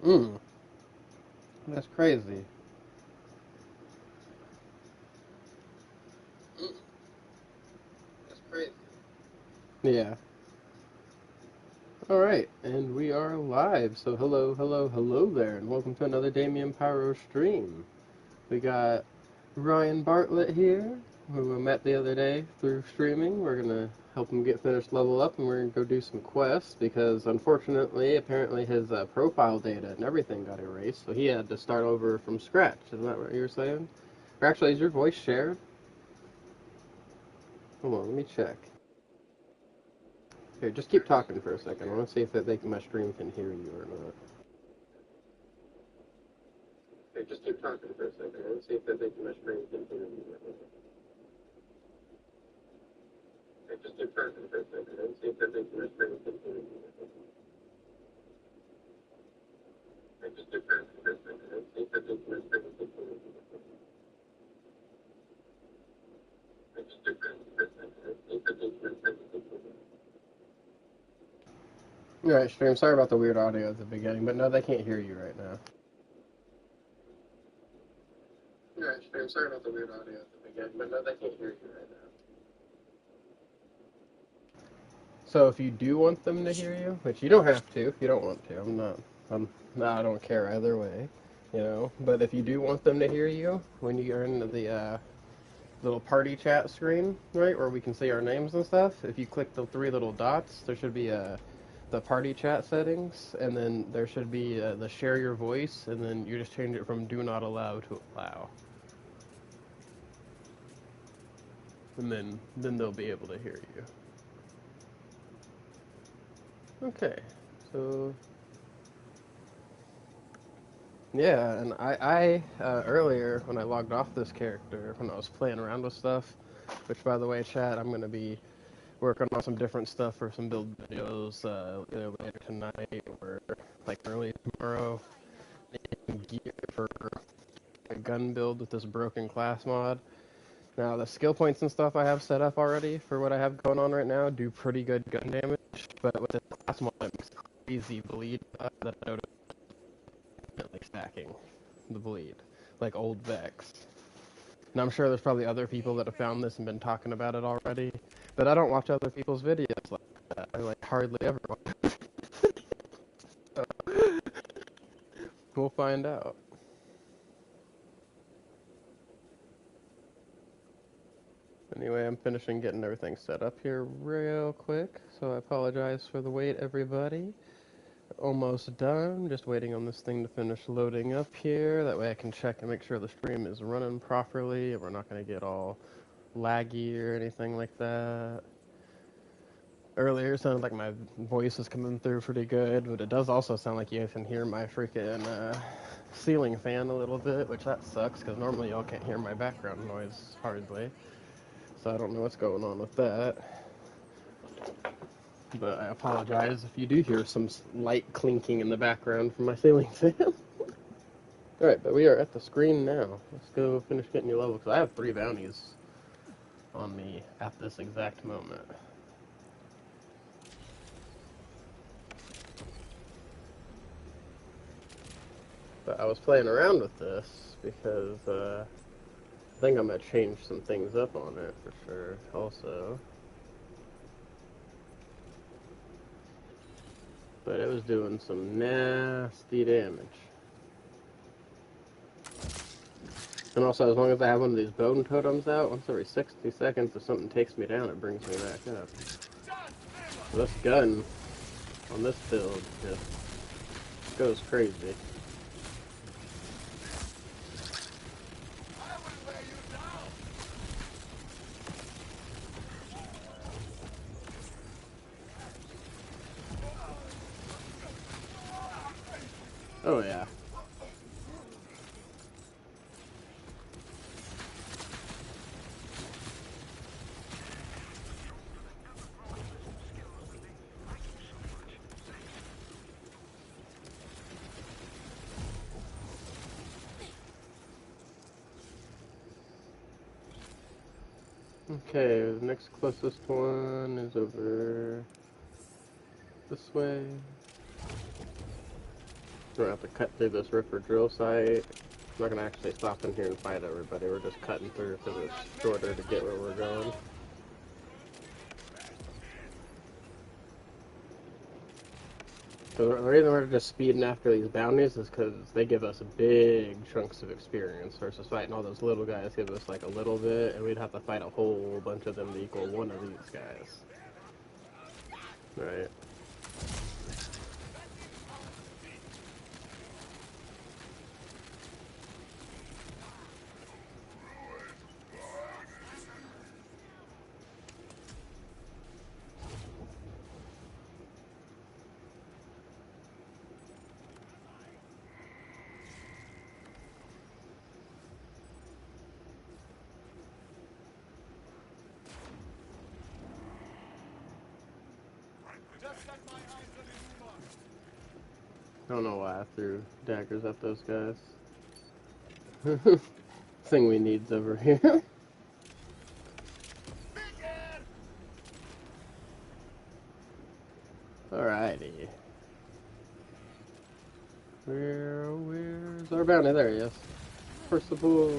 Mm, that's crazy. Mm, that's crazy. Yeah. All right, and we are live. So hello, hello, hello there, and welcome to another Damien Pyro stream. We got Ryan Bartlett here, who we met the other day through streaming. We're gonna help him get finished level up, and we're gonna go do some quests because unfortunately, apparently his profile data and everything got erased, so he had to start over from scratch. Isn't that what you were saying? Or actually, is your voice shared? Hold on, let me check. Here, just keep talking for a second. I want to see if my stream can hear you or not. Here, just keep talking for a second. I want to see if my stream can hear you or not. Here, just keep talking for a second. I want to see if my stream can hear you or not. Here, just keep talking for a second. I want to see if my stream can hear you or not. Here, just keep talking for a second. I want to see if my stream can hear you. Alright, stream. Sorry about the weird audio at the beginning, but no, they can't hear you right now. Alright, stream. Sorry about the weird audio at the beginning, but no, they can't hear you right now. So if you do want them to hear you, which you don't have to if you don't want to, no, I don't care either way, you know. But if you do want them to hear you, when you're in the little party chat screen, right, where we can see our names and stuff, if you click the three little dots, there should be the party chat settings, and then there should be the share your voice, and then you just change it from do not allow to allow, and then they'll be able to hear you. Okay, so yeah, and I earlier when I logged off this character, when I was playing around with stuff, which by the way, chat, I'm gonna be working on some different stuff for some build videos either later tonight or like early tomorrow. Gear for a gun build with this broken class mod. Now the skill points and stuff I have set up already for what I have going on right now do pretty good gun damage, but with this class mod, it makes crazy bleed that I noticed like stacking the bleed, like old Vex. And I'm sure there's probably other people that have found this and been talking about it already, but I don't watch other people's videos like that. I like hardly ever watch. So, we'll find out. Anyway, I'm finishing getting everything set up here real quick, so I apologize for the wait, everybody. Almost done, just waiting on this thing to finish loading up here. That way I can check and make sure the stream is running properly and we're not going to get all laggy or anything like that. Earlier, it sounded like my voice is coming through pretty good, but it does also sound like you can hear my freaking ceiling fan a little bit, which that sucks, because normally y'all can't hear my background noise hardly. So I don't know what's going on with that. But I apologize if you do hear some light clinking in the background from my ceiling fan. Alright, but we are at the screen now. Let's go finish getting your level, because I have 3 bounties on me at this exact moment. But I was playing around with this because I think I'm going to change some things up on it for sure also. But it was doing some nasty damage. And also, as long as I have one of these bone totems out, once every 60 seconds if something takes me down, it brings me back up. So this gun on this build just goes crazy. Oh yeah. Okay, the next closest one is over this way. We're gonna have to cut through this ripper drill site. I'm not gonna actually stop in here and fight everybody. We're just cutting through because it's shorter to get where we're going. So the reason we're just speeding after these bounties is because they give us big chunks of experience versus fighting all those little guys give us like a little bit, and we'd have to fight a whole bunch of them to equal one of these guys. Right. I don't know why I threw daggers at those guys. Thing we need's over here. Alrighty. Where's our bounty? There he is. First of all.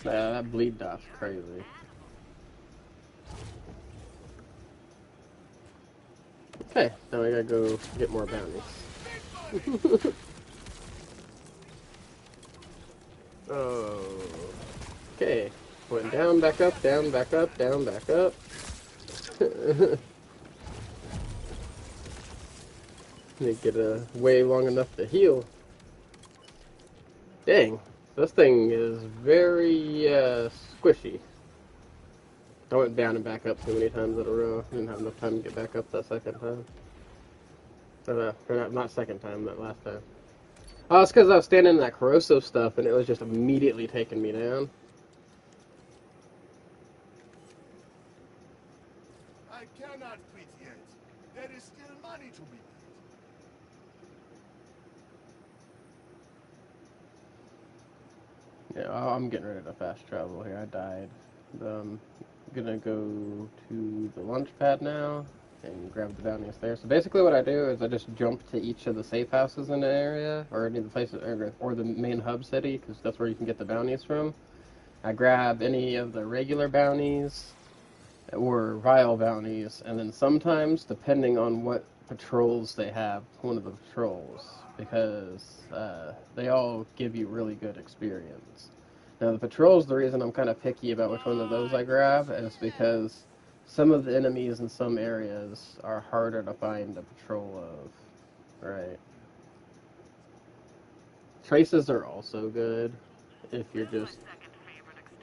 That bleed dot's crazy. Okay, now we gotta go get more bounties. Oh. Okay. Went down, back up, down, back up, down, back up. Need to get away long enough to heal. Dang. This thing is very squishy. I went down and back up too many times in a row. Didn't have enough time to get back up that second time. Or not second time, that last time. Oh, it's because I was standing in that corrosive stuff and it was just immediately taking me down. I cannot quit yet. There is still money to be made. Yeah, I'm getting ready to fast travel here. I died. I'm gonna go to the launch pad now and grab the bounties there. So basically what I do is I just jump to each of the safe houses in the area, or any of the places, or the main hub city, because that's where you can get the bounties from. I grab any of the regular bounties, or vile bounties, and then sometimes, depending on what patrols they have, one of the patrols, because they all give you really good experience. Now, the patrols, the reason I'm kind of picky about which one of those I grab is because some of the enemies in some areas are harder to find a patrol of, right? Traces are also good if you're just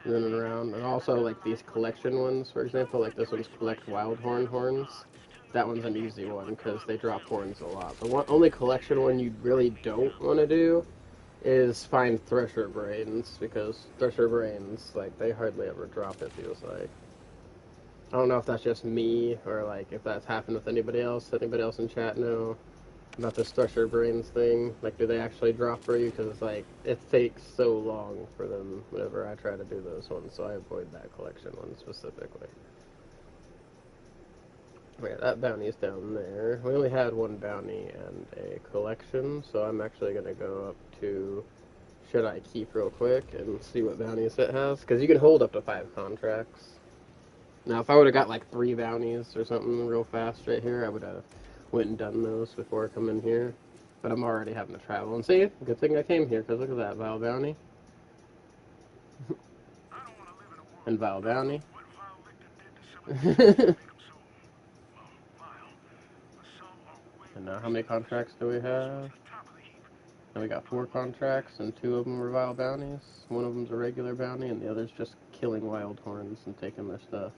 running around, and also like these collection ones, for example, like this one's collect wild horns. That one's an easy one because they drop horns a lot. The only collection one you really don't want to do is find thresher brains, because thresher brains, like, they hardly ever drop, it feels like. I don't know if that's just me or like if that's happened with anybody else. Anybody else in chat know about this thresher brains thing? Like, do they actually drop for you? Because like it takes so long for them whenever I try to do those ones, so I avoid that collection one specifically. Yeah, that bounty's down there. We only had one bounty and a collection, so I'm actually gonna go up to Should I Keep real quick and see what bounties it has, because you can hold up to 5 contracts. Now, if I would have got like 3 bounties or something real fast right here, I would have went and done those before coming here. But I'm already having to travel. And see, good thing I came here, because look at that, Vile Bounty. And Vile Bounty. And now, how many contracts do we have? Now we got 4 contracts, and 2 of them are Vile Bounties. One of them's a regular bounty, and the other's just killing wild horns and taking their stuff.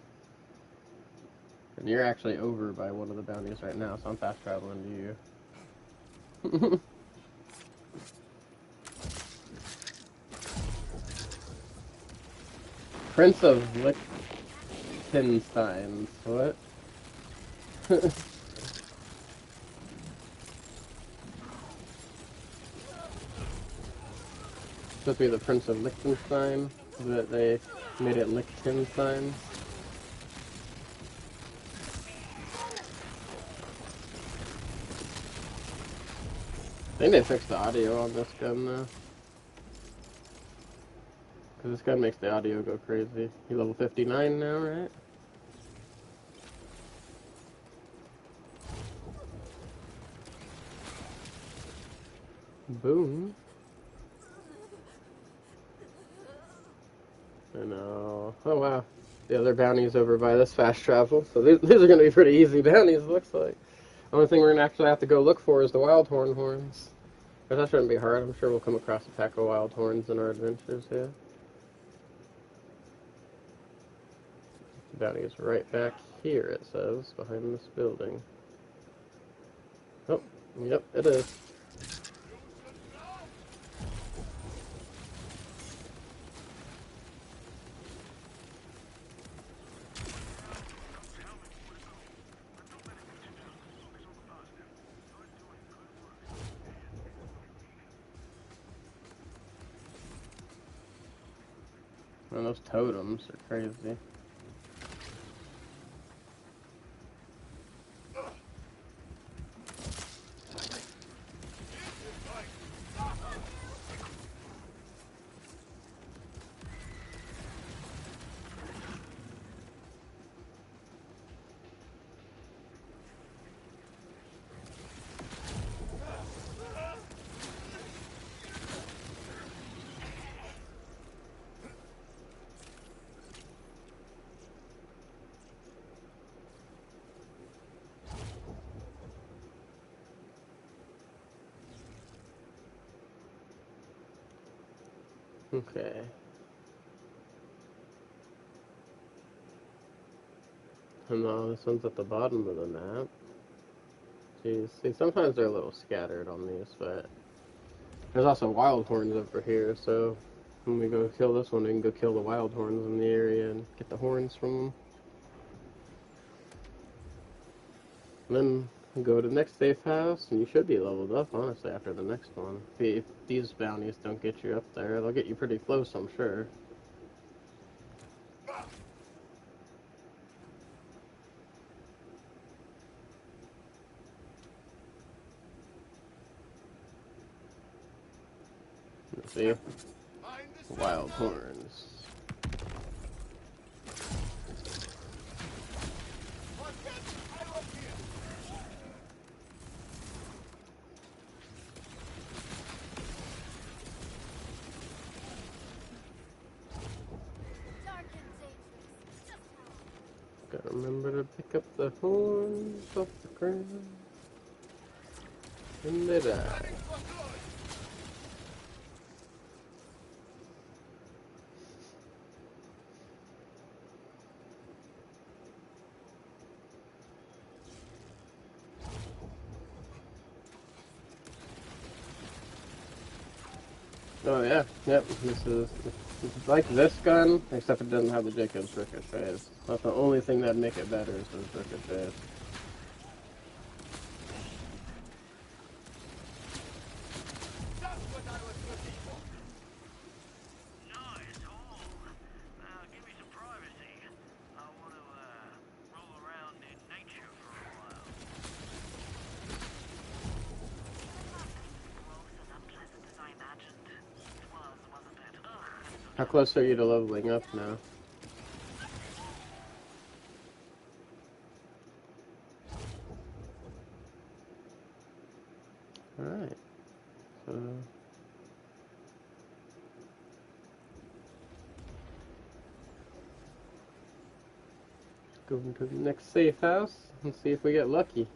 And you're actually over by one of the bounties right now, so I'm fast traveling to you. Prince of Liechtenstein. What? Supposed to be the Prince of Liechtenstein that they Made it Liechtenstein. I think they fixed the audio on this gun though. Because this gun makes the audio go crazy. You level 59 now, right? Boom. I know. Oh wow. The other bounties over by this fast travel. So these are going to be pretty easy bounties, it looks like. The only thing we're going to actually have to go look for is the wild horns. But that shouldn't be hard. I'm sure we'll come across a pack of wild horns in our adventures, yeah. The bounty is right back here, it says, behind this building. Oh, yep, it is. Man, those totems are crazy. Okay. Oh no, this one's at the bottom of the map. Jeez, see, sometimes they're a little scattered on these, but there's also wild horns over here, so when we go kill this one, we can go kill the wild horns in the area and get the horns from them. And then go to the next safe house, and you should be leveled up, honestly, after the next one. If these bounties don't get you up there, they'll get you pretty close, I'm sure. Let's see. Wild horns. Gotta remember to pick up the horns off the ground. And they die. Oh yeah, yep, this is like this gun, except it doesn't have the Jacob's ricochets. That's the only thing that'd make it better is those ricochets. How close are you to leveling up now? Alright. So go into the next safe house and see if we get lucky.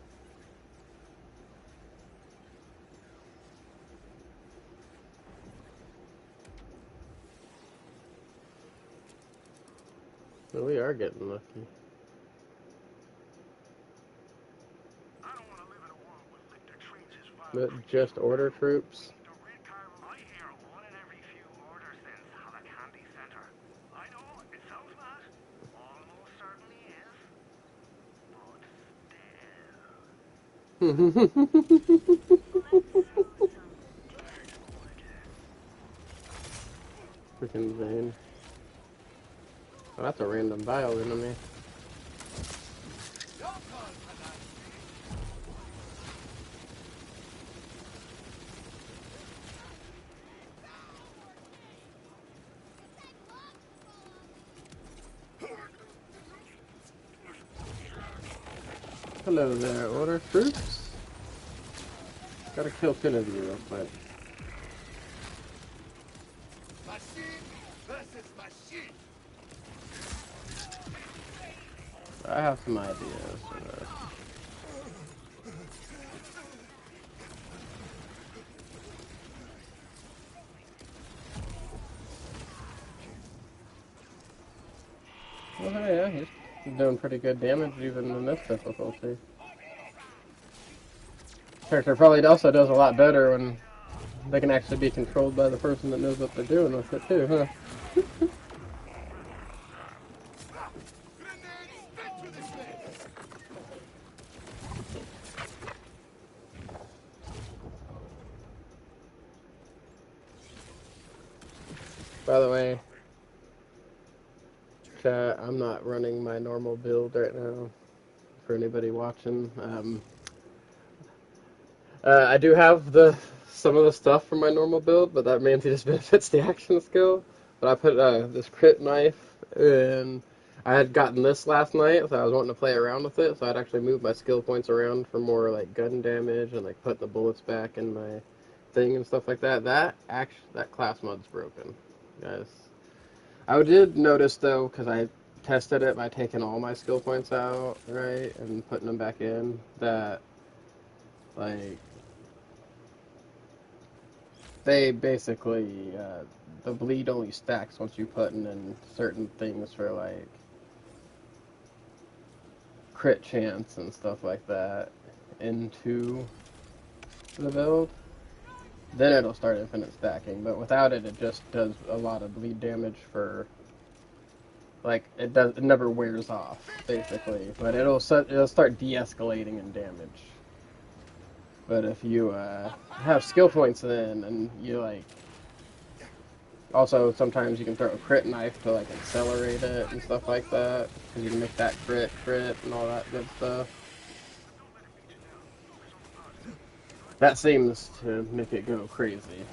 So we are getting lucky. But just order troops. Freaking Zane. Oh, that's a random bio enemy. Hello there, order troops. Gotta kill 10 of you real quick. Machine versus machine. I have some ideas for this. Well, hey, yeah, he's doing pretty good damage even in this difficulty. Character probably also does a lot better when they can actually be controlled by the person that knows what they're doing with it too, huh? By the way, chat, I'm not running my normal build right now for anybody watching. I do have some of the stuff from my normal build, but that mainly just benefits the action skill. But I put this crit knife in. I had gotten this last night, so I was wanting to play around with it. So I'd actually move my skill points around for more like gun damage and like put the bullets back in my thing and stuff like that. That class mod's broken, guys. I did notice though, because I tested it by taking all my skill points out, right, and putting them back in, that like they basically the bleed only stacks once you put in certain things for like crit chance and stuff like that into the build. Then it'll start infinite stacking, but without it, it just does a lot of bleed damage for like it never wears off basically, but it'll start de-escalating in damage. But if you have skill points in and you like also, sometimes you can throw a crit knife to like accelerate it and stuff like that, because you can make that crit, and all that good stuff. That seems to make it go crazy.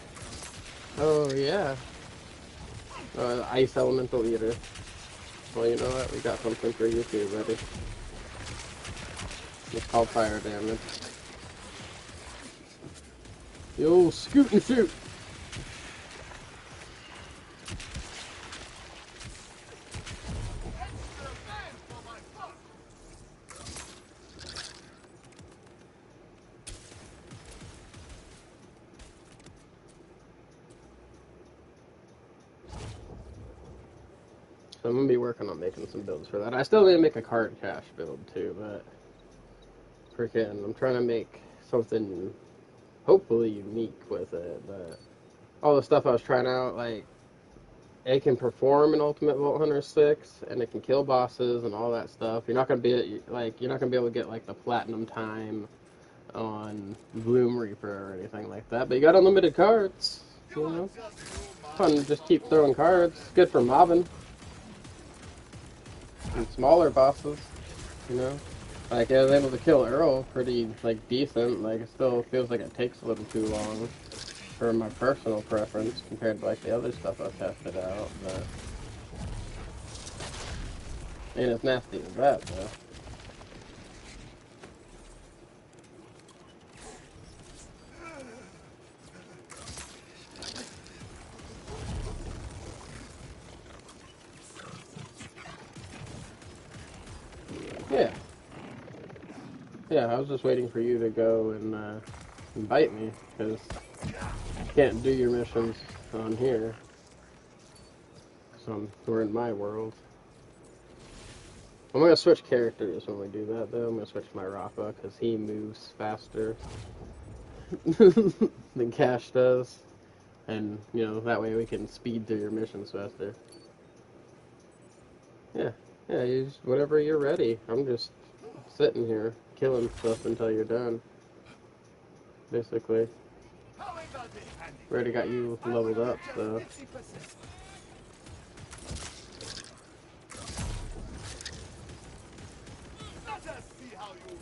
Oh yeah, Ice Elemental Eater. Well, you know what? We got something for you too, buddy. It's called fire damage. Yo, scoot and shoot! So I'm gonna be working on making some builds for that. I still need to make a card cache build too, but freaking, I'm trying to make something hopefully unique with it. But all the stuff I was trying out, like it can perform in Ultimate Vault Hunter 6, and it can kill bosses and all that stuff. You're not gonna be able to get like the platinum time on Bloom Reaper or anything like that. But you got unlimited cards, you know. Fun to just keep throwing cards. Good for mobbing and smaller bosses, you know. Like I was able to kill Earl pretty like decent. Like it still feels like it takes a little too long for my personal preference compared to like the other stuff I've tested out, but ain't as nasty as that though. Yeah. Yeah, I was just waiting for you to go and invite me, because you can't do your missions on here. So we're in my world. I'm gonna switch characters when we do that though. I'm gonna switch my Rappa, because he moves faster than Cash does. And, you know, that way we can speed through your missions faster. Yeah, yeah, use whatever you're ready. I'm just sitting here killing stuff until you're done. Basically. Already got you leveled up, so. see how you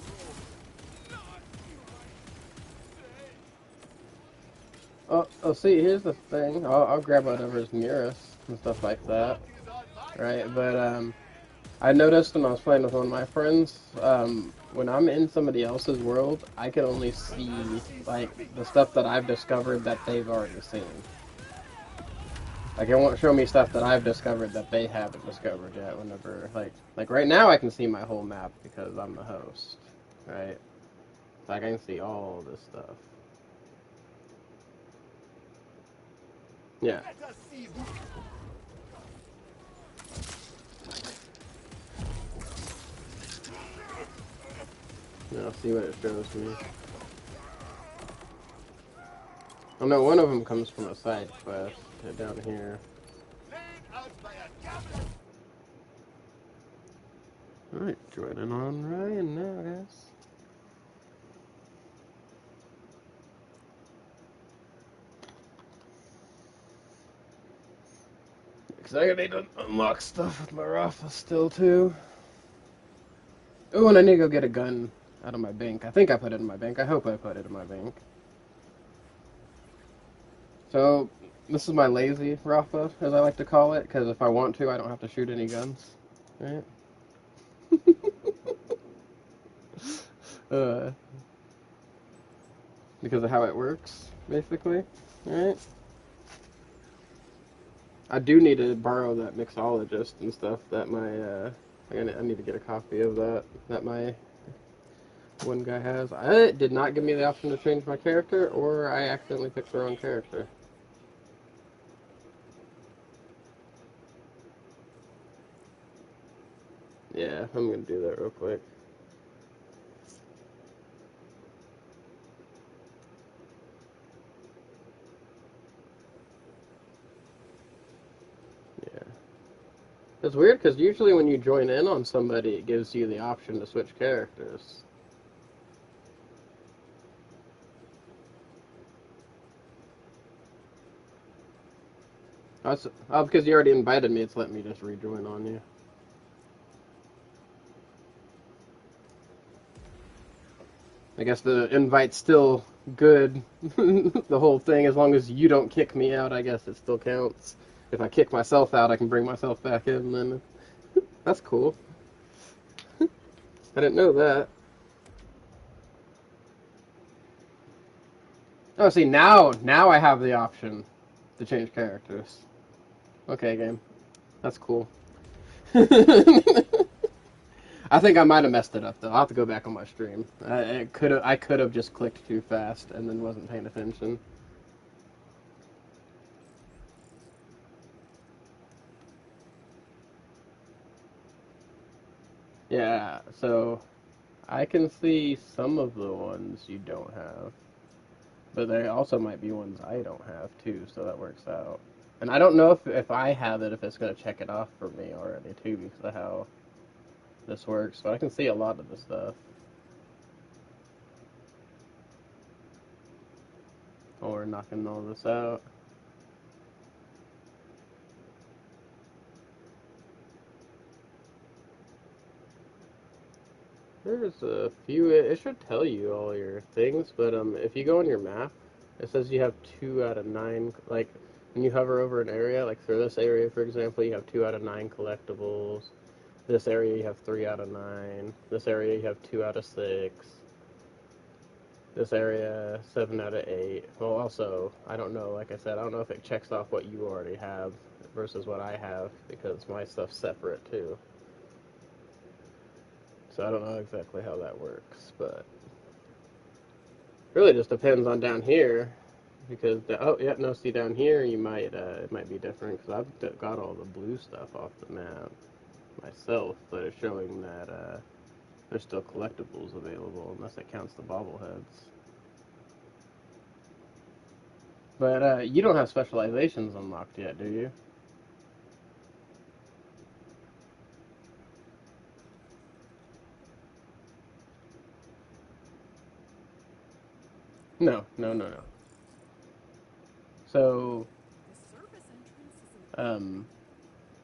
roll. Oh, see, here's the thing. I'll grab whatever's nearest and stuff like that, What is on my right? side? But I noticed when I was playing with one of my friends, when I'm in somebody else's world, I can only see like the stuff that I've discovered that they've already seen. Like it won't show me stuff that I've discovered that they haven't discovered yet. Whenever like right now, I can see my whole map because I'm the host, right? Like I can see all this stuff. Yeah. Let us see who. I'll see what it shows me. Oh no, one of them comes from a side quest down here. Laid out by a gambler. Alright, joining on Ryan now, guys. Because I need to unlock stuff with my Rafa still, too. Oh, and I need to go get a gun out of my bank. I think I put it in my bank. I hope I put it in my bank. So, this is my lazy Rafa, as I like to call it, because if I want to, I don't have to shoot any guns. Right? uh, because of how it works, basically. Right? I do need to borrow that mixologist and stuff that my, I need to get a copy of that my one guy has. It did not give me the option to change my character, or I accidentally picked the wrong character. Yeah, I'm gonna do that real quick. Yeah. It's weird, because usually when you join in on somebody, it gives you the option to switch characters. Because you already invited me, it's letting me just rejoin on you. I guess the invite's still good, the whole thing, as long as you don't kick me out, I guess it still counts. If I kick myself out, I can bring myself back in, then that's cool. I didn't know that. Oh, see, now I have the option to change characters. Okay, game. That's cool. I think I might have messed it up though. I'll have to go back on my stream. I could have just clicked too fast and then wasn't paying attention. Yeah, so I can see some of the ones you don't have, but there also might be ones I don't have too, so that works out. And I don't know if I have it, if it's going to check it off for me already too, because of how this works. But I can see a lot of the stuff. Oh, we're knocking all this out. There's a few. It should tell you all your things, but if you go on your map, it says you have 2 out of 9. Like when you hover over an area, like for this area, for example, you have 2 out of 9 collectibles. This area you have 3 out of 9. This area you have 2 out of 6. This area 7 out of 8. Well, also I don't know. Like I said, I don't know if it checks off what you already have versus what I have because my stuff's separate too. So I don't know exactly how that works, but really just depends on down here because oh yeah, no, see down here you might it might be different because I've got all the blue stuff off the map myself, but it's showing that there's still collectibles available unless it counts the bobbleheads. But you don't have specializations unlocked yet, do you? No, no, no, no. So, um,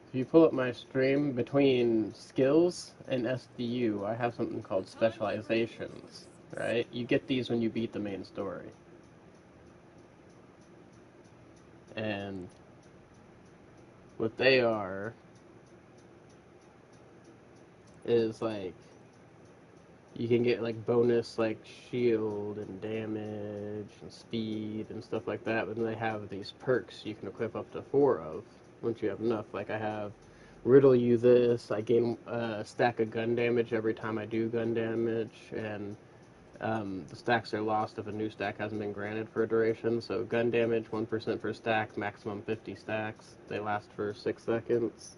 If you pull up my stream, between skills and SDU, I have something called specializations, right? You get these when you beat the main story. And what they are is like you can get like bonus like shield and damage and speed and stuff like that, but then they have these perks you can equip up to 4 of once you have enough. Like I have riddle you this, I gain a stack of gun damage every time I do gun damage, and the stacks are lost if a new stack hasn't been granted for a duration. So gun damage 1% per stack, maximum 50 stacks. They last for 6 seconds.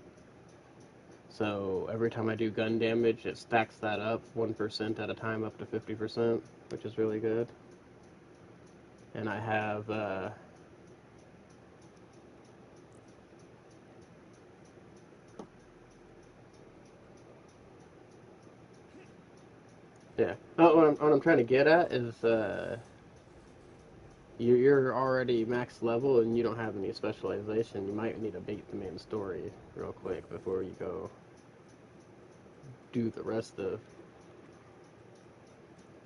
So every time I do gun damage, it stacks that up 1% at a time up to 50%, which is really good. And I have yeah. Oh, what I'm trying to get at is you're already max level and you don't have any specialization. You might need to beat the main story real quick before you go do the rest of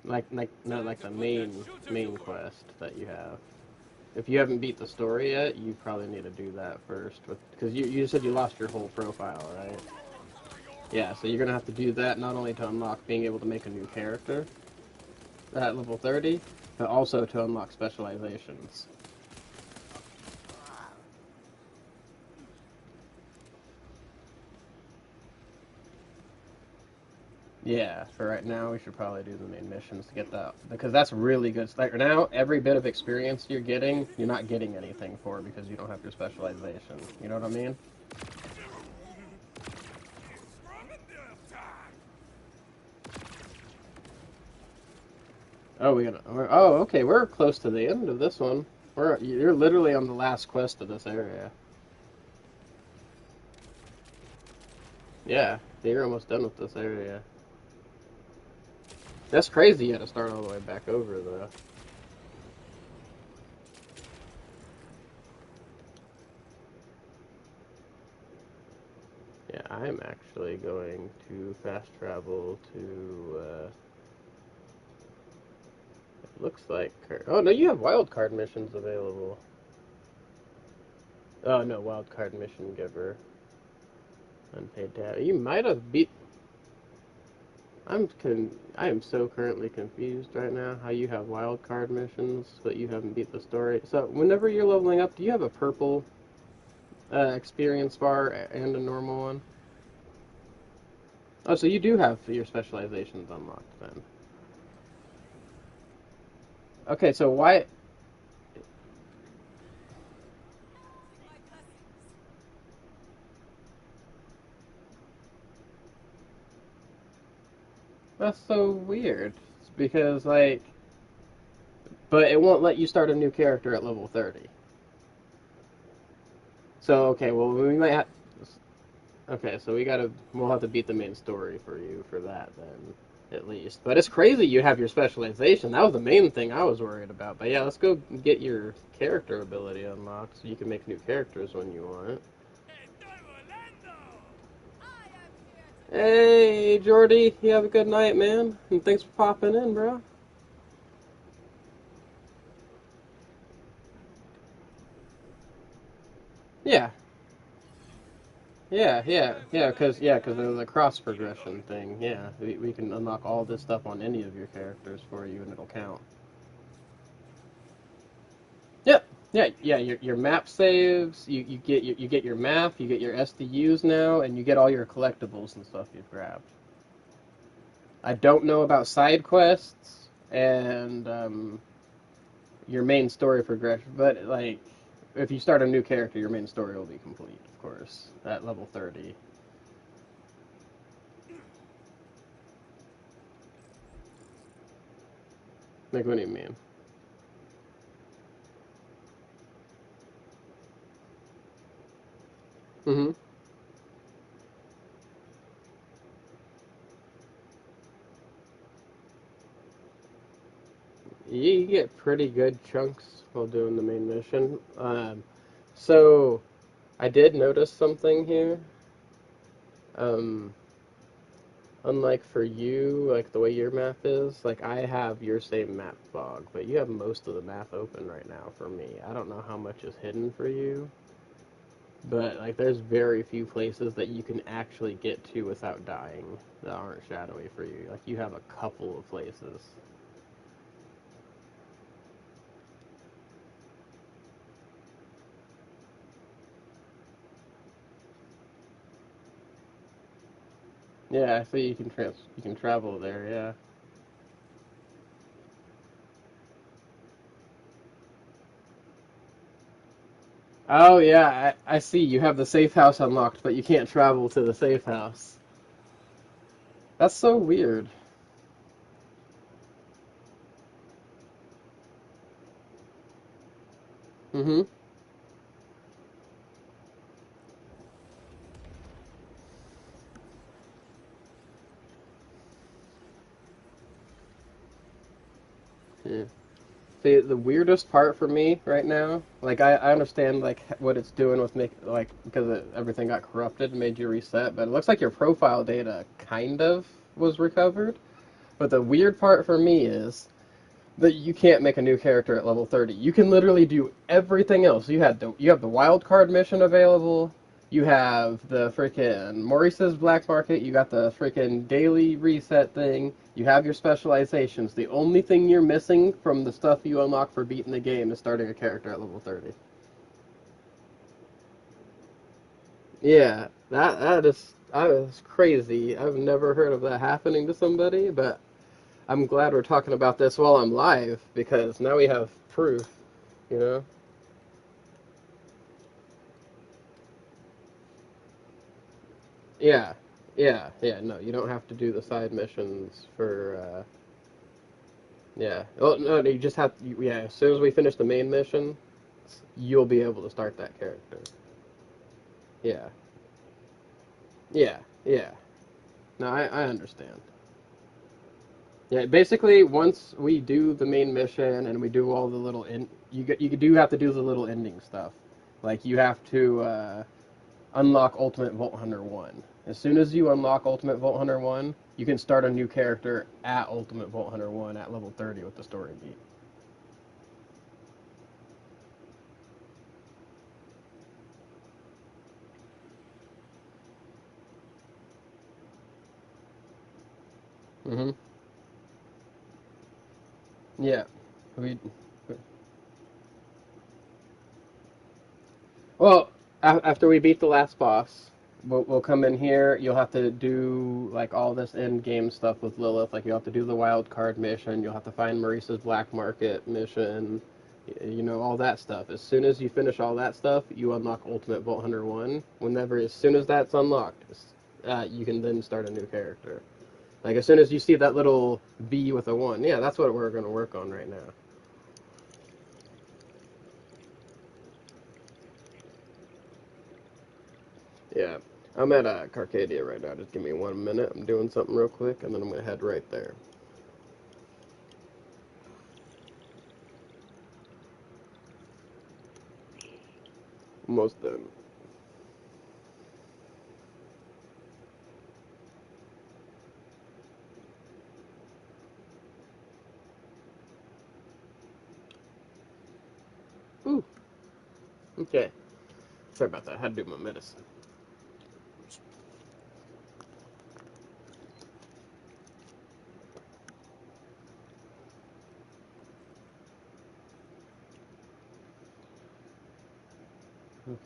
not like the main quest that you have. If you haven't beat the story yet, you probably need to do that first, because you said you lost your whole profile, right? Yeah, so you're gonna have to do that not only to unlock being able to make a new character at level 30, but also to unlock specializations. Yeah, for right now, we should probably do the main missions to get that, because that's really good. Like right now, every bit of experience you're getting, you're not getting anything for because you don't have your specialization. You know what I mean? Oh, oh, okay. We're close to the end of this one. You're literally on the last quest of this area. Yeah, you're almost done with this area. That's crazy. You had to start all the way back over though. Yeah, I'm actually going to fast travel to. It looks like. Oh no, you have wild card missions available. Oh no, wild card mission giver. Unpaid tab. You might have beat. I am so currently confused right now how you have wild card missions, but you haven't beat the story. So whenever you're leveling up, do you have a purple experience bar and a normal one? Oh, so you do have your specializations unlocked then. Okay, so why? That's so weird. Because like, but it won't let you start a new character at level 30. So okay, well we might have. Okay, so we'll have to beat the main story for you for that then, at least. But it's crazy you have your specialization. That was the main thing I was worried about. But yeah, let's go get your character ability unlocked so you can make new characters when you want. Hey, Jordy, you have a good night, man. And thanks for popping in, bro. Yeah, because there's a cross progression thing. Yeah, we can unlock all this stuff on any of your characters for you, and it'll count. Yep. Yeah. Your map saves. You get your map. You get your SDUs now, and you get all your collectibles and stuff you've grabbed. I don't know about side quests and your main story progression, but like if you start a new character, your main story will be complete, of course, at level 30. Like, what do you mean? Mm-hmm. You get pretty good chunks while doing the main mission. So I did notice something here. Um, Unlike for you, like the way your map is, like I have your same map fog, but you have most of the map open right now for me. I don't know how much is hidden for you, but like there's very few places that you can actually get to without dying that aren't shadowy for you. Like you have a couple of places. Yeah, so you can travel there, yeah. Oh yeah, I see. You have the safe house unlocked, but you can't travel to the safe house. That's so weird. Mm-hmm. Yeah. The weirdest part for me right now, like I understand like what it's doing with make like because everything got corrupted and made you reset, but it looks like your profile data kind of was recovered. But the weird part for me is that you can't make a new character at level 30. You can literally do everything else. You have the wild card mission available. You have the freaking Maurice's Black Market. You got the freaking daily reset thing. You have your specializations. The only thing you're missing from the stuff you unlock for beating the game is starting a character at level 30. Yeah, that is crazy. I've never heard of that happening to somebody, but I'm glad we're talking about this while I'm live because now we have proof, you know? Yeah, yeah. No, you don't have to do the side missions for. Yeah. Oh no, you just have. Yeah, as soon as we finish the main mission, you'll be able to start that character. Yeah, yeah. No, I understand. Yeah, basically, once we do the main mission and we do all the little you do have to do the little ending stuff. Like you have to unlock Ultimate Vault Hunter 1. As soon as you unlock Ultimate Vault Hunter 1, you can start a new character at Ultimate Vault Hunter 1 at level 30 with the story beat. Hmm. Yeah. We Well, after we beat the last boss, we'll come in here. You'll have to do like all this end game stuff with Lilith. Like you have to do the wild card mission. You'll have to find Maurice's black market mission. You know all that stuff. As soon as you finish all that stuff, you unlock Ultimate Vault Hunter 1. Whenever, as soon as that's unlocked, you can then start a new character. Like as soon as you see that little B with a 1, yeah, that's what we're going to work on right now. Yeah. I'm at Carcadia right now. Just give me 1 minute. I'm doing something real quick, and then I'm going to head right there. Almost done. Ooh. Okay. Sorry about that. I had to do my medicine.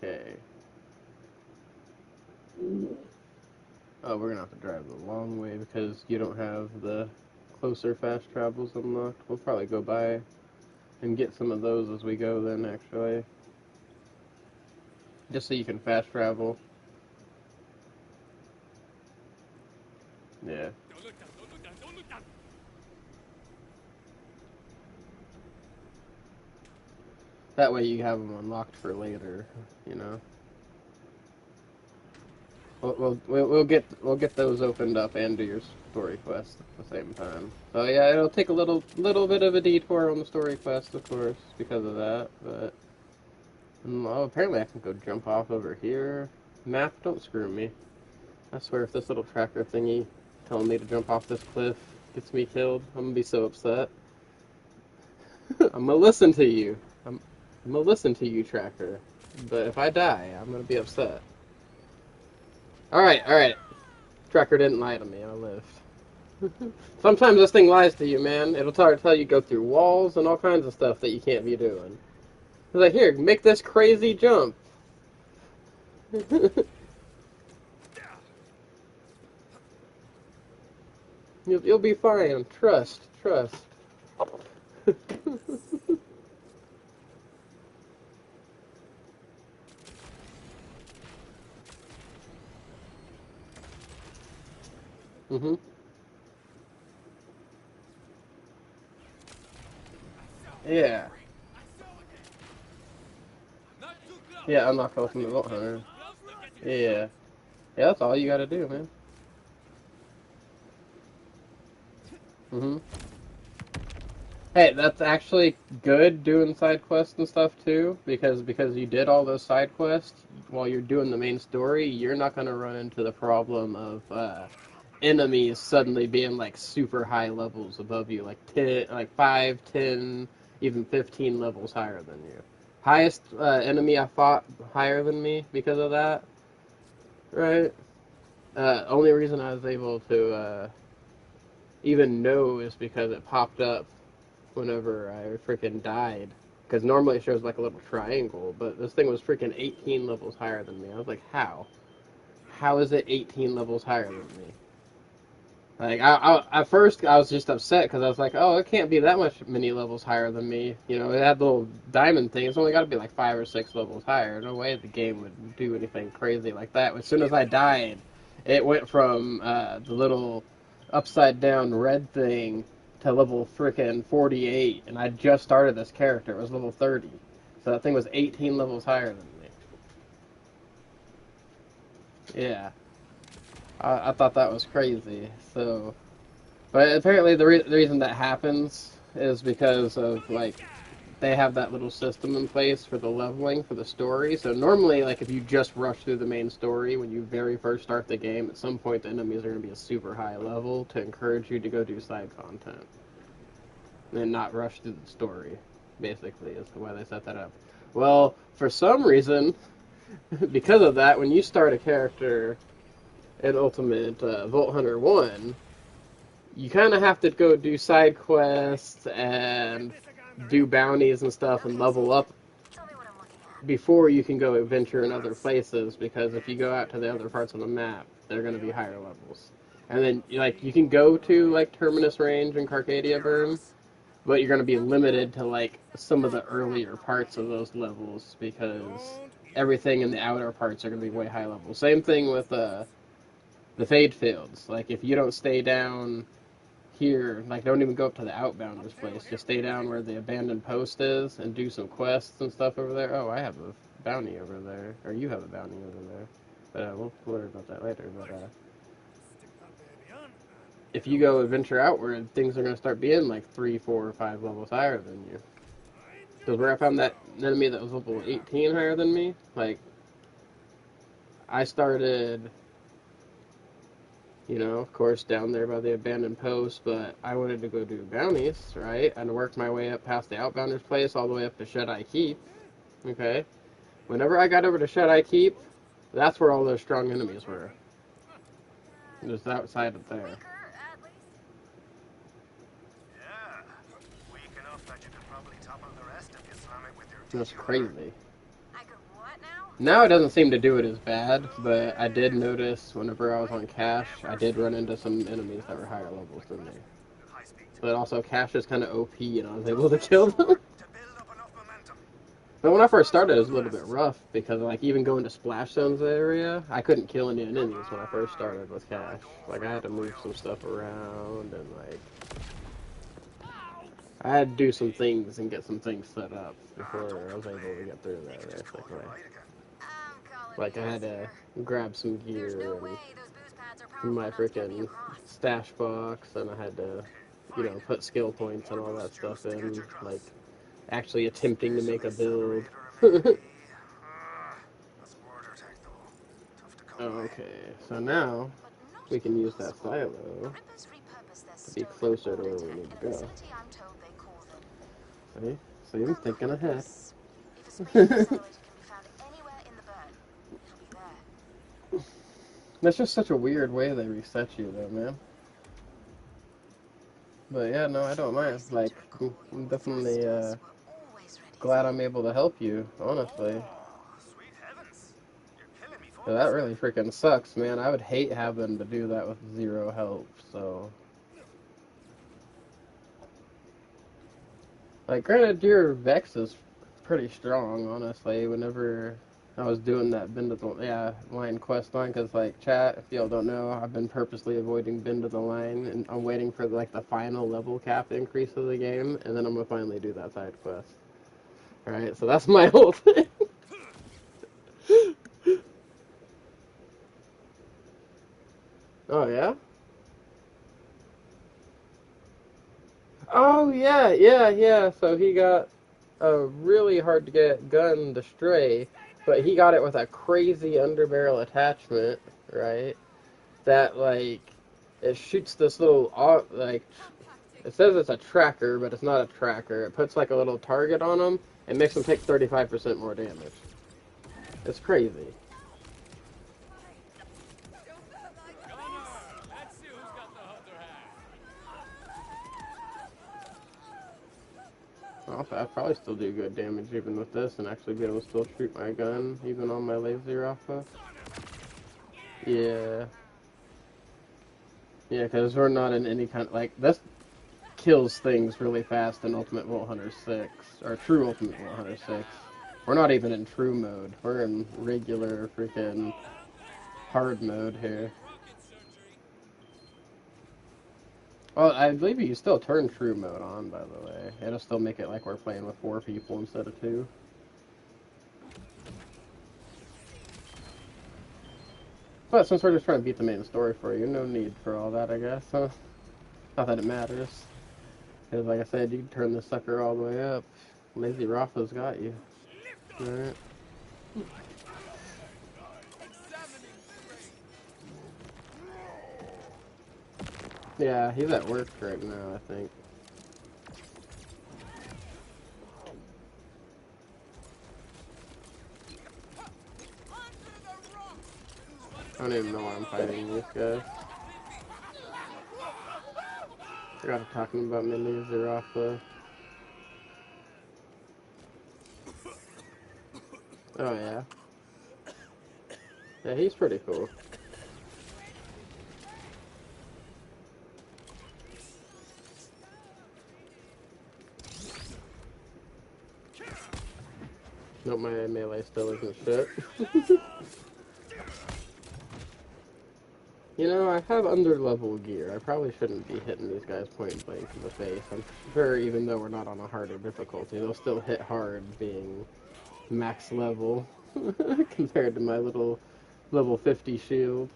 Okay. Oh, we're going to have to drive the long way because you don't have the closer fast travels unlocked. We'll probably go by and get some of those as we go then, actually. Just so you can fast travel. Yeah. That way you have them unlocked for later, you know. We'll get those opened up and do your story quest at the same time. So yeah, it'll take a little bit of a detour on the story quest, of course, because of that. But oh, apparently I can go jump off over here. Map, don't screw me. I swear if this little tracker thingy telling me to jump off this cliff gets me killed, I'm gonna be so upset. I'm gonna listen to you. I'm gonna listen to you, tracker. But if I die, I'm gonna be upset. Alright, alright. Tracker didn't lie to me, I lived. Sometimes this thing lies to you, man. It'll tell you go through walls and all kinds of stuff that you can't be doing. It's like, here, make this crazy jump. You'll be fine. Trust, trust. Mhm. Yeah. Yeah, unlock ultimate vault hunter. Yeah. Yeah, that's all you gotta do, man. Mhm. Hey, that's actually good doing side quests and stuff too, because you did all those side quests while you're doing the main story, you're not gonna run into the problem of enemies suddenly being like super high levels above you, like 10, like 5, 10, even 15 levels higher than you. Highest enemy I fought higher than me because of that, right? Only reason I was able to even know is because it popped up whenever I freaking died. Because normally it shows like a little triangle, but this thing was freaking 18 levels higher than me. I was like, how? How is it 18 levels higher than me? Like, at first I was just upset because I was like, oh, it can't be that much many levels higher than me. You know, it had the little diamond thing. It's only got to be like 5 or 6 levels higher. No way the game would do anything crazy like that. As soon as I died, it went from the little upside down red thing to level frickin' 48, and I just started this character. It was level 30. So that thing was 18 levels higher than me. Yeah. I thought that was crazy. So. But apparently, the reason that happens is because of like they have that little system in place for the leveling for the story. So normally, like if you just rush through the main story when you very first start the game, at some point the enemies are going to be a super high level to encourage you to go do side content and not rush through the story. Basically, is the way they set that up. Well, for some reason, because of that, when you start a character in Ultimate Vault Hunter 1, you kind of have to go do side quests and do bounties and stuff and level up before you can go adventure in other places, because if you go out to the other parts of the map, they're going to be higher levels. And then like you can go to like Terminus Range and Carcadia Burn, but you're going to be limited to like some of the earlier parts of those levels because everything in the outer parts are going to be way high level. Same thing with the Fade Fields. Like if you don't stay down here, like don't even go up to the Outbounders place. Just stay down where the abandoned post is and do some quests and stuff over there. Oh, I have a bounty over there, or you have a bounty over there. But we'll worry about that later. But if you go adventure outward, things are going to start being like 3, 4, or 5 levels higher than you. Because where I found that enemy that was level 18 higher than me, like I started, of course, down there by the abandoned post, but I wanted to go do bounties, right? And worked my way up past the Outbounders place all the way up to Shut-Eye Keep, okay? Whenever I got over to Shut-Eye Keep, that's where all those strong enemies were. Just outside of there. That's crazy. Now it doesn't seem to do it as bad, but I did notice whenever I was on Cash, I did run into some enemies that were higher levels than me. But also, Cash is kind of OP, and I was able to kill them. But when I first started, it was a little bit rough, because, like, even going to Splash Zones area, I couldn't kill any enemies when I first started with Cash. Like, I had to move some stuff around, and, like, I had to do some things and get some things set up before I was able to get through there, basically. Like, I had to grab some gear and my freaking stash box, and I had to, put skill points and all that stuff in, like, actually attempting to make a build. Okay, so now we can use that silo to be closer to where we need to go. See? See, I'm thinking ahead. That's just such a weird way they reset you, though, man. But yeah, no, I don't mind. Like, I'm definitely glad I'm able to help you, honestly. Sweet heavens. You're killing me, 'Cause that folks. really freaking sucks, man. I would hate having to do that with zero help, so. Like, granted, your Vex is pretty strong, honestly. Whenever I was doing that Bend of the line quest line, because, like, chat, if y'all don't know, I've been purposely avoiding Bend of the line, and I'm waiting for, like, the final level cap increase of the game, and then I'm gonna finally do that side quest. Alright, so that's my whole thing. Oh, yeah? Oh, yeah, yeah, yeah. So he got a really hard to get gun to stray, but he got it with a crazy underbarrel attachment, right? That, like, it shoots this little, like, it says it's a tracker, but it's not a tracker. It puts, like, a little target on him and makes him take 35% more damage. It's crazy. Let's see who's got the upper hand. I'd probably still do good damage even with this and actually be able to still shoot my gun, even on my laser alpha. Yeah. Yeah, because we're not in any kind of, like, this kills things really fast in Ultimate Vault Hunter 6, or True Ultimate Vault Hunter 6. We're not even in true mode. We're in regular freaking hard mode here. Well, I believe you can still turn true mode on, by the way. It'll still make it like we're playing with 4 people instead of 2. But since we're just trying to beat the main story for you, no need for all that, I guess, huh? Not that it matters. Because, like I said, you can turn this sucker all the way up. Lazy Rafa's got you. Alright. Yeah, he's at work right now, I think. I don't even know why I'm fighting these guys. I got talking about Minnie Zarafa. Oh, yeah. Yeah, he's pretty cool. Nope, my melee still isn't shit. You know, I have under-level gear. I probably shouldn't be hitting these guys point blank in the face. I'm sure even though we're not on a harder difficulty, they'll still hit hard being max level compared to my little level 50 shield.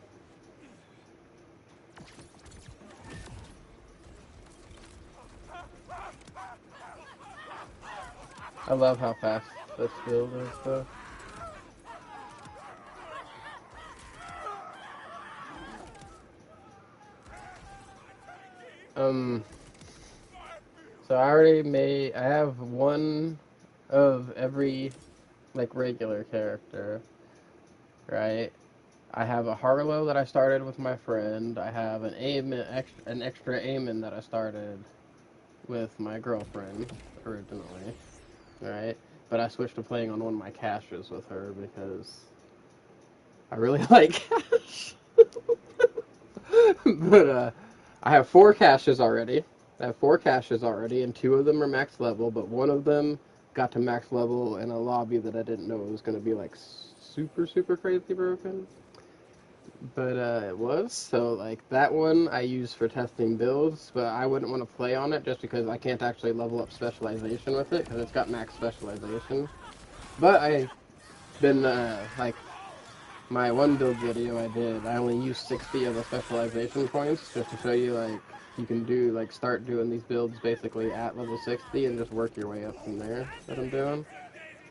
I love how fast this build is, though. Um, so I have one of every, like, regular character, right? I have a Harlow that I started with my friend. I have an extra Aemon that I started with my girlfriend originally, right? But I switched to playing on one of my caches with her because I really like cache. But I have 4 caches already. I have 4 caches already, and 2 of them are max level. But one of them got to max level in a lobby that I didn't know was going to be like super super crazy broken. But it was, so like that one I use for testing builds, but I wouldn't want to play on it just because I can't actually level up specialization with it because it's got max specialization. But I've been like my one build video I did, I only used 60 of the specialization points just to show you like you can do like start doing these builds basically at level 60 and just work your way up from there. That I'm doing.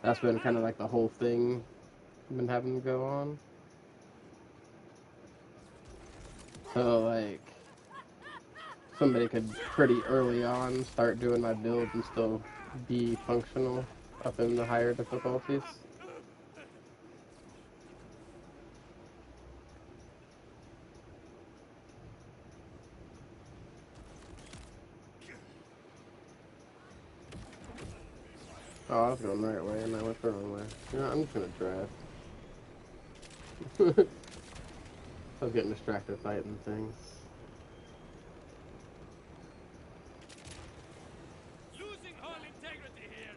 That's been kind of like the whole thing I've been having to go on. So, like, somebody could pretty early on start doing my build and still be functional up in the higher difficulties. Oh, I was going the right way and I went the wrong way. You know, I'm just gonna drive. I was getting distracted fighting things. Losing all integrity here.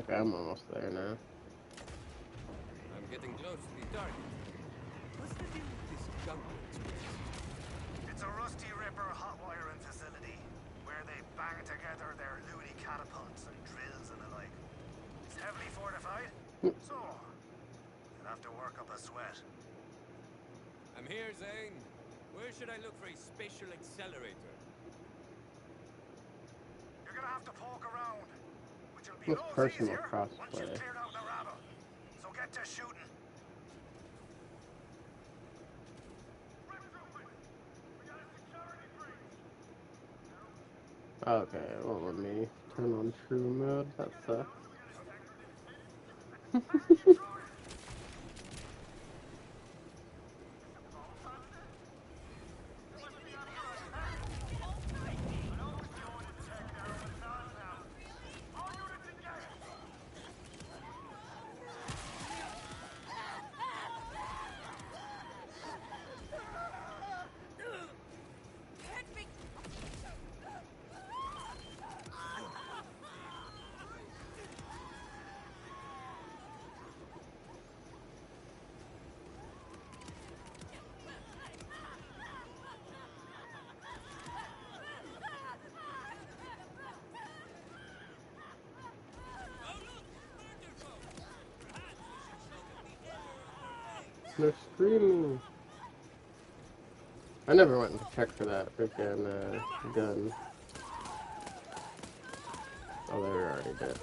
Okay, I'm almost there now. I'm getting close to the target. What's the deal with this gunboat space? It's a Rusty Ripper hot wiring facility, where they bang together their loony catapults and drills and the like. It's heavily fortified, so you'll have to work up a sweat. I'm here, Zane. Where should I look for a spatial accelerator? You're gonna have to poke around, which will be What's loads personal easier once crossplay? you've cleared out the rabble. So get to shooting. Okay, it won't let me turn on true mode. That sucks. They're screaming. I never went to check for that freaking gun. Oh, they were already dead.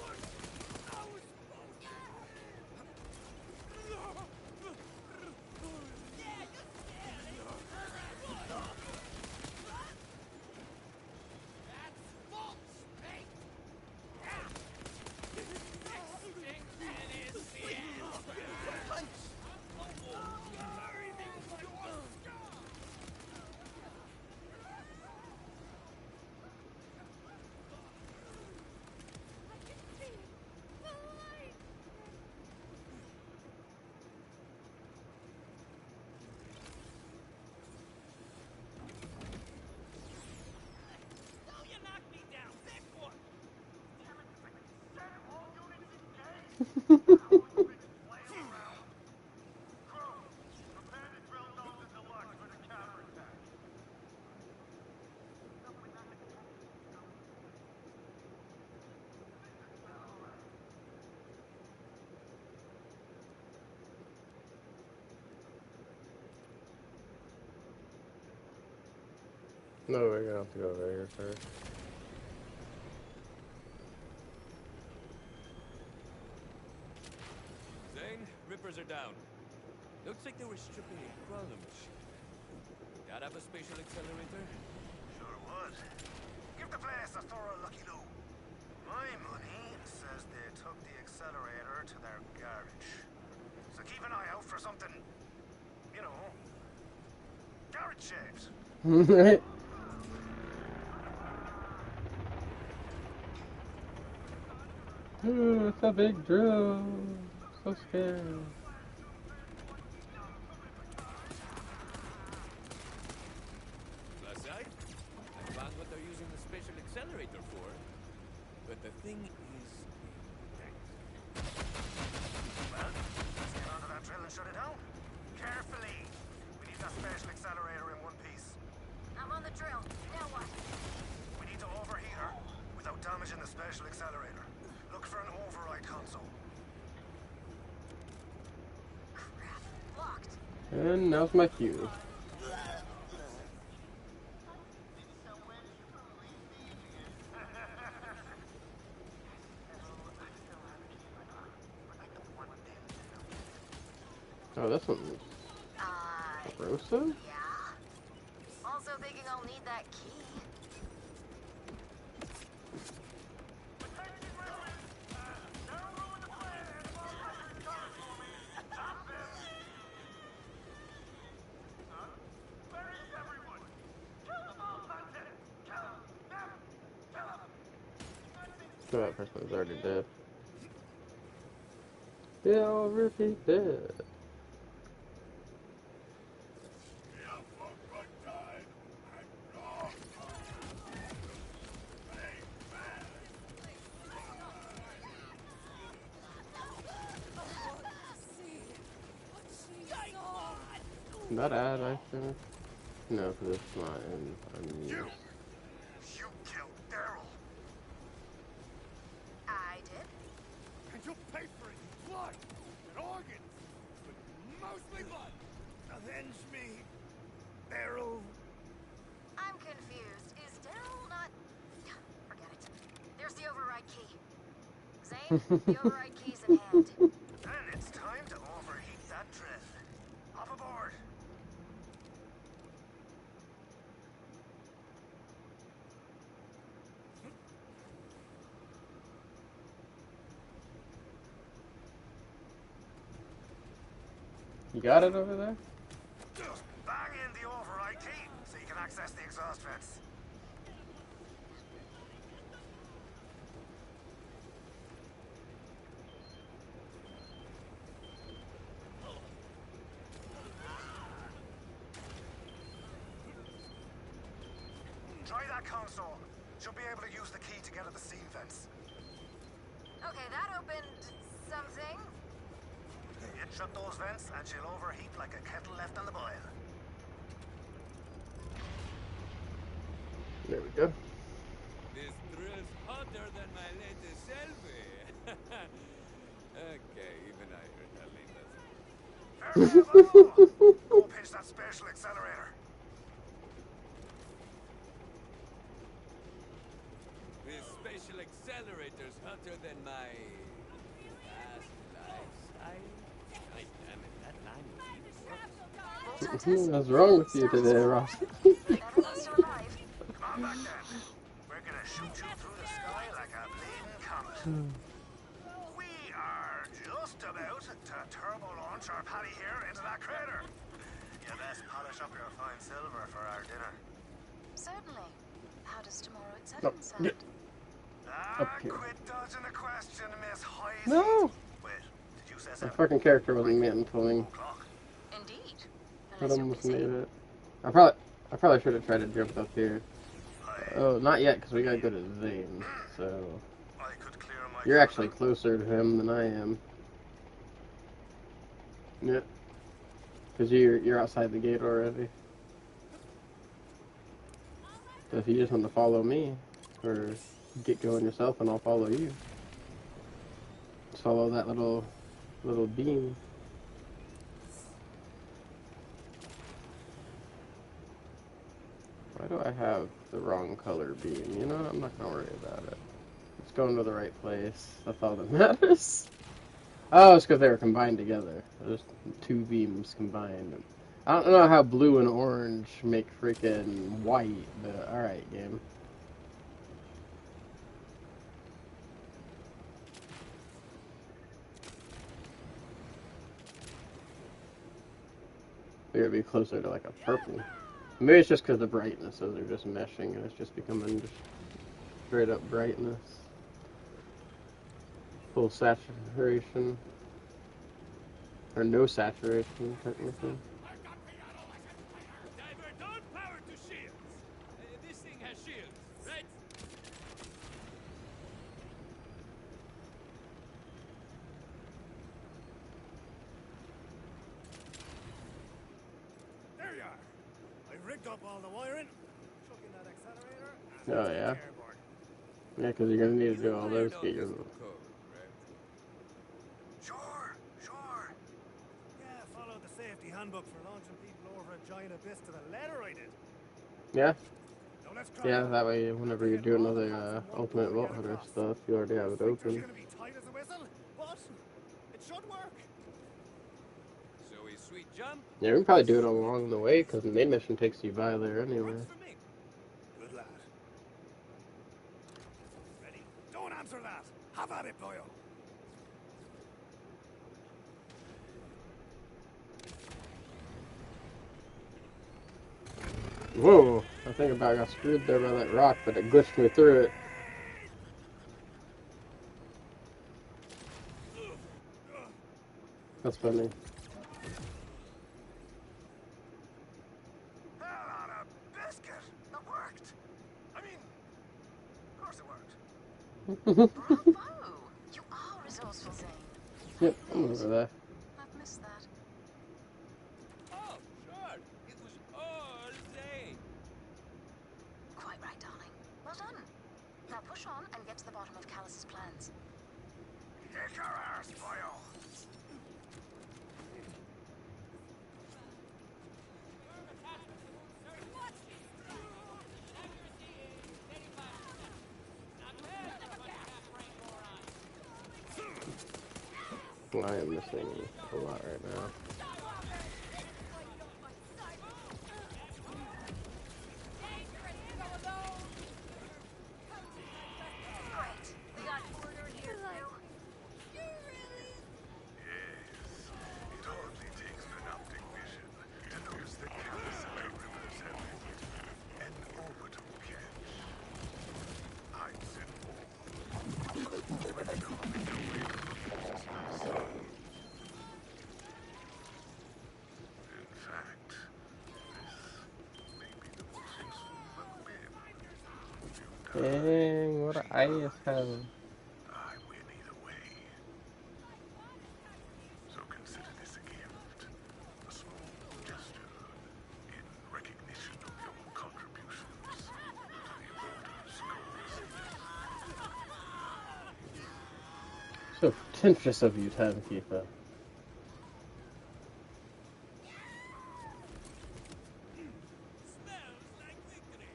No, we're gonna have to go over here first. Zane, Rippers are down. Looks like they were stripping a crawler machine. That have a spatial accelerator? Sure would. Give the place a thorough lucky loo. My money says they took the accelerator to their garage. So keep an eye out for something, you know, garage shaped. Ooh, it's a big drill. So scary. Plus side, I found what they're using the spatial accelerator for. But the thing is... Well, let's get onto that drill and shut it down. Carefully. We need that special accelerator in one piece. I'm on the drill. Now what? We need to overheat her without damaging the special accelerator. Look for an override console. Crap. Locked. And now's my cue. Oh, this one's corrosive? Yeah. Also thinking I'll need that key. Oh, that person was already dead. They're already dead. That ad I finished? No, because it's not in unused. You killed Daryl. I did. And you pay for it in blood and organs, but mostly blood. Avenge me, Daryl. I'm confused. Is Daryl not... Forget it. There's the override key. Zane, the override key's in hand. Then it's time to overheat that drill. Hop aboard. You got it over there? Just bang in the override key so you can access the exhaust vents. Try that console. She'll be able to use the key to get at the steam vents. Okay, that opened something. Hit shut those vents and she'll overheat like a kettle left on the boil. There we go. This drill's hotter than my latest selfie. Okay, even I heard that later. Farewell! Go pinch that spatial accelerator. This spatial accelerator's hotter than my last lifestyle. God damn it, that line was even worse. What's wrong with you today, Ross? Better than survive. Come on back then. We're gonna shoot you through the sky like a bleeding comet. We are just about to turbo launch our paddy here into that crater. You best polish up your fine silver for our dinner. Certainly. How does tomorrow at No, 7 sound? get up here. Quit dodging the question, Miss Heisey. No! Wait, did you say My 7 fucking character wasn't meant o'clock? Indeed. I Unless you're almost busy. made it. I probably should have tried to jump up here. Oh, not yet, because we gotta go to Zane. So I could clear my you're actually closer to him than I am. Yeah, because you're outside the gate already. So if you just want to follow me, or get going yourself, and I'll follow you. Just follow that little beam. Why do I have the wrong color beam? You know what? I'm not gonna worry about it. It's going to the right place. That's all that matters. Oh, it's because they were combined together. There's two beams combined. I don't know how blue and orange make freaking white, but alright, game. Maybe it'd be closer to like a purple. Maybe it's just because the brightnesses are just meshing and it's just becoming just straight up brightness. Full saturation. Or no saturation, technically. Divert all power to shields. This thing has shields, right? There you are. I rigged up all the wiring. Chuck in that accelerator. Oh, yeah? Airborne. Yeah, because you're going to need to do all those to Iron get your... all this code, right? Sure. Yeah, followed the safety handbook for launching people over a giant abyss to the letter I did. Yeah? Now let's try Yeah, it. that way whenever you do another Ultimate Vault Hunter stuff, you already have it Sector's open. gonna be tight as a whistle, but it should work. So a sweet jump. Yeah, we can probably do it along the way, because the main mission takes you by there anyway. Works for me. Good lad. Ready? Don't answer that. Have at it, boyo. Whoa! I think about got screwed there by that rock, but it glitched me through it. That's funny. Hell on a biscuit! That worked! I mean, of course it worked. Bravo! You are resourceful, Zane. Yep, I'm over there. I've missed that. Oh, sure. It was all Zane. Quite right, darling. Well done. Now push on and get to the bottom of Callus's plans. Kick your arse, boyo! I am missing a lot right now. Great. We got order here, too. Yes, it hardly takes synoptic vision to notice the Calisar rivers have an orbital catch. I'm simple. When coming away from the sun. In fact, this may be the most useful little bit. Dang, what a ice having. I win either way. So consider this a gift, a small gesture in recognition of your contributions to the Order's cause. So pretentious of you, Timekeeper. Smells like victory.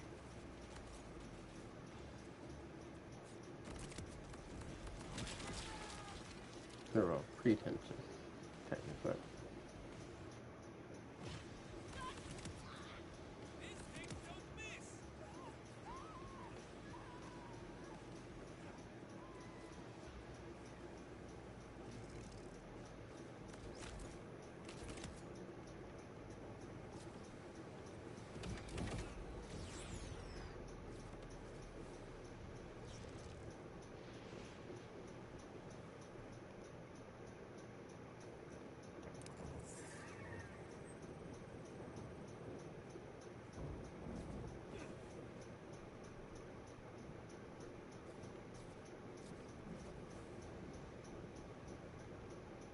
They're all pretentious, technically. This thing don't miss.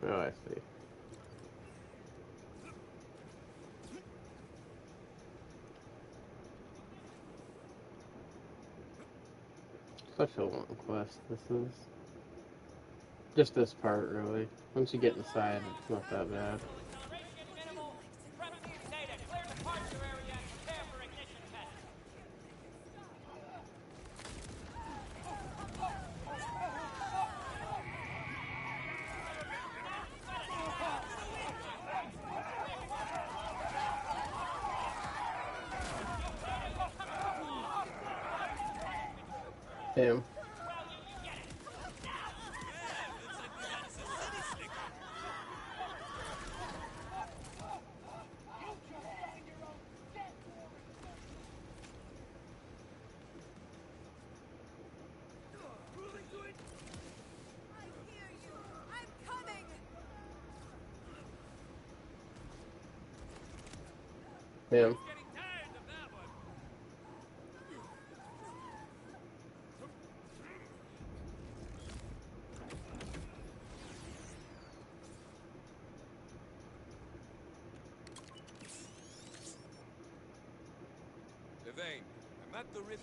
Oh, I see. Such a long quest, this is. Just this part, really. Once you get inside, it's not that bad. Damn. Damn. Getting tired of that one. Levine, I'm at the river,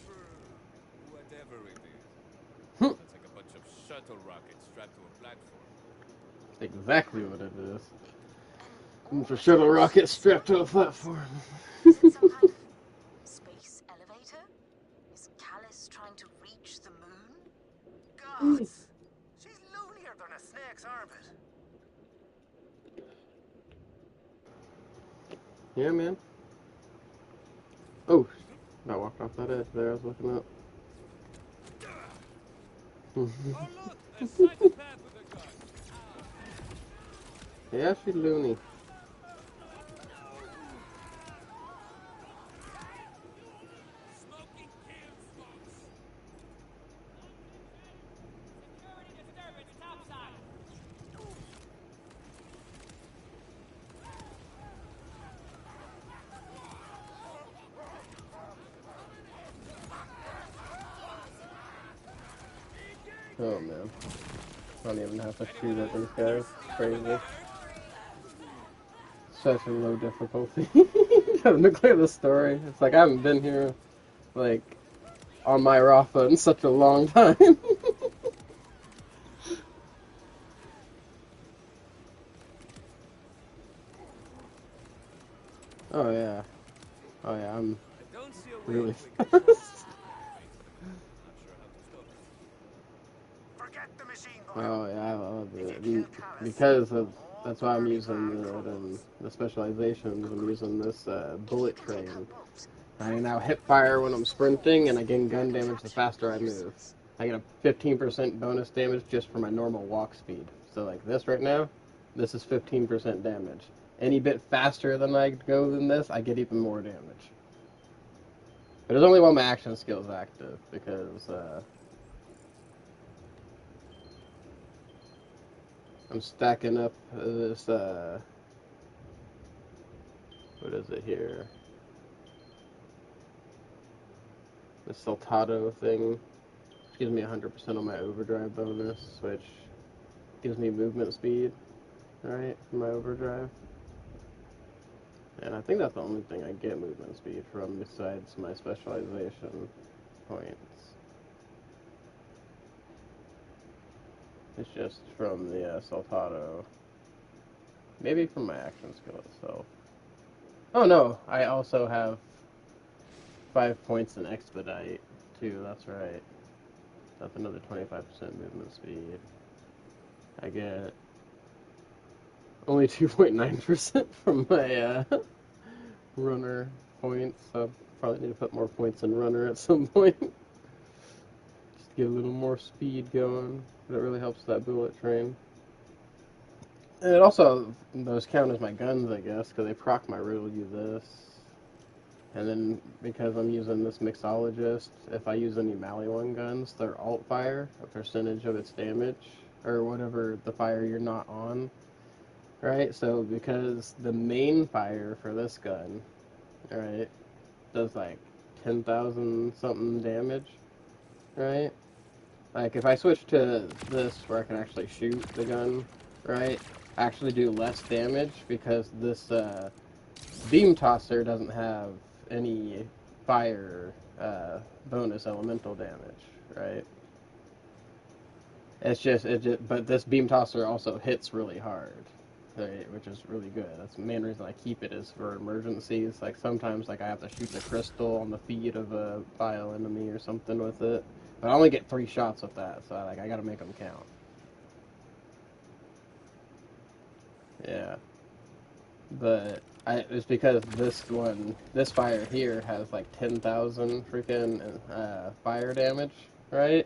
whatever it is. Hmm. That's like a bunch of shuttle rockets strapped to a platform. Exactly what it is. For shuttle rocket strapped to a platform. Is it some kind of space elevator? Is Callus trying to reach the moon? Gods! She's loonier than a snake's orbit. Yeah, man. Oh, I walked off that edge there. I was looking up. Oh look, a psychopath with a gun. Yeah, she's loony. Smoking kills, folks. Security disturbance topside. Oh man, I don't even have to shoot at these guys. It's crazy. Such a low difficulty. Having to clear the story. It's like I haven't been here, like, on my Rafa in such a long time. Oh yeah. Oh yeah, I'm I don't see a way really to ignore fast. this. Not sure how to stop it. Forget the machine gun. Oh yeah, I love If it. you And kill Callus, because of all that's why I'm dirty using plan it and crumbles. the specializations. I'm using this bullet If you can take train. out boats, I now hip fire when I'm sprinting, and I gain gun damage the faster I move. I get a 15% bonus damage just for my normal walk speed. So like this right now, this is 15% damage. Any bit faster than I go than this, I get even more damage. But it's only while my action skill is active, because I'm stacking up this, what is it here? This Saltado thing, which gives me 100% on my overdrive bonus, which gives me movement speed, right, for my overdrive. And I think that's the only thing I get movement speed from besides my specialization points. It's just from the Saltado. Maybe from my action skill itself. Oh no, I also have 5 points in Expedite, too, that's right. That's another 25% movement speed. I get only 2.9% from my runner points, so probably need to put more points in runner at some point. Just get a little more speed going. But it really helps that bullet train. And it also, those count as my guns, I guess, because they proc my riddle you this. And then, because I'm using this mixologist, if I use any Maliwan guns, they're alt fire, a percentage of its damage, or whatever the fire you're not on, right? So, because the main fire for this gun, right, does like 10,000 something damage, right? Like, if I switch to this where I can actually shoot the gun, right, I actually do less damage because this beam tosser doesn't have any fire bonus elemental damage, right? But this beam tosser also hits really hard, right, which is really good. That's the main reason I keep it is for emergencies. Like sometimes, like I have to shoot the crystal on the feet of a bio enemy or something with it, but I only get 3 shots with that, so I gotta make them count. Yeah. But it's because this fire here has like 10,000 freaking fire damage, right?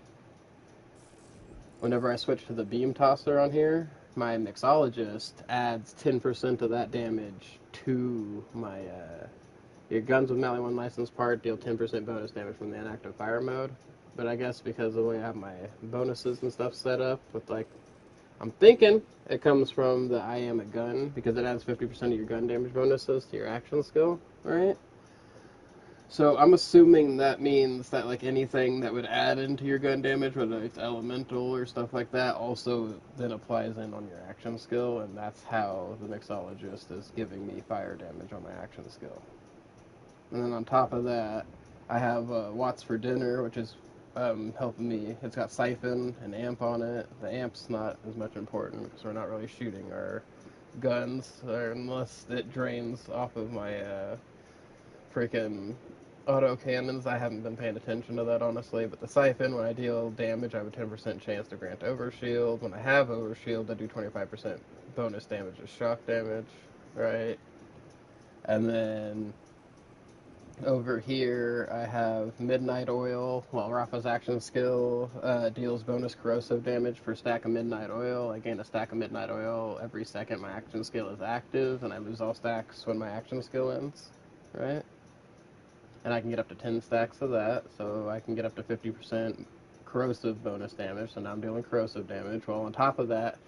Whenever I switch to the beam tosser on here, my mixologist adds 10% of that damage to my your guns with Mally 1 license part deal 10% bonus damage from the inactive fire mode. But I guess because of the way I have my bonuses and stuff set up with like I'm thinking it comes from the I am a gun because it adds 50% of your gun damage bonuses to your action skill, right? So I'm assuming that means that like anything that would add into your gun damage, whether it's elemental or stuff like that, also then applies in on your action skill, and that's how the mixologist is giving me fire damage on my action skill. And then on top of that, I have Watts for Dinner, which is helping me. It's got Siphon and Amp on it. The Amp's not as much important because we're not really shooting our guns unless it drains off of my freaking auto cannons. I haven't been paying attention to that, honestly. But the Siphon, when I deal damage, I have a 10% chance to grant Overshield. When I have Overshield, I do 25% bonus damage as shock damage, right? And then over here, I have Midnight Oil. While Rafa's action skill deals bonus corrosive damage per stack of Midnight Oil. I gain a stack of Midnight Oil every second my action skill is active, and I lose all stacks when my action skill ends. Right? And I can get up to 10 stacks of that, so I can get up to 50% corrosive bonus damage, so now I'm dealing corrosive damage. Well, on top of that,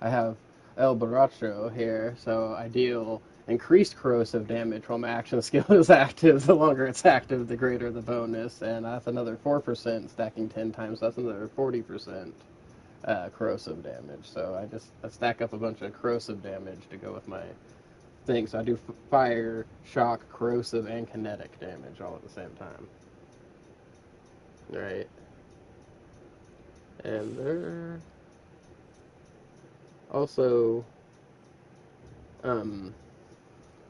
I have El Borracho here, so I deal increased corrosive damage while my action skill is active. The longer it's active, the greater the bonus, and that's another 4%, stacking 10 times, so that's another 40% corrosive damage. So I stack up a bunch of corrosive damage to go with my thing. So I do fire, shock, corrosive, and kinetic damage all at the same time. Right. And there also,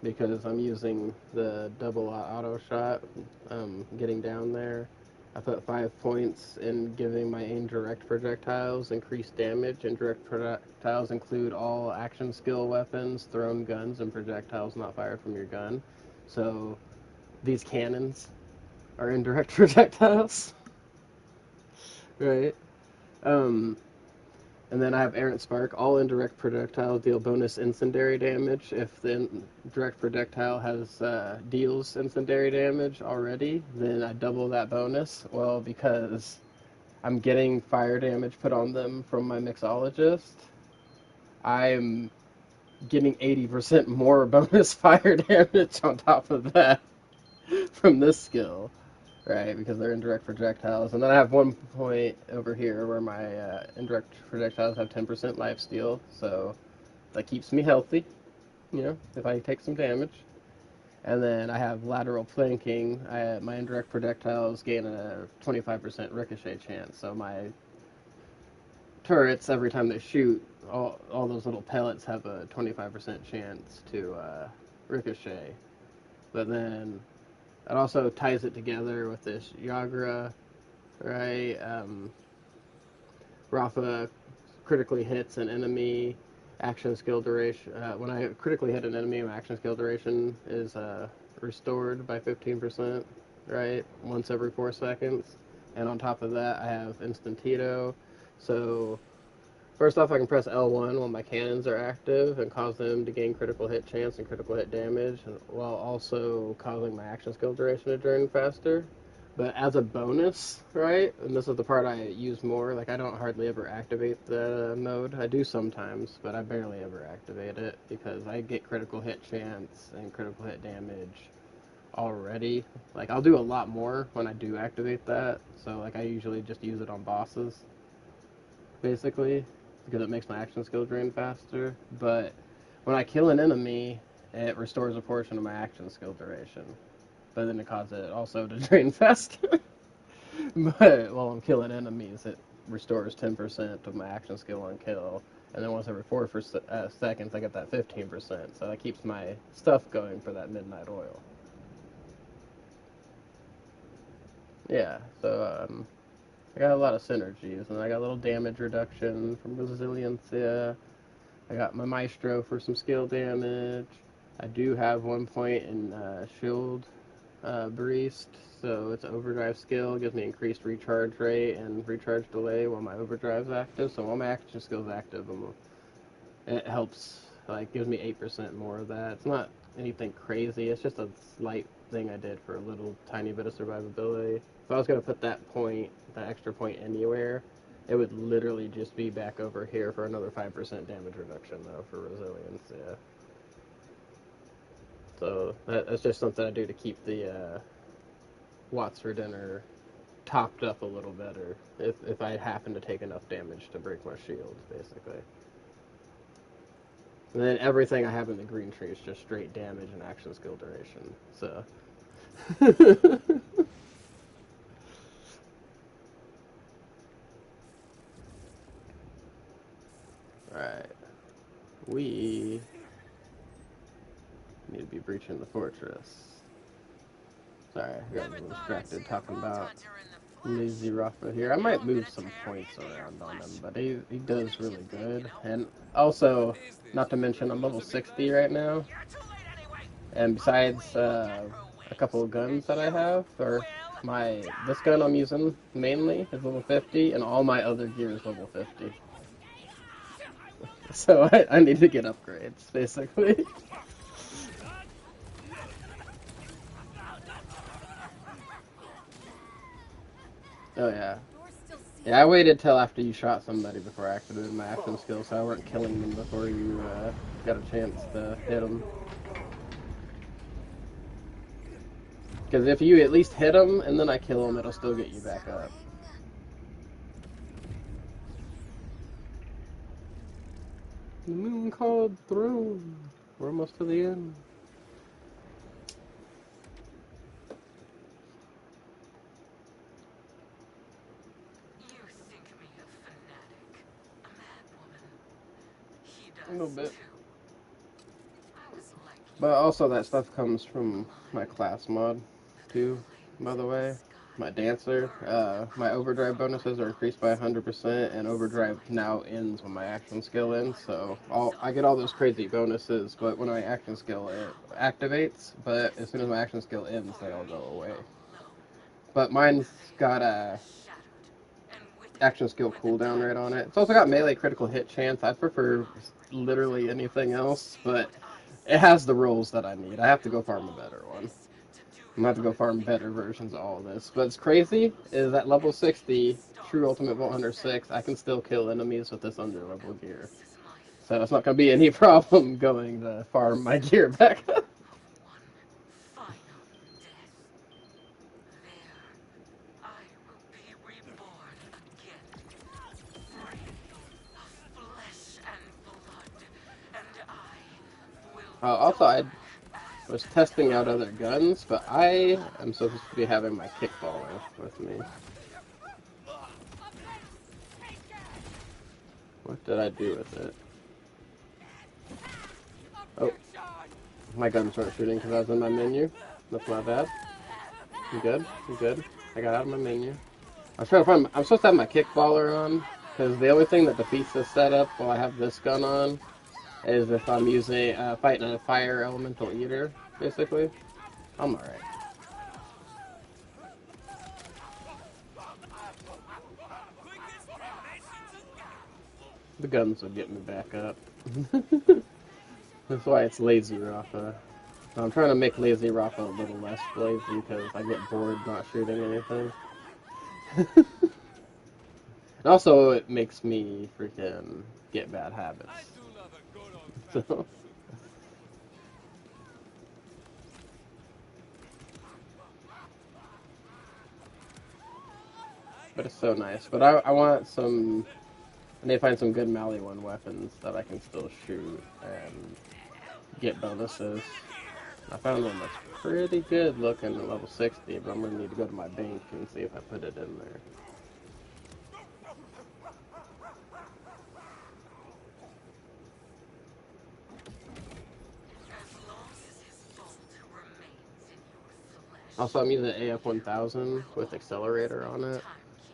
because I'm using the double auto shot, getting down there, I put 5 points in giving my aim direct projectiles increased damage. Indirect projectiles include all action skill weapons, thrown guns, and projectiles not fired from your gun. So these cannons are indirect projectiles, right? Um, and then I have Errant Spark. All indirect projectiles deal bonus incendiary damage. If the direct projectile has deals incendiary damage already, then I double that bonus. Well, because I'm getting fire damage put on them from my mixologist, I'm getting 80% more bonus fire damage on top of that from this skill. Right, because they're indirect projectiles. And then I have 1 point over here where my indirect projectiles have 10% lifesteal, so that keeps me healthy, if I take some damage. And then I have lateral flanking. My indirect projectiles gain a 25% ricochet chance, so my turrets, every time they shoot, all those little pellets have a 25% chance to ricochet. But then it also ties it together with this Yagra, right? Rafa critically hits an enemy, action skill duration. When I critically hit an enemy, my action skill duration is restored by 15%, right? Once every 4 seconds. And on top of that, I have Instantito. So first off, I can press L1 while my cannons are active and cause them to gain critical hit chance and critical hit damage, while also causing my action skill duration to drain faster. But as a bonus, right, and this is the part I use more, like I don't hardly ever activate the mode. I do sometimes, but I barely ever activate it because I get critical hit chance and critical hit damage already. Like I'll do a lot more when I do activate that, so like I usually just use it on bosses, basically, because it makes my action skill drain faster. But when I kill an enemy, it restores a portion of my action skill duration. But then it causes it also to drain faster. But while I'm killing enemies, it restores 10% of my action skill on kill. And then once every 4 seconds, I get that 15%. So that keeps my stuff going for that midnight oil. Yeah, so I got a lot of synergies, and I got a little damage reduction from resilience. Yeah, I got my maestro for some skill damage. I do have 1 point in shield bariste, so it's overdrive skill, gives me increased recharge rate and recharge delay while my overdrive's active. So while my action skill's active, it helps, like, gives me 8% more of that. It's not anything crazy, it's just a slight thing I did for a little tiny bit of survivability. If I was going to put that extra point anywhere, it would literally just be back over here for another 5% damage reduction, though, for resilience, yeah. So that's just something I do to keep the Watts for dinner topped up a little better if I happen to take enough damage to break my shield, basically. And then everything I have in the green tree is just straight damage and action skill duration. So. Alright. We need to be breaching the fortress. Sorry, I got a little distracted talking about Lazy Rafa here. I might move some points around on him, but he does really good. And also, not to mention, I'm level 60 right now. You're too late anyway. And besides a couple of guns that I have, or this gun I'm using mainly is level 50, and all my other gear is level 50. So I need to get upgrades, basically. Oh yeah. Yeah, I waited till after you shot somebody before I activated my action skill, so I weren't killing them before you got a chance to hit them. Because if you at least hit them and then I kill them, it'll still get you back up. The moon called throne. We're almost to the end. You think me a fanatic, a mad woman. He does A little bit. too. I was like But also that stuff comes from my class mod, too, by the way. My dancer, my overdrive bonuses are increased by 100%, and overdrive now ends when my action skill ends, so I get all those crazy bonuses, but when my action skill activates, but as soon as my action skill ends, they all go away. But mine's got a action skill cooldown rate on it. It's also got melee critical hit chance. I prefer literally anything else, but it has the rolls that I need. I have to go farm a better one. I'm gonna have to go farm better versions of all of this. But it's crazy is at level 60, True Ultimate Vault Hunter 6, I can still kill enemies with this under level gear. So it's not gonna be any problem going to farm my gear back up. Also, I was testing out other guns, but I am supposed to be having my kickballer with me. What did I do with it? Oh, my guns weren't shooting because I was in my menu. That's my bad. You good? You good? I got out of my menu. I was trying to find. I'm supposed to have my kickballer on because the only thing that defeats this setup while I have this gun on is if I'm using fighting a fire elemental eater, basically. I'm alright. The guns would get me back up. That's why it's lazy Rafa. I'm trying to make lazy Rafa a little less lazy because I get bored not shooting anything. And also, it makes me freaking get bad habits. So. But it's so nice. But I want some. I need to find some good Mali 1 weapons that I can still shoot and get bonuses. I found one that's pretty good looking at level 60, but I'm going to need to go to my bank and see if I put it in there. Also, I'm using AF1000 with accelerator on it.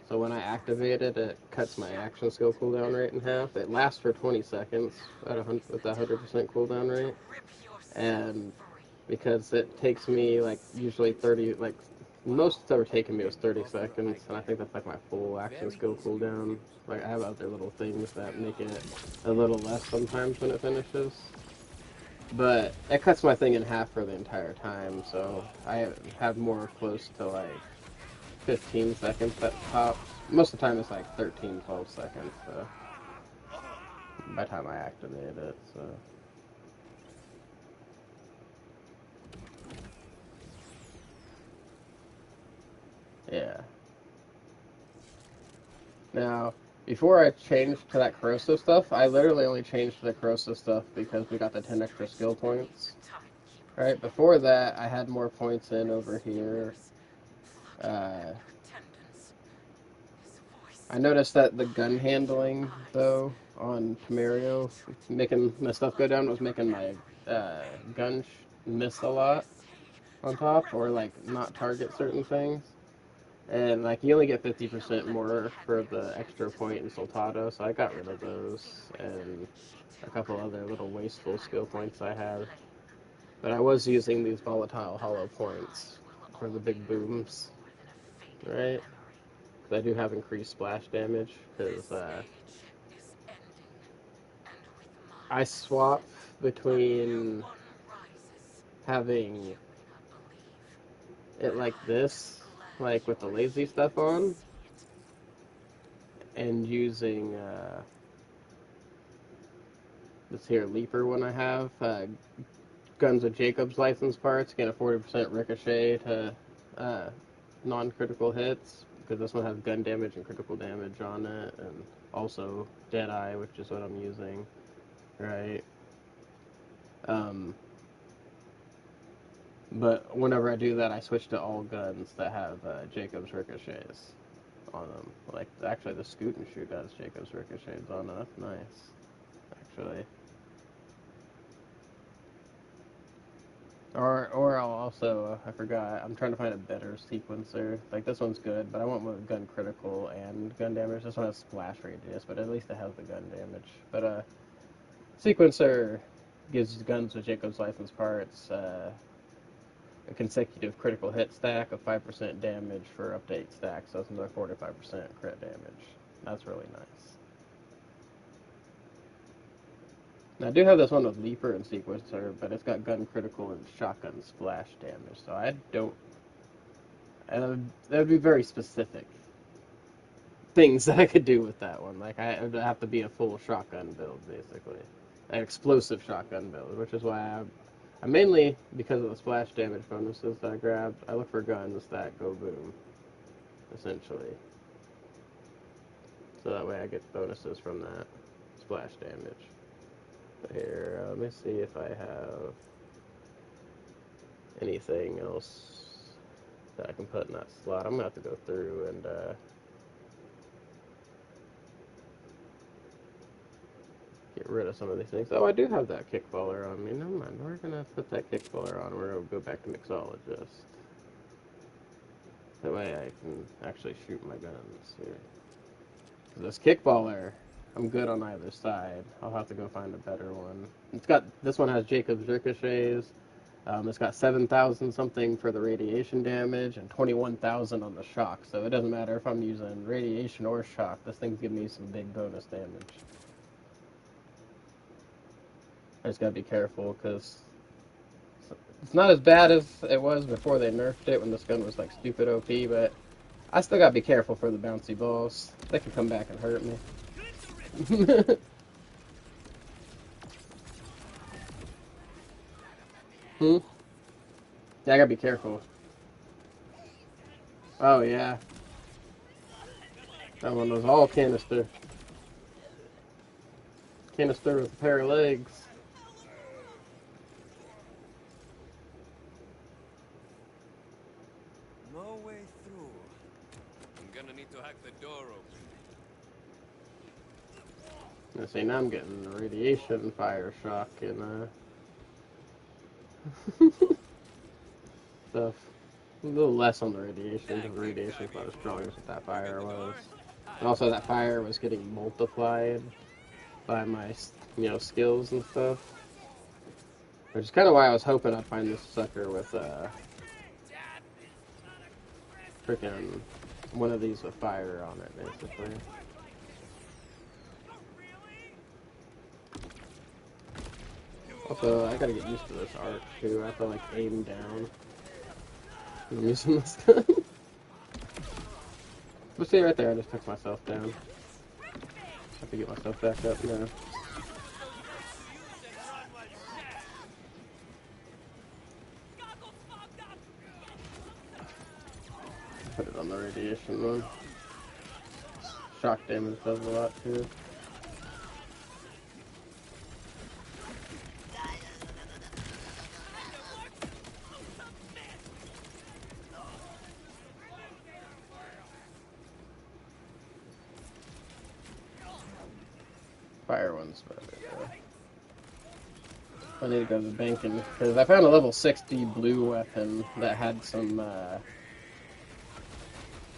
So when I activate it, it cuts my action skill cooldown rate in half. It lasts for 20 seconds at with a 100% cooldown rate. And because it takes me like usually 30, like most it's ever taken me was 30 seconds, and I think that's like my full action skill cooldown. Like I have other little things that make it a little less sometimes when it finishes. But it cuts my thing in half for the entire time, so I have more close to like 15 seconds at tops. Most of the time it's like 13, 12 seconds so, by the time I activate it. So. Yeah. Now, before I changed to that corrosive stuff, I literally only changed to the corrosive stuff because we got the 10 extra skill points. Right, before that, I had more points in over here. I noticed that the gun handling, though, on Tamario, making my stuff go down, was making my gun miss a lot on top, or like not target certain things. And like you only get 50% more for the extra point in Soltado, so I got rid of those and a couple other little wasteful skill points I had. But I was using these volatile hollow points for the big booms, right? 'Cause I do have increased splash damage, because I swap between having it like this, like with the lazy stuff on, and using this here leaper one I have. Guns with Jacob's license parts gain a 40% ricochet to non-critical hits, because this one has gun damage and critical damage on it, and also Deadeye, which is what I'm using, right? Um, but whenever I do that, I switch to all guns that have Jacob's ricochets on them. Like, actually, the Scoot and Shoot has Jacob's ricochets on it. That's nice, actually. Or I'll also, I forgot, I'm trying to find a better sequencer. Like, this one's good, but I want one with gun critical and gun damage. This one has splash radius, but at least it has the gun damage. But, sequencer gives guns with Jacob's license parts a consecutive critical hit stack of 5% damage for up to 8 stacks, so it's another 45% crit damage. That's really nice. Now, I do have this one with Leaper and Sequencer, but it's got gun critical and shotgun splash damage, so I don't... that would be very specific things that I could do with that one. Like, I would have to be a full shotgun build, basically. An explosive shotgun build, which is why I mainly, because of the splash damage bonuses that I grabbed, I look for guns that go boom, essentially. So that way I get bonuses from that splash damage. But here, let me see if I have anything else that I can put in that slot. I'm going to have to go through and get rid of some of these things. Oh, I do have that kickballer on me. Never mind. We're going to put that kickballer on. We're going to go back to Mixologist. That way I can actually shoot my guns here. This kickballer, I'm good on either side. I'll have to go find a better one. This one has Jacob's ricochets. It's got 7,000 something for the radiation damage and 21,000 on the shock. So it doesn't matter if I'm using radiation or shock. This thing's giving me some big bonus damage. I just gotta be careful because it's not as bad as it was before they nerfed it when this gun was like stupid OP, but I still gotta be careful for the bouncy balls. They can come back and hurt me. Hmm? Yeah, I gotta be careful. Oh, yeah. That one was all canister. Canister with a pair of legs. No way through. I'm gonna need to hack the door open. See, now I'm getting radiation fire shock and stuff. A little less on the radiation, because the radiation is not as strong as what that fire was. And also, that fire was getting multiplied by my, skills and stuff. Which is kind of why I was hoping I'd find this sucker with, freaking one of these with fire on it, basically. Also, I gotta get used to this arc, too. I have to, like, aim down. I'm using this gun. But see, right there, I just took myself down. I have to get myself back up now. Put it on the radiation one. Shock damage does a lot, too. Fire one's better. I need to go to the banking because I found a level 60 blue weapon that had some the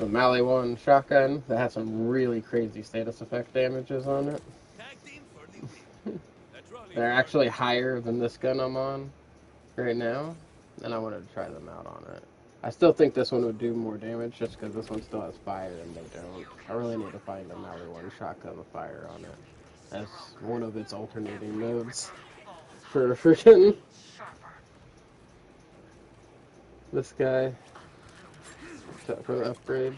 Mali 1 shotgun that had some really crazy status effect damages on it. They're actually higher than this gun I'm on right now, and I wanted to try them out on it. I still think this one would do more damage just because this one still has fire and they don't. I really need to find another one shotgun with fire on it as one of its alternating modes for freaking this guy for the upgrades.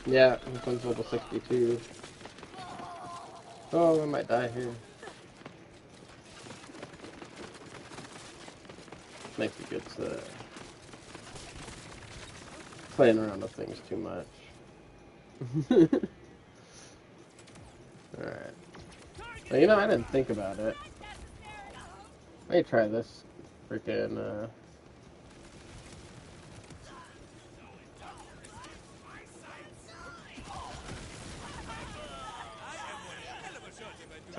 Yeah, this one's level 62. Oh, I might die here. Makes it good to playing around with things too much. Alright. Well, you know, I didn't think about it. Let me try this freaking,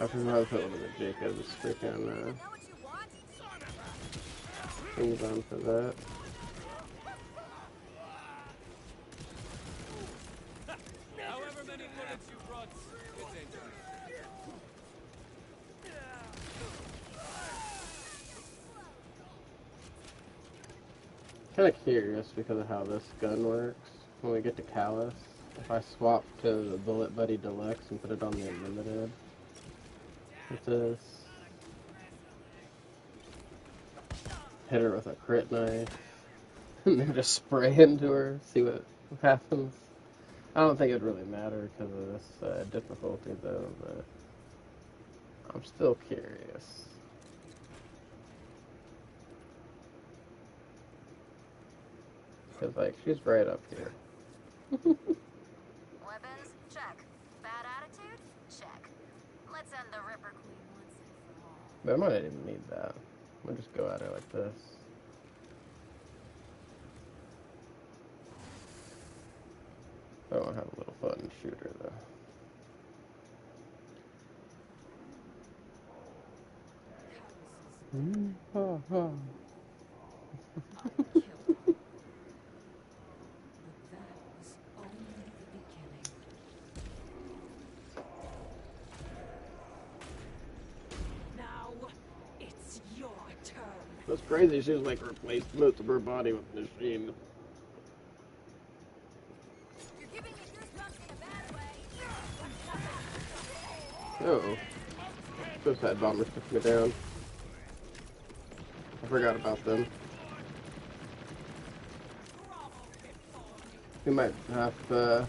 I forgot to put one of the Jacob's freaking, things on for that. However many bullets you brought, it's dangerous. Kind of curious because of how this gun works. When we get to Callus, if I swap to the Bullet Buddy Deluxe and put it on the Unlimited, with this, hit her with a crit knife, and then just spray into her, see what happens. I don't think it'd really matter because of this difficulty though, but I'm still curious. Because, like, she's right up here. Weapons? Check. Bad attitude? Check. Let's end the Ripper Queen once and for all. But I might not even need that. I'll just go at her like this. I want to have a little fun and shoot her, though. That's crazy. She was like replaced most of her body with the machine. You're giving me goosebumps in a bad way. Oh. Those head bombers took me down. I forgot about them. We might have to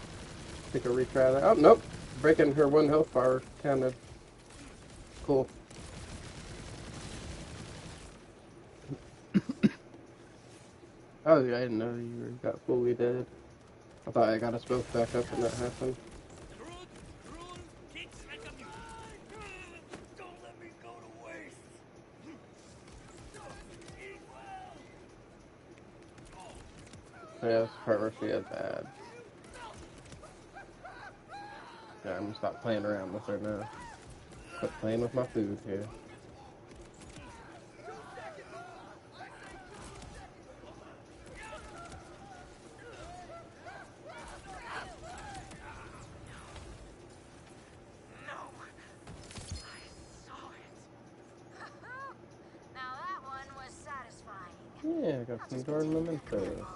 take a retry that. Oh, nope. Breaking her 1 health bar counted. Cool. Oh, yeah, I didn't know you got fully dead. I thought I got us both back up when that happened. Don't let me go to waste. Yeah, that's the part where she had bad. Yeah, I'm gonna stop playing around with her now. Quit playing with my food here. Now that one was satisfying. Yeah, I got some Jordan Memento.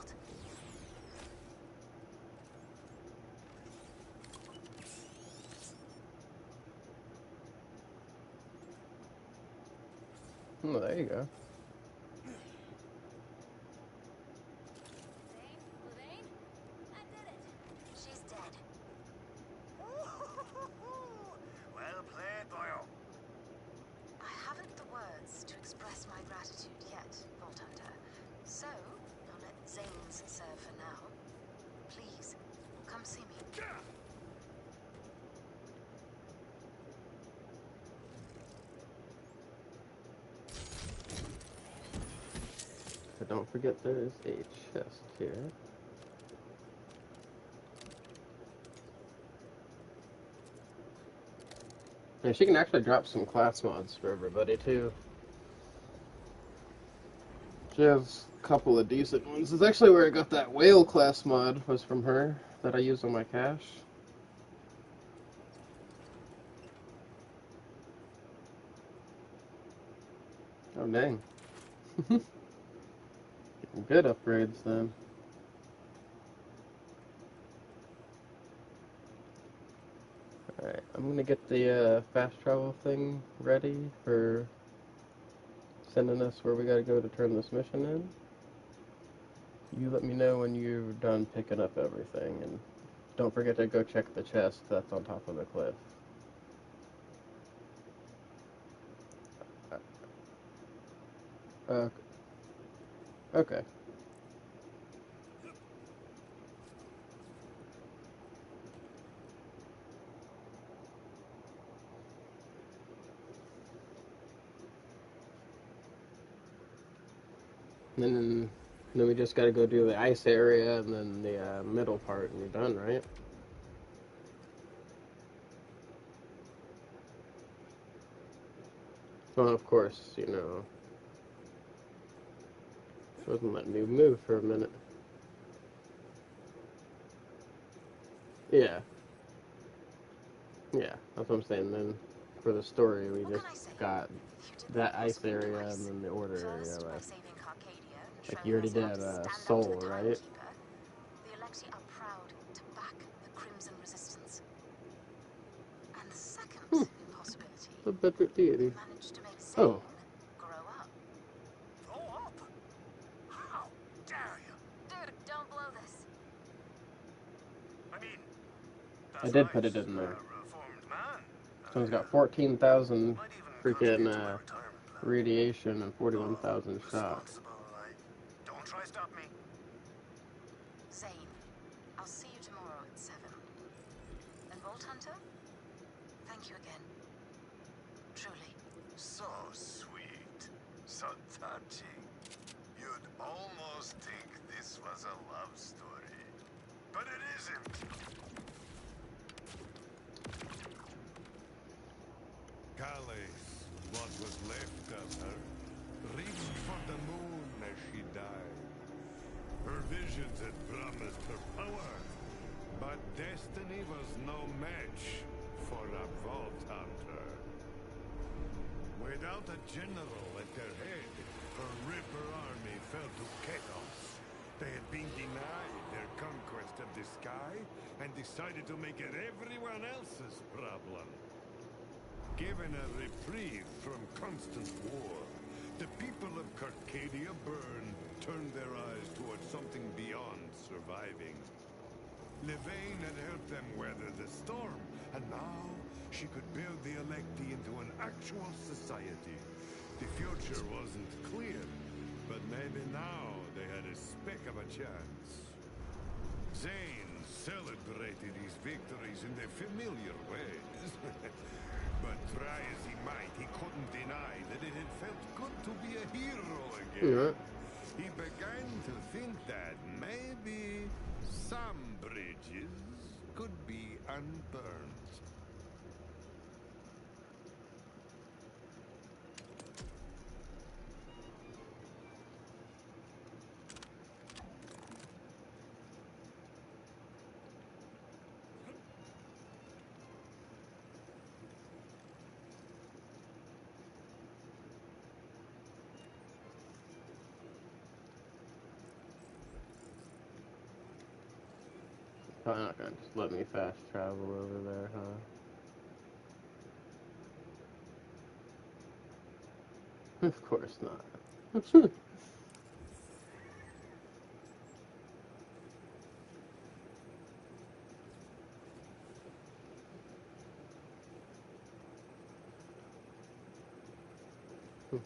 Oh, there you go. Levine? I did it. She's dead. Well played, boyo. I haven't the words to express my gratitude yet, Vault Hunter. So, I'll let Zane's serve for now. Please, come see me. But don't forget there is a chest here. And she can actually drop some class mods for everybody too. She has a couple of decent ones. It's actually where I got that whale class mod, was from her, that I use on my cache. Oh, dang. Good upgrades, then. Alright, I'm gonna get the fast travel thing ready for sending us where we gotta go to turn this mission in. You let me know when you're done picking up everything, and don't forget to go check the chest that's on top of the cliff. Uh, okay. And then we just gotta go do the ice area and then the middle part, and you're done, right? Well, of course, you know, it wasn't letting me move for a minute. Yeah, yeah, that's what I'm saying. Then for the story, we What just can I say? got You did that what ice possibly area twice. and then the order area First, by left. saving Carcadia and Like showing you already us how did to stand up to Soul, the right? Timekeeper, the Electi are proud to back the Crimson Resistance. And the second impossibility, The better deity. they managed to make Zane Oh, grow up. Grow up? How dare you? Dude, don't blow this. I mean, I that's did put nice. it in there. A reformed man. Someone's got 14,000 Might even freaking contribute to my retirement plan. radiation and 41,000 shock. Responsible, like. Don't try stop me. Zane, I'll see you tomorrow at 7. And Vault Hunter, thank you again. Truly. So sweet. So touching. You'd almost think this was a love story. But it isn't. Calais, what was left of her, reached for the moon as she died. Her visions had promised her power, but destiny was no match for a Vault Hunter. Without a general at their head, her Ripper army fell to chaos. They had been denied their conquest of the sky and decided to make it everyone else's problem. Given a reprieve from constant war, the people of Carcadia Burn turned their eyes towards something beyond surviving. Levain had helped them weather the storm, and now she could build the Electi into an actual society. The future wasn't clear, but maybe now they had a speck of a chance. Zane celebrated his victories in their familiar ways. But try as he might, he couldn't deny that it had felt good to be a hero again. Yeah. He began to think that maybe some bridges could be unburned. Probably not gonna just let me fast travel over there, huh? Of course not.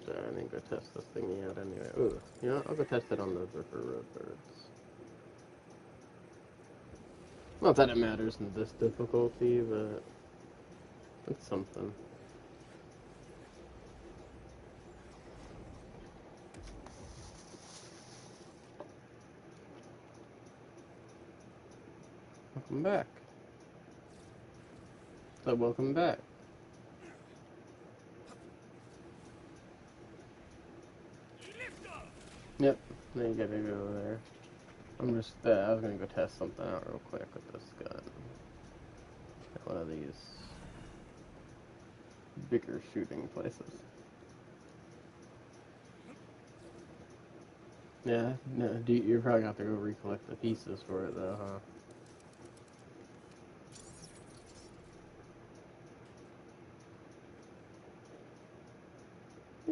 Sorry, I didn't go test this thing yet anyway. Ooh, you know, I'll go test it on those Ripper Roadbirds. Not that it matters in this difficulty, but it's something. Welcome back. So welcome back. Lift up! Yep, then you gotta go there. I'm just, I was gonna go test something out real quick with this gun. One of these bigger shooting places. Yeah, no, you're probably gonna have to go recollect the pieces for it though, huh?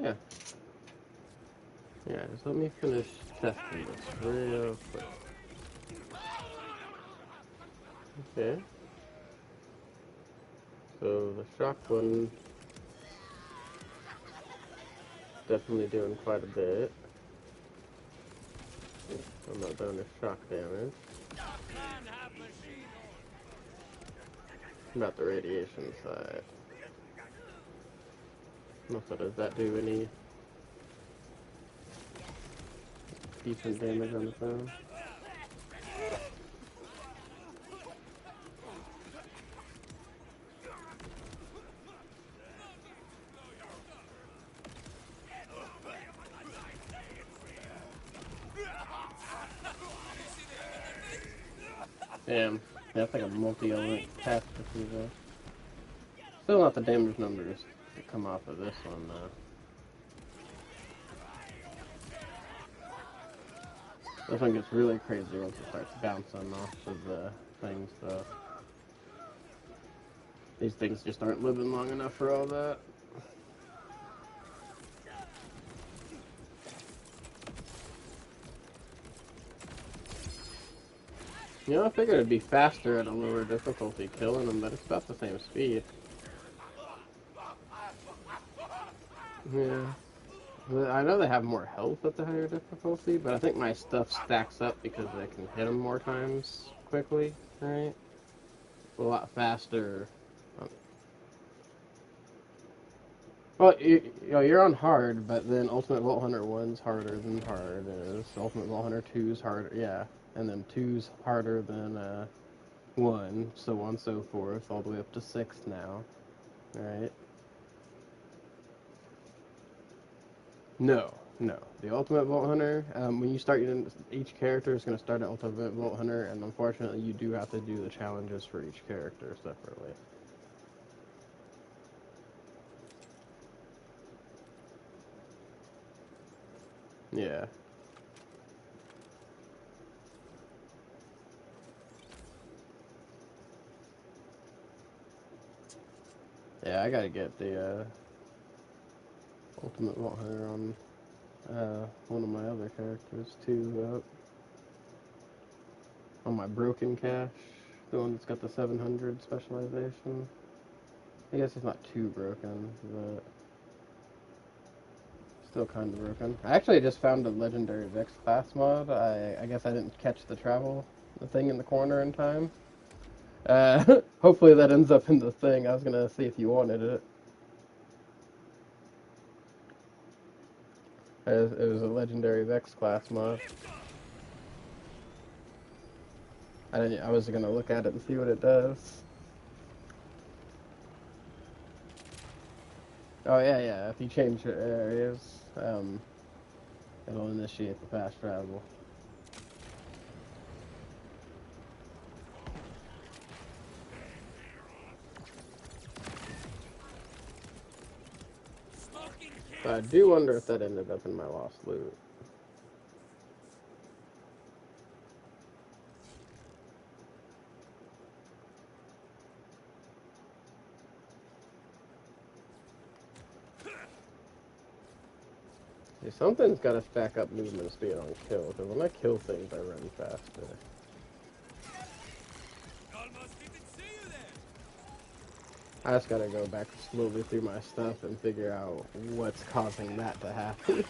Yeah. Yeah, just let me finish testing this real quick. Okay. So the shotgun definitely doing quite a bit. I'm not doing a shock damage. About the radiation side. So does that do any decent damage on its own? Damn. That's like a multi-element catastrophe though. Still not the damage numbers that come off of this one though. This one gets really crazy once it starts bouncing off of the things though. These things just aren't living long enough for all that. You know, I figured it'd be faster at a lower difficulty killing them, but it's about the same speed. Yeah. I know they have more health at the higher difficulty, but I think my stuff stacks up because I can hit them more times quickly, right? A lot faster. Well, you're on hard, but then Ultimate Vault Hunter 1's harder than hard is. Ultimate Vault Hunter 2's harder, yeah. And then 2's harder than 1, so on and so forth, all the way up to 6 now, right? No, no. The Ultimate Vault Hunter, when you start, each character is going to start at Ultimate Vault Hunter, and unfortunately you do have to do the challenges for each character separately. Yeah. Yeah, I gotta get the Ultimate Vault Hunter on one of my other characters too, on my broken cache, the one that's got the 700 specialization. I guess it's not too broken, but still kind of broken. I actually just found a legendary Vex class mod. I guess I didn't catch the thing in the corner in time. Hopefully that ends up in the thing. I was gonna see if you wanted it. It was a legendary Vex class mod. I was gonna look at it and see what it does. Oh yeah, yeah. If you change your areas, it'll initiate the fast travel. But I do wonder if that ended up in my lost loot. See, something's got to stack up movement speed on kill, because when I kill things, I run faster. I just gotta go back slowly through my stuff and figure out what's causing that to happen.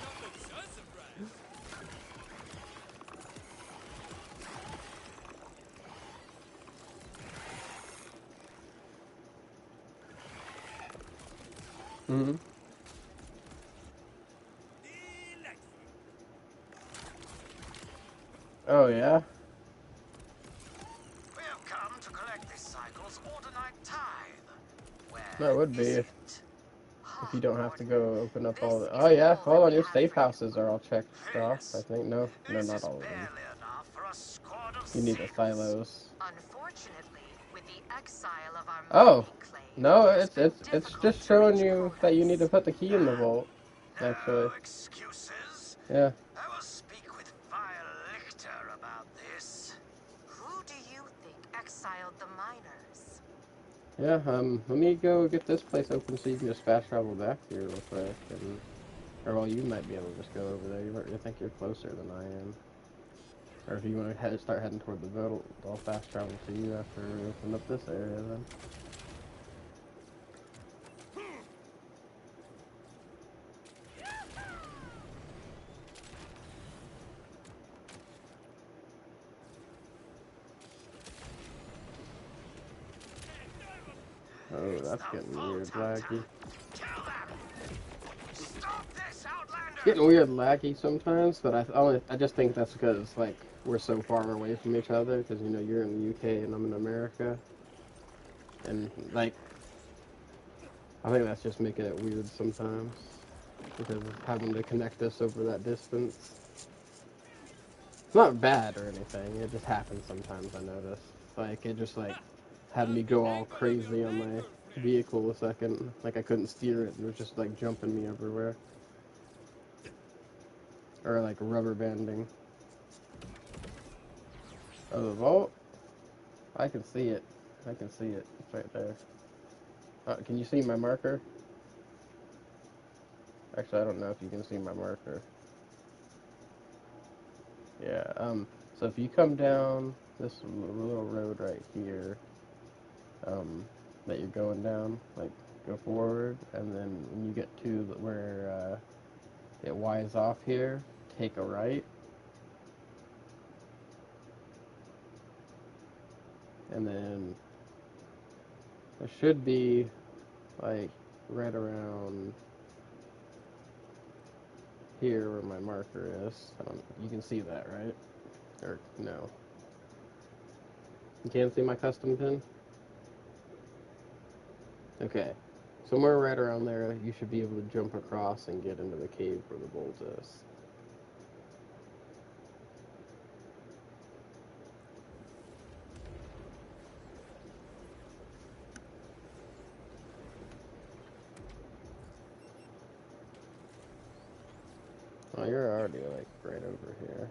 Mm-hmm. Oh, yeah? We have come to collect this cycle's ordinate tithe. Where That would is be. it? If you don't have to go open up all This the... is Oh yeah, all that hold on, we your have safe for you. houses are all checked off, I Yes. think. No, no, This not is all of them. barely enough for a squad of You need the sailors. silos. Unfortunately, with the exile of our Oh, mining claim, no, it has been it's difficult just to showing reach you that you need to quotas. put the key in the vault, actually. No excuses. Yeah. I will speak with Vile Lichter about this. Who do you think exiled the miners? Yeah, let me go get this place open so you can just fast travel back here real quick, and... Or, well, you might be able to just go over there. You think you're closer than I am. Or if you want to start heading toward the boat, I'll fast travel to you after we open up this area then. Oh, It's that's the getting Vault weird Hunter. laggy. Kill them! Stop this, It's Outlander! getting weird laggy sometimes, but I just think that's because, like, we're so far away from each other, because, you know, you're in the UK and I'm in America. And, like, I think that's just making it weird sometimes, because of having to connect us over that distance. It's not bad or anything, it just happens sometimes, I notice. Like, it just, like, had me go all crazy on my vehicle a second. Like, I couldn't steer it, and it was just, like, jumping me everywhere. Or, like, rubber banding. Oh, the vault? I can see it. I can see it. It's right there. Can you see my marker? Actually, I don't know if you can see my marker. Yeah, so if you come down this little road right here, that you're going down, like, go forward, and then when you get to where, it Y's off here, take a right, and then there should be, like, right around here where my marker is. You can see that, right? Or, no. You can't see my custom pin? Okay. Somewhere right around there, you should be able to jump across and get into the cave where the bolt is. Oh, you're already, like, right over here.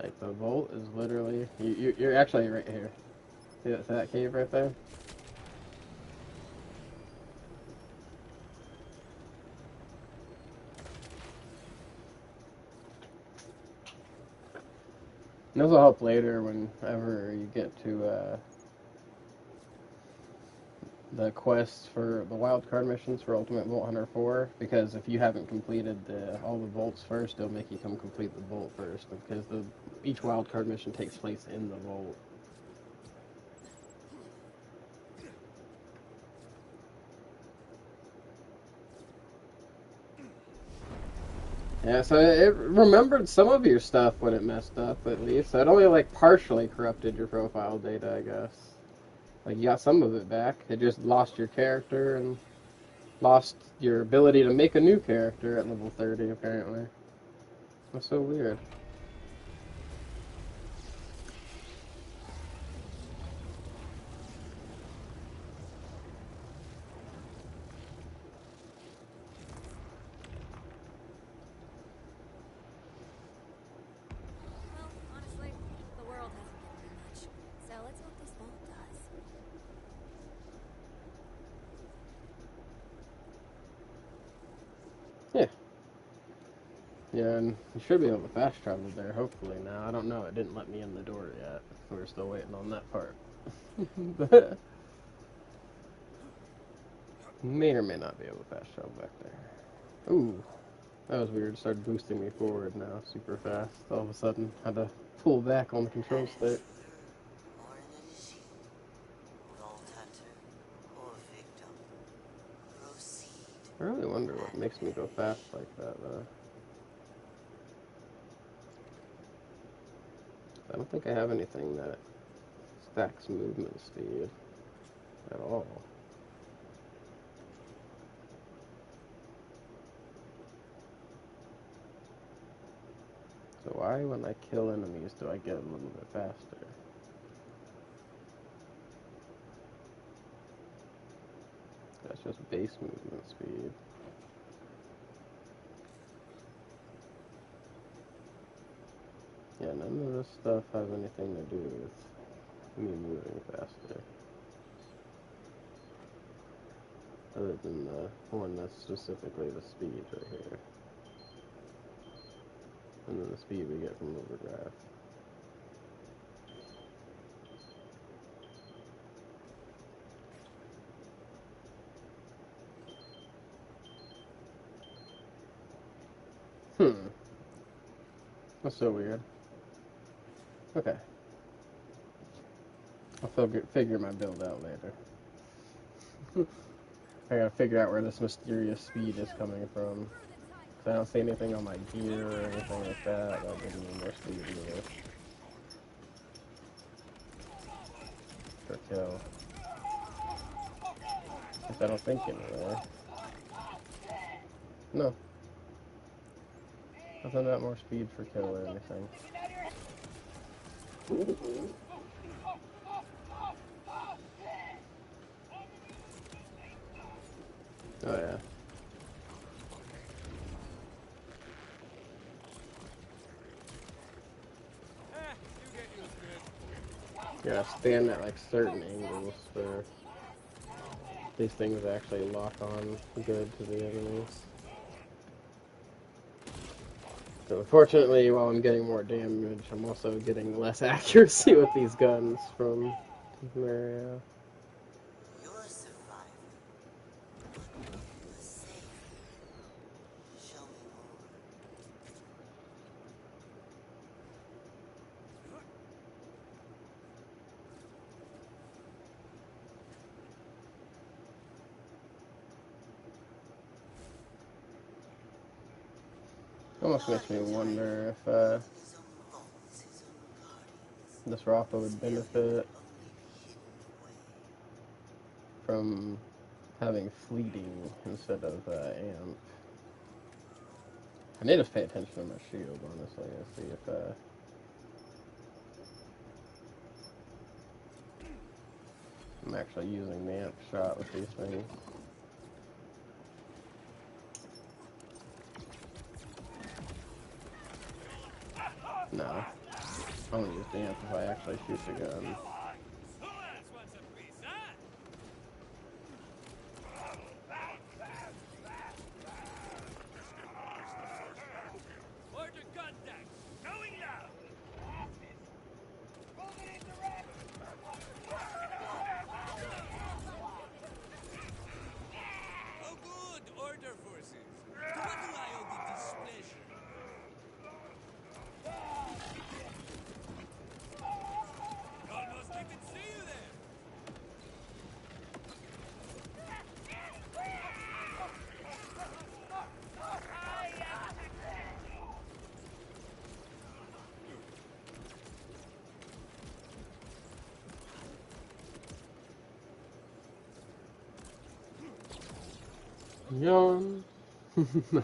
Like, the vault is literally... You're actually right here. See that cave right there? And this will help later whenever you get to, the quests for the wildcard missions for Ultimate Vault Hunter 4, because if you haven't completed all the vaults first, it'll make you come complete the vault first, because each wildcard mission takes place in the vault. Yeah, so it remembered some of your stuff when it messed up, at least. So it only, like, partially corrupted your profile data, I guess. Like, you got some of it back. It just lost your character and lost your ability to make a new character at level 30, apparently. That's so weird. Well, honestly, the world hasn't given me much. So let's hope this vault does. Yeah. Yeah, and you should be able to fast travel there, hopefully, now. I don't know, it didn't let me in the door yet. We're still waiting on that part. But may or may not be able to fast travel back there. Ooh, that was weird. It started boosting me forward now, super fast. All of a sudden, had to pull back on the control stick. Or the deceit, Vault Hunter, or victim. Proceed. I really wonder what makes me go fast like that, though. I don't think I have anything that stacks movement speed at all. why when I kill enemies do I get a little bit faster? That's just base movement speed. Yeah, none of this stuff has anything to do with me moving faster. Other than the one that's specifically the speed right here. And then the speed we get from overdrive. That's so weird. Okay. I'll figure my build out later. I gotta figure out where this mysterious speed is coming from. Cause I don't see anything on my gear or anything like that. That gives me more speed either. For kill. At least I don't think anyway. No. Nothing about more speed for kill or anything. Oh yeah. You gotta stand at like certain angles for these things to actually lock on good to the enemies. So unfortunately, while I'm getting more damage, I'm also getting less accuracy with these guns from Mario. You're surviving. You're safe. Show me more. Almost makes me wonder if His own vaults, his own guardians. this Rappa would benefit Only the hidden way. from having fleeting instead of amp. I need to pay attention to my shield, honestly, and see if I'm actually using the amp shot with these things. No. I only use the amp if I actually shoot the gun. Yawn. No.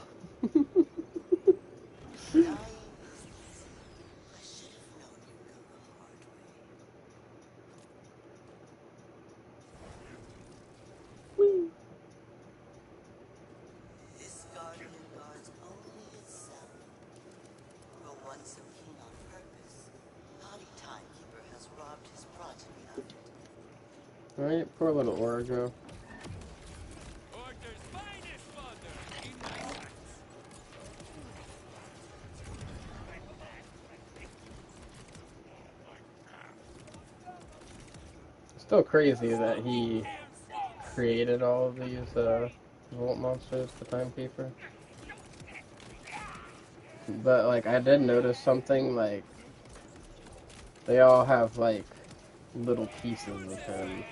This guardian guards only itself. But once a king on purpose, naughty timekeeper has robbed his progeny of it. Alright, poor little Orgo. Still crazy that he created all of these Vault monsters, the Timekeeper. But like I did notice something, like they all have like little pieces of him.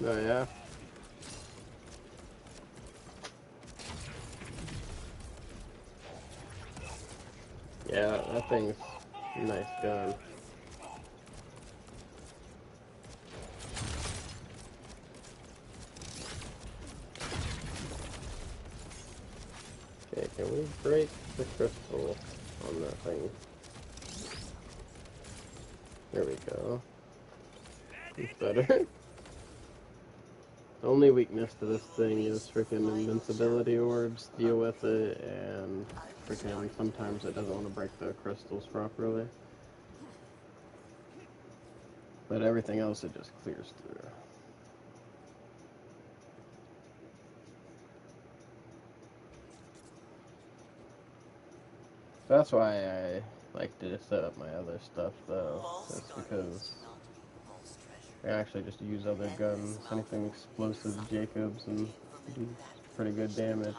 Oh yeah. Yeah, that thing's a nice gun. we break the crystal on that thing? There we go. It's better. The only weakness to this thing is freaking invincibility orbs. Deal with it, and freaking sometimes it doesn't want to break the crystals properly. But everything else it just clears through. That's why I like to set up my other stuff though. That's because I actually just use other guns, anything explosive Jacobs, and do pretty good damage.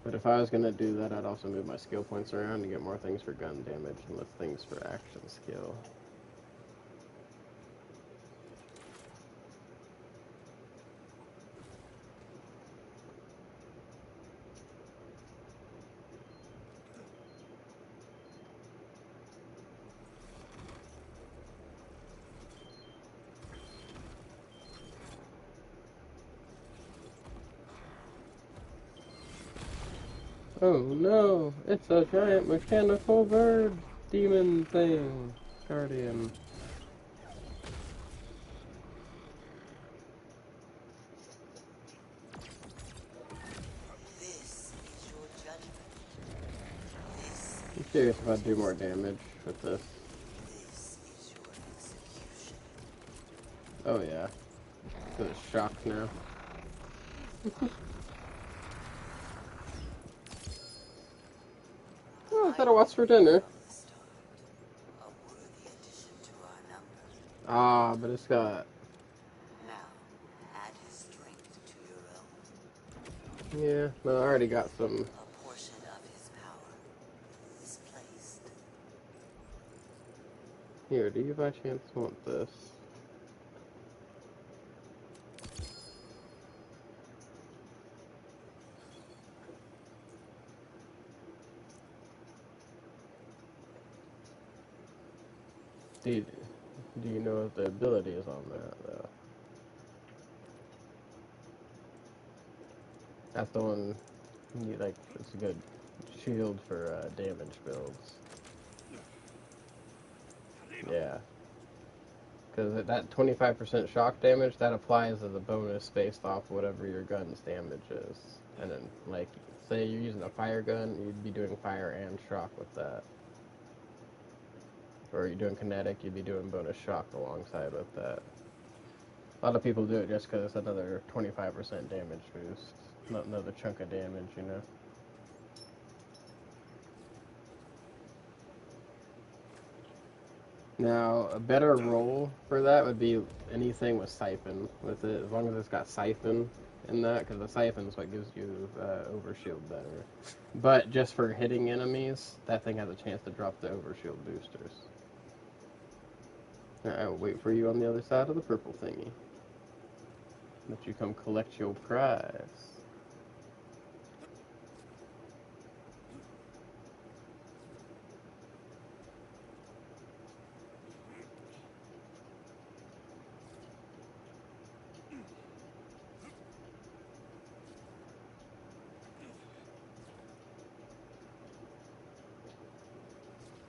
But if I was gonna do that, I'd also move my skill points around and get more things for gun damage and less things for action skill. Oh no, it's a giant mechanical bird demon thing. Guardian. This is your judgment. I'm curious if I'd do more damage with this. This is your execution. Oh yeah. Because it's shocked now. Oh, is that a what's for dinner? A worthy addition to our number. Ah, but it's got... Now, add his strength to your own. Yeah, no, I already got some... A portion of his power is placed. Here, do you by chance want this? Do you know if the ability is on that, though? That's the one, you like, it's a good shield for damage builds. Yeah. Because that 25% shock damage, that applies as a bonus based off whatever your gun's damage is. And then, like, say you're using a fire gun, you'd be doing fire and shock with that. Or you're doing kinetic, you'd be doing bonus shock alongside with that. A lot of people do it just because it's another 25% damage boost. Not another chunk of damage, you know? Now, a better roll for that would be anything with Siphon with it, as long as it's got Siphon in that, because the Siphon is what gives you Overshield better. But just for hitting enemies, that thing has a chance to drop the Overshield boosters. I'll wait for you on the other side of the purple thingy. Let you come collect your prize.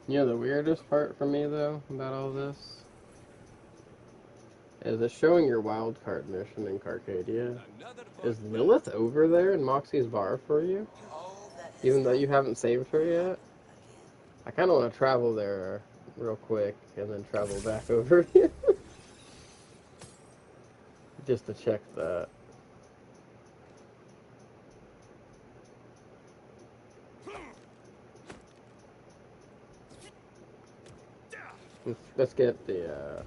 You know the weirdest part for me, though, about all this? Is it's showing your wildcard mission in Carcadia. Is Lilith over there in Moxie's bar for you? Even though you haven't saved her yet? I kind of want to travel there real quick and then travel back over here. Just to check that. Let's get the,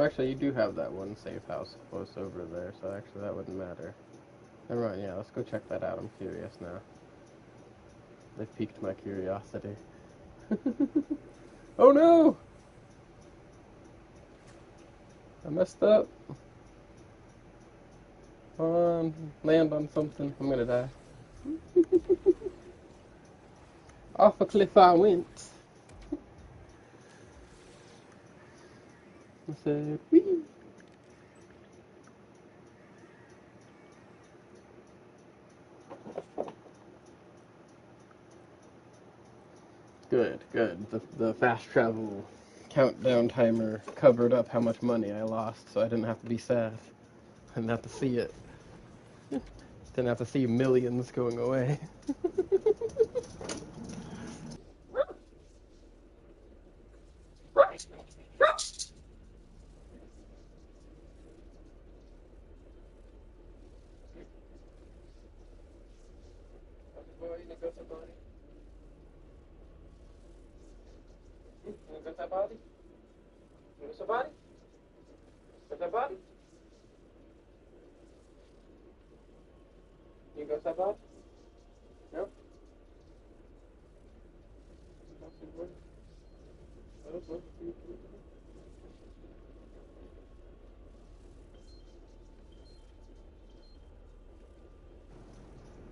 Well, actually, you do have that one safe house close over there, so actually that wouldn't matter. Never mind, yeah, let's go check that out. I'm curious now. They piqued my curiosity. Oh no! I messed up. on, land on something. I'm gonna die. Off a cliff I went. I said, whee. Good, good. The fast travel countdown timer covered up how much money I lost, so I didn't have to be sad. I didn't have to see it. Didn't have to see millions going away.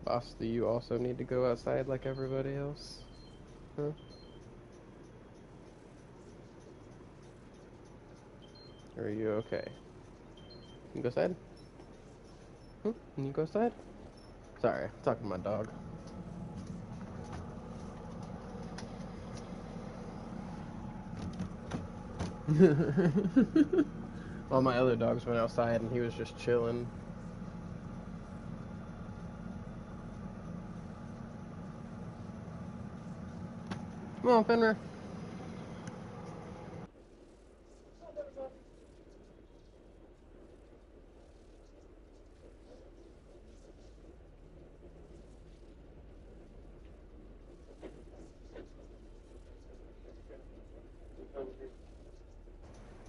Boss, do you also need to go outside like everybody else? Huh? Or are you okay? You can go outside? Can you go outside? Sorry, I'm talking to my dog. All my other dogs went outside and he was just chilling. Come on, Fenrir.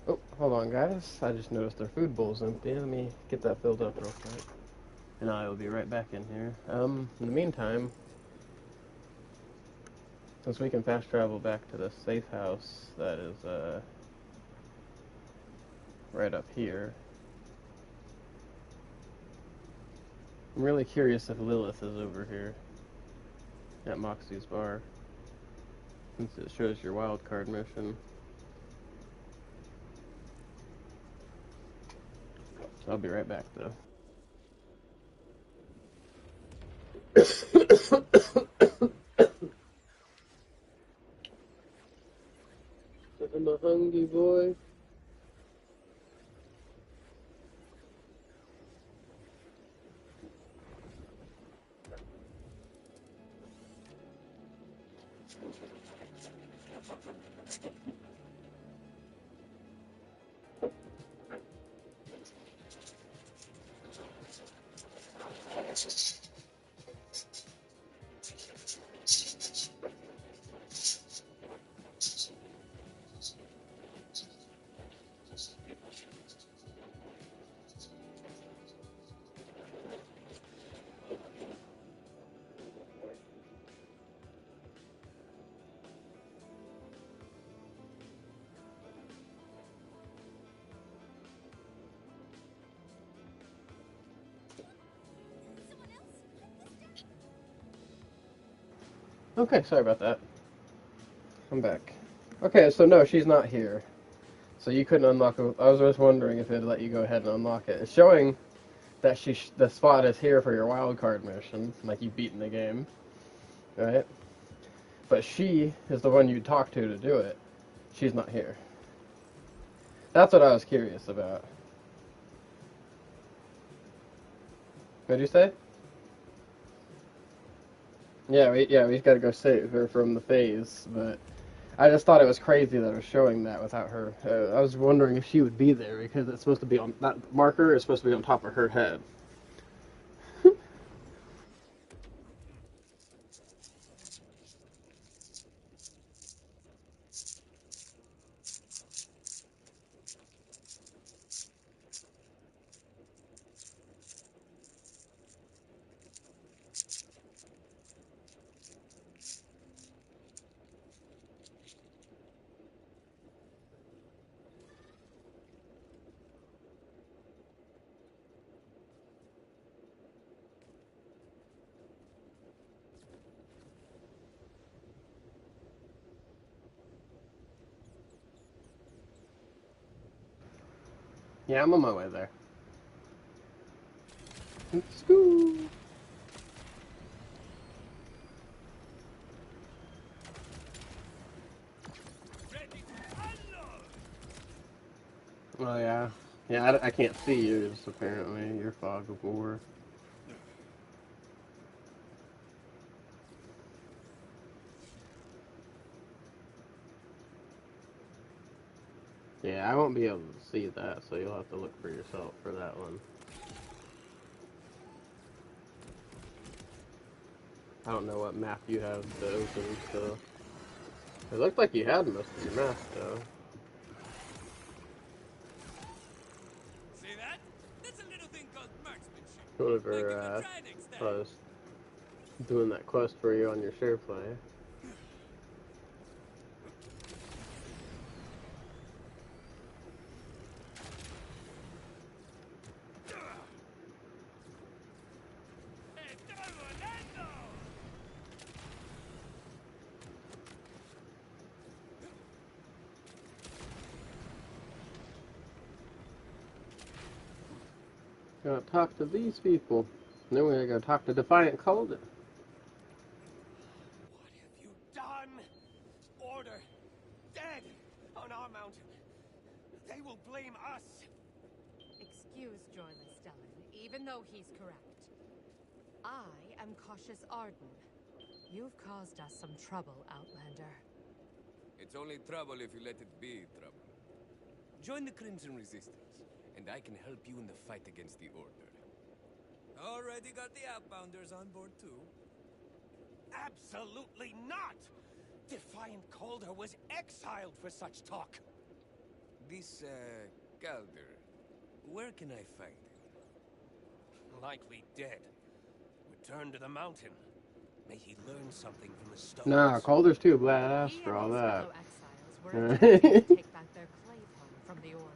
Oh, hold on, guys. I just noticed their food bowl's empty. Let me get that filled up real quick. And I will be right back in here. In the meantime, since we can fast travel back to the safe house that is, right up here, I'm really curious if Lilith is over here at Moxie's bar, since it shows your wild card mission. I'll be right back, though. I'm a hungry boy. Okay, sorry about that. I'm back. Okay, so no, she's not here. So you couldn't unlock it. I was just wondering if it'd let you go ahead and unlock it. It's showing that the spot is here for your wild card mission, like you've beaten the game, right? But she is the one you talk to do it. She's not here. That's what I was curious about. What'd you say? We've got to go save her from the phase, but I just thought it was crazy that it was showing that without her. I was wondering if she would be there because it's supposed to be on that marker is supposed to be on top of her head. Yeah, I'm on my way there. Let's go. Ready to unload! Oh yeah. Yeah, I can't see yours apparently. Your fog of war. Yeah, I won't be able to see that, so you'll have to look for yourself for that one. I don't know what map you have to open, so... It looked like you had most of your map, though. See that? That's a little thing called marksmanship. Might Whatever, give it a try next I time. was doing that quest for you on your share play. Estoy volando! Gotta talk to these people. And then we gotta go talk to Defiant Calder. What have you done? Order dead on our mountain. They will blame us. Excuse Joyless Stellan, even though he's correct. I am Cautious Arden. You've caused us some trouble, Outlander. It's only trouble if you let it be trouble. Join the Crimson Resistance, and I can help you in the fight against the Order. Already got the Outbounders on board too. Absolutely not! Defiant Calder was exiled for such talk. This, Calder, where can I find him? Likely dead. Return to the mountain. May he learn something from the stones. Nah, Calder's too badass He for and all his that. fellow exiles were attempting to take back their clave home from the Order.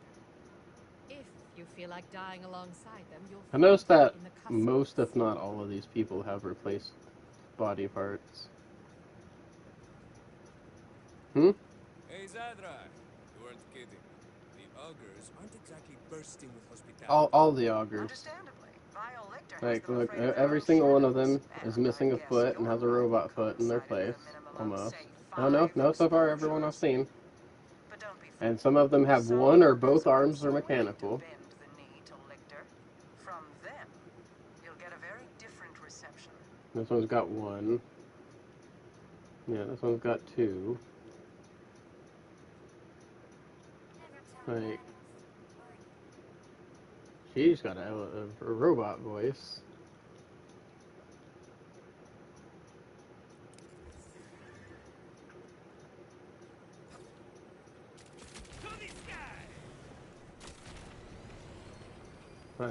If you feel like dying alongside them, you'll I find noticed that in the most, customs. if not all of these people have replaced body parts. Hmm? Hey, Zadra. You weren't kidding. The augurs aren't exactly bursting with hospitality. All the augurs. Understandably, Vile Lictor has Like, them look, afraid of their every own single one of shadows, them is and missing I a guess foot and your has a one robot foot in their coincided with place, a minimum of, almost. say, No, 5 so far everyone I've exposures. seen. But don't be And fooled. some of them have Some one or workers both will arms are so willing mechanical. to bend the knee to Lictor. From them, you'll get a very different reception. This one's got one. Yeah, this one's got two. Like, she's got a robot voice. To the sky!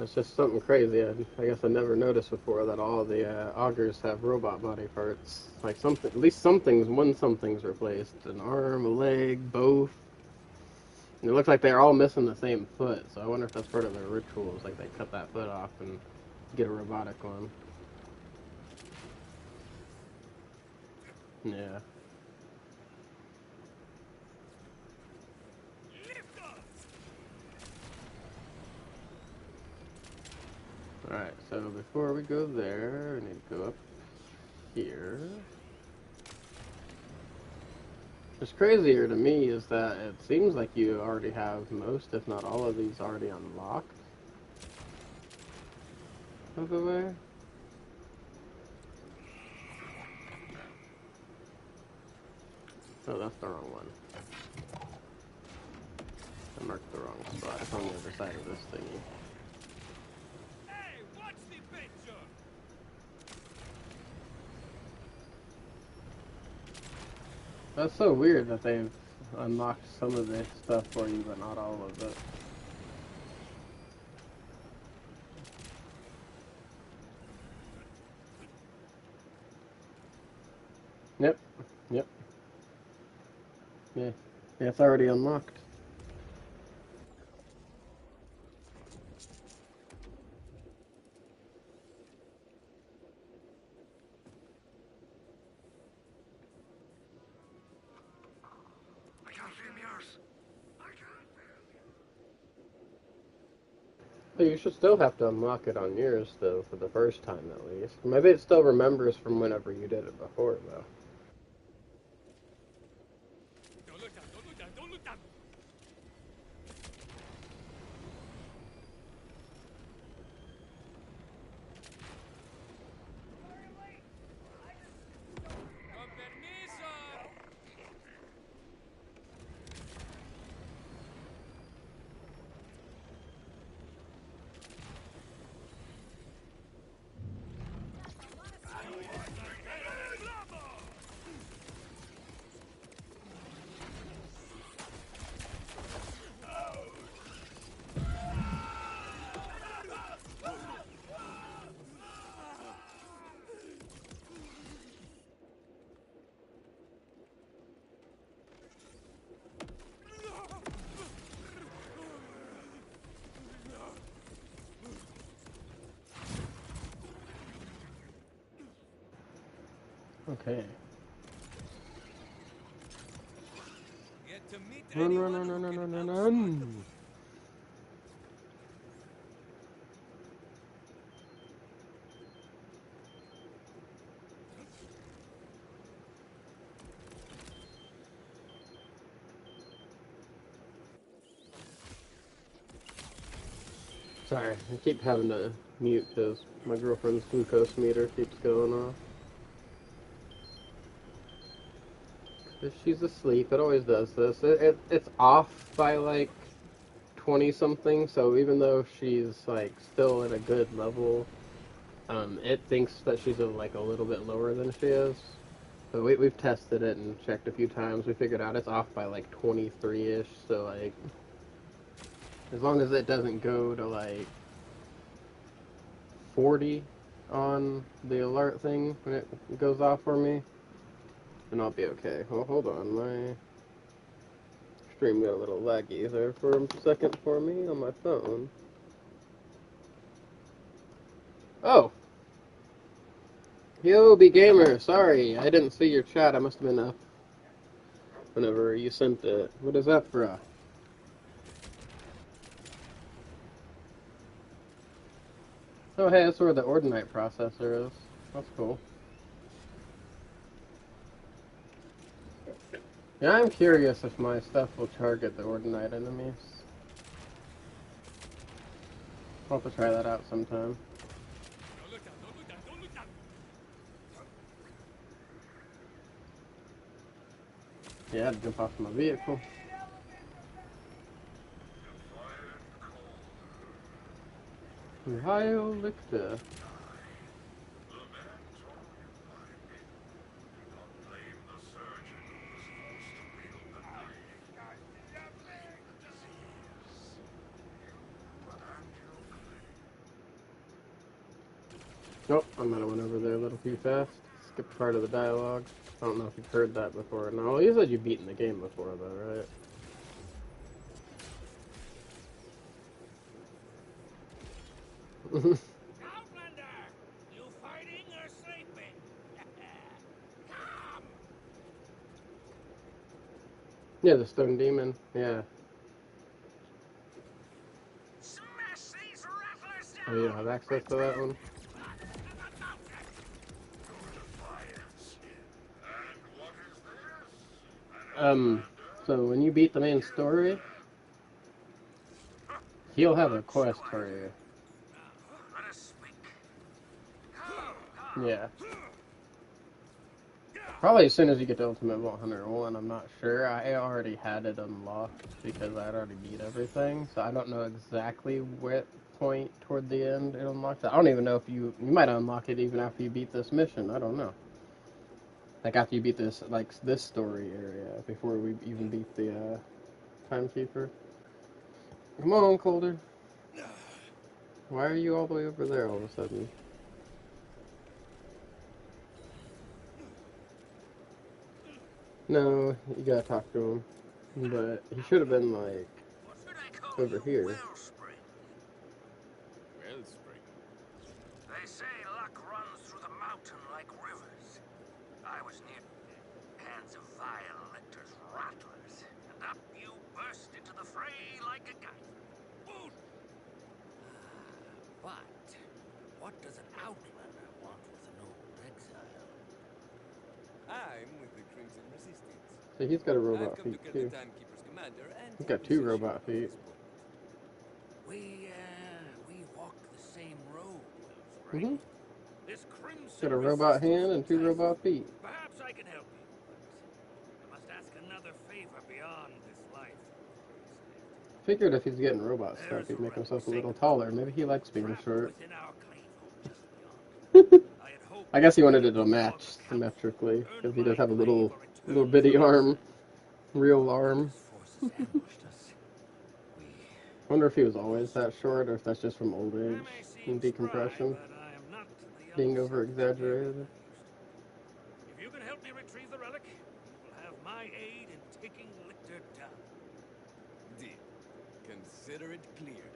It's just something crazy. I guess I never noticed before that all the augurs have robot body parts. Like something, at least something's replaced. An arm, a leg, both. And it looks like they're all missing the same foot. So I wonder if that's part of their rituals. Like they cut that foot off and get a robotic one. Yeah. Lift off! Alright, so before we go there, we need to go up here. What's crazier to me is that it seems like you already have most, if not all of these already unlocked. By the way. Oh, that's the wrong one. I marked the wrong spot. It's on the other side of this thingy. Hey, watch the picture! That's so weird that they've unlocked some of this stuff for you, but not all of it. Yep. Yep. Yeah. Yeah, it's already unlocked. I can't feel yours. I can't feel you. But you should still have to unlock it on yours, though, for the first time at least. Maybe it still remembers from whenever you did it before, though. Don't look down, don't look down, don't look down! Con permiso! Okay. Yet to meet Run, anyone run, who run, run, can run, run, outsmart the run. Sorry, I keep having to mute because my girlfriend's glucose meter keeps going off. If she's asleep, it always does this. It's off by like 20 something, so even though she's like still at a good level, it thinks that she's like a little bit lower than she is. So we've tested it and checked a few times. We figured out it's off by like 23-ish, so like as long as it doesn't go to like 40 on the alert thing when it goes off for me, then I'll be okay. Well, hold on, my stream got a little laggy there for a second for me on my phone. Oh! Yo, B Gamer, sorry, I didn't see your chat. I must have been up whenever you sent it. What is that for? Oh, hey, that's where the Ordinite processor is. That's cool. Yeah, I'm curious if my stuff will target the Ordinite enemies. I'll have to try that out sometime. Don't look down, don't look down, don't look down! Yeah, I had to jump off my vehicle. Ohio Lichter. Oh, I might have went over there a little too fast. Skipped part of the dialogue. I don't know if you've heard that before. No, you said you've beaten the game before, though, right? Outlander! You fighting or sleeping? Come! Yeah, the Stone Demon. Yeah. Smash these rattlers Oh, you don't have access to that one? So when you beat the main story, he'll have a quest for you. Let us speak. Yeah. Probably as soon as you get to Ultimate Vault Hunter 1, I'm not sure. I already had it unlocked because I'd already beat everything, so I don't know exactly what point toward the end it unlocks it. I don't even know if you might unlock it even after you beat this mission. I don't know. Like after you beat this, like this story area, before we even beat the Timekeeper. Come on, Colder. Why are you all the way over there all of a sudden? No, you gotta talk to him. But he should have been like What should I call over you, here. Wellspring? Wellspring. They say luck runs through the mountain like rivers. I was near hands of vile lictors rattlers, and up you burst into the fray like a guy. Boot! But what does an outlander want with an old exile? I'm with the Crimson Resistance. So he's got a I've robot come to feet kill too. the Timekeeper's commander and He's take got 2 possession robot of feet. this point. We walk the same road, Wellsbury. Mm-hmm. This Crimson Got a robot hand and 2 Resistance robot feet. Perhaps I can help you, but I must ask another favor beyond this life. Figured if he's getting robot stuff, he'd make himself a little taller. Maybe he likes being short. Within our clave just beyond. I had hoped I guess he wanted it to match symmetrically, because he does have a little bitty arm. Real arm. Wonder if he was always that short, or if that's just from old age and decompression. Being over-exaggerated. If you can help me retrieve the relic, you will have my aid in taking Lictor down. Deal. Consider it cleared,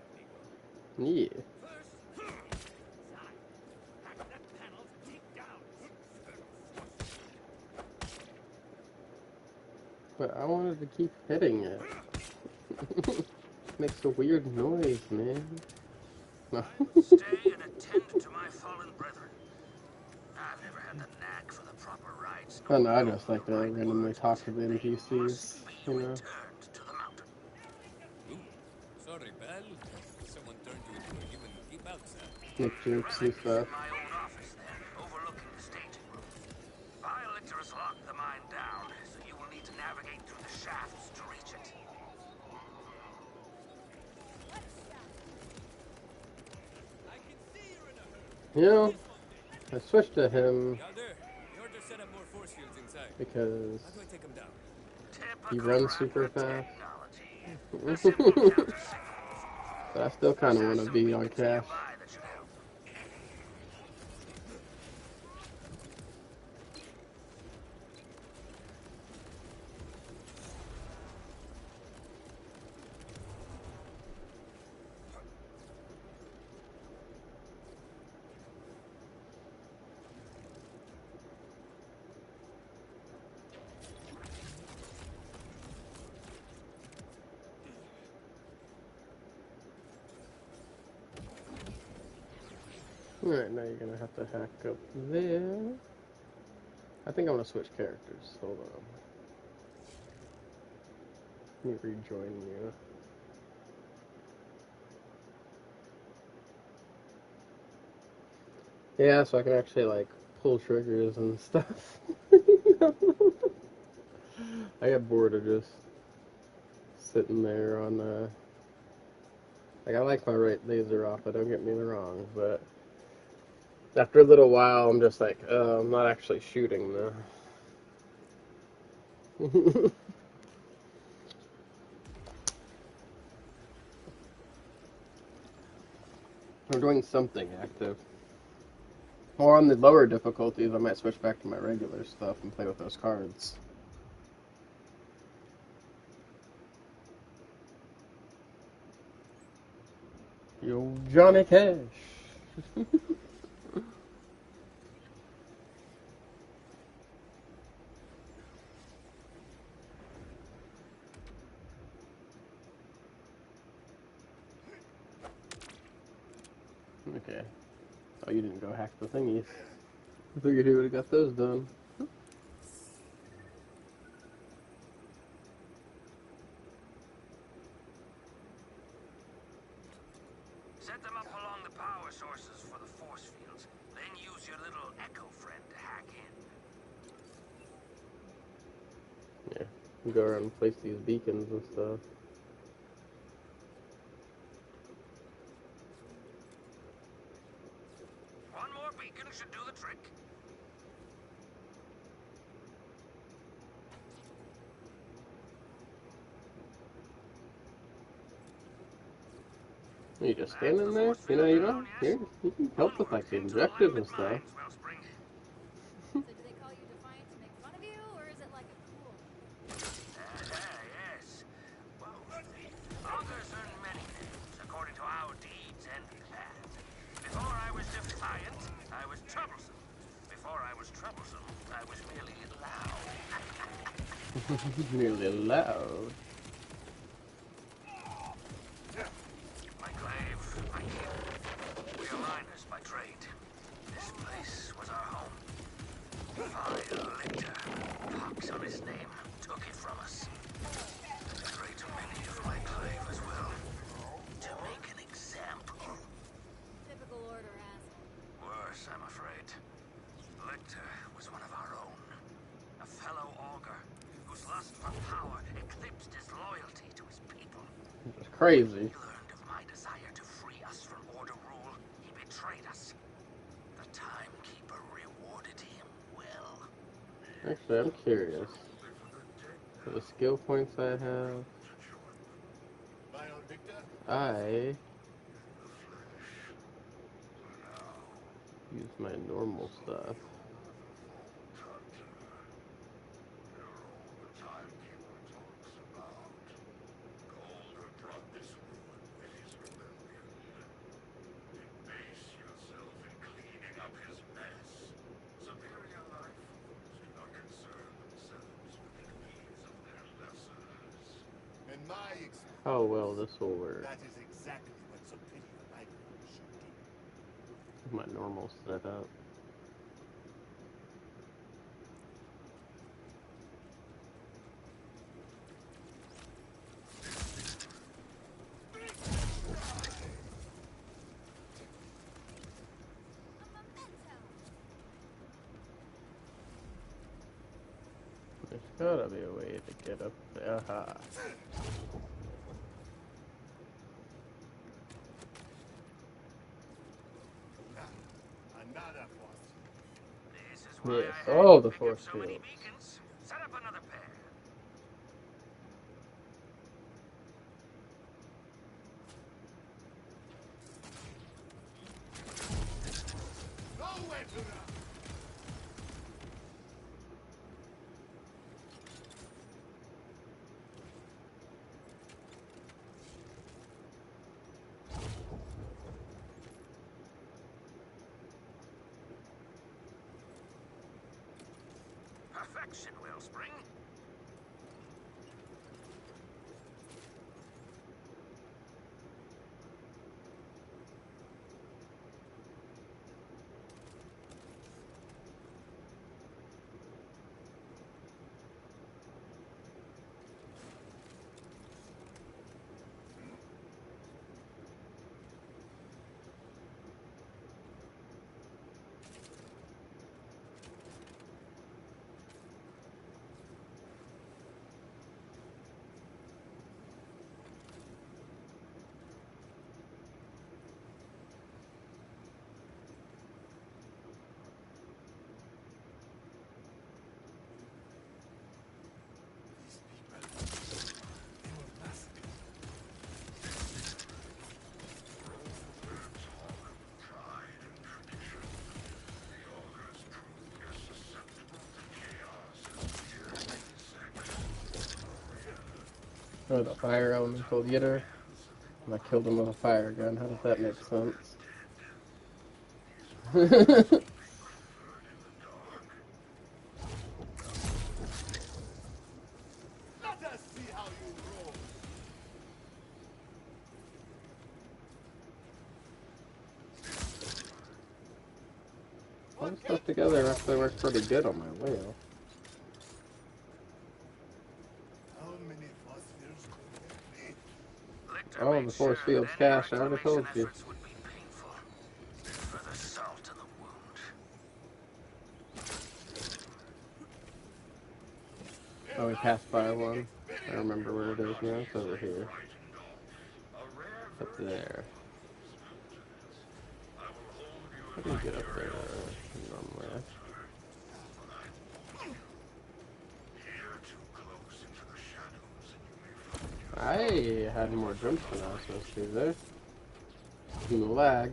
amigo. Yeah. First, hack that panel to take down. But I wanted to keep hitting it. Makes a weird noise, man. Stay and attend to my fallen brethren. I've never had the knack for the proper rites. I know, I just like to randomly talk to the NPCs, you know. To the mountain. Ooh, sorry, pal. Someone turned you into a human keep outside. Make jokes and stuff. My own office there, overlooking the staging room. Lictor has locked the mine down, so you will need to navigate through the shafts to reach it. I can see you're in a hurry. You know, I switched to him Calder, you're to set up more force fields inside. because How do I take him down? he runs super fast. Technology. But I still kind of want to be on cash. Alright, now you're gonna have to hack up there. I think I'm gonna switch characters. Hold on. Let me rejoin you. Yeah, so I can actually, like, pull triggers and stuff. I get bored of just sitting there on, like, I like my right laser off, but don't get me wrong, but after a little while, I'm just like, I'm not actually shooting, though. I'm doing something active. Or on the lower difficulties, I might switch back to my regular stuff and play with those cards. Yo, Johnny Cash. Okay. Oh, you didn't go hack the thingies. I figured he would have got those done. Set them up along the power sources for the force fields. Then use your little echo friend to hack in. Yeah. You go around and place these beacons and stuff. One more beacon should do the trick. You just standing there? You know, you don't. Here, you can help with like the objectives and stuff. So do they call you Defiant to make fun of you, or is it like a cool? Yes. Well, others earn many names according to our deeds and plans. Before I was defiant, I was troublesome. Before I was troublesome, I was merely loud. Really loud. My glaive, my gift. crazy. He learned of my desire to free us from Order rule. He betrayed us. The Timekeeper rewarded him well. Actually, I'm curious. For the skill points I have, I use my normal stuff. How well this will work. That is exactly what Superior Library should do. My normal setup. There's gotta be a way to get up there. Aha. Another force. This is why Yes. I had Oh, you the pick up force so many fields. beacons. Set up another pair. Nowhere to run. Perfection, Wellspring. Oh, the fire elemental eater. And I killed him with a fire gun. How does that make sense? Let us see how you roll. All this stuff together actually works pretty good on my wheel. How many force fields could there be? Lictor Oh, made the force sure field's that any cash. I already reclamation told you. efforts would be painful. For the salt in the wound. Oh, we passed by one. I remember where it is now. It's over here. Up there. How do you get up there normally? I had more jumps than I was supposed to there. In the lag.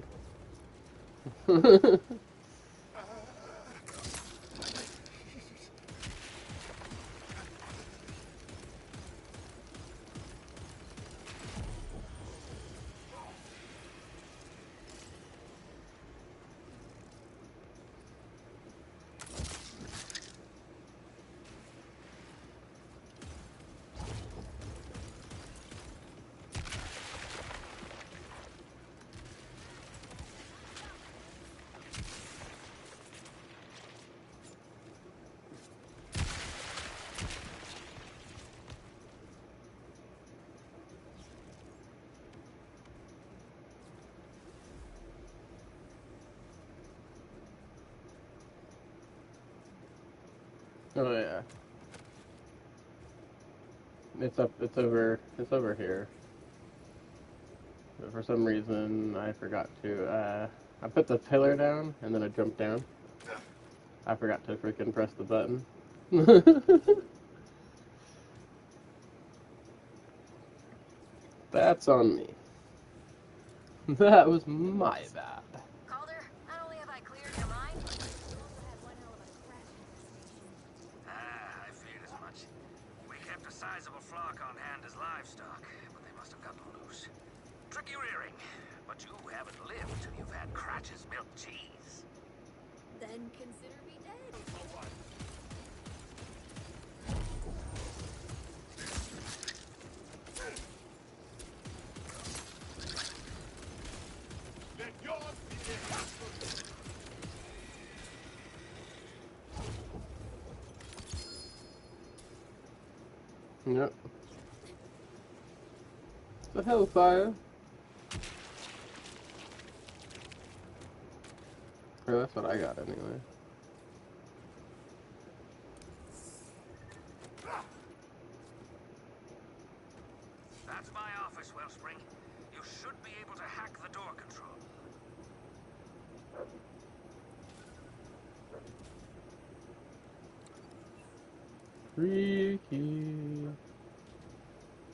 Oh yeah. It's up. It's over. It's over here. but for some reason I forgot to. I put the pillar down and then I jumped down. I forgot to freaking press the button. That's on me. That was my bad. Calder, not only have I cleared your mind, You also had one hell of a crash infestation. I feared as much. We kept a sizable flock on hand as livestock, but they must have gotten loose. Tricky rearing, but you haven't lived till you've had Cratch's milk cheese. Then consider me dead. Let yours be the castle. Yep. The hellfire. Or that's what I got anyway. That's my office, Wellspring. You should be able to hack the door control. Freaky.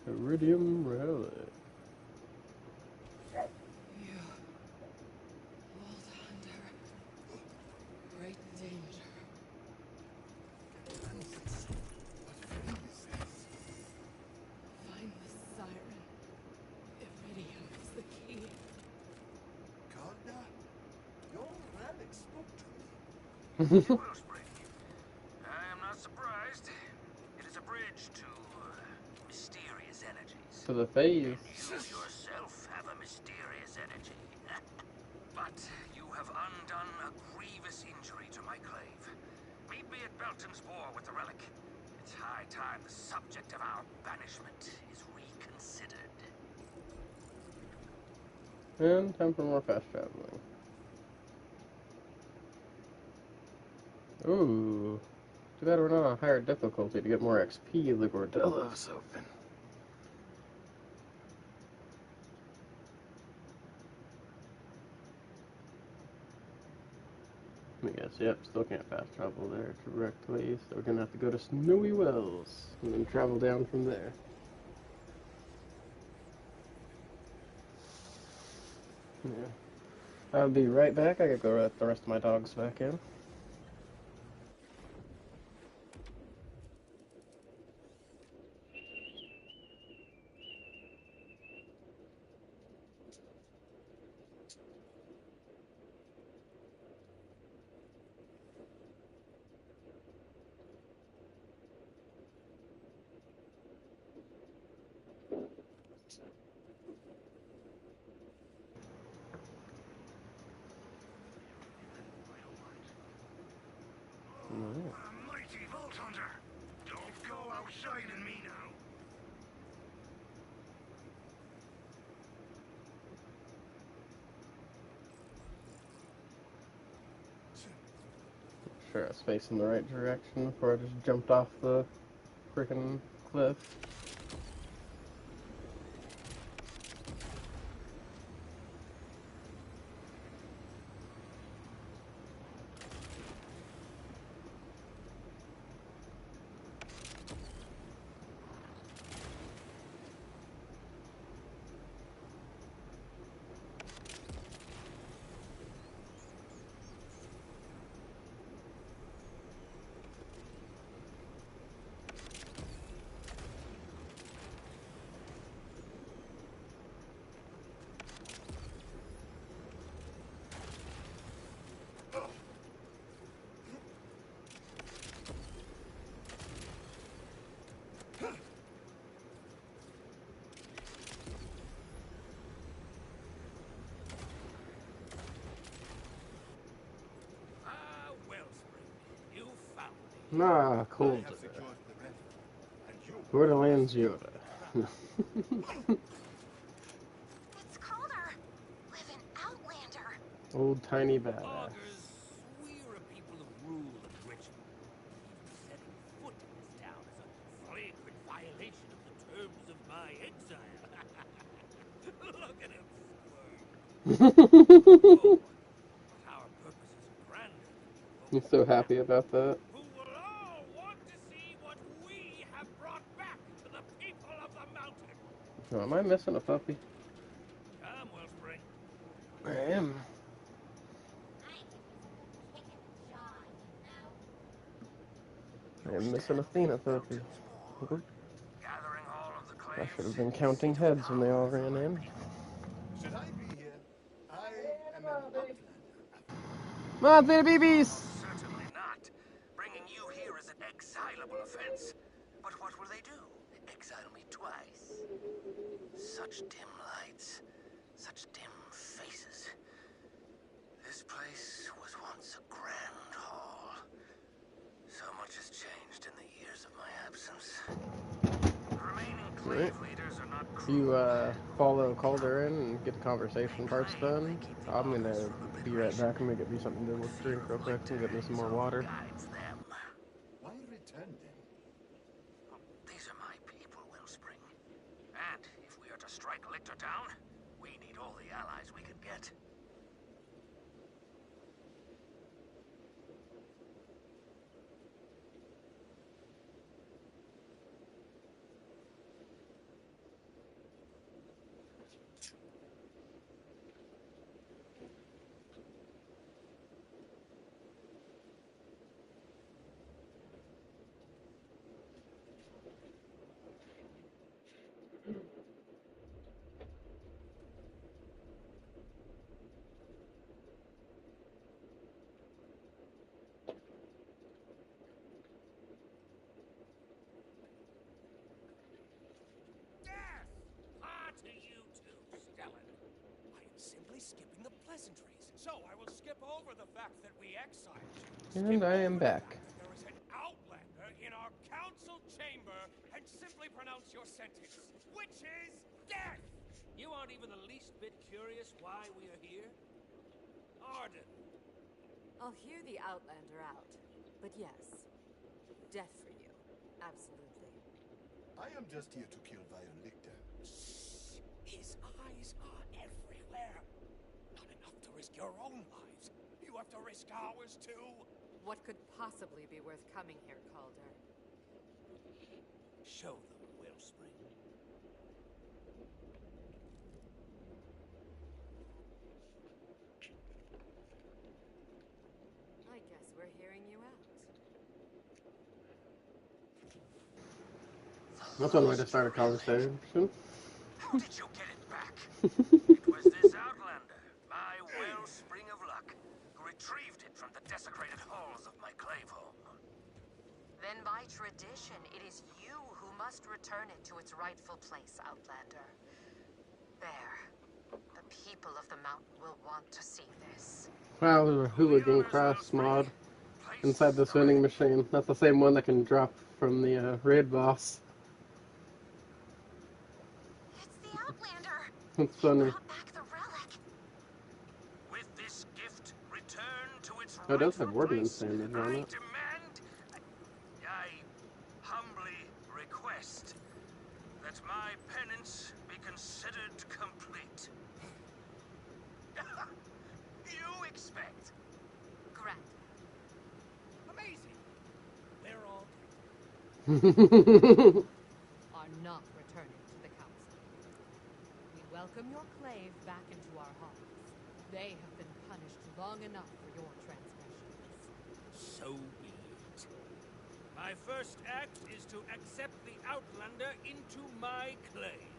Iridium relic. You. Old hunter. Great danger. Find the siren. Iridium is the key. Calder, your relic spoke to me. Wellspring. I am not surprised. It is a bridge to mysterious energies. To the face. You yourself have a mysterious energy. But you have undone a grievous injury to my clave. Meet me at Belton's Boar with the relic. It's high time the subject of our banishment is reconsidered. And time for more fast traveling. Ooh. Too bad we're not on higher difficulty to get more XP. The Gordella's open. I guess, yep, still can't fast travel there directly, so we're gonna have to go to Snowy Wells and then travel down from there. Yeah. I'll be right back. I gotta go let the rest of my dogs back in. A mighty Vault Hunter! Don't go outshining me now! Sure, I was facing the right direction before I just jumped off the freaking cliff. Ah, cool. I have secured the relic, and you Borderlands Yoda. it's Calder. Live in Outlander. Old tiny badass. Augurs, we're a people of rule and ritual. Setting foot in this town is a flagrant violation of the terms of my exile. Look at him Oh, but our purpose is grander than I'm so happy about that. who will all want to see what we have brought back to the people of the mountain. Oh, am I missing a puppy? Come, Wellspring. I am. I am missing a Athena puppy. Oop. Gathering all of the I should have claves, been counting seat of heads when they power all for ran my in. people. Should I be here? I am an Outlander. Come on, Athena babies! Most certainly not. Bringing you here is an exilable offense. But what will they do? Exile me twice? Such dim lights, such dim faces. This place was once a grand hall. So much has changed in the years of my absence. The remaining Alright. clave leaders are not If cruel. you follow Calder in and get the conversation parts done, I'm gonna be right back. I'm gonna get me something to drink real quick and get me some more water. Guides them. Why return then? These are my people, Wellspring. And if we are to strike Lictor down, we need all the allies we can get. Death! Ah, to you too, Stellan. I am simply skipping the pleasantries. So I will skip over the fact that we exiled you. And I am back. That there is an outlander in our council chamber and simply pronounce your sentence, which is death! You aren't even the least bit curious why we are here? Arden. I'll hear the Outlander out. But yes, death for you. Absolutely. I am just here to kill Vion Lictor. Shh! His eyes are everywhere. Not enough to risk your own lives. You have to risk ours too. What could possibly be worth coming here, Calder? Show them, Wellspring. I guess we're hearing you out. That's one way to start a conversation. How did you get it back? It was this outlander, my Wellspring of Luck, who retrieved it from the desecrated halls of my clave home. Then by tradition, it is you who must return it to its rightful place, Outlander. There. The people of the mountain will want to see this. Wow, there's a hooligan cross mod inside this vending machine. That's the same one that can drop from the raid boss. It's the Outlander! It's He funny. brought back the relic! With this gift, return to its Oh, it does rightful have Ordnance place. standards on I it. demand, I humbly request that my penance be considered complete. You expect. Granted. Amazing. We're all Are not returning to the council. We welcome your clave back into our halls. They have been punished long enough for your transgressions. so be it. My first act is to accept the Outlander into my clave.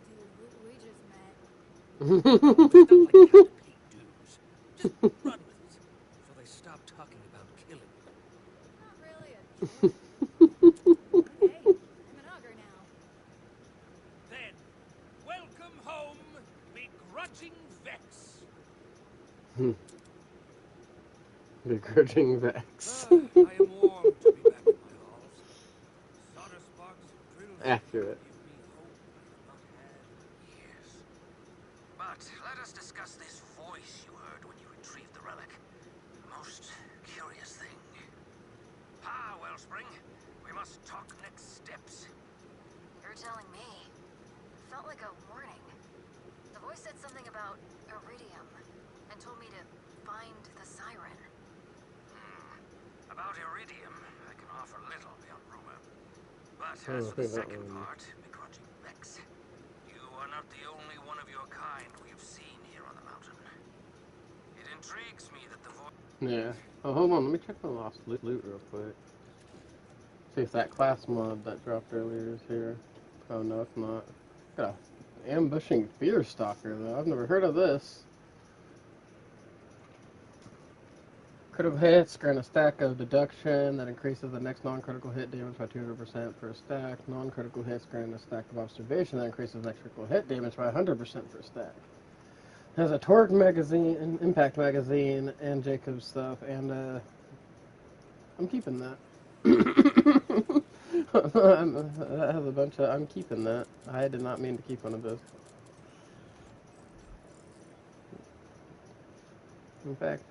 Dude, we just met. It's not like you have to pay dues. Just run with it, so they stop talking about killing you. Not really a joke. Hey, I'm an augur now. Then, welcome home, begrudging Vex. Begrudging Vex. I am warm to be back in my halls. Solder sparks and drills Accurate. give me hope I've not had in years. But let us discuss this voice you heard when you retrieved the relic. Most curious thing. Ah, Wellspring, we must talk next steps. You're telling me. It felt like a warning. The boy said something about iridium and told me to find the siren. About iridium, I can offer little beyond rumor. But Oh, as for the okay, that second one. part, begrudging Rex, you are not the only one of your kind we've seen here on the mountain. It intrigues me that the voice... Yeah. Oh, hold on. Let me check my lost loot real quick. See if that class mod that dropped earlier is here. Oh, no, it's not. Got a ambushing fear stalker, though. I've never heard of this. Critical hits grant a stack of deduction that increases the next non-critical hit damage by 200% per stack. Non-critical hits grant a stack of observation that increases next critical hit damage by 100% per stack. It has a torque magazine, an impact magazine, and Jacob's stuff, and I'm keeping that. That has a bunch of. I'm keeping that. I did not mean to keep one of those. In fact,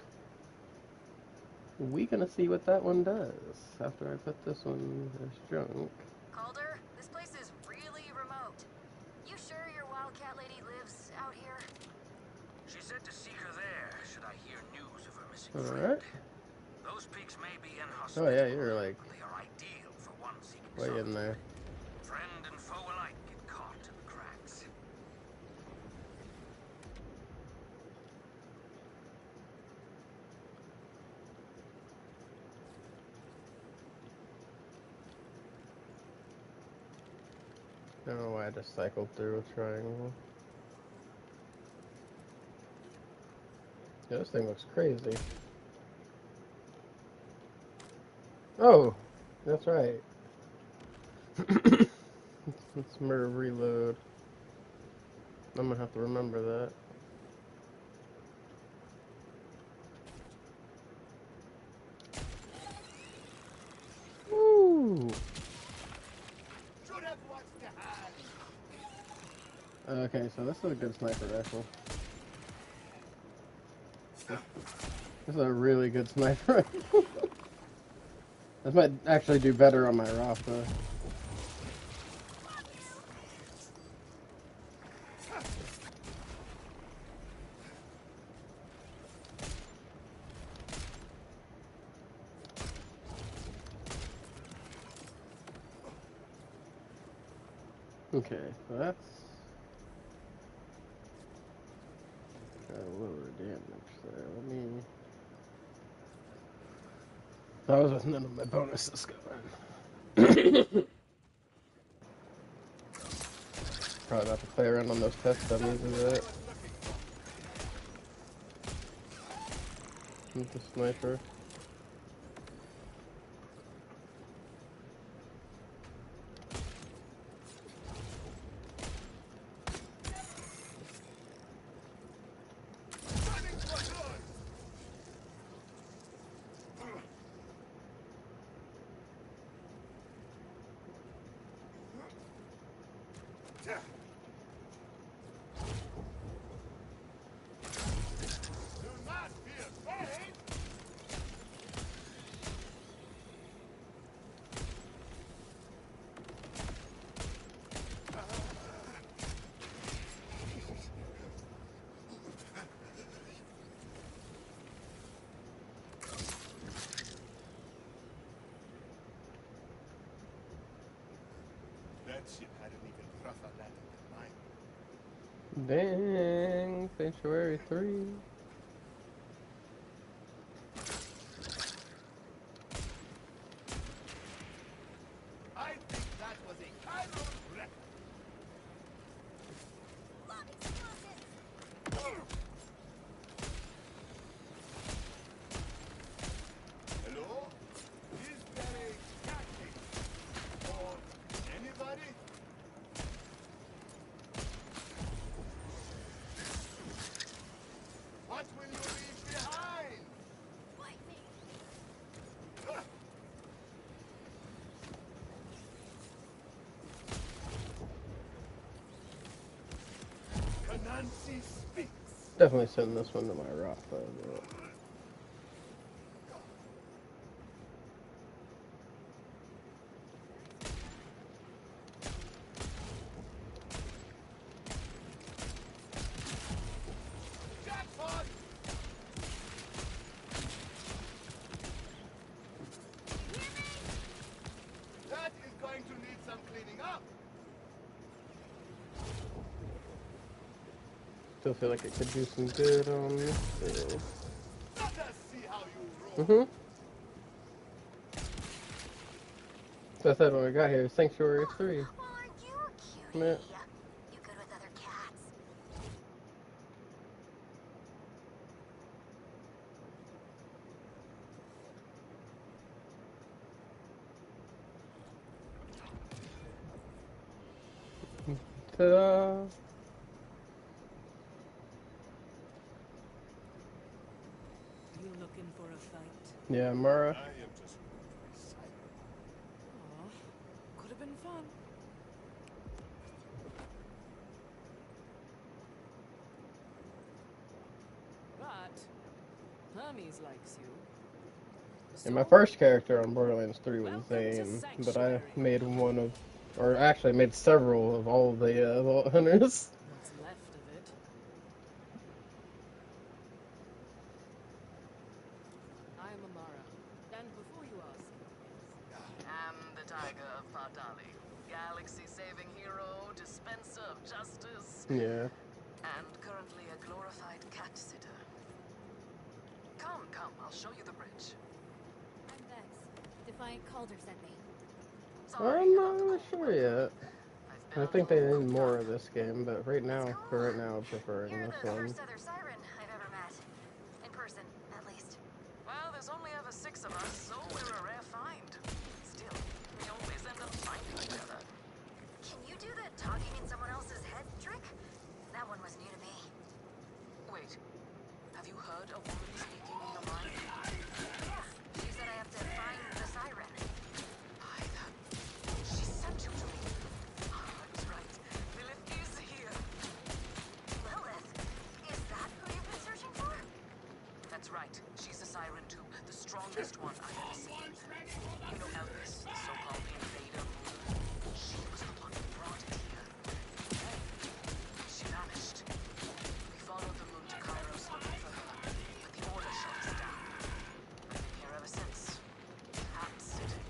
we gonna see what that one does after I put this one as junk. Calder, this place is really remote. You sure your wildcat lady lives out here? She said to seek her there, should I hear news of her missing All friend. right. Those peaks may be Oh inhospitable, yeah, you're like but they are ideal for one seeking way in solitude. there. Friend and foe alike get caught in the cracks. I don't know why I just cycled through a triangle. Yeah, this thing looks crazy. Oh, that's right. Let's reload. I'm gonna have to remember that. Woo! Okay, so this is a good sniper rifle. This is a really good sniper rifle. This might actually do better on my Rafa. Okay, so that's got a lower damage there. Let me. That was with none of my bonuses going. Probably about to play around on those test dummies a bit. With the sniper. That ship had an even rougher landing than mine. Dang, Sanctuary 3. I think that was a Cairo wreck. Hello? Is there a captain? Or anybody? What will you leave behind? Huh. Canancy speaks. Definitely send this one to my Rafa. But... Still feel like it could do some good on this. Let us see how you roll. Mm-hmm. So I said when we got here, Sanctuary 3. Well, aren't you a cutie? Yeah. You good with other cats? Ta-da! You looking for a fight? Yeah, Mara. I am just looking for a siren. Aw, could have been fun. But Hermes likes you. And my So, first character on Borderlands 3 was welcome to Zane, but I Sanctuary. made one of, or actually made several of all the Vault Hunters. What's left of it? I'm Amara. And before you ask, yes, I'm the Tiger of Pardali, galaxy-saving hero, dispenser of justice, Yeah. and currently a glorified cat sitter. Come, come, I'll show you the bridge. I'm Vex. Defiant Calder sent me. Sorry I'm about not the really cold sure weather. yet. I've I been think they all need cooped more up. of this game, but right now, for right now, I'm preferring You're this the one. first other siren I've ever met. In person, at least. Well, there's only ever 6 of us, so we're a rare find. Still, we always end up finding each other. Can you do the talking in someone else's head trick? That one was new to me. Wait, have you heard a woman speaking in your mind? Yeah, she said I have to find the siren. Either. She sent you to me. Oh, that's right. Lilith is here. Lilith? Is that who you've been searching for? That's right. She's a siren too. The strongest one I've ever seen. You know Elvis, the so-called invader moon? She was the one who brought it here. Then, she vanished. We followed the moon to Kairos looking for her, but the order shut us down. I've been here ever since. Hat-sitting.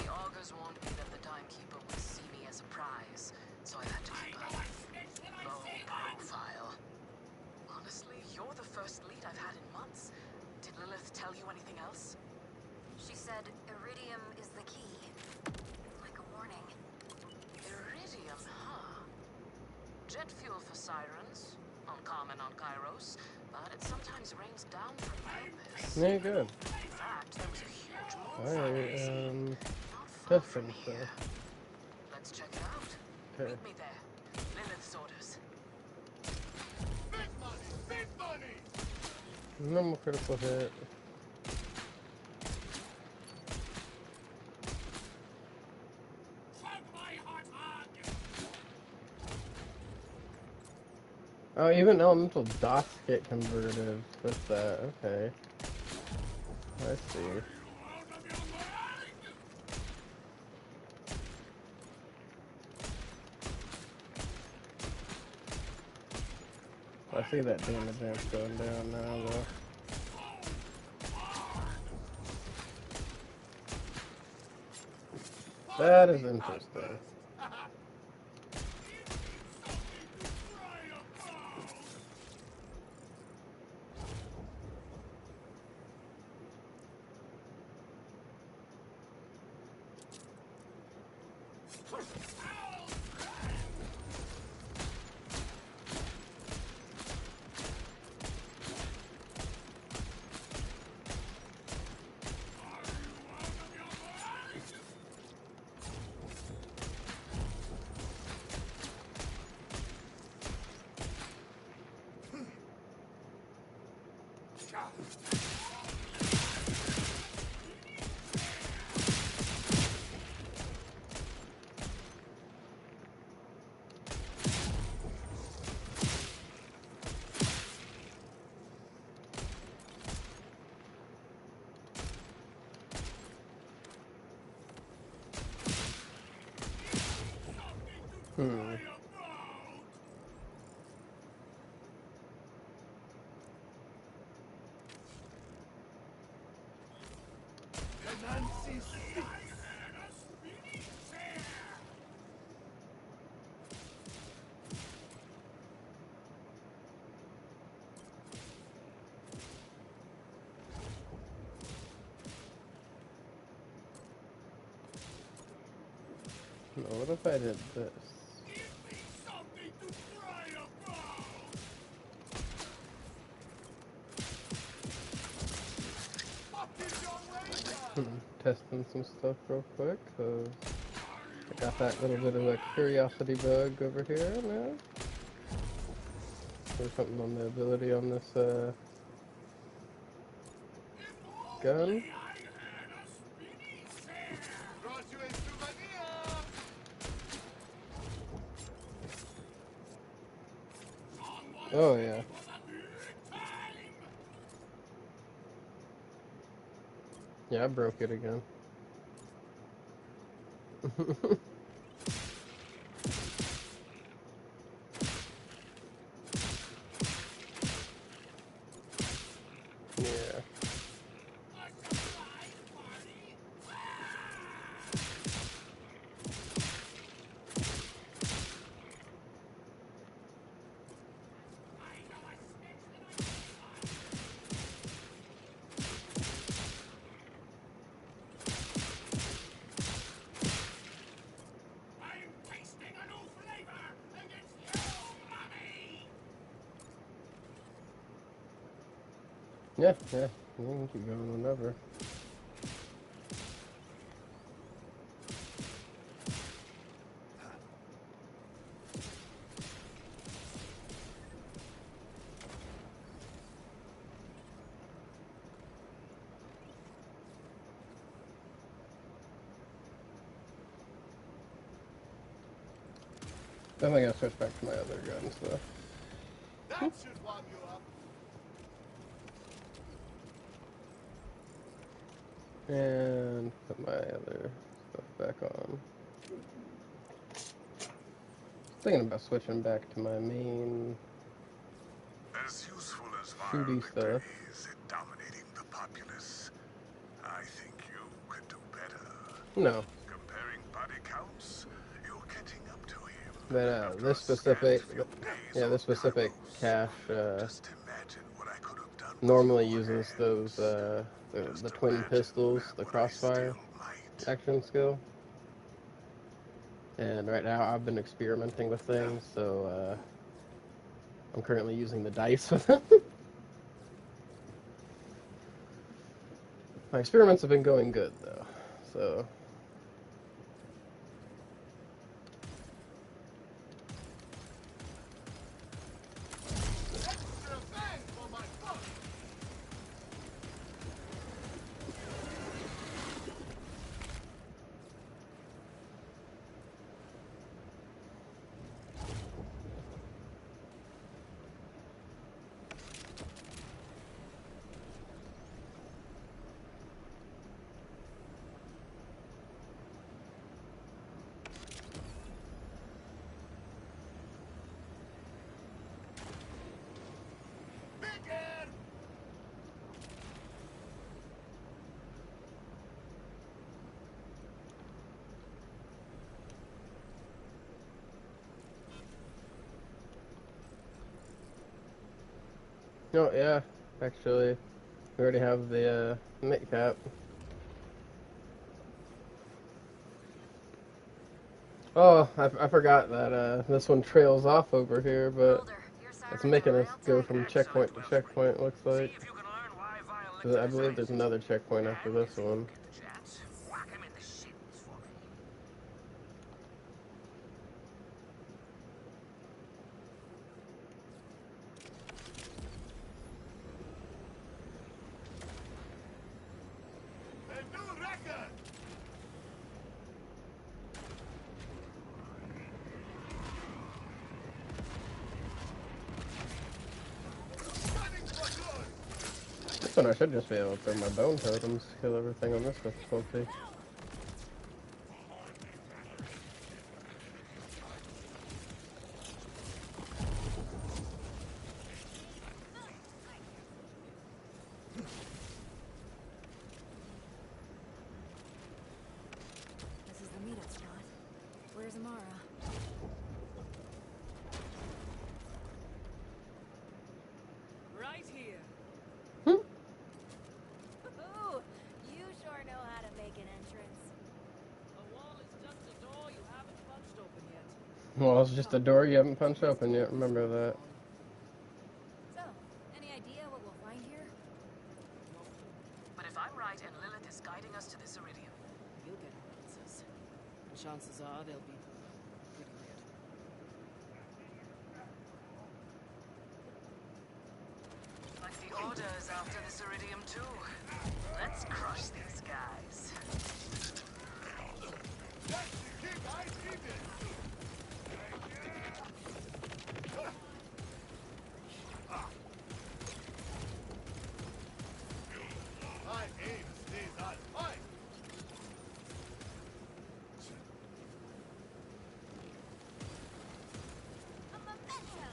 The augurs warned me that the Timekeeper would see me as a prize, so I've had to keep a low profile. Honestly, you're the first lead I've had in months. Did Lilith tell you anything else? She said iridium is the key. Like a warning. Iridium, huh? Jet fuel for sirens. Uncommon on Kairos, but it sometimes rains down for purpose. Yeah, good. In fact, there was a huge moon Alright, siren not far from testing here. stuff. Let's check it out. Okay. Meet me there. Lilith's orders. Big money! Big money! Normal critical hit. Oh, even elemental dots get converted with that. Okay. I see. I see that damage amp's going down now, though. That is interesting. Hmm. No, what if I did this? Testing some stuff real quick, so I got that little bit of a curiosity bug over here now. There's something on the ability on this gun. Oh yeah. Yeah, I broke it again. Yeah. Yeah, yeah. We can keep going whenever. I think I gotta switch back to my other guns though. That should warm you up. And put my other stuff back on. Thinking about switching back to my main As useful as shooty Victory stuff. is at dominating the populace, I think you could do better. No. Comparing body counts, you're catching up to him. But After this a specific, scant few days yeah, on this specific Carlos. cache Just imagine what I could have done with normally your uses hands. those the twin Imagine pistols, the what I still crossfire might. action skill. And right now I've been experimenting with things, so I'm currently using the dice with them. My experiments have been going good though, so. Extra bang for my buck. Bigger. Oh yeah, actually, we already have the knit cap. Oh, I forgot that this one trails off over here, but it's making us go from checkpoint to checkpoint, looks like. See if you can learn why vile 'Cause I Lictor is believe there's raised. another checkpoint after And this if you one. get the chance, whack him in the shins for me. A new record. Running for good. This one I should just be able to throw my bone totems to kill everything on this difficulty. This is the meetup spot. Where's Amara? Right here. Ooh, you sure know how to make an entrance. Well, it's just a door you haven't punched open yet. Remember that. So, any idea what we'll find here? But if I'm right and Lilith is guiding us to this iridium, You'll get our answers. And chances are they'll be pretty weird. like the Order is after this iridium too. Let's crush these guys. My aim stays on point. A memento!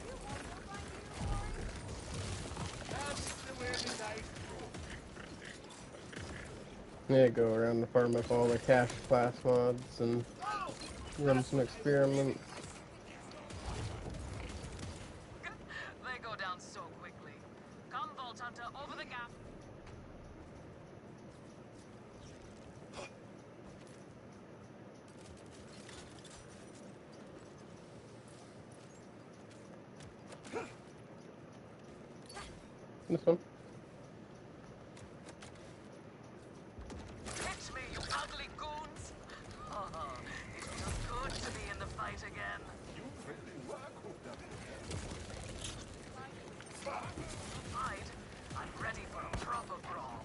You also find unicorns? That's the way the dice roll. Yeah, go around to farm up all the cash class mods and run some experiments. They go down so quickly. Come, Vault Hunter, over the gap. This one. Hit me, you ugly goons! Oh, it feels good to be in the fight again. You really were cooked up. Fight? I'm ready for a proper brawl.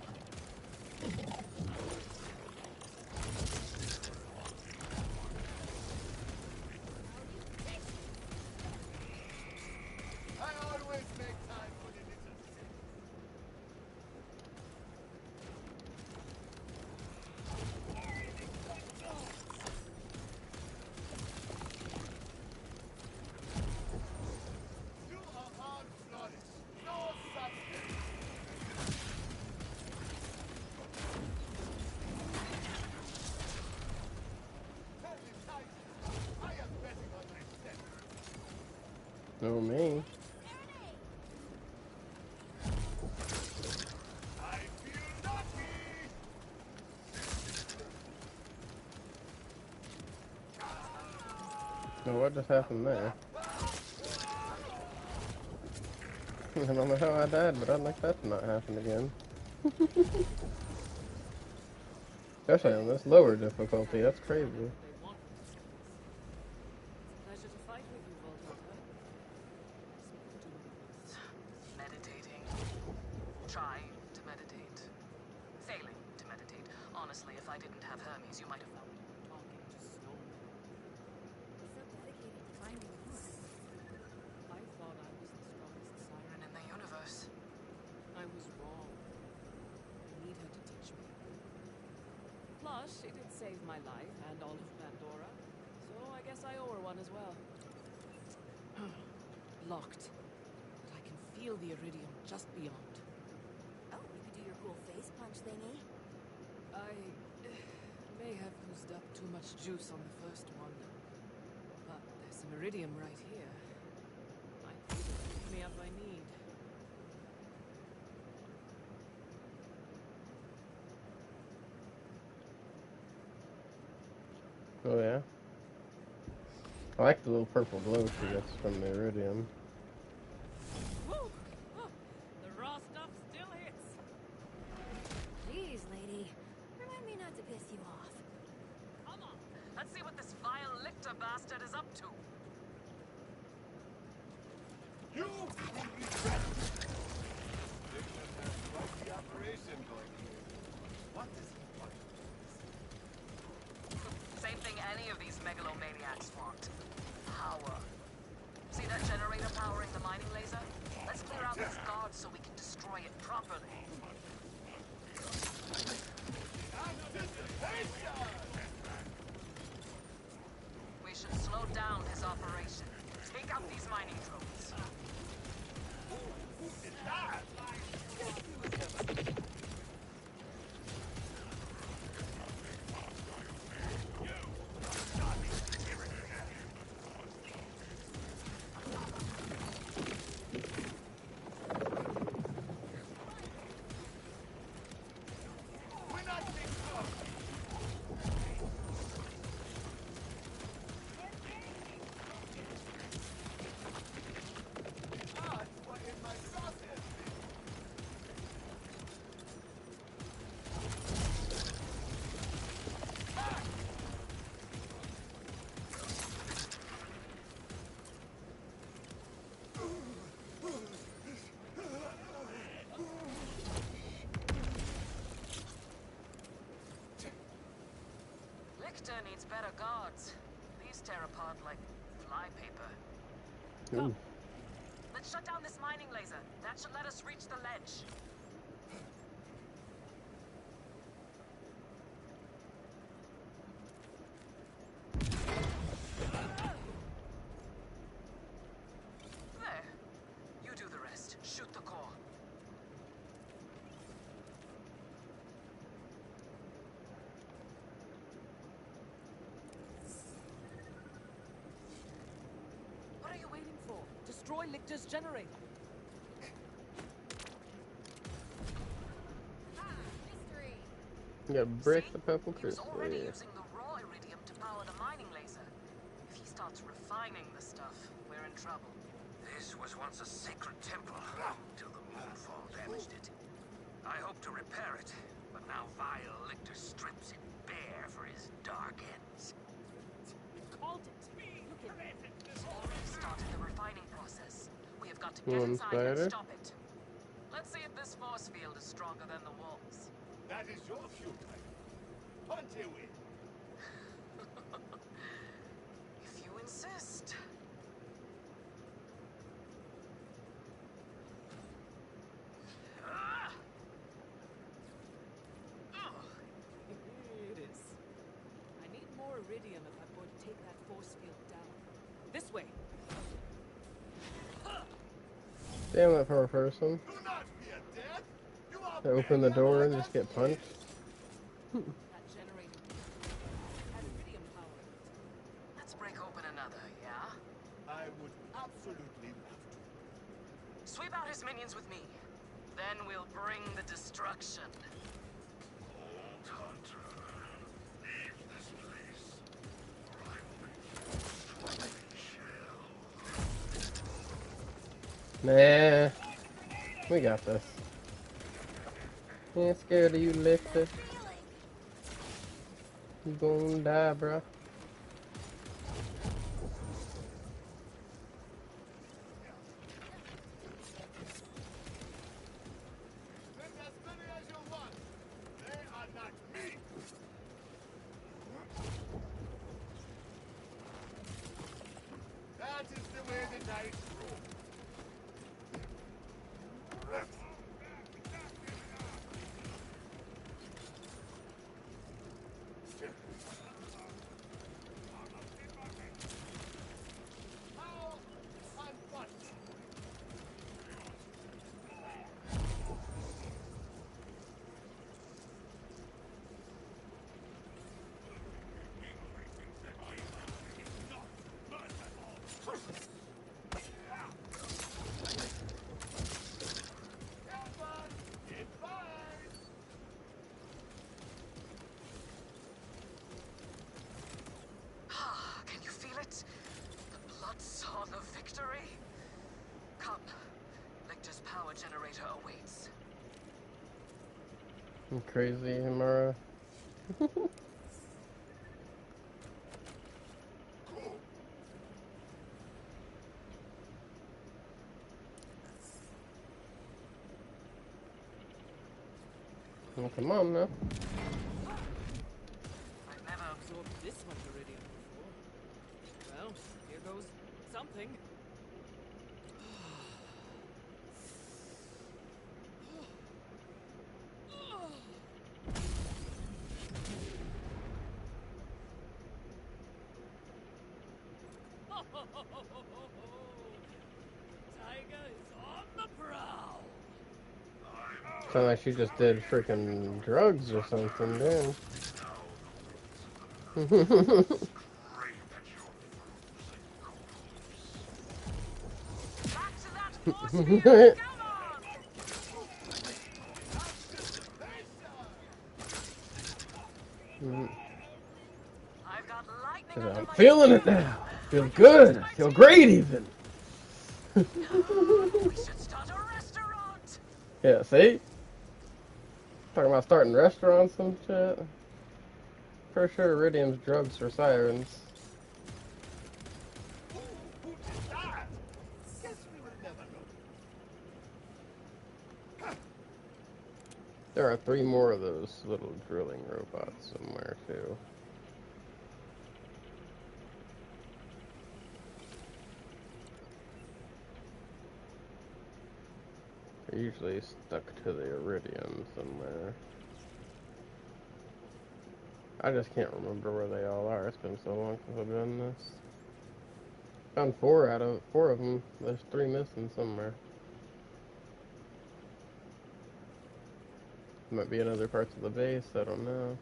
I always make time for the little things. You are on flourish. No substance. Tell me, Titan, I am betting on myself. No me. I feel lucky. No, what just happened there? I don't know how I died, but I'd like that to not happen again. Especially on this lower difficulty, that's crazy. They want me to see this. It's a pleasure to fight with you, Vault Hunter. Meditating. Trying to meditate. Failing to meditate. Honestly, if I didn't have Hermes, you might have found me Talking to stone. You're so dedicated to finding more. I thought I was the strongest siren in the universe. I was wrong. I need her to teach me. Plus, she did save my life and all of Pandora, so I guess I owe her one as well. Locked. But I can feel the iridium just beyond. Oh, you could do your cool face punch thingy. I may have used up too much juice on the first one. But there's some iridium right here. Might be able to pick me up I need. Oh yeah? I like the little purple glow she gets from the iridium. Woo! Oh, the raw stuff still hits. Jeez, lady. Remind me not to piss you off. Come on, let's see what this vile lictor bastard is up to. You will regret it. Victor has quite the operation going here. What does he want? Same thing any of these megalomaniacs want. Power. See that generator powering the mining laser? Let's clear out this guard so we can destroy it properly. We should slow down his operation. Take out these mining drones. needs better guards. These tear apart like flypaper. Ooh. Let's shut down this mining laser. That should let us reach the ledge. There. You do the rest. Shoot the core. What are you waiting for? Destroy Lictor's generator. Mystery. You gotta break See? the purple He was crystal. already Yeah. using the raw iridium to power the mining laser. If he starts refining the stuff, we're in trouble. This was once a sacred temple, till the moonfall damaged it. I hope to repair it, but now vile Lictor strips it bare for his dark ends. Called it. Look at it. He's already started the refining process. We have got to get One inside and spider. stop it. Let's see if this force field is stronger than the walls. That is your fuel type. Punch it with. If you insist. Ah! Ugh. It is. I need more iridium if I'm going to take that force field down. This way. Damn that poor person. Do not fear death. You are To open the door and just get punched. That generator had iridium power. Let's break open another, yeah? I would absolutely love to. Sweep out his minions with me. Then we'll bring the destruction. Old hunter, leave this place, or I will be forced to shell. Nah. We got this. Ain't scared of you, Lictor. You gonna die, bro. Take as many as you want. They are not me. That is the way the dice roll. How unfortunate. Can you feel it? The blood song of victory? Come. Lictor's power generator awaits. You crazy, Amara. Well, come on now. I've never absorbed this much iridium before. Well, here goes something. Tiger is on the prowl. Sound like she just did freaking drugs or something, damn. Back to that force field! Come on! I've got lightning under I'm my feeling it skin. now. Feel good. I feel great even. We should start a restaurant! Yeah, see? Talking about starting restaurants and shit. For sure, Iridium's drugs for sirens. Who did that? Guess we will never know. There are 3 more of those little drilling robots somewhere, too. They're usually stuck to the iridium somewhere. I just can't remember where they all are. It's been so long since I've done this. Found four of them. There's 3 missing somewhere. Might be in other parts of the base. I don't know.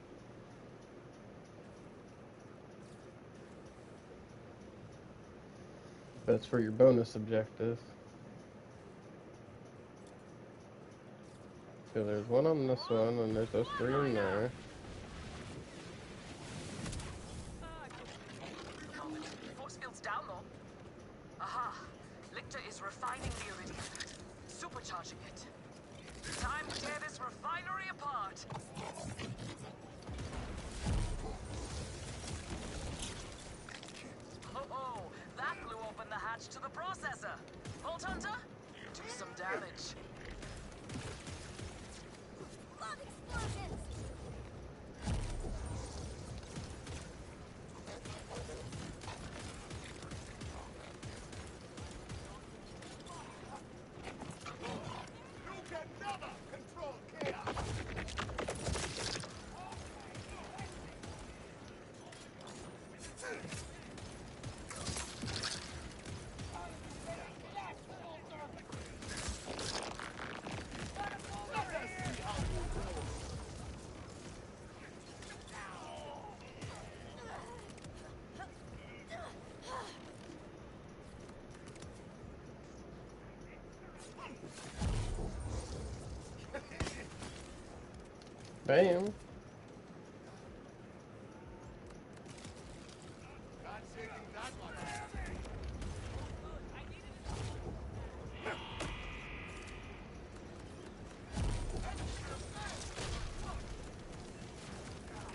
But it's for your bonus objective. So there's one on this one, and there's those 3 in there. Force field's down low. Aha! Lictor is refining the iridium. Supercharging it. Time to tear this refinery apart. Oh, that blew open the hatch to the processor. Vault Hunter, do some damage. Love explosions! You can never control chaos! Bam! Not shaking that one.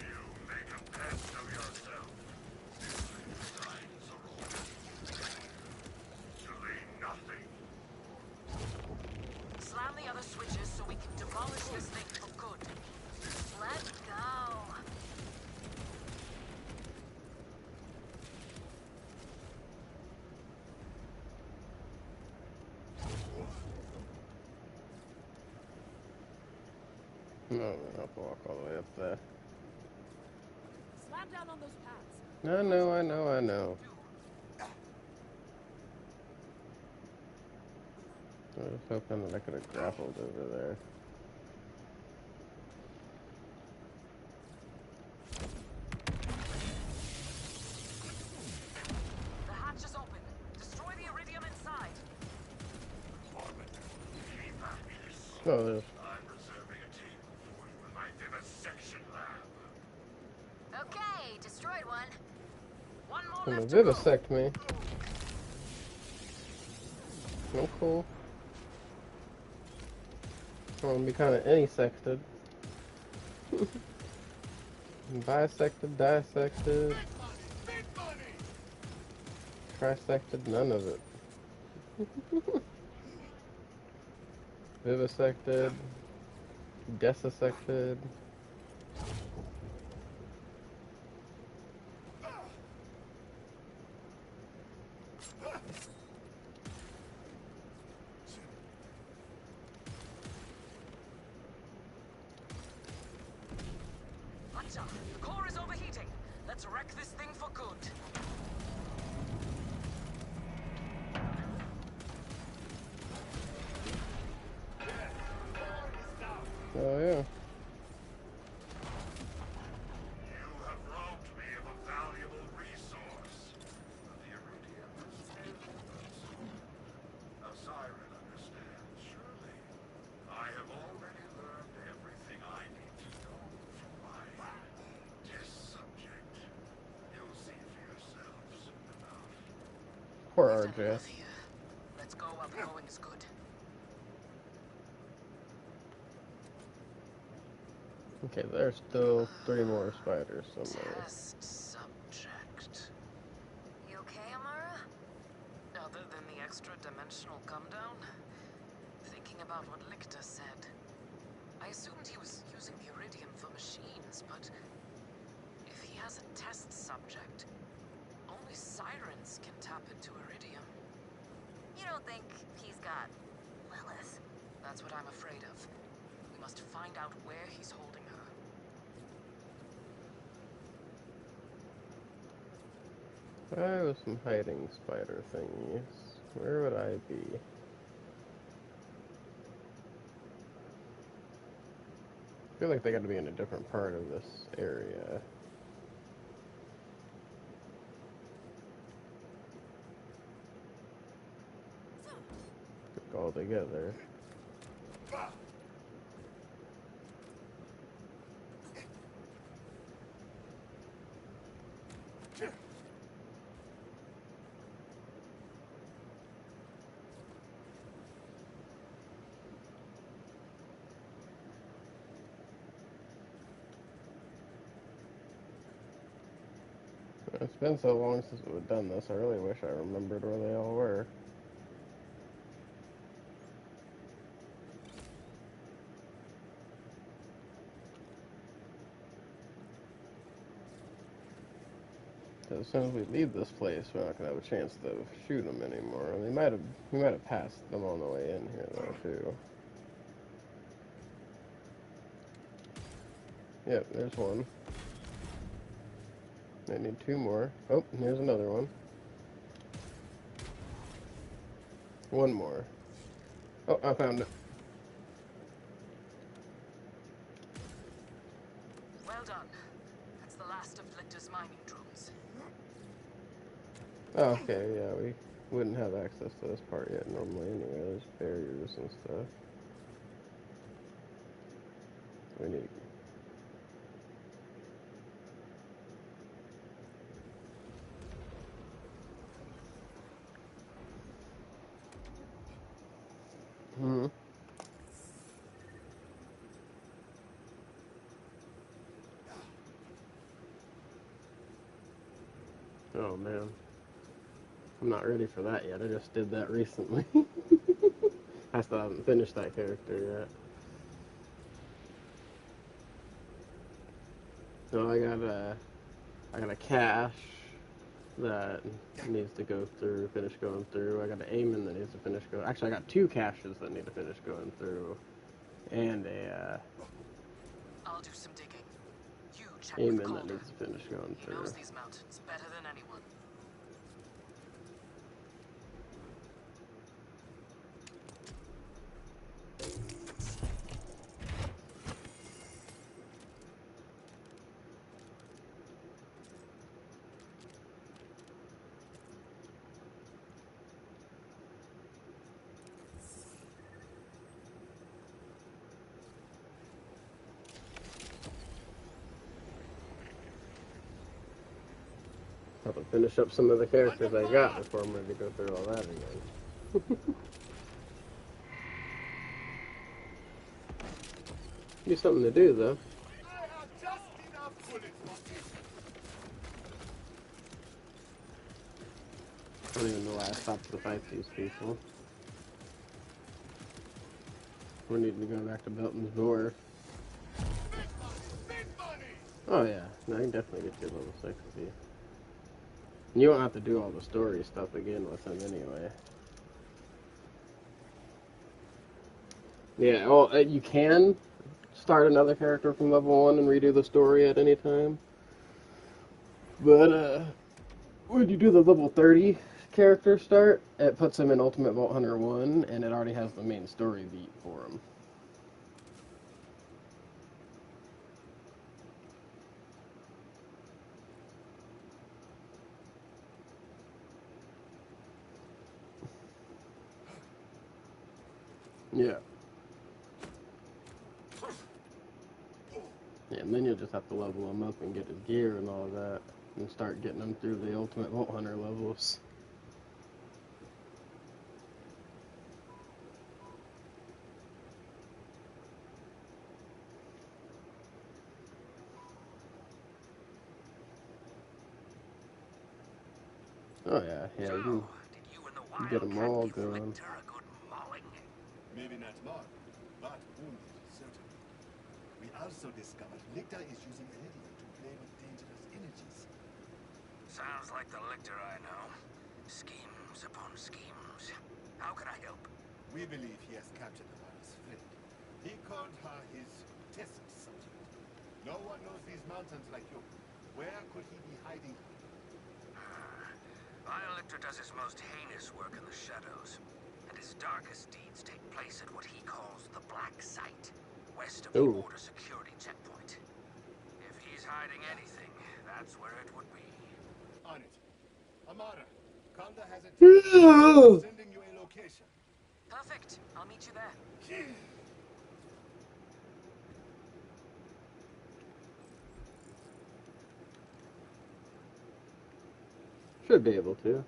You make a pest of yourself. Signs of actually nothing. Slam the other switches so we can demolish this thing for good. Let's go. No, I have to walk all the way up there. Slam down on those pads. I know. I was hoping that I could have grappled over there. The hatch is open. Destroy the iridium inside. Oh, there's I'm reserving a table for you in my vivisection lab. Okay, destroyed one. One more gonna left to go. vivisect me. Oh, cool. I want to be kind of any-sected. Bisected, dissected, Big money! trisected, none of it. Vivisected, desissected. Hunter, the core is overheating. Let's wreck this thing for good. Oh yeah. You have robbed me of a valuable resource. The iridium is meaningless. A siren understands, surely. I have already learned everything I need to know from my test subject. You'll see for yourself soon enough. Poor We've done RJ. enough here. Let's go while the going is good. Okay, there's still 3 more spiders somewhere. Test subject. You okay, Amara? Other than the extra-dimensional come-down, thinking about what Lictor said, I assumed he was using the iridium for machines, but if he has a test subject, only sirens can tap into iridium. You don't think he's got Lilith? That's what I'm afraid of. We must find out where he's holding her. I was some hiding spider thingies. Where would I be? I feel like they got to be in a different part of this area. All together. It's been so long since we've done this, I really wish I remembered where they all were. As soon as we leave this place, we're not gonna have a chance to shoot them anymore. We might have passed them on the way in here though too. Yep, there's one. I need 2 more. Oh, here's another one. 1 more. Oh, I found it. Well done. That's the last of Lictor's mining drones. Oh, okay, yeah, we wouldn't have access to this part yet normally anyway. There's barriers and stuff. We need... Hmm. Oh, man. I'm not ready for that yet. I just did that recently. I still haven't finished that character yet. So I got a cache that needs to go through, finish going through. I got an Aemon that needs to finish going. Actually, I got 2 caches that need to finish going through, and a I'll do some digging. You check with Aemon Calder. that needs to finish going He through. knows these mountains better than anyone. Have to finish up some of the characters I got before I'm ready to go through all that again. Be something to do though. I have just enough bullets for this. I don't even know why I stopped to fight these people. We're needing to go back to Belton's door. Big money! Oh yeah, no, I can definitely get you level 60. You won't have to do all the story stuff again with him anyway. Yeah, well, you can start another character from level 1 and redo the story at any time. But, when you do the level 30 character start, it puts him in Ultimate Vault Hunter 1, and it already has the main story beat for him. Yeah. Yeah, and then you'll just have to level him up and get his gear and all that, and start getting him through the Ultimate Vault Hunter levels. Oh yeah, yeah, you can get them all going. Maybe not more, but wounded, certainly. We also discovered Lictor is using Iridium to play with dangerous energies. Sounds like the Lictor I know. Schemes upon schemes. How can I help? We believe he has captured the virus found her his test subject. No one knows these mountains like you. Where could he be hiding? Iolictor does his most heinous work in the shadows, and his darkest deeds take place at what he calls the Black Site, west of the Ooh. Order security checkpoint. If he's hiding anything, that's where it would be. On it. Amara, Kanda has a text. Sending you a location. Perfect. I'll meet you there. Should be able to.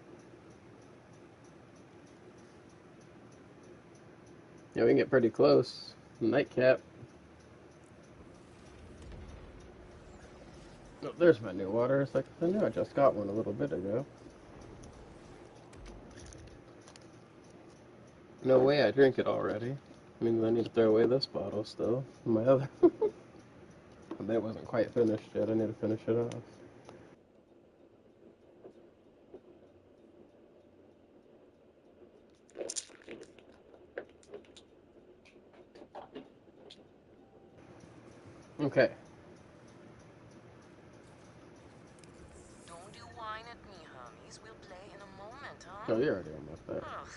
Yeah, we can get pretty close. Nightcap. Oh, there's my new water. It's like I knew I just got one a little bit ago. No way I drink it already. I mean, I need to throw away this bottle still. My other. That wasn't quite finished yet. I need to finish it off. Okay. Don't you whine at me, homies. We'll play in a moment, huh? Oh, you're already almost there. Ugh,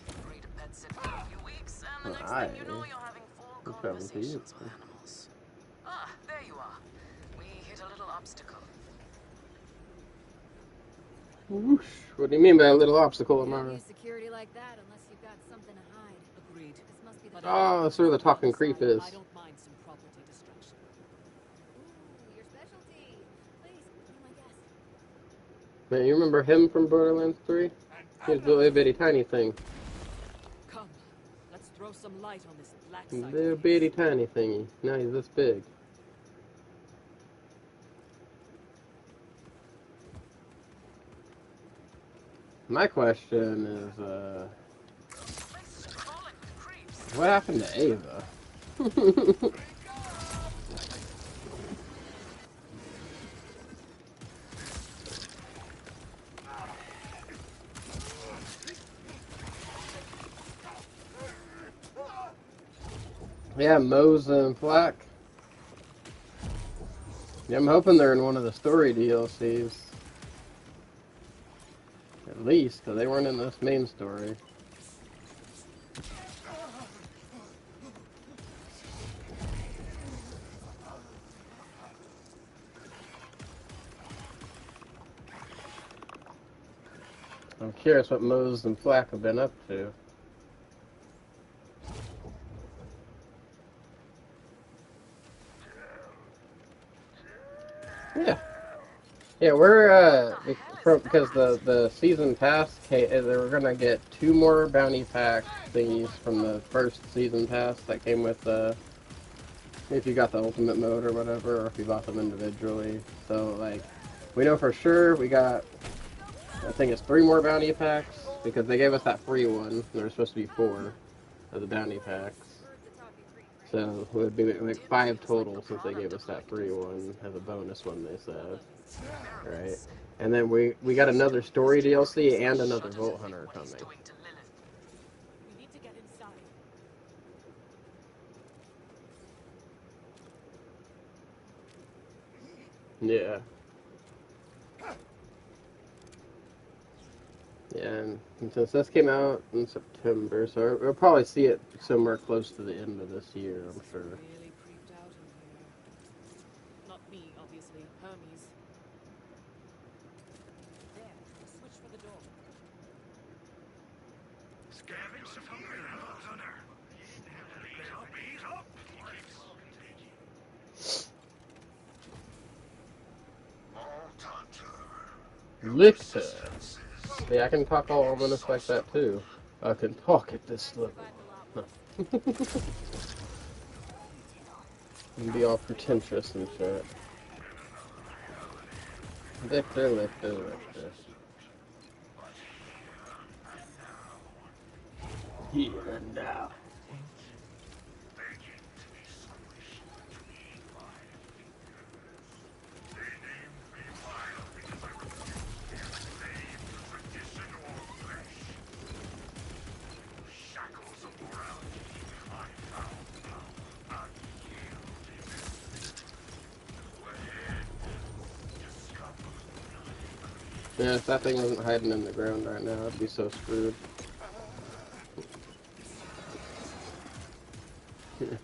you agree to pet sit for a few weeks, and the next Aye. thing you know, you're having full I'm traveling to you. conversations with animals. Ah, there you are. We hit a little obstacle. Whoosh. What do you mean by a little obstacle, You don't Amara? use security like that unless you've got something to hide. Agreed. This must be the Oh, that's where the talking creep is. I don't mind some property destruction. Ooh, your specialty. Please, be my guest. Man, you remember him from Borderlands 3? He was the little bitty tiny thing. Come, let's throw some light on this black site. Little bitty tiny thingy. Now he's this big. My question is, what happened to Ava? Yeah, Mose and Flack. Yeah, I'm hoping they're in one of the story DLCs. At least, because they weren't in this main story. I'm curious what Mose and Flack have been up to. Yeah. Yeah, we're, because the season pass, they were gonna get 2 more bounty pack thingies from the first season pass that came with, if you got the ultimate mode or whatever, or if you bought them individually. So, like, we know for sure we got, I think it's 3 more bounty packs, because they gave us that free one. There were supposed to be 4 of the bounty packs. So it would be like 5 total since they gave us that free one as a bonus one, they said. Right? And then we got another story DLC and another Vault Hunter coming. We need to get inside. Yeah. Yeah, and since this came out in September, so we'll probably see it somewhere close to the end of this year, I'm sure. Really creeped out in here. Not me, obviously. Hermes. There. Switch for the door. Scavenge some hungry animals, Hunter. Eat up. Lichter. Yeah, I can talk all ominous like that too. I can talk at this level. And be all pretentious and shit. Lichter, Lichter, Lichter. Here and now. Yeah, if that thing wasn't hiding in the ground right now, I'd be so screwed. Dead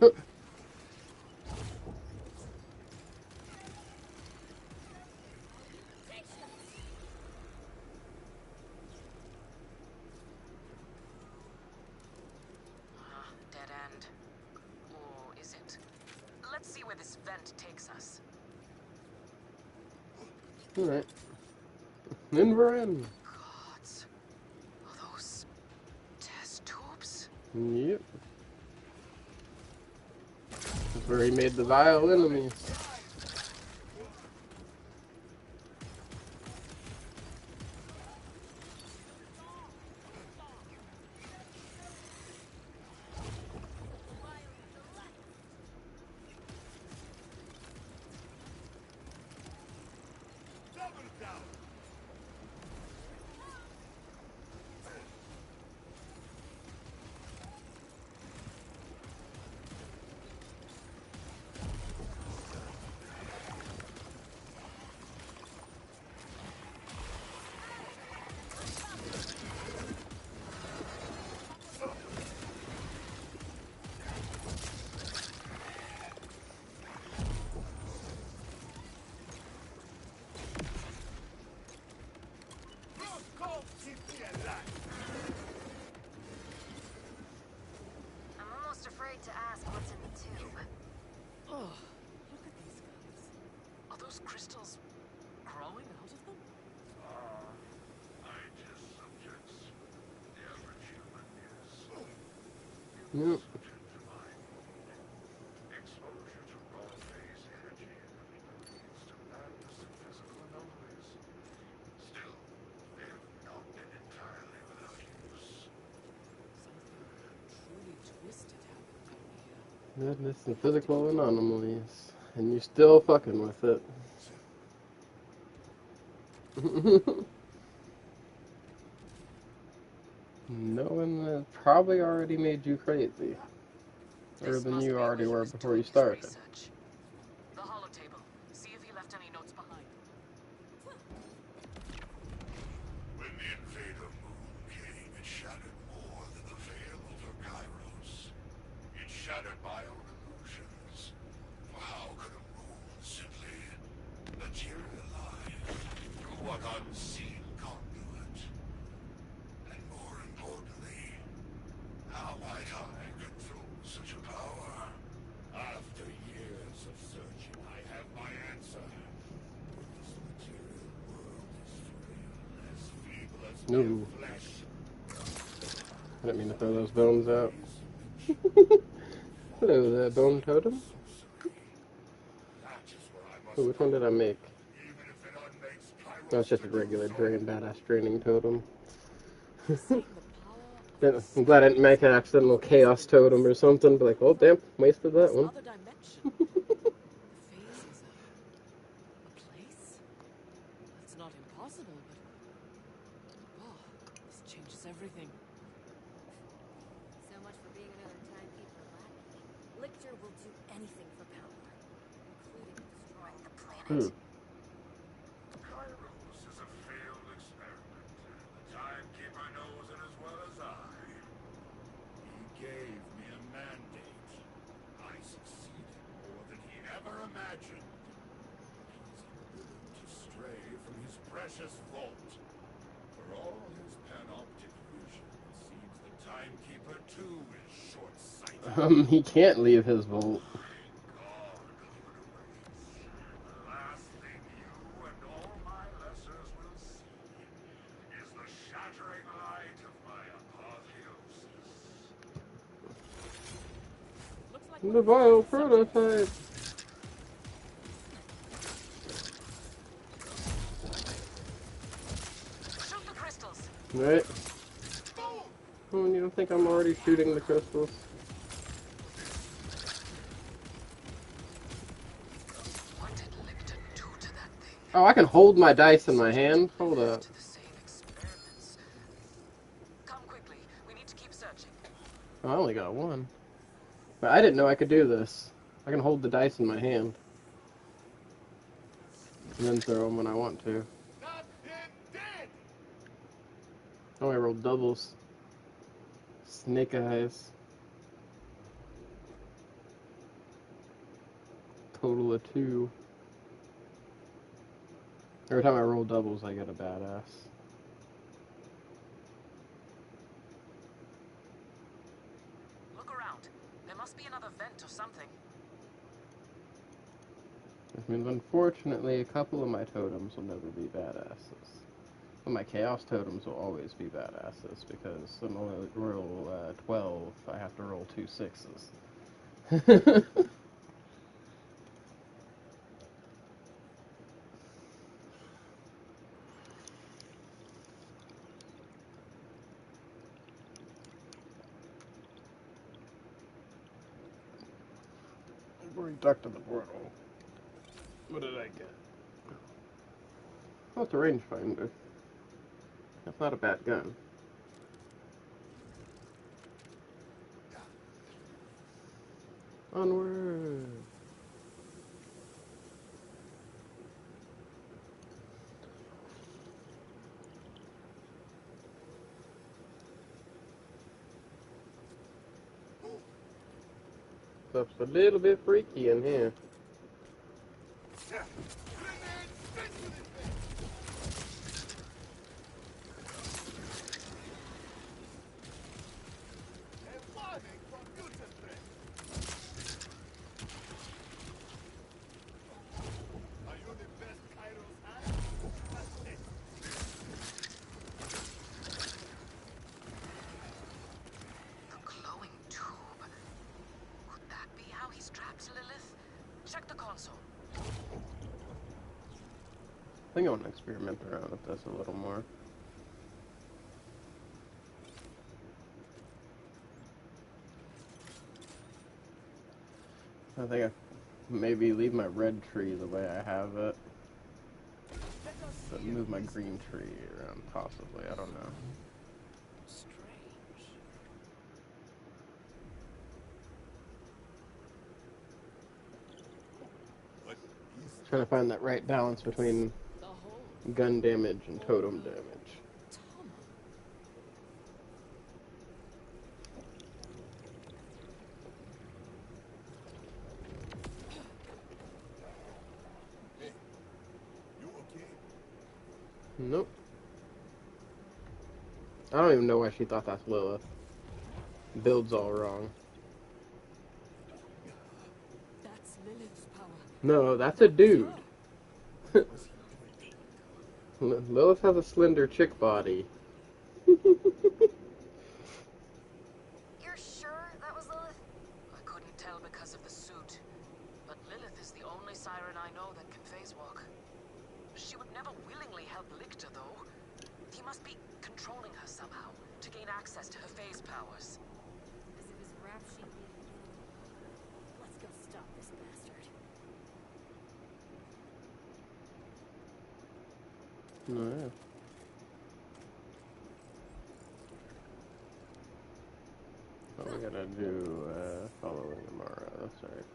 end. Or is it? Let's see where this vent takes us. Alright. Then we're in. Gods. Are those test tubes? Yep. That's where he made the vile enemies. I'm almost afraid to ask what's in the tube. Oh, look at these guys. Are those crystals growing out of them? Yep. Truly twisted happened down here. Madness and physical anomalies. And you're still fucking with it. Knowing that probably already made you crazy. Or This than must you be already where he were was before doing you his started. research. The holotable. See if he left any notes behind. When the Invader Moon came, it shattered more than the veil over Kairos. It shattered my own illusions. For how could a moon simply materialize through what unseen conduit? And more importantly, how might I control such a power? After years of searching, I have my answer. This material world is frail, as feeble as mere Ooh. flesh. I didn't mean to throw those bones out. Hello there, bone totem. That is where I must Oh, which one did I make? even if it unmakes Kairos That's just a to do regular so. drain badass draining totem. Seeing the power of I'm glad I didn't make an accidental chaos totem or something. Be like, oh damn, wasted that this one. other dimension. The phase is a place? That's not impossible, but oh, this changes everything. So much for being another timekeeper lackey. Lictor will do anything for power, including destroying the planet. Kairos is a failed experiment. The Timekeeper knows it as well as I. He gave me a mandate. I succeeded more than he ever imagined. He's unwilling to stray from his precious vault. For all his panoptic vision, it seems the Timekeeper too is short-sighted. He can't leave his vault. God awaits. The last thing you and all my lessers will see is the shattering light of my apotheosis. Looks like The vile prototype. Shoot the crystals. Right? Oh, and you don't think I'm already shooting the crystals? What did Lictor do to that thing? Oh, I can hold my dice in my hand? Hold up. To the same experiments. Come quickly. We need to keep searching. Oh, I only got one. But I didn't know I could do this. I can hold the dice in my hand. And then throw them when I want to. Not in Oh, I rolled doubles. Snake eyes. Total of 2. Every time I roll doubles, I get a badass. Look around. There must be another vent or something. Which means, unfortunately, a couple of my totems will never be badasses. But my chaos totems will always be badasses, because I'm only roll 12, I have to roll 2 6s. Duck to the portal. What did I get? Oh, it's a rangefinder. That's not a bad gun. Onward! Stuff's a little bit freaky in here. The glowing tube. Could that be how he straps Lilith? Check the console. I think I want to experiment around with this a little more. I think I maybe leave my red tree the way I have it. But move my green tree around, possibly. I don't know. Strange. Trying to find that right balance between The whole gun damage and totem damage. tunnel. You okay? Nope. I don't even know why she thought that's Lilith. Build's all wrong. That's Lilith's power. No, that's a dude. Lilith has a slender chick body. You're sure that was Lilith? I couldn't tell because of the suit. But Lilith is the only siren I know that can phase walk. She would never willingly help Lictor, though. He must be controlling her somehow to gain access to her phase powers. As if his rap sheet needed editing. Let's go stop this bastard. Oh, yeah. What we gotta do, following Amara, that's right.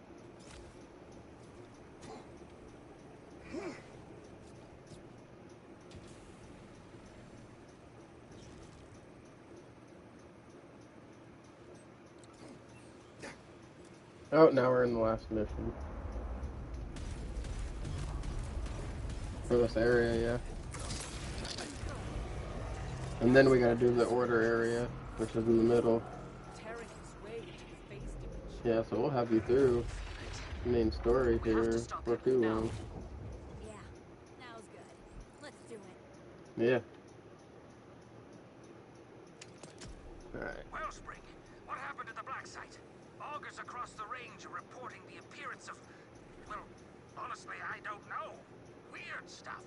Oh, now we're in the last mission. For this area, yeah. And then we gotta do the order area, which is in the middle. Tearing his way into the phase dimension. Yeah, so we'll have you through the main story here for too long. Yeah, now's good. Let's do it. Yeah. Alright. Wellspring, what happened at the black site? Augurs across the range are reporting the appearance of... Well, honestly, I don't know. Weird stuff.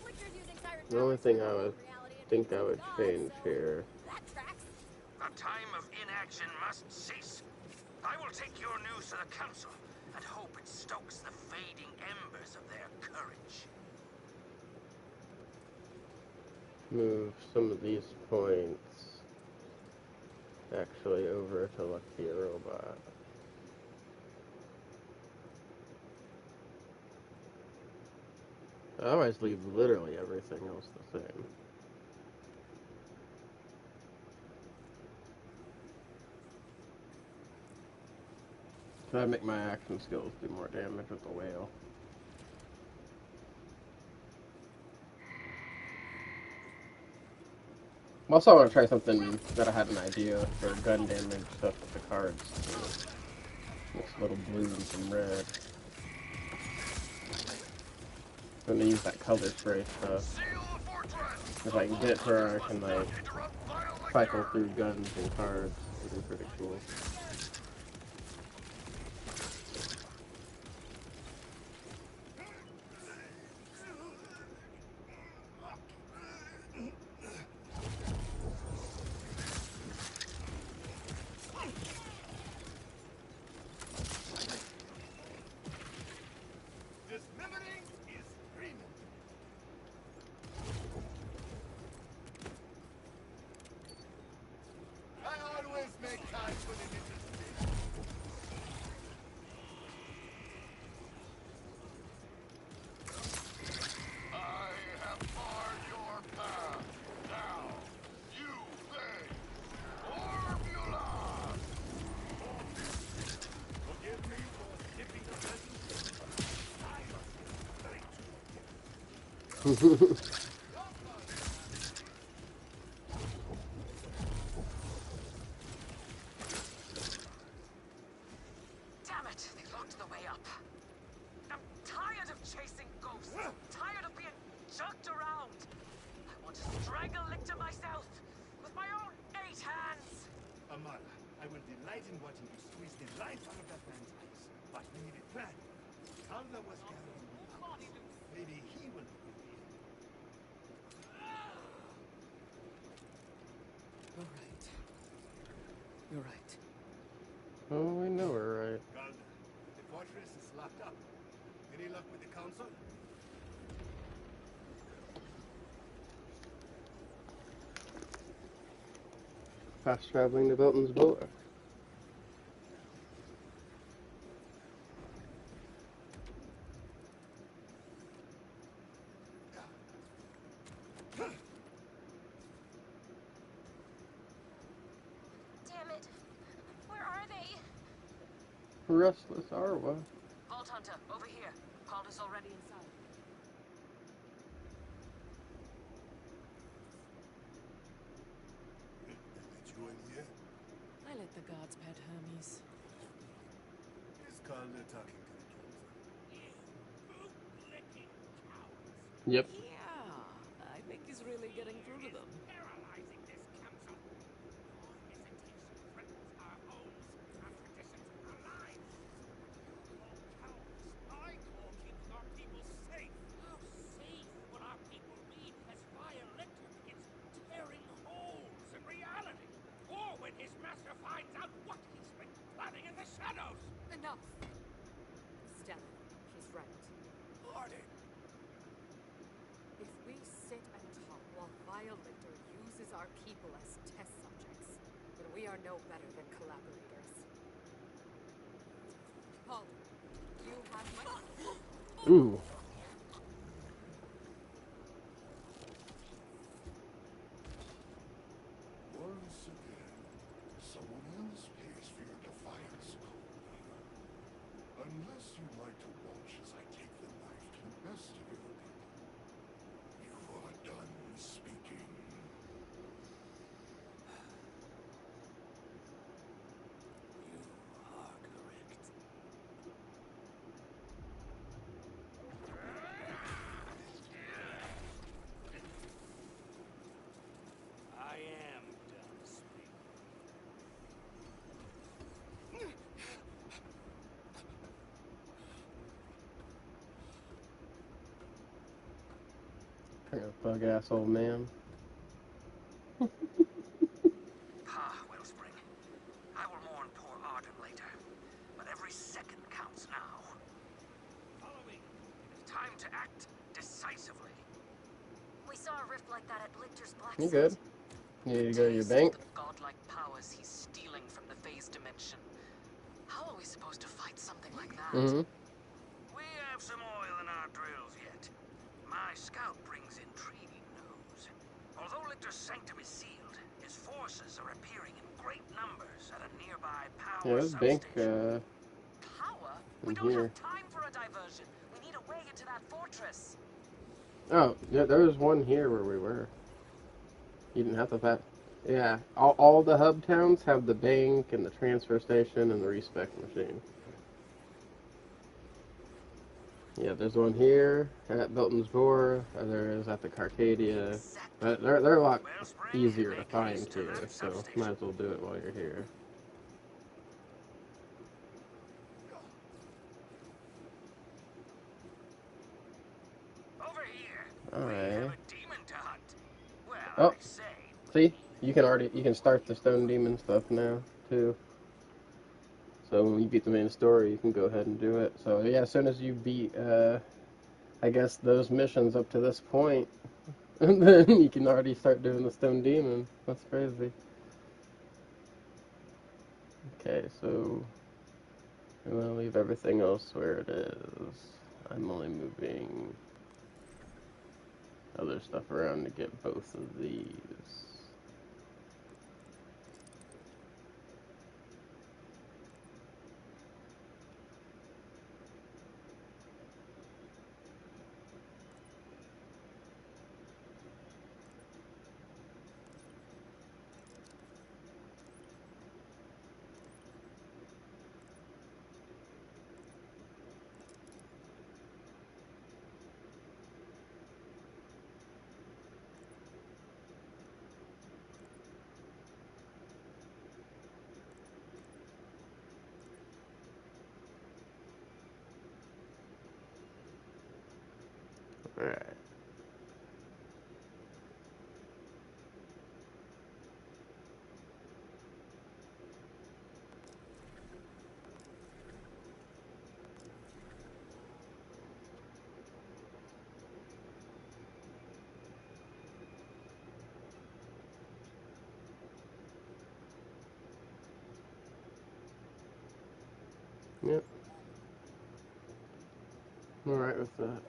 Lictor's using siren The only powers thing to I would control reality and think make I things would God, change so here. that tracks. The time of inaction must cease. I will take your news to the council and hope it stokes the fading embers of their courage. Move some of these points actually over to Lucky Robot. I always leave literally everything else the same. I make my action skills do more damage with the whale. Also, I want to try something that I had an idea for gun damage stuff with the cards. Mix a little blue and some red. I'm gonna use that color spray stuff. If I can get it to where I can like cycle through guns and cards, it'd be pretty cool. Damn it! They locked the way up. I'm tired of chasing ghosts. Tired of being jerked around. I want to strangle Lictor myself with my own 8 hands. Amara, I will delight in watching you squeeze the life out of that man's eyes. But we need a plan. Calder was gathering weapons. Maybe he will be with me. You're right. You're right. Oh, we know we're right. Calder, the fortress is locked up. Any luck with the council? Fast traveling to Belton's door. Damn it. Where are they? Restless Arwa. Vault Hunter, over here. Calder's already inside. Let you in here? I let the gods pet Hermes. Is Calder talking to the council? Yep. Yeah, I think he's really getting through to them. Paralyzing this council. Your hesitation threatens our homes, our traditions, our lives. You call cowards. I call keeping our people safe. How safe will our people be as Fire Lictor begins tearing holes in reality? Or when his master finds out what he's been planning in the shadows? Enough! Stella, she's right. Pardon. If we sit and talk while Violator uses our people as test subjects, then we are no better than collaborators. Paul, you have my... Ooh. Once again, someone else pays for your defiance, Cole. Unless you'd like to watch as I take the knife to the best of your people. You are done speaking. You are correct. I am done speaking. Bug ass old man. Ah, Wellspring. I will mourn poor Arden later, but every second counts now. Follow me. It's time to act decisively. We saw a rift like that at Lictor's black You site. good? You need to go to your Taste bank? the godlike powers he's stealing from the phase dimension. How are we supposed to fight something like that? Mm-hmm. We have some oil in our drills yet. My scout brings intriguing news. Although Lictor's sanctum is sealed, his forces are appearing in great numbers at a nearby power Yeah, this bank, substation. We in don't here. have time for a diversion. We need a way into that fortress. Oh, yeah, there was one here where we were. You didn't have to pass. Yeah, all the hub towns have the bank and the transfer station and the respec machine. Yeah, there's one here at Belton's Door. There is at the Carcadia. But they're a lot easier to find too, so might as well do it while you're here. Over here, All we have right. a demon to hunt. Well, Oh, I say. see, you can start the stone demon stuff now too. So when you beat the main story, you can go ahead and do it. So yeah, as soon as you beat, I guess those missions up to this point, and then you can already start doing the stone demon. That's crazy. Okay, so I'm gonna leave everything else where it is. I'm only moving other stuff around to get both of these. Alright. Yep. I'm alright with that.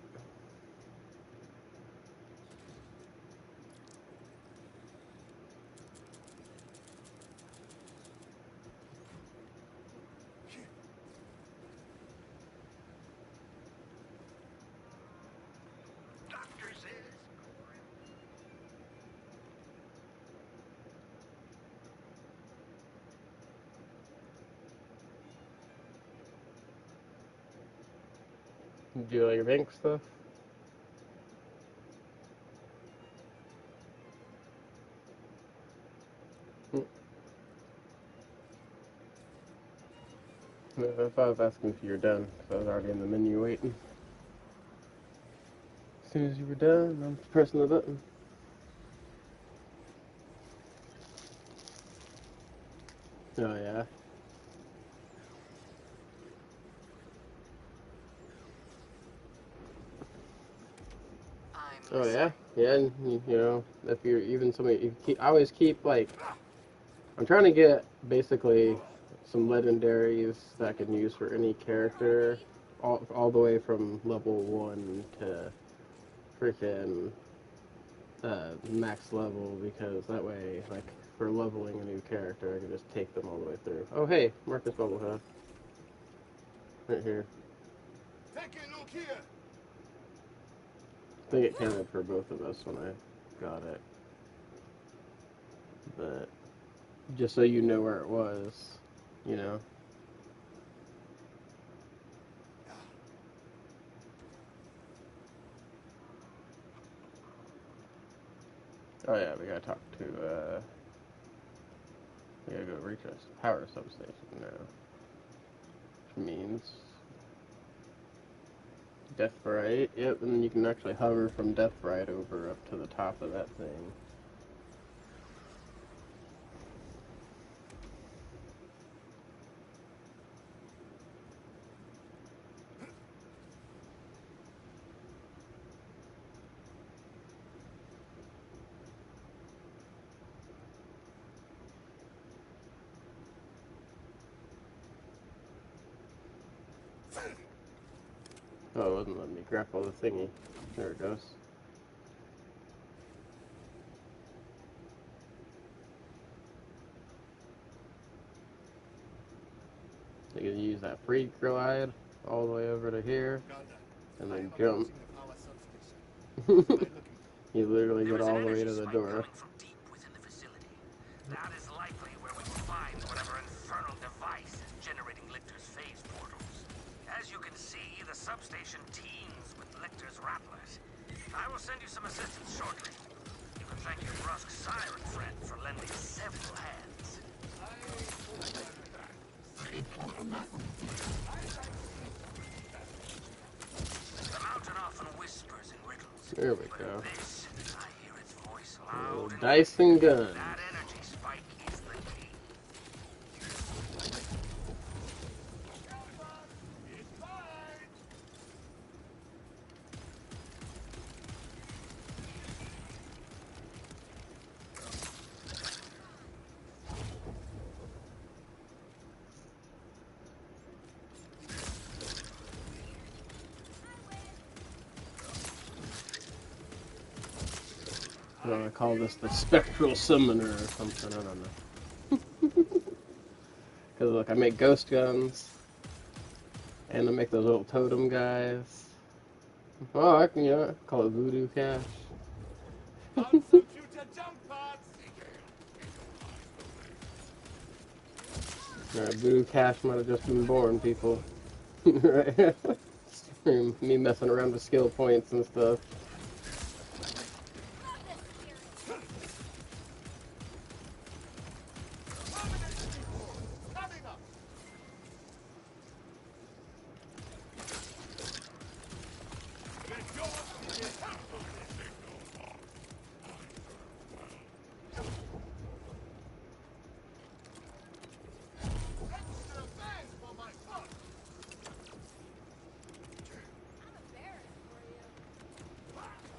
Doctor says. Do all your bank stuff? Hmm. If I was asking if you were done, because I was already in the menu waiting. As soon as you were done, I'm pressing the button. Oh yeah. I'm Oh yeah. listening. Yeah, and you know, if you're even somebody, I always keep like, I'm trying to get basically some legendaries that I can use for any character, all the way from level 1 to freaking max level, because that way, like, for leveling a new character, I can just take them all the way through. Oh hey, Marcus Bubblehead. Right here. Take a look here. I think it counted for both of us when I got it. But just so you know where it was, you know. Oh yeah, we gotta talk to, we gotta go reach a power substation now. Which means Deathbright, yep, and then you can actually hover from Deathbright over up to the top of that thing. Oh, it wasn't letting me grapple the thingy. There it goes. You can use that free glide all the way over to here, and then jump. You literally get all the way to the door. From deep within the facility. That is likely where we will find whatever infernal device is generating Lictor's phase portals. As you can see, the substation teems with Lictor's rattlers. I will send you some assistance shortly. You can thank your brusque siren friend for lending several hands. The mountain often whispers in riddles. There we go. This, I hear its voice loud and Dice and guns. that energy spike is the key. I call this the spectral summoner or something, I don't know. Because look, I make ghost guns, and I make those little totem guys. Oh, I can, call it voodoo cash. Alright, voodoo cash might have just been born, people. Right? Me messing around with skill points and stuff.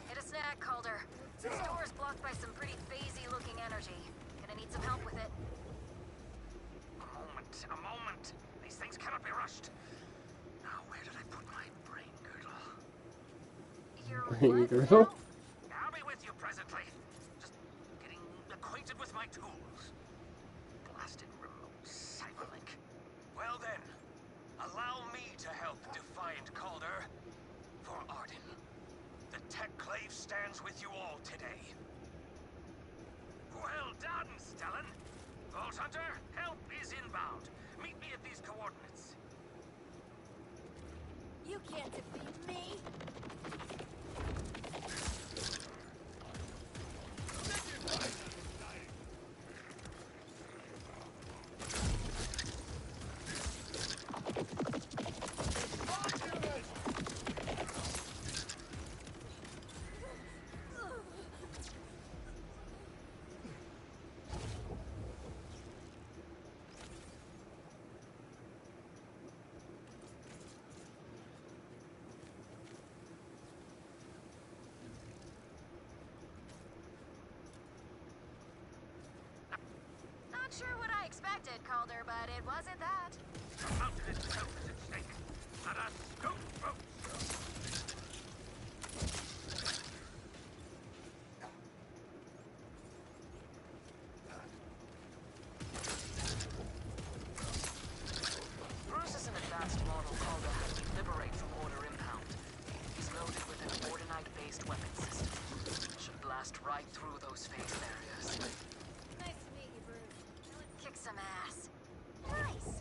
Hit a snag, Calder. This door is blocked by some pretty phasey-looking energy. Gonna need some help with it. A moment. These things cannot be rushed. Now, where did I put my brain girdle? Your Brain what girdle? now? I'll be with you presently. Just getting acquainted with my tools. Blasted remote cyberlink. Well then, allow me to help Defiant Calder. For Arden. The Tech Clave stands with you all today. Well done, Stellan. Vault Hunter, help is inbound. Meet me at these coordinates. You can't defeat me! Not sure what I expected, Calder, but it wasn't that. The mountain itself is at stake. Let us go, folks. Bruce is an advanced model Calder had to liberate from Order Impound. He's loaded with an Ordinite-based weapon system. Should blast right through those phase barriers. Nice to meet you, Bruce. Kick some ass. Nice.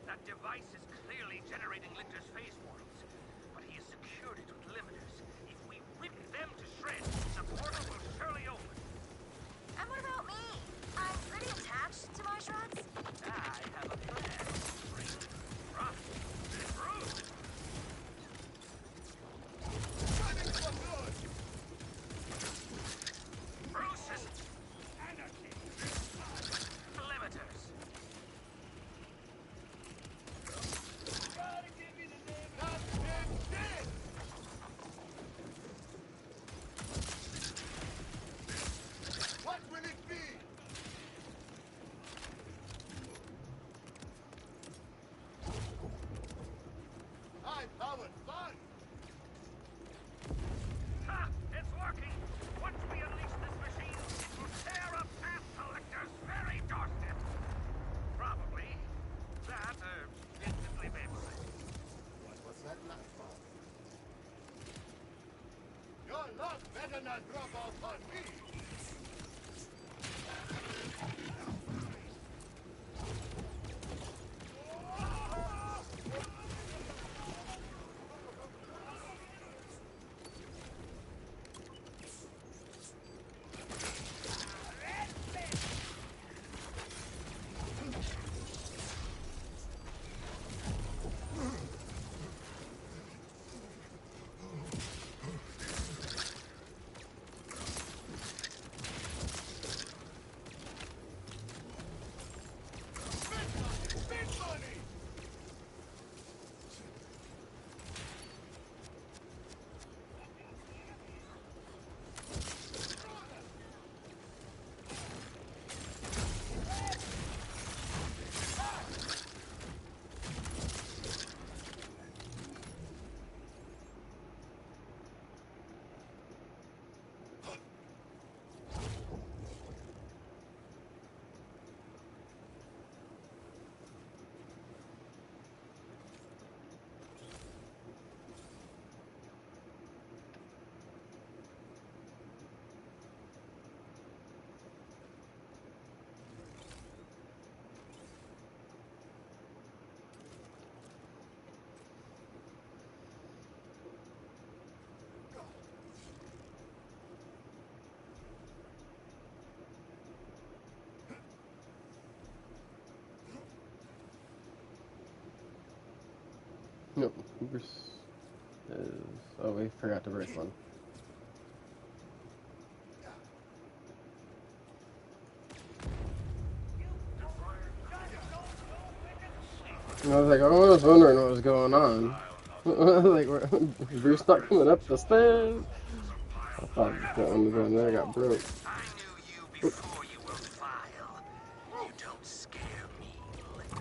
That device is clearly generating Lictor's phase portals, but he has secured it with limiters. If we rip them to shreds, the portal will surely open. And what about me? I'm pretty attached to my shreds. I have a plan. Bring Ruff and Bruce. Bruce's anarchy. Limiters. What will it be? High-powered fun! Ha! It's working! Once we unleash this machine, it will tear up past Collector's very doorstep. Probably. That, instantly vaporized. What was that last one? Your luck better not drop off on me! Big money! Nope. Bruce is... Oh, we forgot to break one. I was like, I was wondering what was going on. Like, Bruce not coming up the stairs. I thought that one was in there got broke. I knew you before you were vile. You don't scare me, Lictor.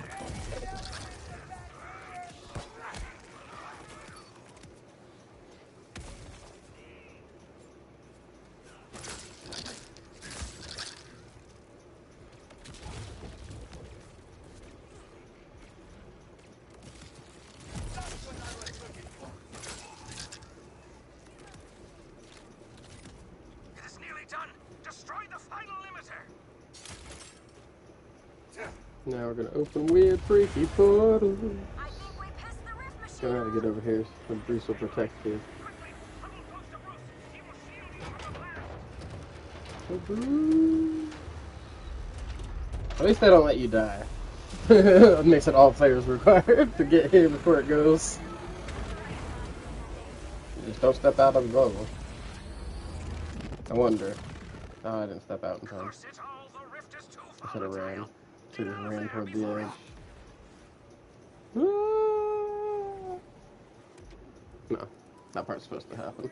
It is nearly done. Destroy the final limiter. Now we're gonna open weird, freaky portal. I think we pissed the rift machine. Gonna have to get over here so Bruce will protect you. Quickly, huddle close to Bruce. He will shield you from the blast. So Bruce. At least they don't let you die. It makes it all players required to get here before it goes. You just don't step out of the bubble. I wonder. Oh, I didn't step out in time. Curse it all, the rift is too I should have ran. volatile. Should have ran toward the Before edge. us. No, that part's supposed to happen.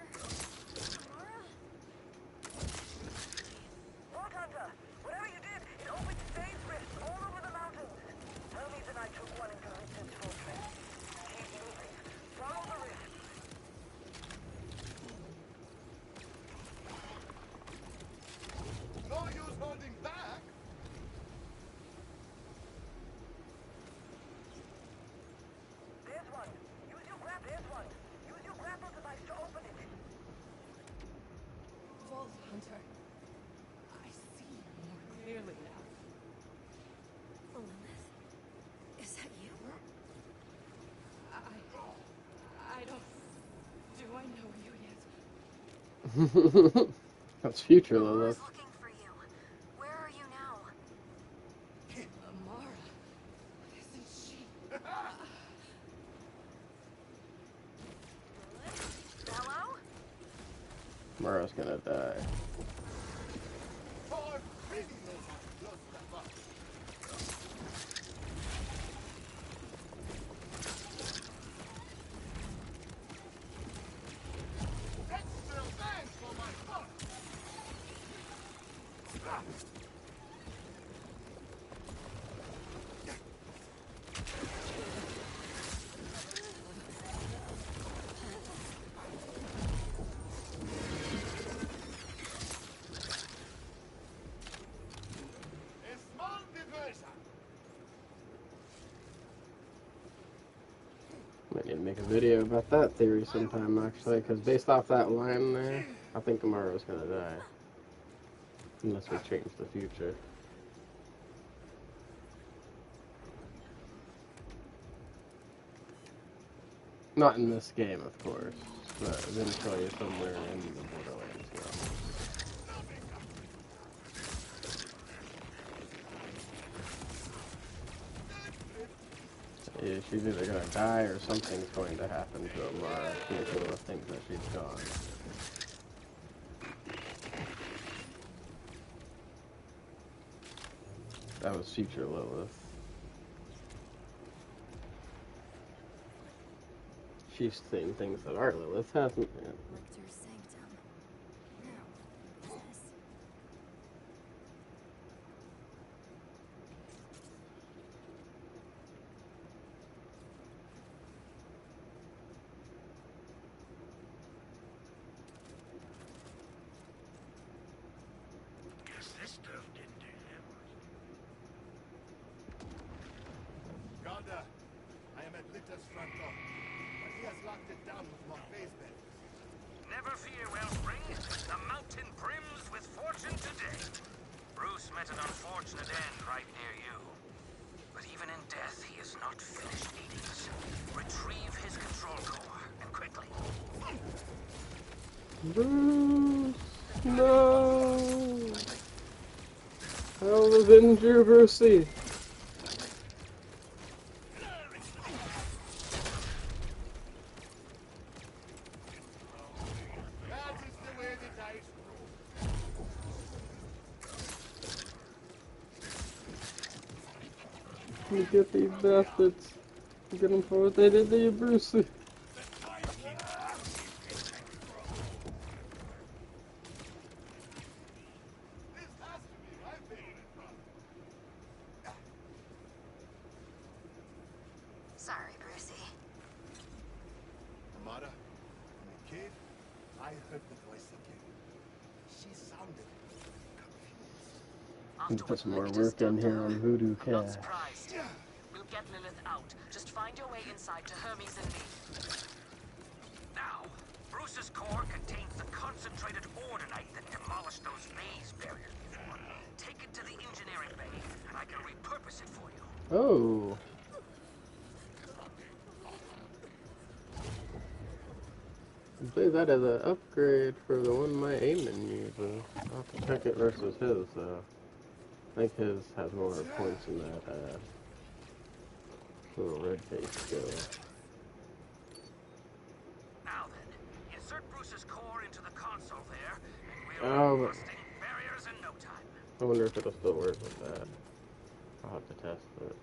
Hunter, whatever you did, it opened phase rifts all over the mountains. Tell me that I took one into Richard's fortress. Keep moving. Follow the rift. No use holding back! There's one. Use your grapple device to open it. That's future Laura's Lilith. looking for you. Where are you now? Amara. Isn't she? Hello? Mara's gonna die. For bringing those close to the box. Extra bang for my buck. A small diversion. Might need to make a video about that theory sometime, actually, because based off that line there, I think Amara's gonna die. Unless we change the future. Not in this game, of course, but eventually somewhere in the Borderlands game. Yeah, she's either gonna die or something's going to happen to Amara to make Lilith think that she's gone. That was future Lilith. She's seen things that our Lilith hasn't yet. Lictor's sanctum. Now, business. Guess this stuff didn't do that much. Gonda, I am at Litter's front door, but he has locked it down with more phase barriers. Never fear, Wellspring. The mountain brims with fortune today. Bruce met an unfortunate end right near you. But even in death, he is not finished eating us. Retrieve his control core, and quickly. Bruce! No! I'll avenge you, Brucey! That is the way the dice roll. You get these bastards. Get them for what they did to you, Brucey. This has to be my favorite part. Sorry, Brucey. Amara, in the cave, I heard the voice again. She sounded confused. Need to put some more work in here on Voodoo I'm not Cat. surprised. We'll get Lilith out. Just find your way inside to Hermes and me. Now, Bruce's core contains the concentrated ordinite that demolished those phase barriers before. Take it to the engineering bay, and I can repurpose it for you. Oh. Say that as an upgrade for the one my Eamon uses. I'll have to check it versus his, though. I think his has more points in that, little red face skill. Now then, insert Bruce's core into the console there, and we'll Oh, be busting barriers in no time. I wonder if it'll still work with that. I'll have to test it.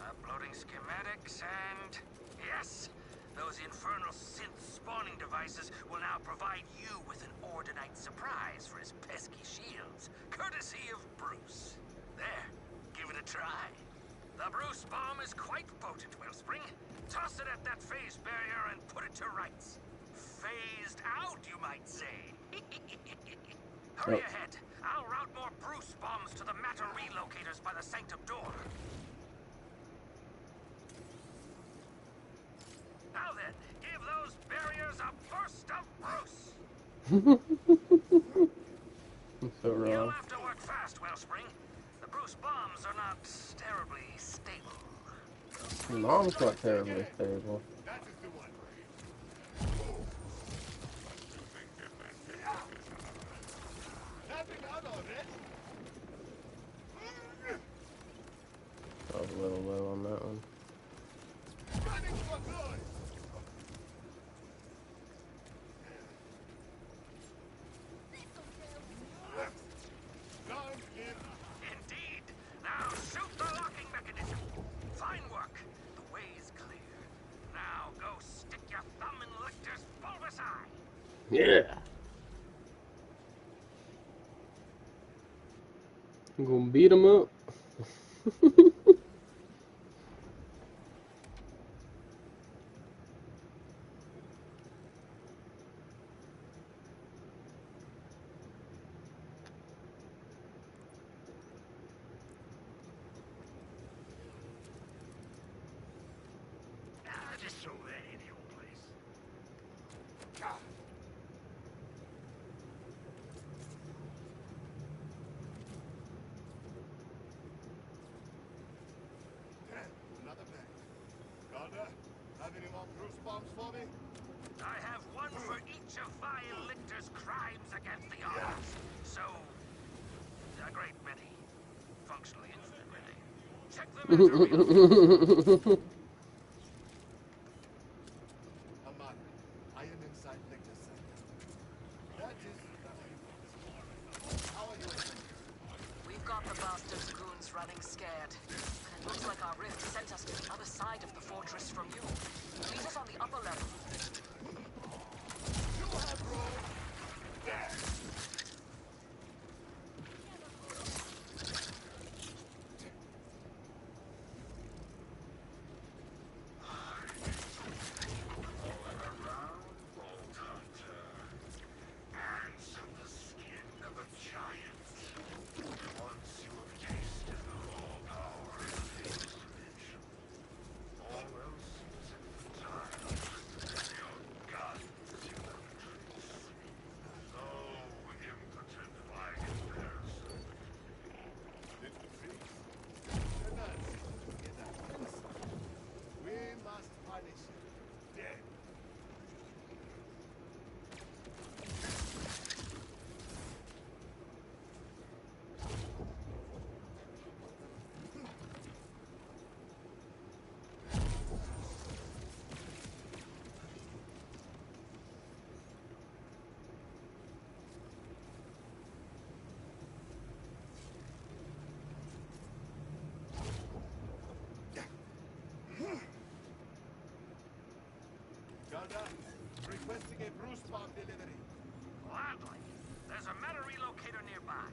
Uploading schematics and... yes! Those infernal synth spawning devices will now provide you with an ordinite surprise for his pesky shields, courtesy of Bruce. There, give it a try. The Bruce bomb is quite potent, Wellspring. Toss it at that phase barrier and put it to rights. Phased out, you might say. Hurry ahead. I'll route more Bruce bombs to the matter relocators by the sanctum door. Now then, give those barriers a burst of Bruce! I'm so You'll wrong. have to work fast, Wellspring. The Bruce bombs are not terribly stable. Your mom's not terribly stable. That is the one. little low on that one. Indeed. Now shoot the locking mechanism. Fine work. The way is clear. Now go stick your thumb in Lictor's bulbous eye. Yeah. I'm gonna beat him up. Just throw that in the old place. Another bag. Gardner, have any more Bruce bombs for me? I have one for each of vile Lictor's crimes against the odds. So, a great many. Functionally infinite many. Check them out. Aman, I am inside Lictor's center. That is nothing. How are you? We've got the bastards' goons running scared. And it looks like our rift sent us to the other side of the fortress from you. Meet us on the upper level. You have room. There. Requesting a Bruce bomb delivery. Gladly. There's a meta relocator nearby.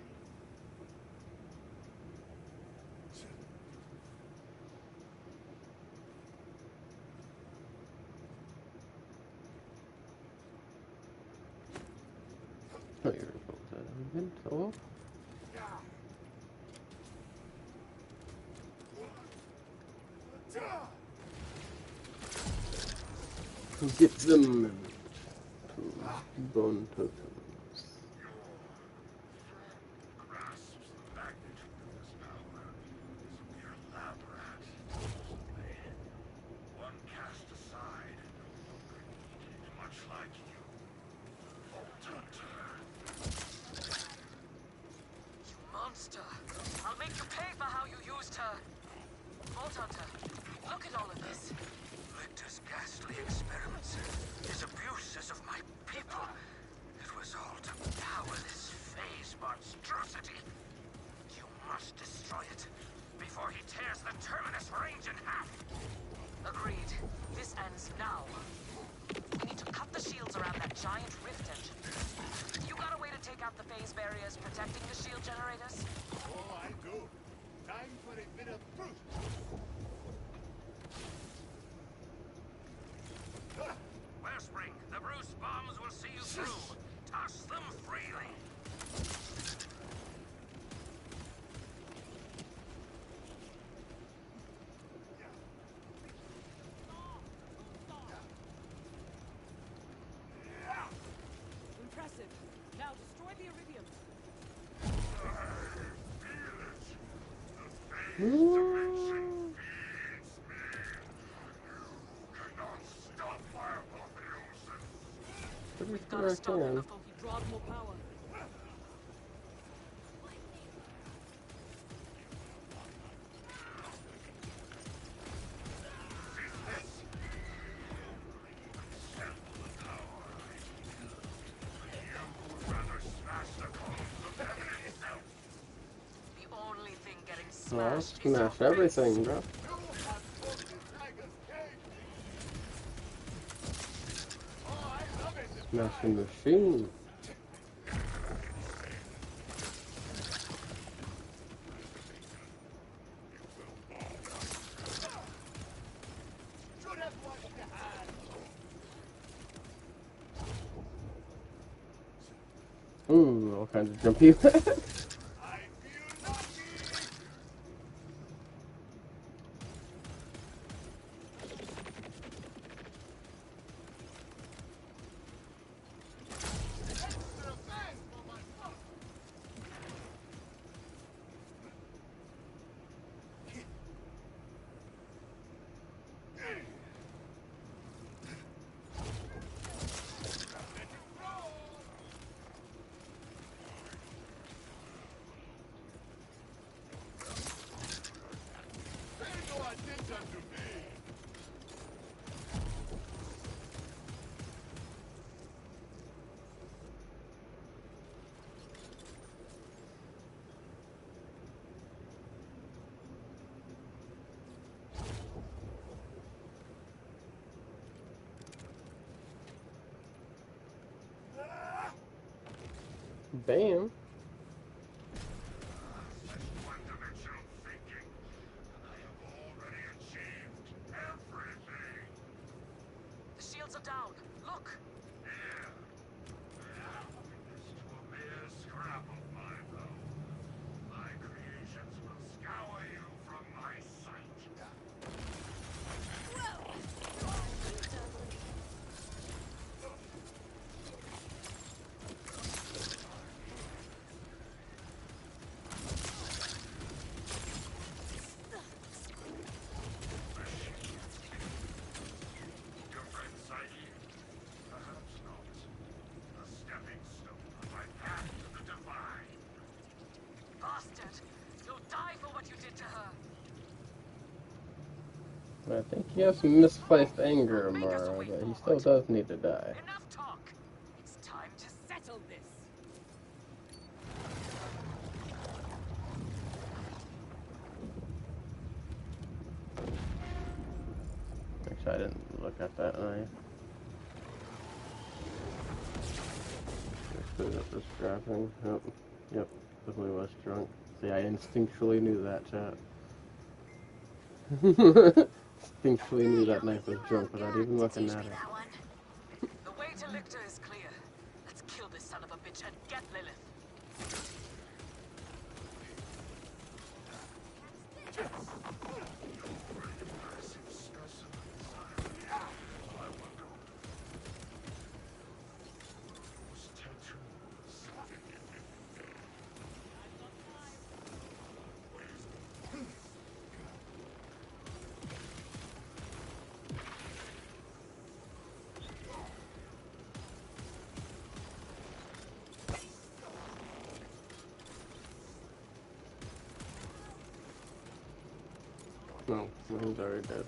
Oh, you're both event. Oh. Get them bone tokens. Grasps the magnitude of this power. It's a mere lab rat. One cast aside, no longer needed, much like you. Vault Hunter. You monster! I'll make you pay for how you used her! Vault Hunter, look at all of this. Lictor's ghastly experiments. His abuses of my people. It was all to power this phase monstrosity. You must destroy it before he tears the Terminus range in half. Agreed. This ends now. We need to cut the shields around that giant rift engine. You got a way to take out the phase barriers protecting the shield generators? Oh, I do. Time for a bit of proof. Wellspring, the Bruce bombs will see you through. Toss them freely. Impressive. Now destroy the iridium. Pretty We've sure got to I stop him can. before he draws more power. Well, smashed. Is your smash everything, bro. Smashing machine. Ooh, all kinds of jumpy. Bam. The shields are down. Look. Bastard! You'll die for what you did to her. I think he has some misplaced anger, Mara, but he still does need to die. Enough talk. It's time to settle this. Actually, I didn't look at that knife. Just put it up for scrapping. Yep. Yep. Definitely was drunk. See, I instinctually knew that, chat. Instinctually knew that knife was drunk without even looking at it. The way to Lictor is clear. Let's kill this son of a bitch and get Lilith. No, he's already dead.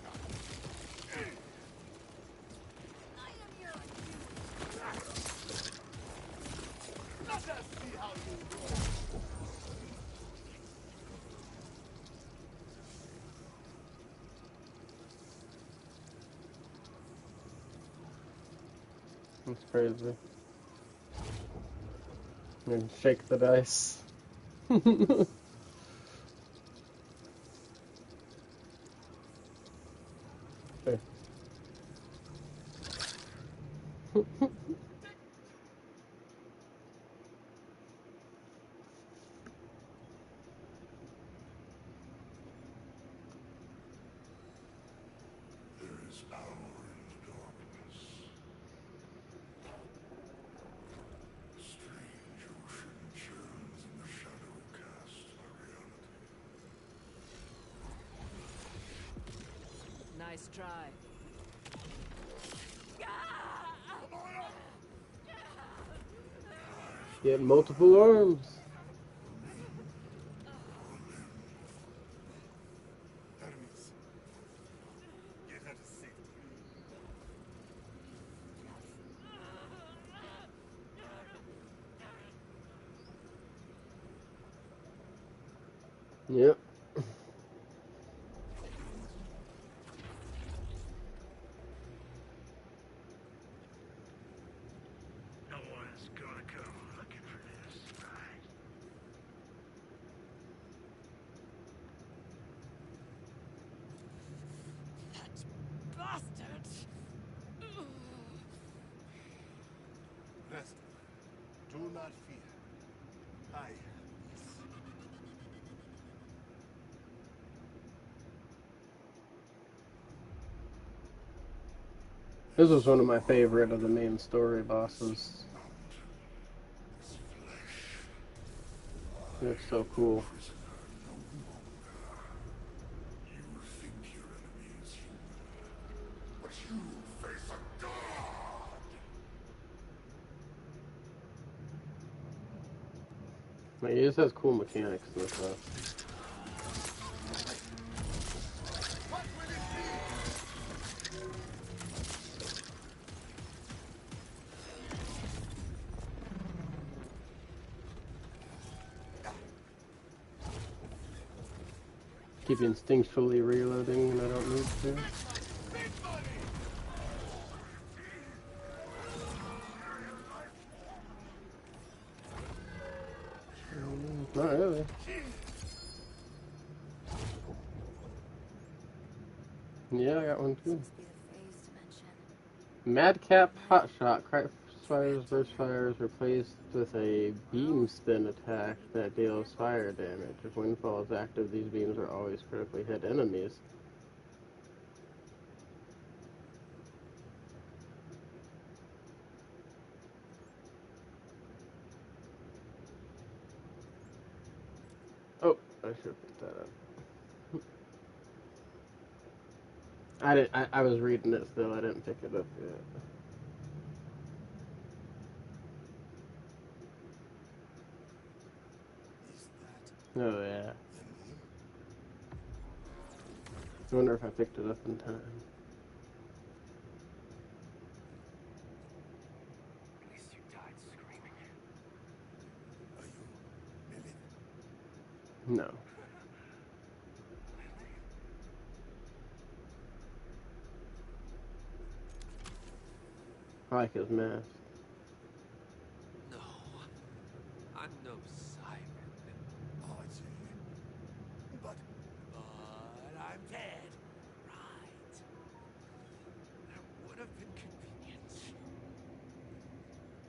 That's crazy. And shake the dice. Okay. Nice try. He had multiple arms. Yep. not fear. I have this. This was one of my favorite of the main story bosses. It's so cool. You think your enemy is human, but you face a god! Like, he just has cool mechanics and stuff. What will it be? Keep instinctually reloading when I don't need to. Not really. Yeah, I got one too. Must be the phase dimension. Madcap Hotshot. Fire's burst fire is replaced with a beam spin attack that deals fire damage. If windfall is active, these beams are always critically hit enemies. Oh, I should have picked that up. I was reading it still. I didn't pick it up yet. Oh yeah. I wonder if I picked it up in time. At least you died screaming. Are you Lilith? No. I like his mask. No, I'm no siren. Archie. But But I'm dead. Right. That would have been convenient.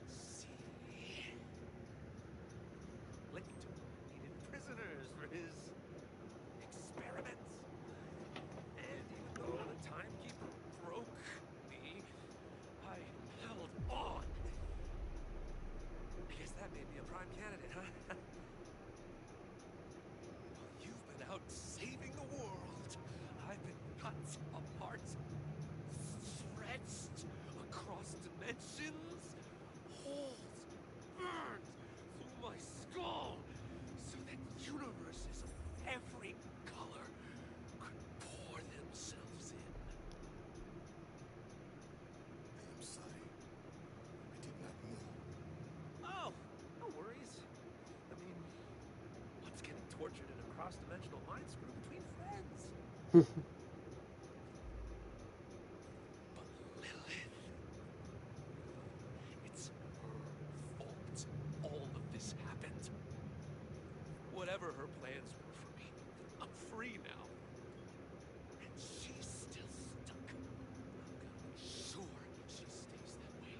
See? Lictor needed prisoners for his experiments. And even though the timekeeper broke me, I held on. I guess that made me a prime candidate, huh? While you've been out saving the world, I've been cut apart, stretched across dimensions, holes burned through my skull, so that universes of every color could pour themselves in. I am sorry. I did not know. Oh, no worries. I mean, what's getting tortured in a cross-dimensional mind screw between friends? But Lilith, it's her fault all of this happened. Whatever her plans were for me, I'm free now. And she's still stuck. I'm gonna be sure she stays that way.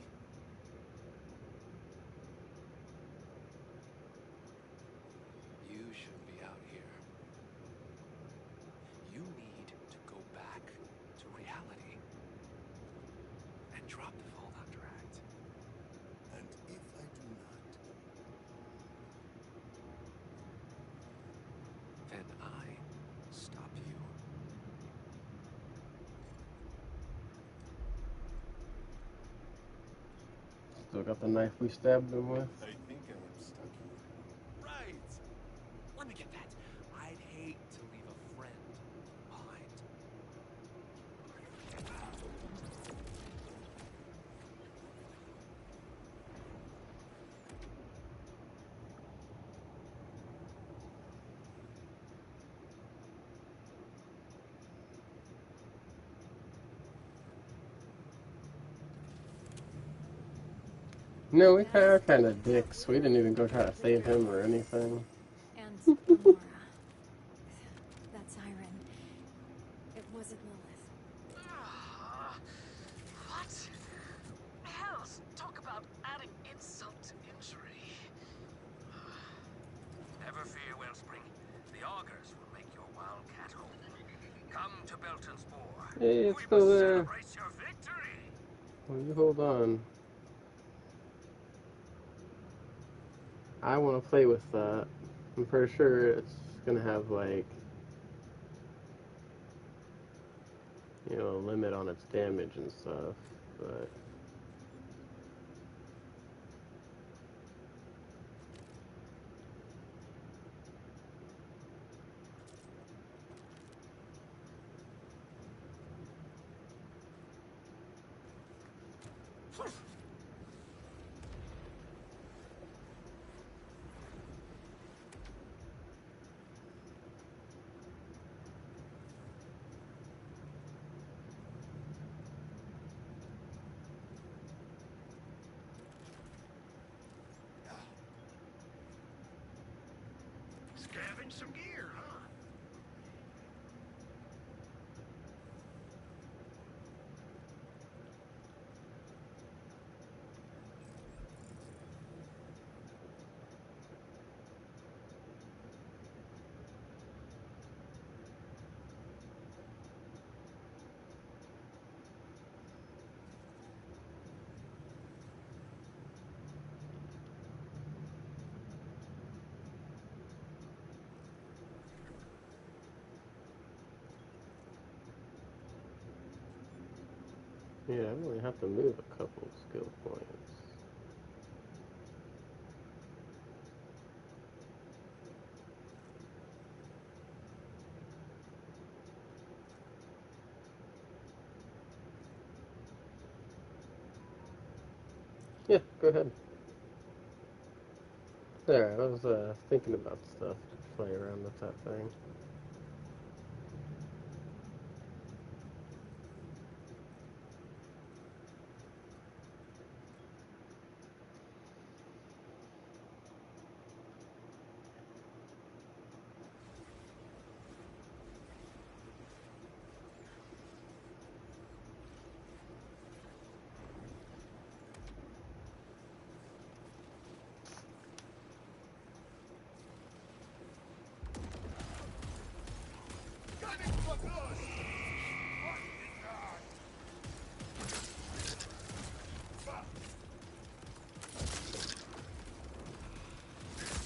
You shouldn't be out here. You need to go back to reality and drop the Fall Doctor Act. And if I do not, Then I stop you. Still got the knife we stabbed him with. I think I am stuck here. Right. Let me get that. I'd hate to leave a friend behind. No, we are kind of dicks. We didn't even go try to save him or anything. And Lenora. That siren. It wasn't Lilith. What? Hells, talk about adding insult to injury. Come to Beltonspore. Hey, it's We still must there. celebrate your victory. Well, you hold on. I want to play with that. I'm pretty sure it's gonna have like, you know, a limit on its damage and stuff, but Scavenge some gear, huh? yeah, I only have to move a couple skill points. Yeah, go ahead. There, I was thinking about stuff to play around with that thing.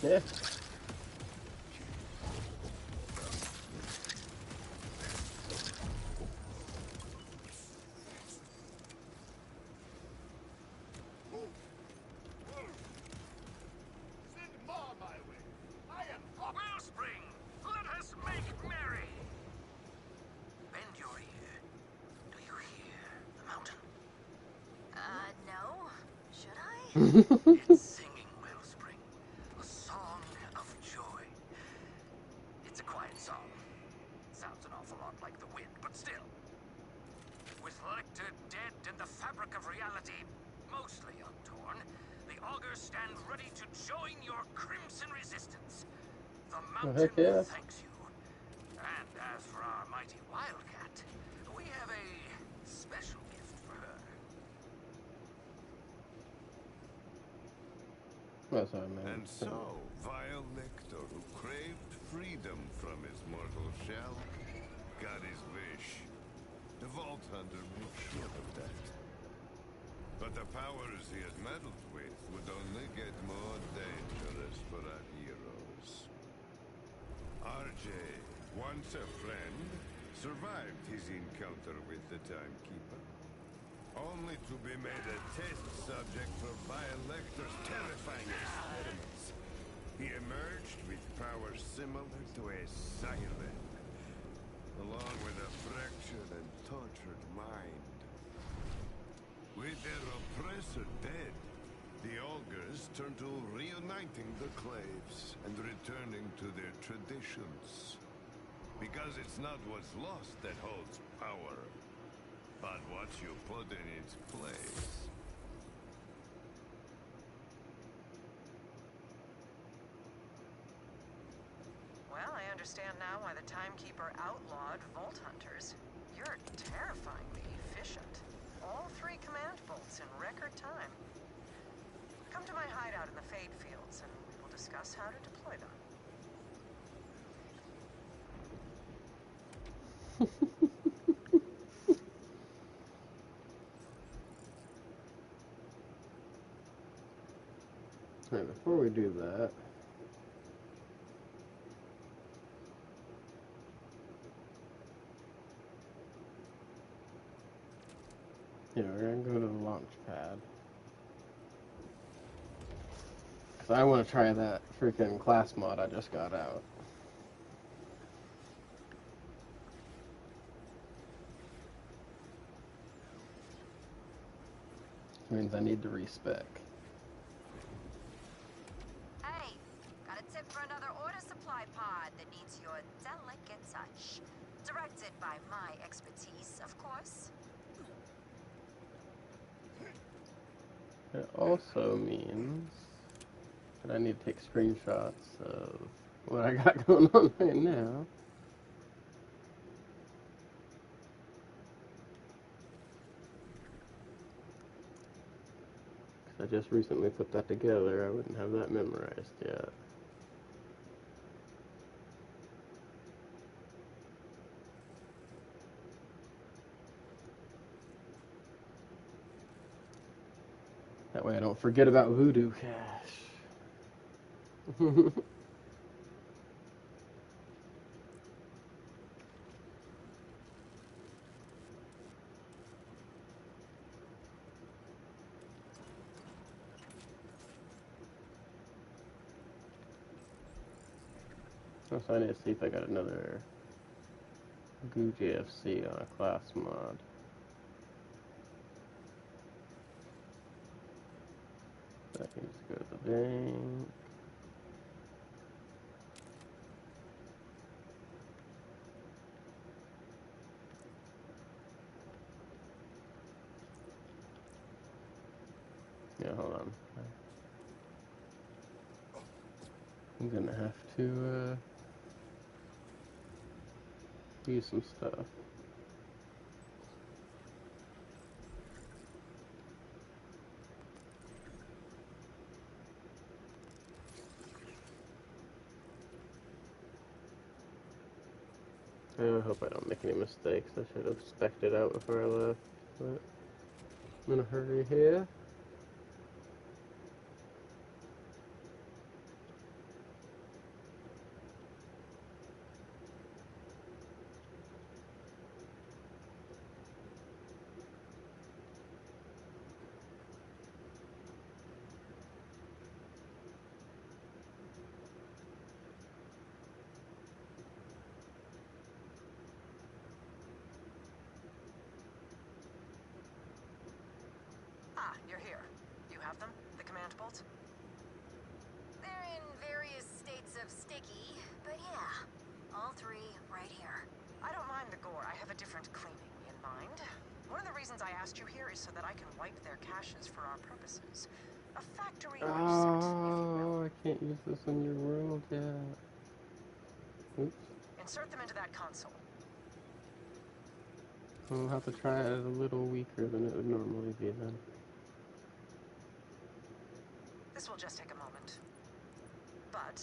Yeah. Send Ma my way. I am Wellspring, let us make merry. Bend your ear. Do you hear the mountain? No. Should I? It's singing, Wellspring. A song of joy. It's a quiet song. Sounds an awful lot like the wind, but still. With Lecter dead and the fabric of reality mostly untorn, the augurs stand ready to join your crimson resistance. The mountain Heck yeah. thanks you. And as for our mighty wildcat, we have a special gift for her. That's what I meant. And so, vile Lector, who craved freedom from his mortal shell, got his wish. The Vault Hunter made sure of that. But the powers he had meddled with would only get more dangerous for our heroes. RJ, once a friend, survived his encounter with the Timekeeper, only to be made a test subject for vile Lecter's terrifying experiments. He emerged with powers similar to a siren, along with a fractured and tortured mind. With their oppressor dead, the augurs turned to reuniting the claves and returning to their traditions. Because it's not what's lost that holds power, but what you put in its place. Well, I understand now why the Timekeeper outlawed Vault Hunters. You're terrifyingly efficient. All 3 command bolts in record time. Come to my hideout in the Fade Fields, and we will discuss how to deploy them. Alright, before we do that, yeah, we're gonna go to the launch pad. Cause I want to try that freaking class mod I just got out. Which means I need to respec. Hey, got a tip for another order supply pod that needs your delicate touch. Directed by my expertise, of course. It also means that I need to take screenshots of what I got going on right now. Because I just recently put that together. I wouldn't have that memorized yet. That way I don't forget about Voodoo Cash. So I need to see if I got another Goo JFC on a class mod. I can just go to the bank. Yeah, hold on. I'm gonna have to use some stuff. I hope I don't make any mistakes. I should have spec'd it out before I left. But I'm in a hurry here. Ah, you're here. You have them? The command bolts? They're in various states of sticky, but yeah. All three right here. I don't mind the gore. I have a different cleaning in mind. One of the reasons I asked you here is so that I can wipe their caches for our purposes. A factory reset, if you will. Oh, I can't use this in your world yet. Oops. Insert them into that console. I'll have to try it a little weaker than it would normally be then. This will just take a moment. But,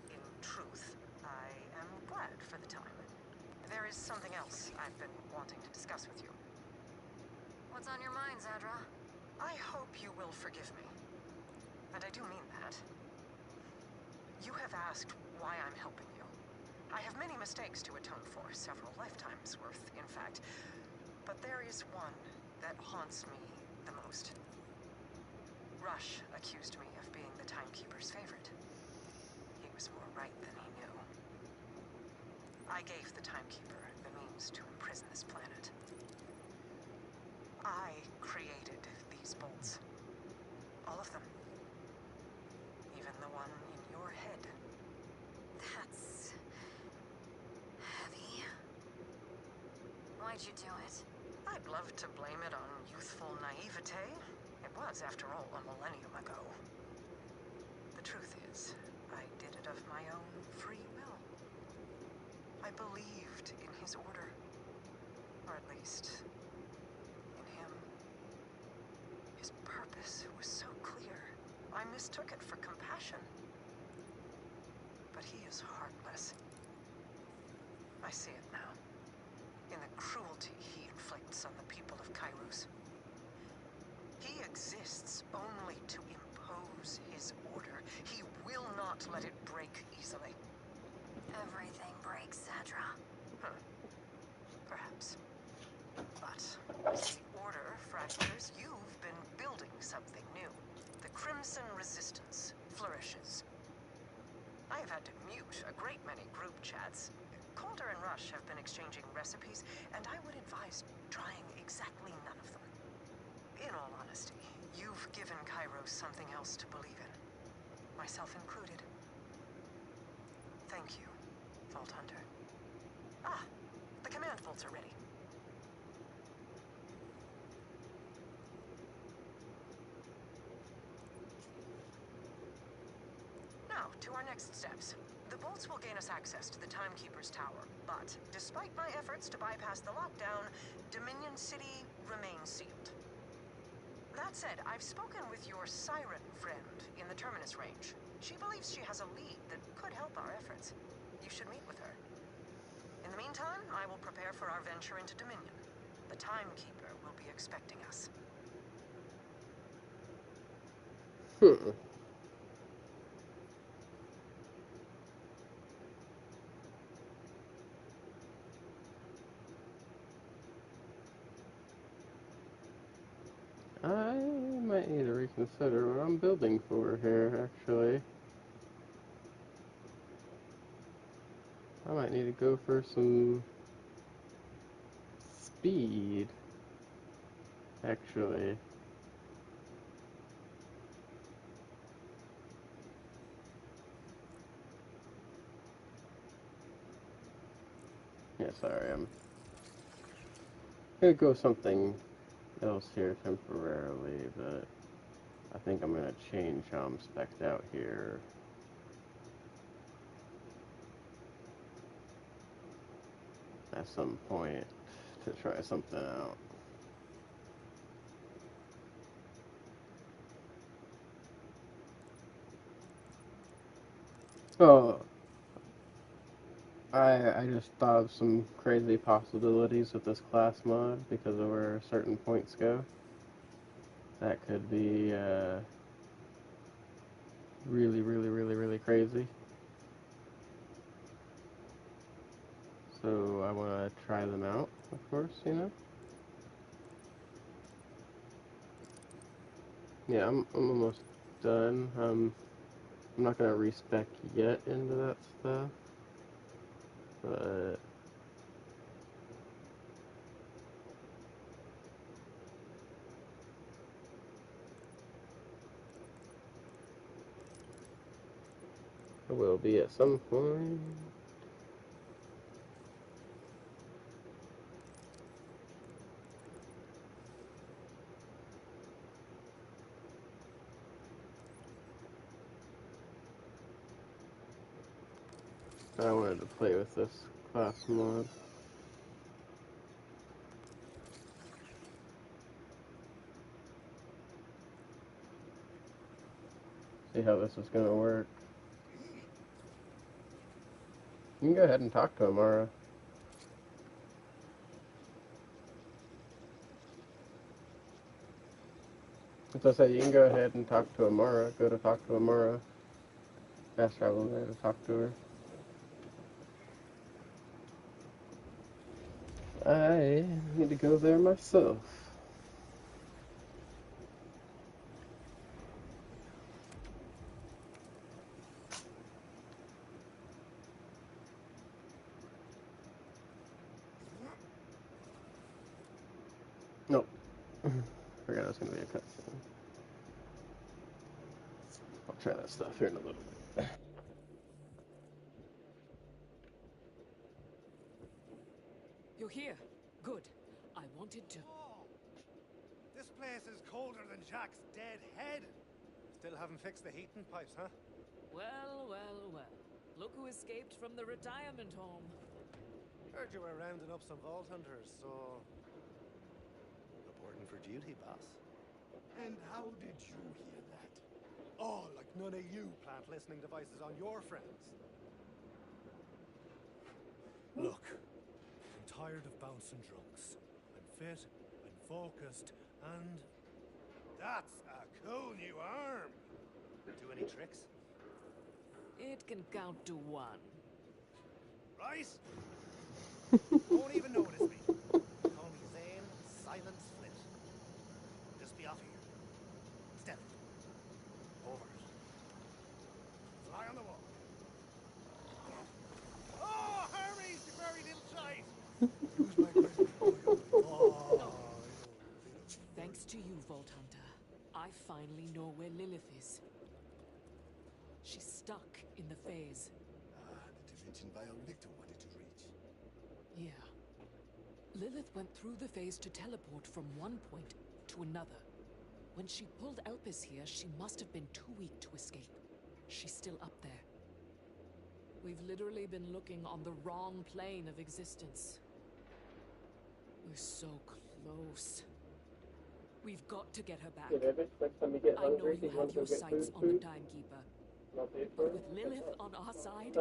in truth, I am glad for the time. There is something else I've been wanting to discuss with you. What's on your mind, Zadra? I hope you will forgive me. And I do mean that. You have asked why I'm helping you. I have many mistakes to atone for, several lifetimes worth, in fact. But there is one that haunts me the most. Rush accused me of being the Timekeeper's favorite. He was more right than he knew. I gave the Timekeeper the means to imprison this planet. I created these bolts. All of them. Even the one in your head. That's heavy. Why'd you do it? I'd love to blame it on youthful naivete. It was, after all, a millennium ago. The truth is, I did it of my own free will. I believed in his order. Or at least, in him. His purpose was so clear. I mistook it for compassion. But he is heartless. I see it now. in the cruelty he inflicts on the people of Kairos. He exists only to impose his order. He will not let it break easily. Everything breaks, Zadra. Huh. Perhaps. But as the order fractures, you've been building something new. The Crimson Resistance flourishes. I have had to mute a great many group chats. Calder and Rush have been exchanging recipes, and I would advise trying exactly none of them. In all honesty, you've given Kairos something else to believe in. Myself included. Thank you, Vault Hunter. Ah, the command bolts are ready. Now, to our next steps. The bolts will gain us access to the Timekeeper's Tower, but despite my efforts to bypass the lockdown, Dominion City remains sealed. That said, I've spoken with your Siren friend in the Terminus range. She believes she has a lead that could help our efforts. You should meet with her. In the meantime, I will prepare for our venture into Dominion. The Timekeeper will be expecting us. I might need to reconsider what I'm building for here, actually. I might need to go for some speed, actually. Yeah, sorry, I'm gonna go something else here temporarily, but I think I'm gonna change how I'm spec'd out here. At some point to try something out. Oh, I just thought of some crazy possibilities with this class mod because of where certain points go. That could be really, really, really, really crazy. So I want to try them out, of course, you know? Yeah, I'm almost done. I'm not going to respec yet into that stuff, but I will be at some point. I wanted to play with this class mod. See how this is going to work. You can go ahead and talk to Amara. As I say, you can go ahead and talk to Amara. Go to talk to Amara. Fast travel there to talk to her. I need to go there myself. Nope. Forgot it was going to be a cutscene. I'll try that stuff here in a little bit. You're here. Good. I wanted to... Oh, this place is colder than Jack's dead head. Still haven't fixed the heating pipes, huh? Well, well, well. Look who escaped from the retirement home. Heard you were rounding up some vault hunters, so... Reporting for duty, boss. And how did you hear that? Oh, like none of you plant listening devices on your friends. Look, I'm tired of bouncing drunks. I'm fit, I'm focused, and... That's a cool new arm! Do any tricks? It can count to 1. Right? Won't even notice me. Call me Zane Silent Flint. Just be off here. Stealth. Over it. Fly on the wall. Oh, Hermes, you very little shite! Use my great Thanks to you, Vault Hunter, I finally know where Lilith is. She's stuck in the phase. The dimension Victor wanted to reach. Yeah. Lilith went through the phase to teleport from one point to another. When she pulled Elpis here, she must have been too weak to escape. She's still up there. We've literally been looking on the wrong plane of existence. We're so close. We've got to get her back. I know you have your sights on the Timekeeper. But with Lilith on our side,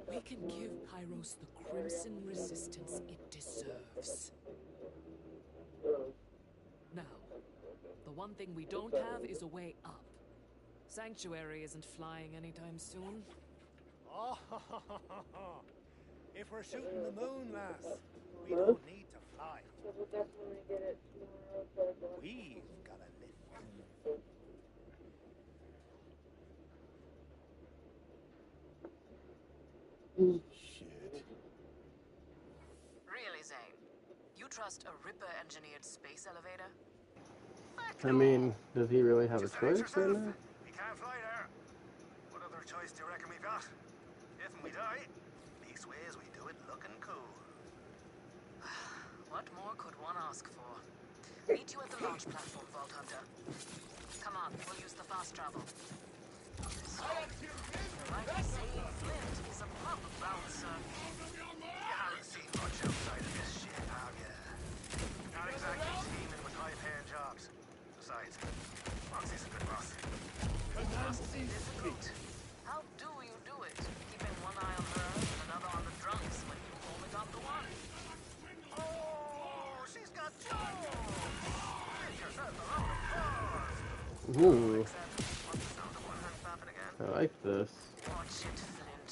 we can give Kairos the crimson resistance it deserves. Now, the one thing we don't have is a way up. Sanctuary isn't flying anytime soon. Oh, if we're shooting the moon, lass, we don't need to fly. We've got a lift. Shit. Really, Zane? You trust a Ripper-engineered space elevator? I mean, does he really have a Just an choice right now? We can't fly there. What other choice do you reckon we've got? If we die, least ways we do it looking cool. What more could one ask for? Meet you at the launch platform, Vault Hunter. Come on, we'll use the fast travel. So, like I say, Flint is a proper bouncer. You haven't seen much outside of this shit, have you? Not exactly teeming with high-paying jobs. Besides, Moxie's a good boss. Must be difficult. How do you do it? Keeping one eye on her and another on the drunks when you've only got the one? Oh, she's got Joe! Give yourself a round of applause! Ooh, What's the sound of one hand clapping again? I like this. Watch it, Flint.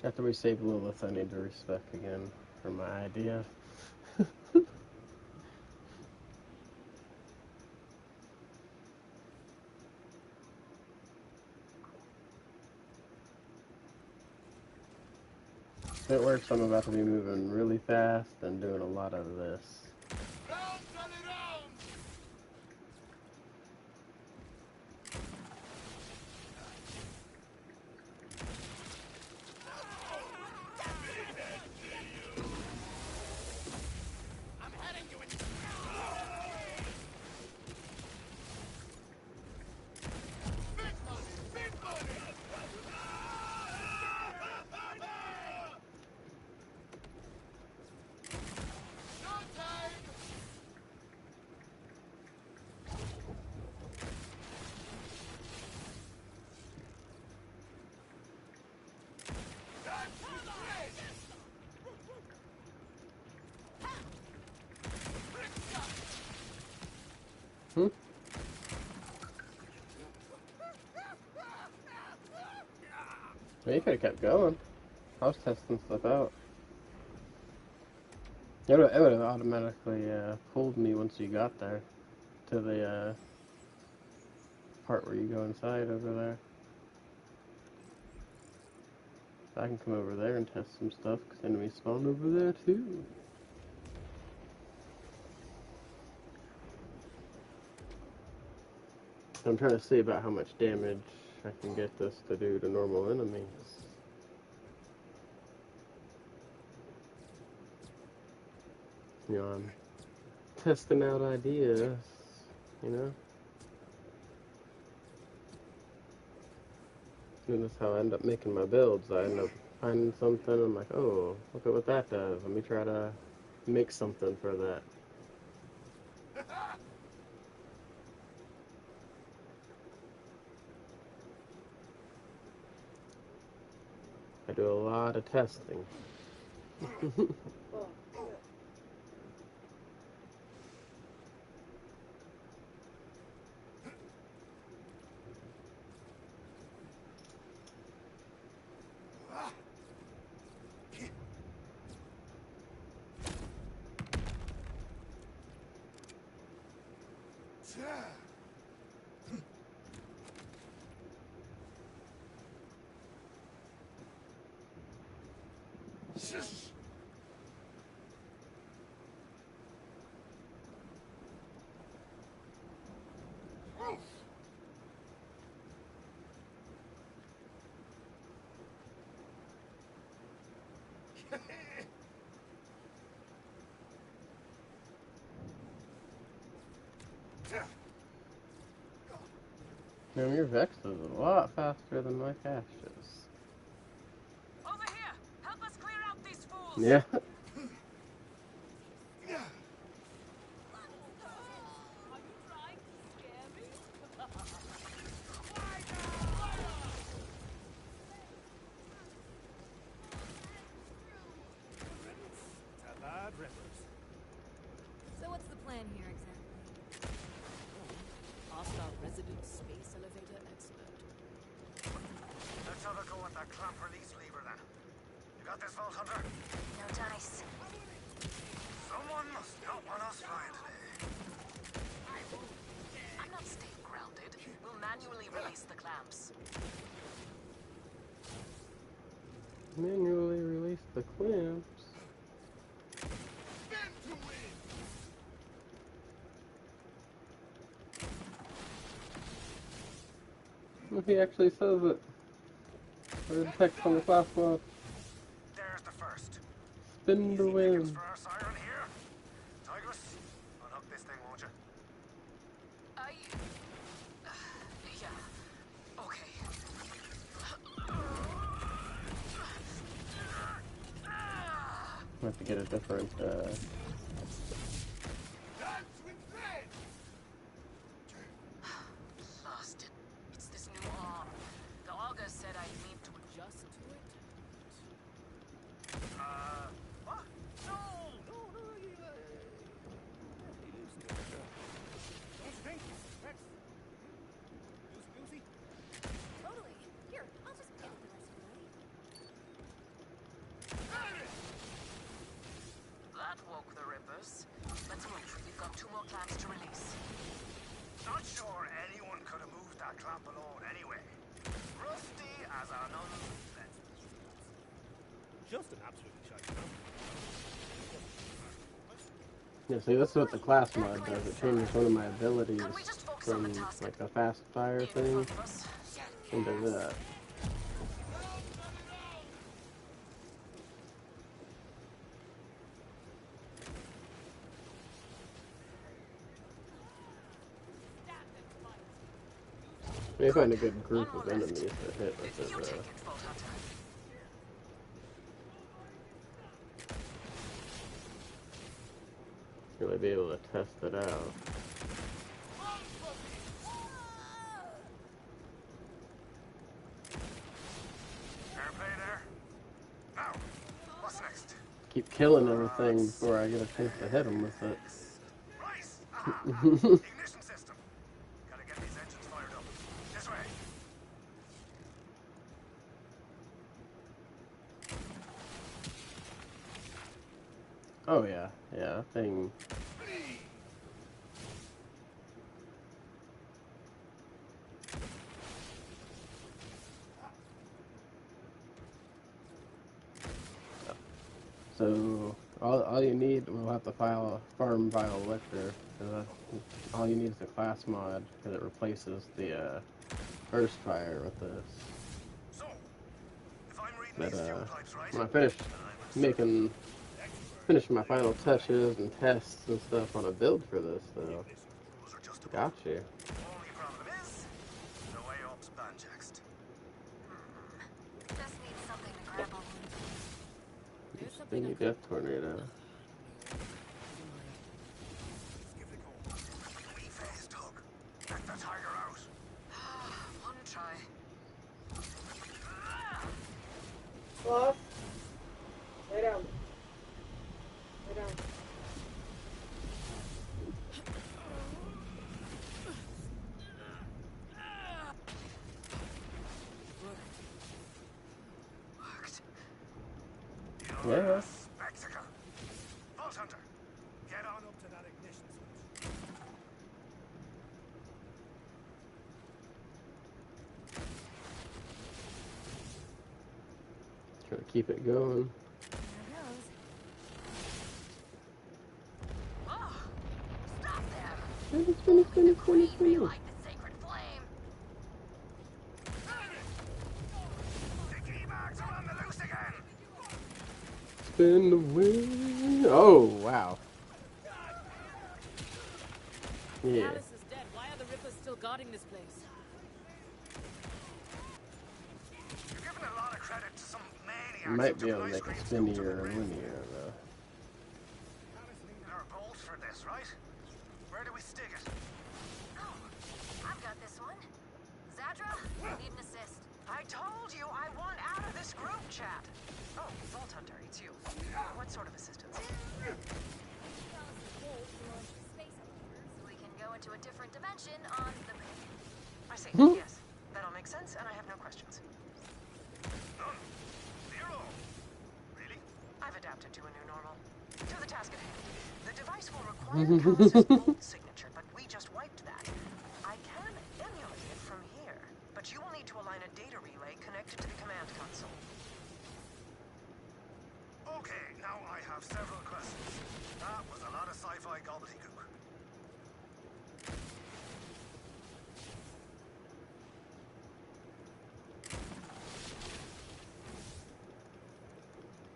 After we save Lilith, I need to respec again for my idea. If it works, I'm about to be moving really fast and doing a lot of this. Hmm? Well, you could have kept going. I was testing stuff out. It would have automatically pulled me once you got there to the part where you go inside over there. So I can come over there and test some stuff, because enemies spawn over there too. I'm trying to see about how much damage I can get this to do to normal enemies. You know, I'm testing out ideas, you know? And that's how I end up making my builds. I end up finding something, I'm like, oh, look at what that does. Let me try to make something for that. I do a lot of testing. Now your Vex is a lot faster than my Cash is. Over here! Help us clear out these fools! Yeah. Are you trying to scare me? To bad rippers. So what's the plan here exactly? Ask our resident space elevator expert. Let's have a go at that clamp release lever then. You got this, Vault Hunter? No dice. Someone must not want us flying today. I'm not staying grounded. We'll manually release the clamps. Manually release the clamps. He actually says it. Where's the text on the class mod? There's the first. Spin to Easy win. pickings for our siren here. Tigress, unhook this thing, won't you? Yeah. Okay. I have to get a different, Lost it. It's this new arm. The auger said I need to adjust to it. What? No, you loosen it. Don't you think? Rex? Loosey-goosey? Totally. Here, I'll just get the rest of the way. That woke the rippers. Let's move. We've got 2 more clamps to release. Not sure anyone could have moved that clamp alone anyway. Rusty as an let's Just an absolutely shite clamp. yeah, see, this is what the class mod does. It changes one of my abilities Can we just focus on from, the task like, a fast fire in thing front of us? into that. May find a good group of enemies to hit with it, You take it, Vault Hunter. really be able to test it out. fair play there. Now, what's next? Keep killing everything before I get a chance to hit them with it. Right. Ignition system. Gotta get these engines fired up. This way. Oh yeah, yeah, that thing. So all you need, we'll have to farm Vile Lictor. All you need is a class mod because it replaces the first fire with this. So, if I'm reading But these fuel pipes right, when I finish my final touches and tests and stuff on a build for this, though, those are just got you. only problem is, the way up's banjaxed. Just need something to grab onto. There's Spinny something I could... Death Tornado. Never mind. Give it a go. We phased Doug. Let the tiger out. One try. Sloth. Lay down. Lay down. Yeah. Spectacle. Vault Hunter, get on up to that ignition switch. Try to keep it going. There goes. Oh, stop them! Spinny. We like the sacred flame. The key marks are on the loose again. Spin the wheel. Oh, wow. Yeah. Alice is dead. Why are the Rippers still guarding this place? You're giving a lot of credit to some maniacs. Might who be took able an to ice make it cream scoop to the spinnier or grave. linear, though. Alice needed our bolt for this, right? Where do we stick it? Oh, I've got this one. Zadra, need an assist. I told you I want out of this group chat. Oh, Vault Hunter, it's you. What sort of assistance? So we can go into a different dimension on the bridge. I see. Hmm? Yes. That'll make sense, and I have no questions. None. Zero. Really? I've adapted to a new normal. To the task at hand. The device will require Callus's bolt signature, but we just wiped that. I can emulate it from here, but you will need to align a data relay connected to the command console. Okay, now I have several questions. That was a lot of sci-fi gobbledygook.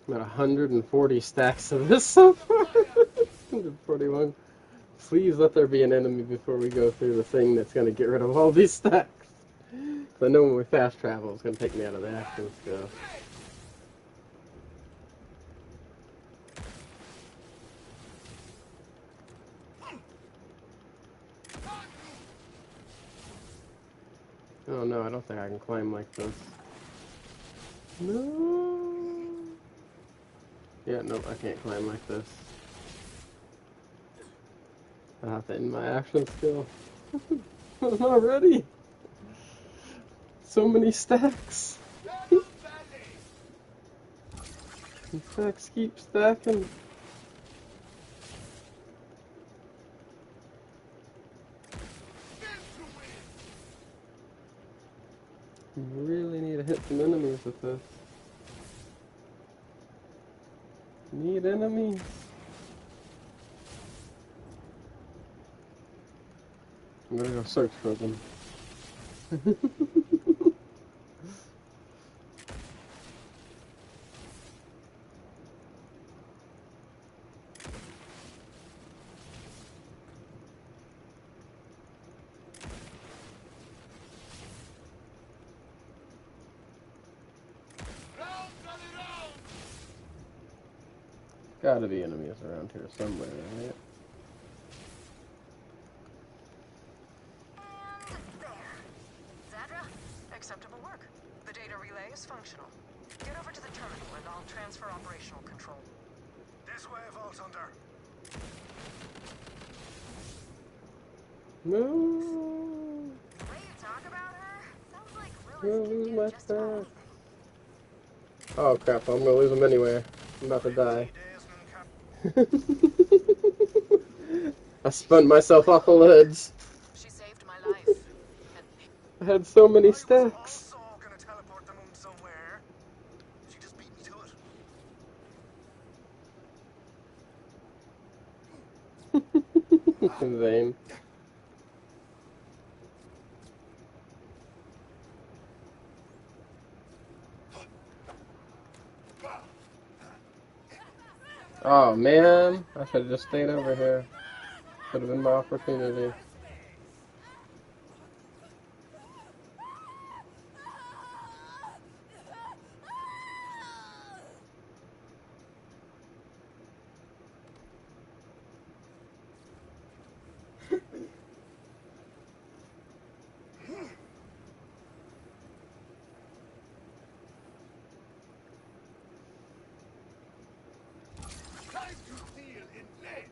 Got 140 stacks of this so far. 141. Please let there be an enemy before we go through the thing that's going to get rid of all these stacks. I know when we fast travel, it's going to take me out of the action skill. Oh no, I don't think I can climb like this. No. Yeah, nope, I can't climb like this. I have to end my action skill. I'm not ready. So many stacks. The stacks keep stacking. You really need to hit some enemies with this. Need enemies. I'm gonna go search for them. Gotta be enemies around here somewhere, right? And there. Zadra? Acceptable work. The data relay is functional. Get over to the terminal and I'll transfer operational control. This way, Vault Hunter. No. The way you talk about her, sounds like Lilith can Lose do my just about stack. anything. Oh crap, I'm gonna lose them anyway. I'm about to die. I spun myself off the ledge. She saved my life. I had so many stacks. Also gonna teleport the moon somewhere. She just beat me to it. Zane. Oh man, I should have just stayed over here. Could have been my opportunity. Time to deal in lead!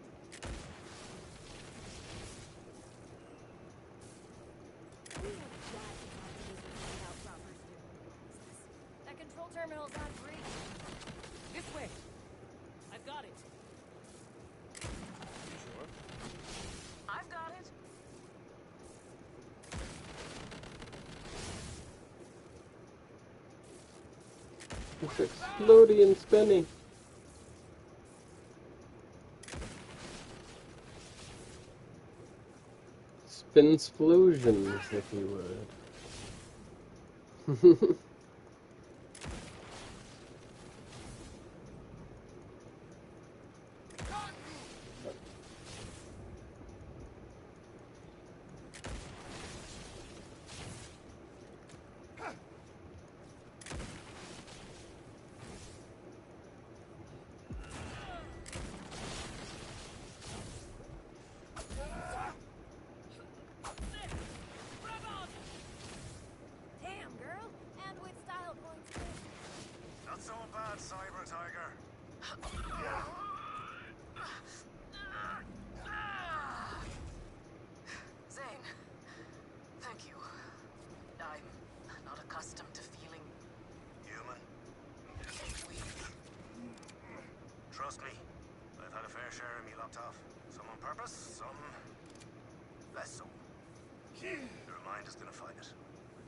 That control terminal's not free. This way. I've got it. I've got it. It's exploding and spinning. Spinsplosions, if you would. Damn, girl. And with style points, too. Not so bad, Cyber Tiger. Zane, thank you. I'm not accustomed to feeling Human. weak. Trust me, I've had a fair share of me lopped off. Some on purpose, some less so. Your mind is gonna fight it.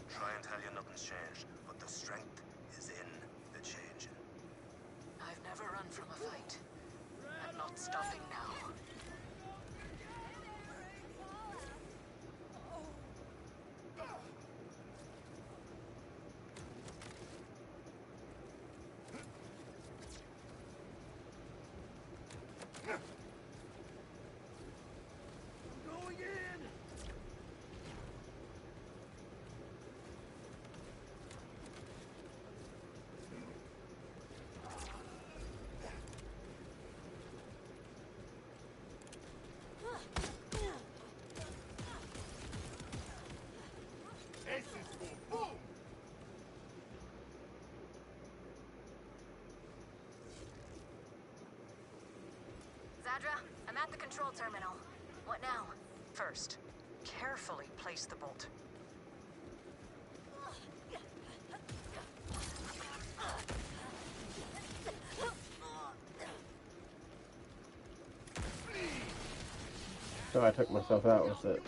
Try and tell you nothing's changed, but the strength is in the changing. I've never run from a fight. I'm not stopping now. Going in! This is for boom! Zadra, I'm at the control terminal. What now? First, carefully place the bolt. So I took myself out with it.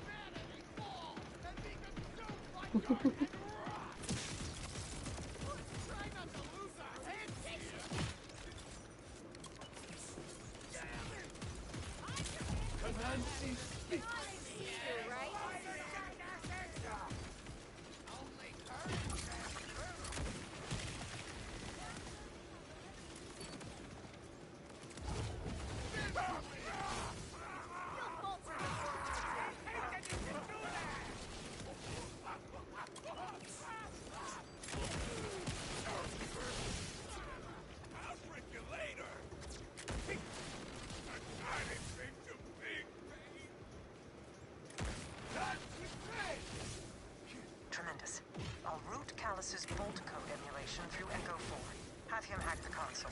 I'll break you later! I didn't think you big pain! That's the thing! Tremendous. I'll route Callus's bolt code emulation through Echo 4. Have him hack the console.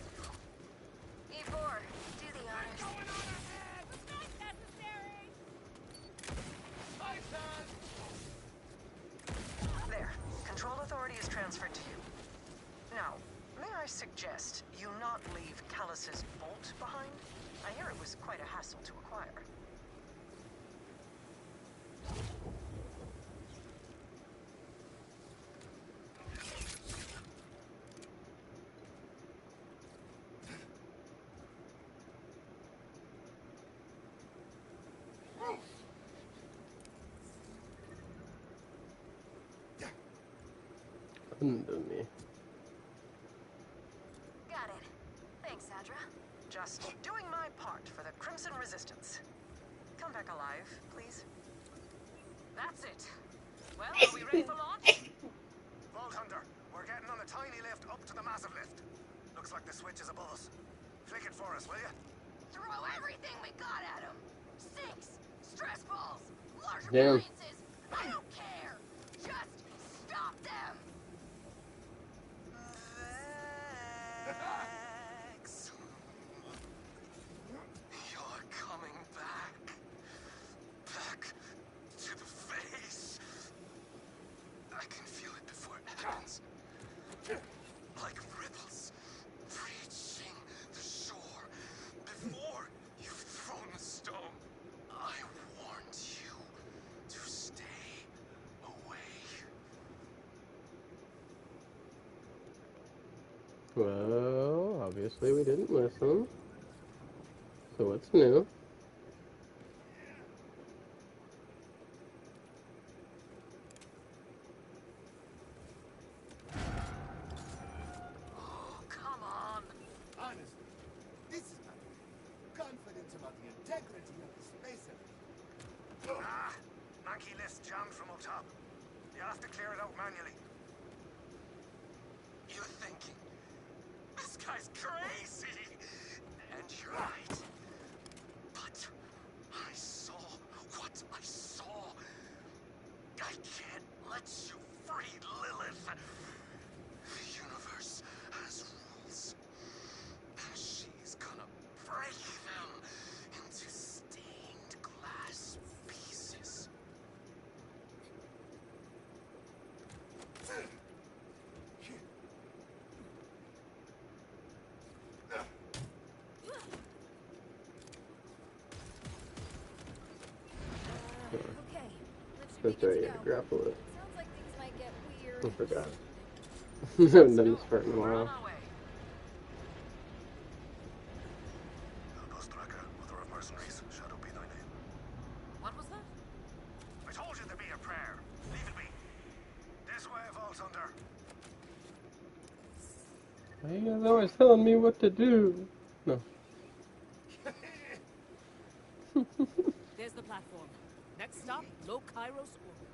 E4, do the honors. There. Control authority is transferred to you. Now, may I suggest you not leave Callus's bolt behind? I hear it was quite a hassle to acquire. happened to me? Got it. Thanks, Adra. Just doing my part for the Crimson Resistance. Come back alive, please. That's it. Well, are we ready for launch? Vault Hunter, we're getting on a tiny lift up to the massive lift. Looks like the switch is above us. Flick it for us, will you? Throw everything we got at him. Sinks, stress balls, large Damn. appliances. I don't care. Just stop them. Vex. You're coming back. Back to the face. I can feel it before it happens. Like ripples reaching the shore. Before you've thrown the stone, I warned you to stay away. Well, obviously we didn't listen. So what's new? Oh, come on. Honestly, this is not confidence about the integrity of the spacer. Ah, manky lift's jammed from up top. You'll have to clear it out manually. You're thinking, this guy's crazy. And you're right. But I saw what I saw. I can't let you free Lilith. The universe has rules. And she's gonna break them into stained glass pieces. Okay. Let's That's right, yeah, grapple it. Sounds like things might get weird. I forgot. I haven't done this part in a while. Outpost Tracker, Mother of Mercenaries, Shadow be thy name. What was that? I told you to be a prayer. Leave it be. This way, Vault Hunter. Why are you guys always telling me what to do? No. There's the platform. Next stop, Low Kairos orbit.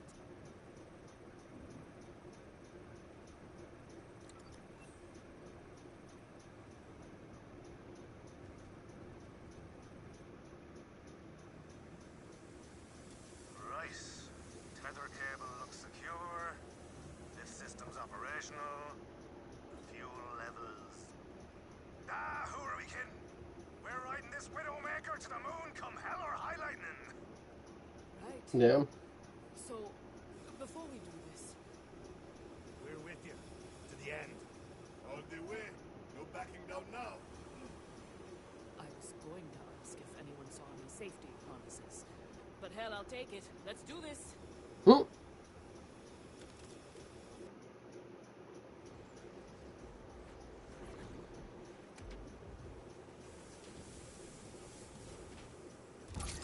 Right. Tether cable looks secure. Lift system's operational. Fuel levels. Ah, who are we kidding? We're riding this Widowmaker to the moon come hell or high lightning. Right. Yeah. So, before we do this, We're with you. To the end. All the way. No backing down now. I was going to ask if anyone saw any safety harnesses. But hell, I'll take it. Let's do this. Hmm.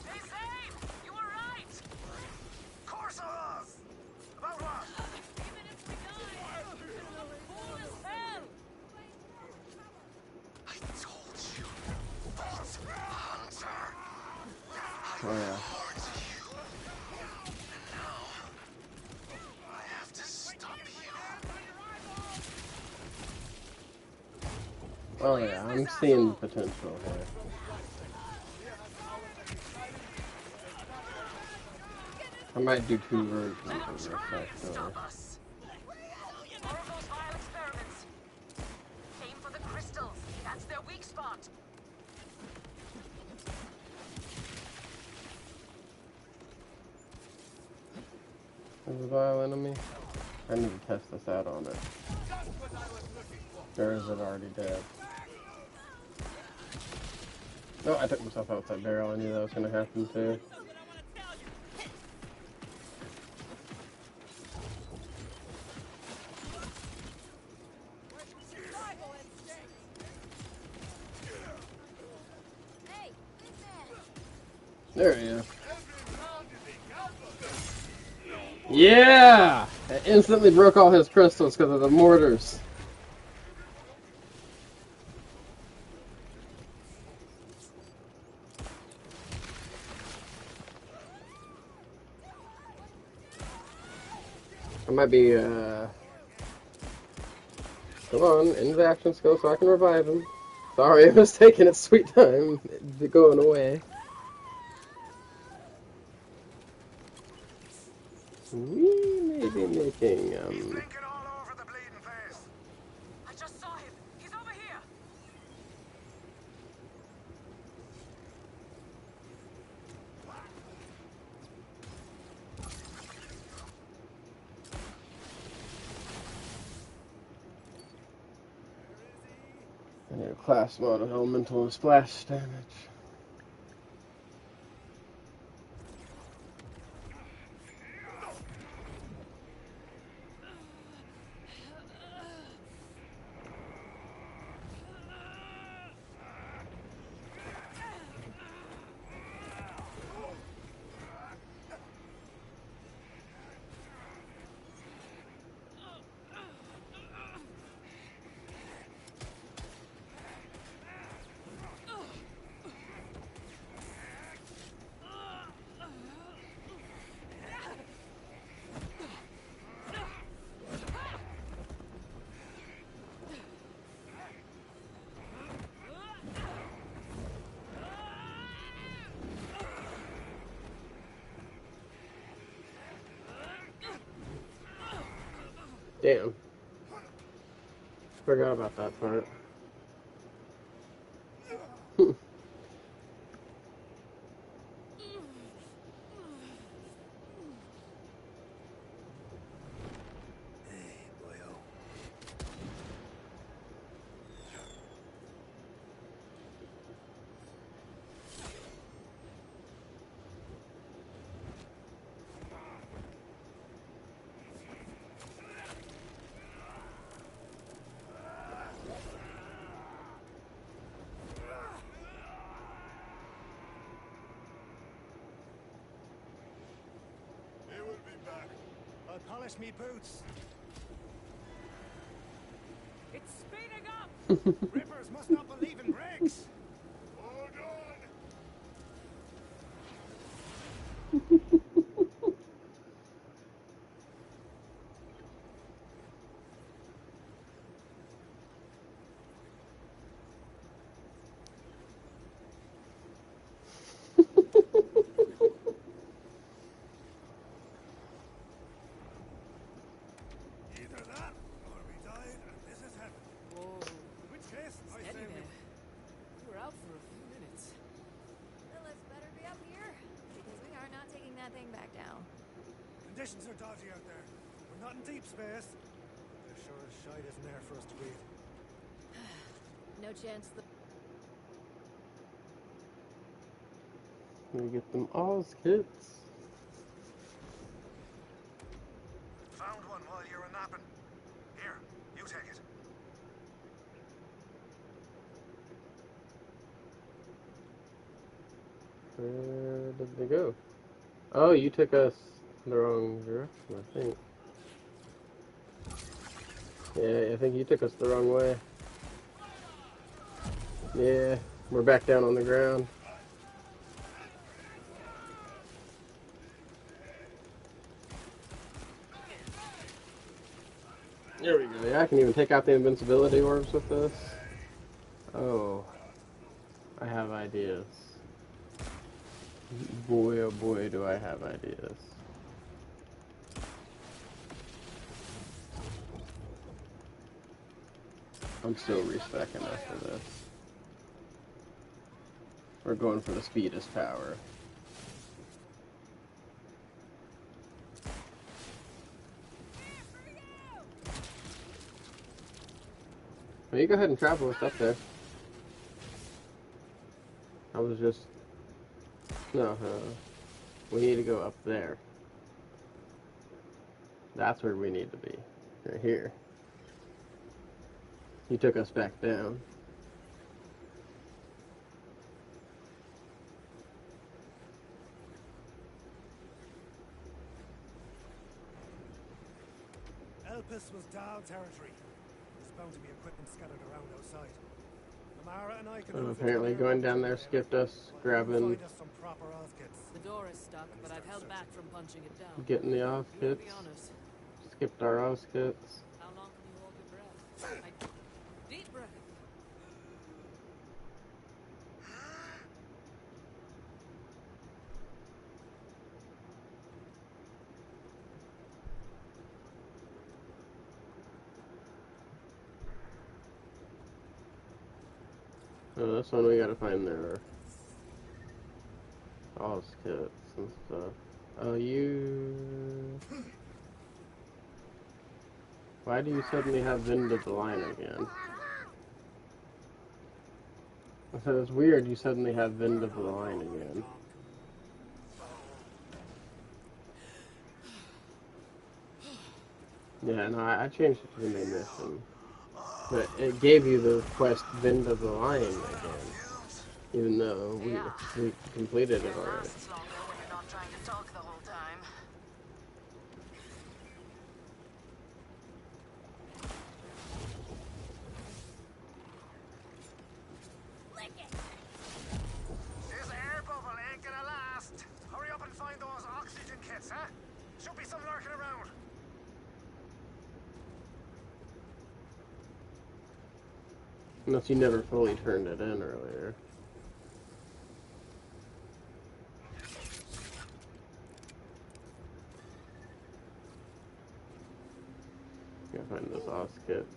Hey, Zane! You were right! Of course I was! About what? Even if we die, it'll look cool as hell! I told you, Vault Hunter. Oh yeah. Warned you. And now, I have to stop you. Oh yeah, I'm seeing potential here. I might do 2 versions of this, actually. Stop us! All of those vile experiments came for the crystals. That's their weak spot. There's a vile enemy. I need to test this out on it. Or is it already dead? No, I took myself out that barrel. I knew that was going to happen too. Hey, There he is. Yeah! It instantly broke all his crystals because of the mortars. I might be, come on, into the action skill so I can revive him. Sorry, it was taking its sweet time going away. We may be making, Blinking all over the bleeding place. I just saw him. He's over here. a new class mode of elemental and splash damage. Damn. Forgot about that part. I'll polish me boots. It's speeding up! Rippers must not believe in brakes. Hold on! Either that, or we died and this is heaven. Whoa. In which case, I Steady say there. We were out for a few minutes. Lilith better be up here, because we are not taking that thing back down. conditions are dodgy out there. We're not in deep space. There sure as shite isn't there for us to breathe. No chance the We get them Oz kits. Found one while you were napping. Here, you take it. Where did they go? Oh, you took us the wrong direction, I think. Yeah, I think you took us the wrong way. Yeah, we're back down on the ground. There we go. Yeah, I can even take out the invincibility orbs with this. Oh, I have ideas. Boy, oh boy, do I have ideas. I'm still respecing after this. We're going for the speed as power. Well, you go ahead and travel us up there. I was just... No, we need to go up there. That's where we need to be. Right here. You took us back down. Elpis was Dahl territory. There's bound to be equipment scattered around outside. Amara and I can move it Apparently to going down there skipped us grabbing, find us some proper Oz kits. The door is stuck, but I've held back from punching it down. getting the Oz You kits. be honest. Skipped our Oz kits. How long can you hold your breath? Deep breath. Oh, that's when we gotta find their Oz kits and stuff. Oh, you... Why do you suddenly have Vinda the line again? I said it's weird you suddenly have Vinda the line again. Yeah, no, I changed it to the main mission. But it gave you the quest Vinda the Lion again. Even though we completed it already. Lasts longer when you're not trying to talk the whole time. This air bubble ain't gonna last. Hurry up and find those oxygen kits, huh? Should be some lurking around. Unless you never fully turned it in earlier. Gotta find those Oz kits.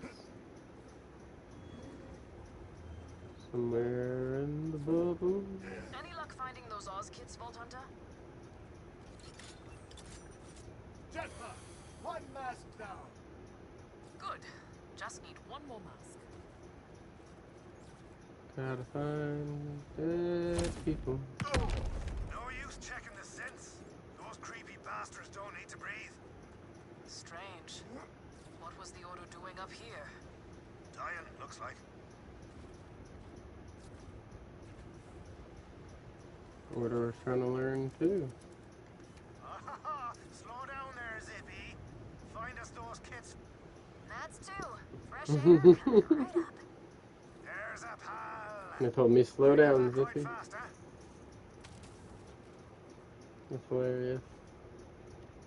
Somewhere in the bubble. Any luck finding those Oz kits, Vault Hunter? Jetpack! One mask down! Good. Just need One more mask. Gotta find dead people. No use checking the sense. Those creepy bastards don't need to breathe. strange. What was the Order doing up here? Dying, looks like. Order was trying to learn too. Slow down there, Zippy. Find us those kits. That's two. Fresh air coming right up. There's a pal. They told me slow down, Quite Zippy. fast, huh? That's hilarious.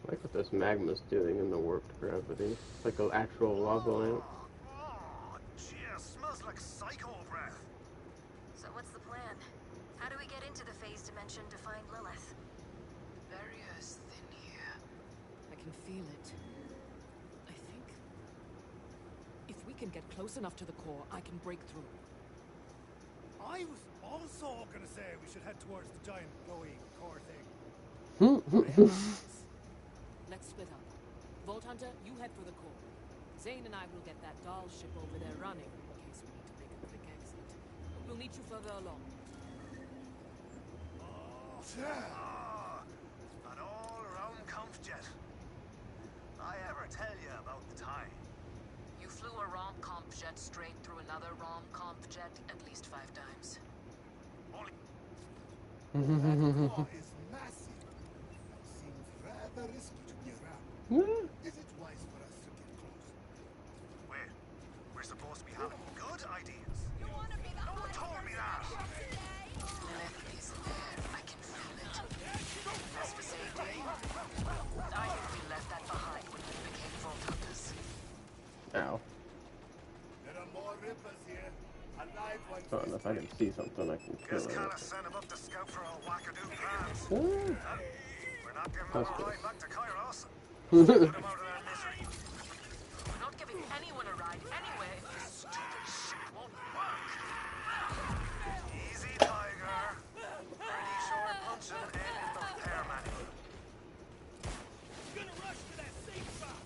I like what this magma's doing in the warped gravity. It's like an actual lava lamp. Oh, gee, smells like psycho breath. So what's the plan? How do we get into the phase dimension to find Lilith? Barrier's thin here. I can feel it. I think if we can get close enough to the core, I can break through. I was also gonna say we should head towards the giant glowy core thing. Let's split up. Vault Hunter, you head for the core. Zane and I will get that doll ship over there running in case we need to make a quick exit. We'll meet you further along. An all-round comf jet. I ever tell you about the time? You flew a rom-comp jet straight through another rom-comp jet at least 5 times. That claw is massive. It seems rather risky to be around. Is it wise for us to get close? Wait, we're supposed to be having good ideas. No one told me that. Lilith is there. I can feel it. As for safety, I think we left that behind when we became Vault Hunters. Ow. There are more rippers here. Alive ones. Oh, and if I can see something, I can kill Guess it. Callus sent him up to scout for our wackadoo plans. Ah. We're not giving them That's a good. ride back to Kairos. Put them out of their misery. We're not giving anyone a ride anyway if this stupid ship won't work. Easy, Tiger. Pretty sure punching ain't in the repair manual. Gonna rush to that safe spot.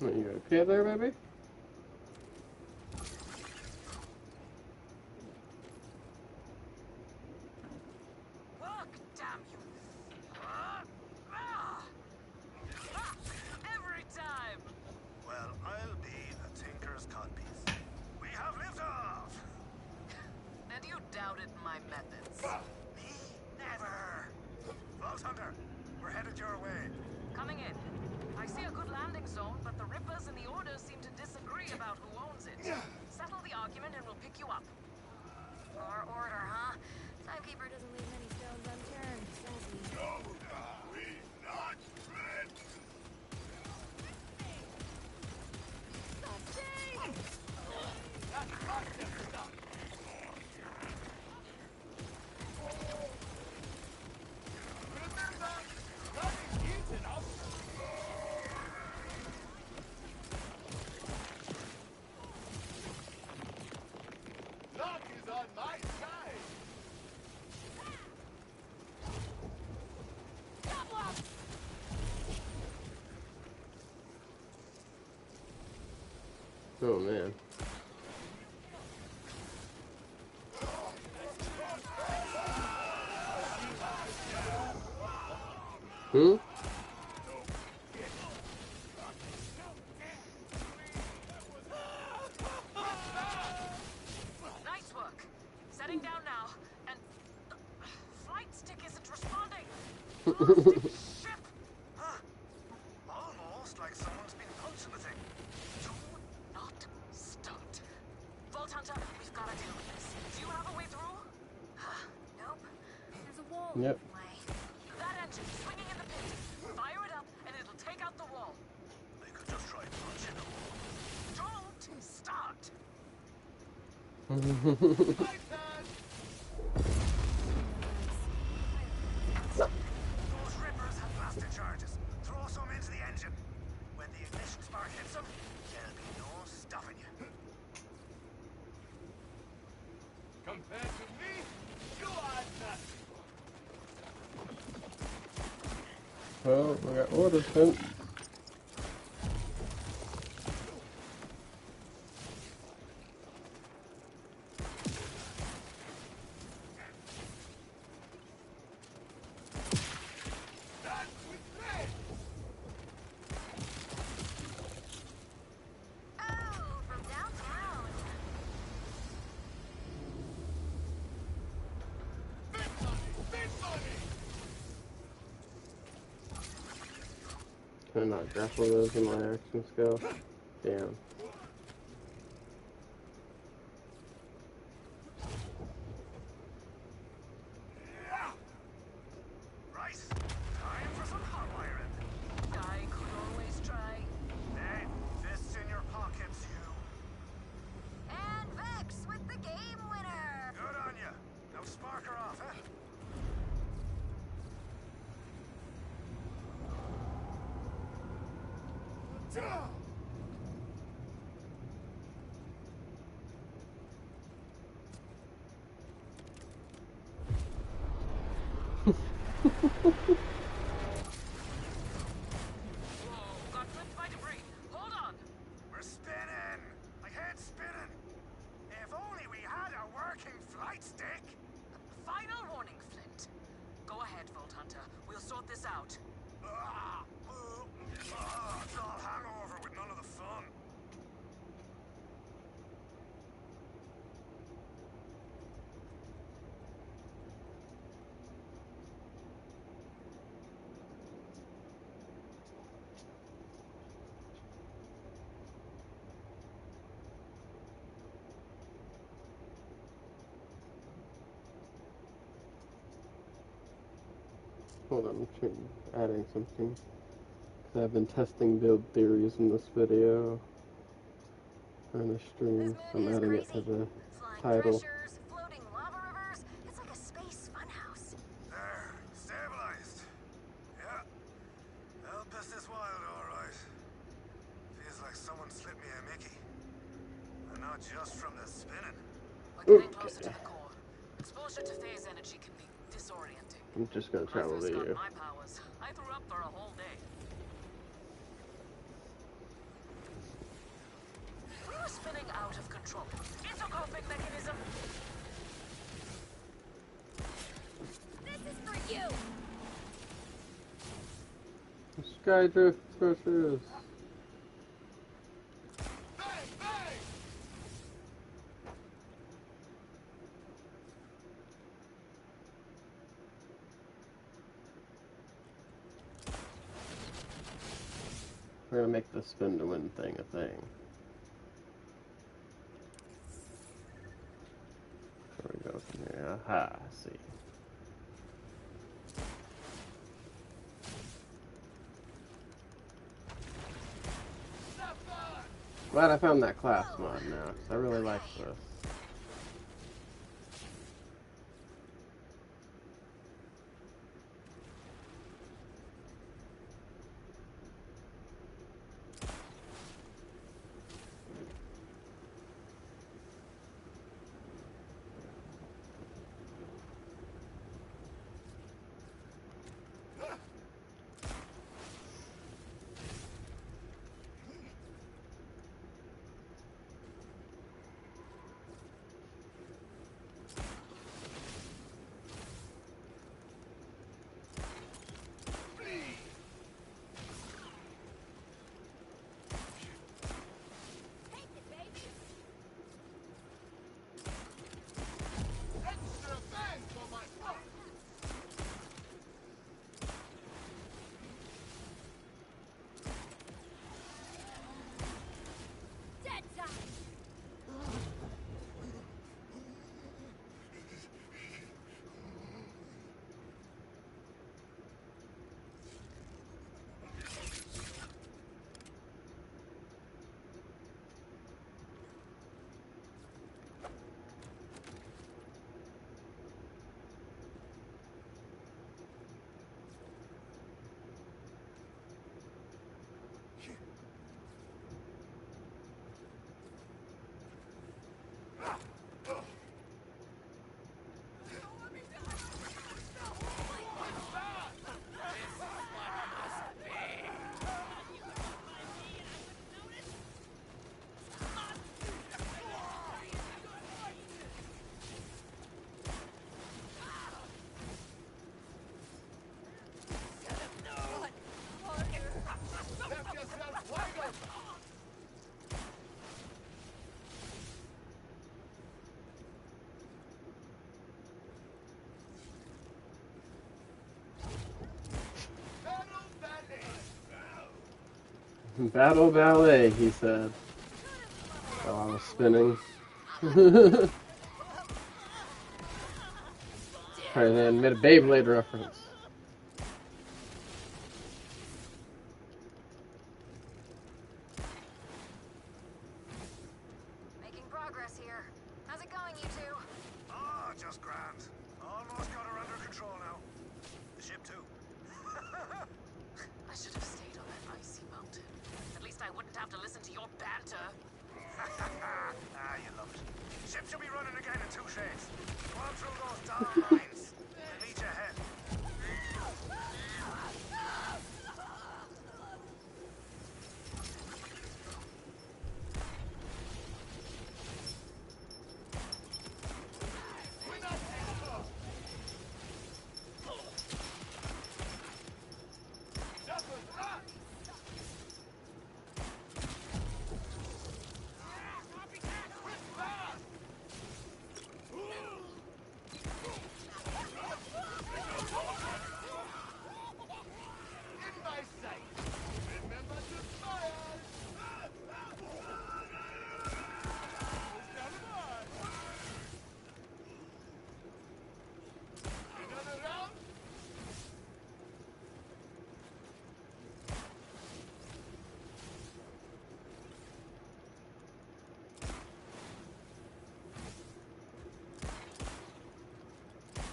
Are you okay there, baby? Fuck, damn you. Every time. Well, I'll be a tinker's codpiece. our order, huh? Timekeeper doesn't leave many stones unturned, does he? No, we not friends. Luck is on my side. Oh man. Hmm? Nice work. Setting down now, and flight stick isn't responding. Lost its ship. Huh. Almost like someone's been punching the thing. Do not start. Vault Hunter, we've got to deal with this. Do you have a way through? Nope. There's a wall Yep. in the way. That engine swinging in the pit. Fire it up, and it'll take out the wall. They could just try punching them. Don't start. Those rippers have blaster charges. Throw some into the engine. When the ignition spark hits them, there'll be no stopping you. Compared to me, you are nothing. Well, we got orders sent. Oh, from downtown. Can I not grapple those in my action skill? Damn. Right. Time for some hot wiring. I could always try. Hey, fists in your pockets, you. And Vex with the game winner. Good on you. Now spark her off, huh? Whoa, got flipped by debris. Hold on. We're spinning. My head's spinning. If only we had a working flight stick. Final warning, Flint. Go ahead, Vault Hunter. We'll sort this out. It's all hangover with none of the fun. Hold on, I'm adding something. Because I've been testing build theories in this video. Or in the stream. So I'm adding it to the Flying title. threshers, floating lava rivers. It's like a space funhouse. There, stabilized. Yeah. Elpis is wild, alright. Feels like someone slipped me a Mickey. And not just from the spinning. We're getting closer to the core. Exposure to phase energy can be disorienting. I'm just gonna When I travel first to got you. my powers, I threw up for a whole day. We were spinning out of control. Intercoping mechanism. This is for you. Skydrift threshers. We're gonna make the spin to win thing a thing. There we go. go from here. Aha, I see. Glad I found that class mod now, 'cause I really like this. Battle ballet, he said. While I was spinning. Alright, then made a Beyblade reference. Making progress here. How's it going, you two? Ah, just grand. Almost got her under control now. The ship too. I should have stayed on that icy mountain. At least I wouldn't have to listen to your banter. Ah, you love it. Ship should be running again in 2 shades. Go on through those dark lines. We'll meet you ahead.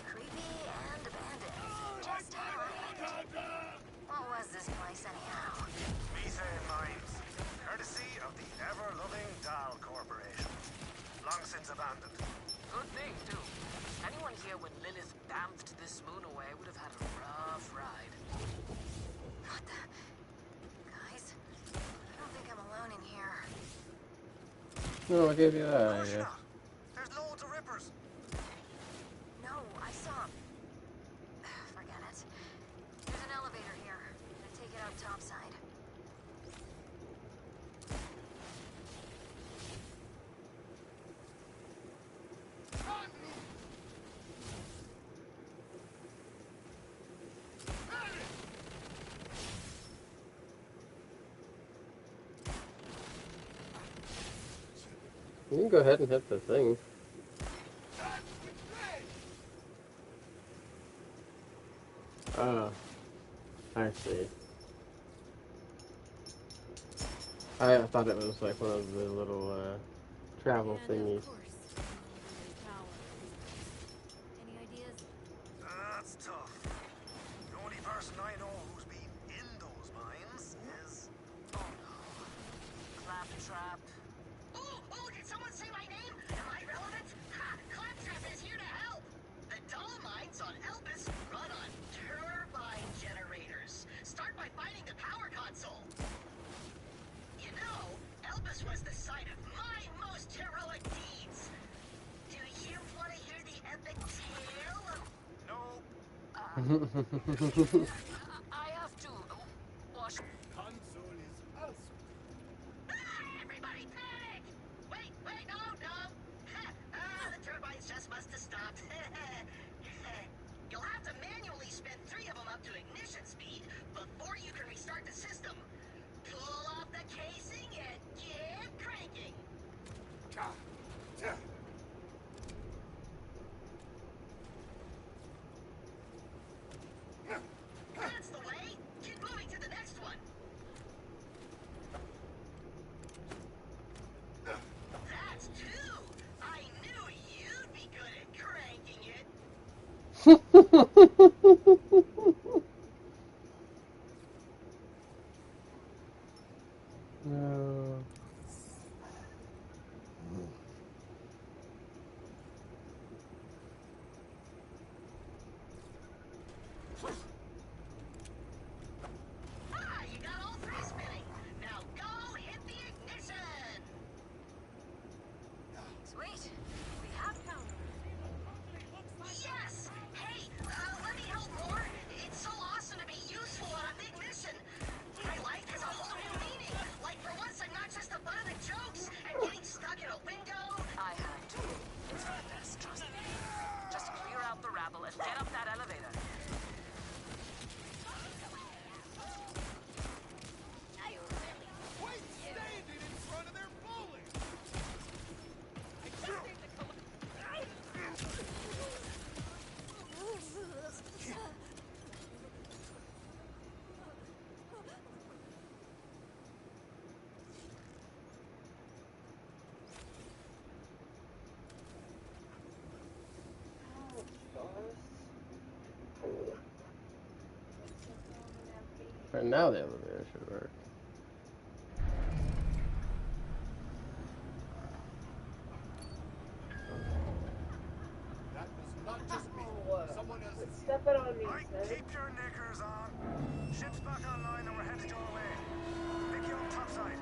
Creepy and abandoned. Just how I like it. What was this place anyhow? Methane mines. Courtesy of the ever-loving Dahl Corporation. Long since abandoned. Good thing, too. Anyone here when Lilith bamfed this moon away would have had a rough ride. What the... Guys, I don't think I'm alone in here. No, I gave you that Of course idea. not. There's loads of rippers. No, I saw... Forget it. There's an elevator here. Gonna take it out topside. You can go ahead and hit the thing. Oh, I see. I thought it was like one of the little travel And of thingies. course, legendary power. Any ideas? That's tough. The only person I know who's been in those mines is... Oh no. Claptrap. Oh, did someone say my name? Am I relevant? Ha! Claptrap is here to help! The Dull mines on Elpis run on turbine generators. Start by finding the power console. You know, Elpis was the site of my most heroic deeds. Do you want to hear the epic tale of... No. I have to wash. Console is us. Everybody panic! Wait, no! The turbines just must have stopped. You'll have to manually spin 3 of them up to ignition speed before you can restart the system. Pull off the casing and get cranking. That's the way. Keep moving to the next one. That's 2. I knew you'd be good at cranking it. No. You got all 3 spinning. Now go hit the ignition. Sweet. We have power. Yes! Hey, let me help more. It's so awesome to be useful on a big mission. My life has a whole new meaning. Like for once I'm not just the butt of the jokes and getting stuck in a window. I have to. It's for the best, trust me. Just clear out the rabble and get up that elevator. Quit standing in front of their bully! I just need to And now the elevator should work. That was not just me. Someone else is Step it on me, Right, sir. keep your knickers on. Ship's back online and we're headed your way. Pick you up topside.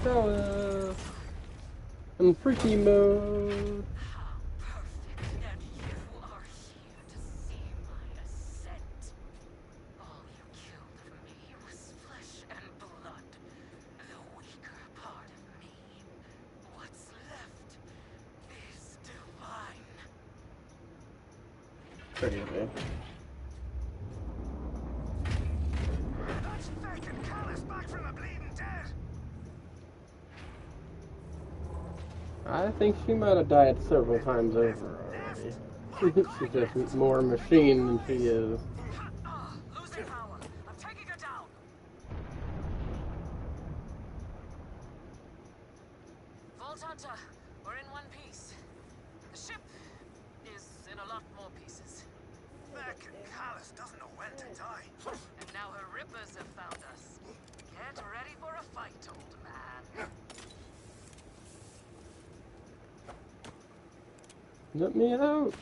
Hello. I'm freaky mode. Perfect. And you are here to see my ascent. All you killed of me was flesh and blood. The weaker part of me. What's left is divine. Pretty good. That's fucking Callus back from the bleeding dead. I think she might have died several times over already. She's just more machine than she is. Losing power. I'm taking her down. Vault Hunter, we're in one piece. The ship is in a lot more pieces. Fucking Callus doesn't know when to die. And now her rippers have found us. Get ready for a fight, old man. Let me out.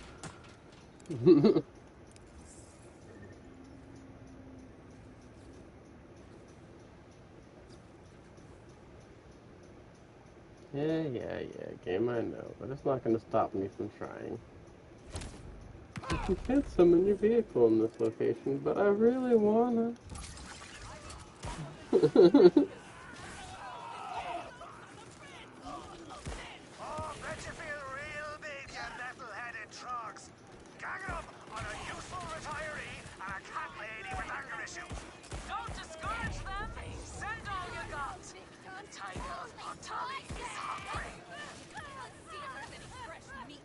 Yeah, game, I know, but it's not gonna stop me from trying. You can't summon your vehicle in this location, but I really wanna. Oh, bet you feel real big, you metal-headed trogs. Ganging up on a useful retiree and a cat lady with anger issues. Don't discourage them. Send all you got. The tiger of Potali is hungry. Let's see if there's any fresh meat.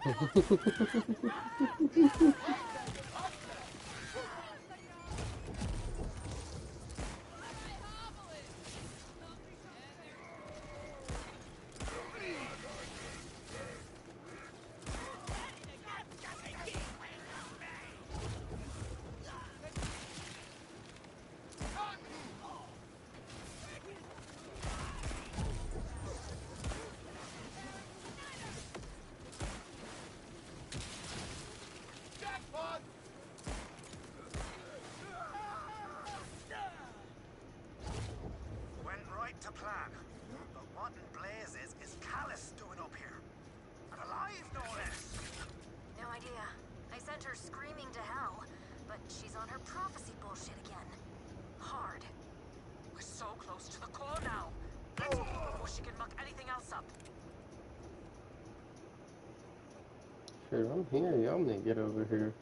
Went right to plan. But what in blazes is Callus doing up here? And alive, no less. No idea. I sent her screaming to hell, but she's on her prophecy bullshit again. Hard. We're so close to the core now. Let's move before she can muck anything else up. Sure, I'm here. Y'all need to get over here.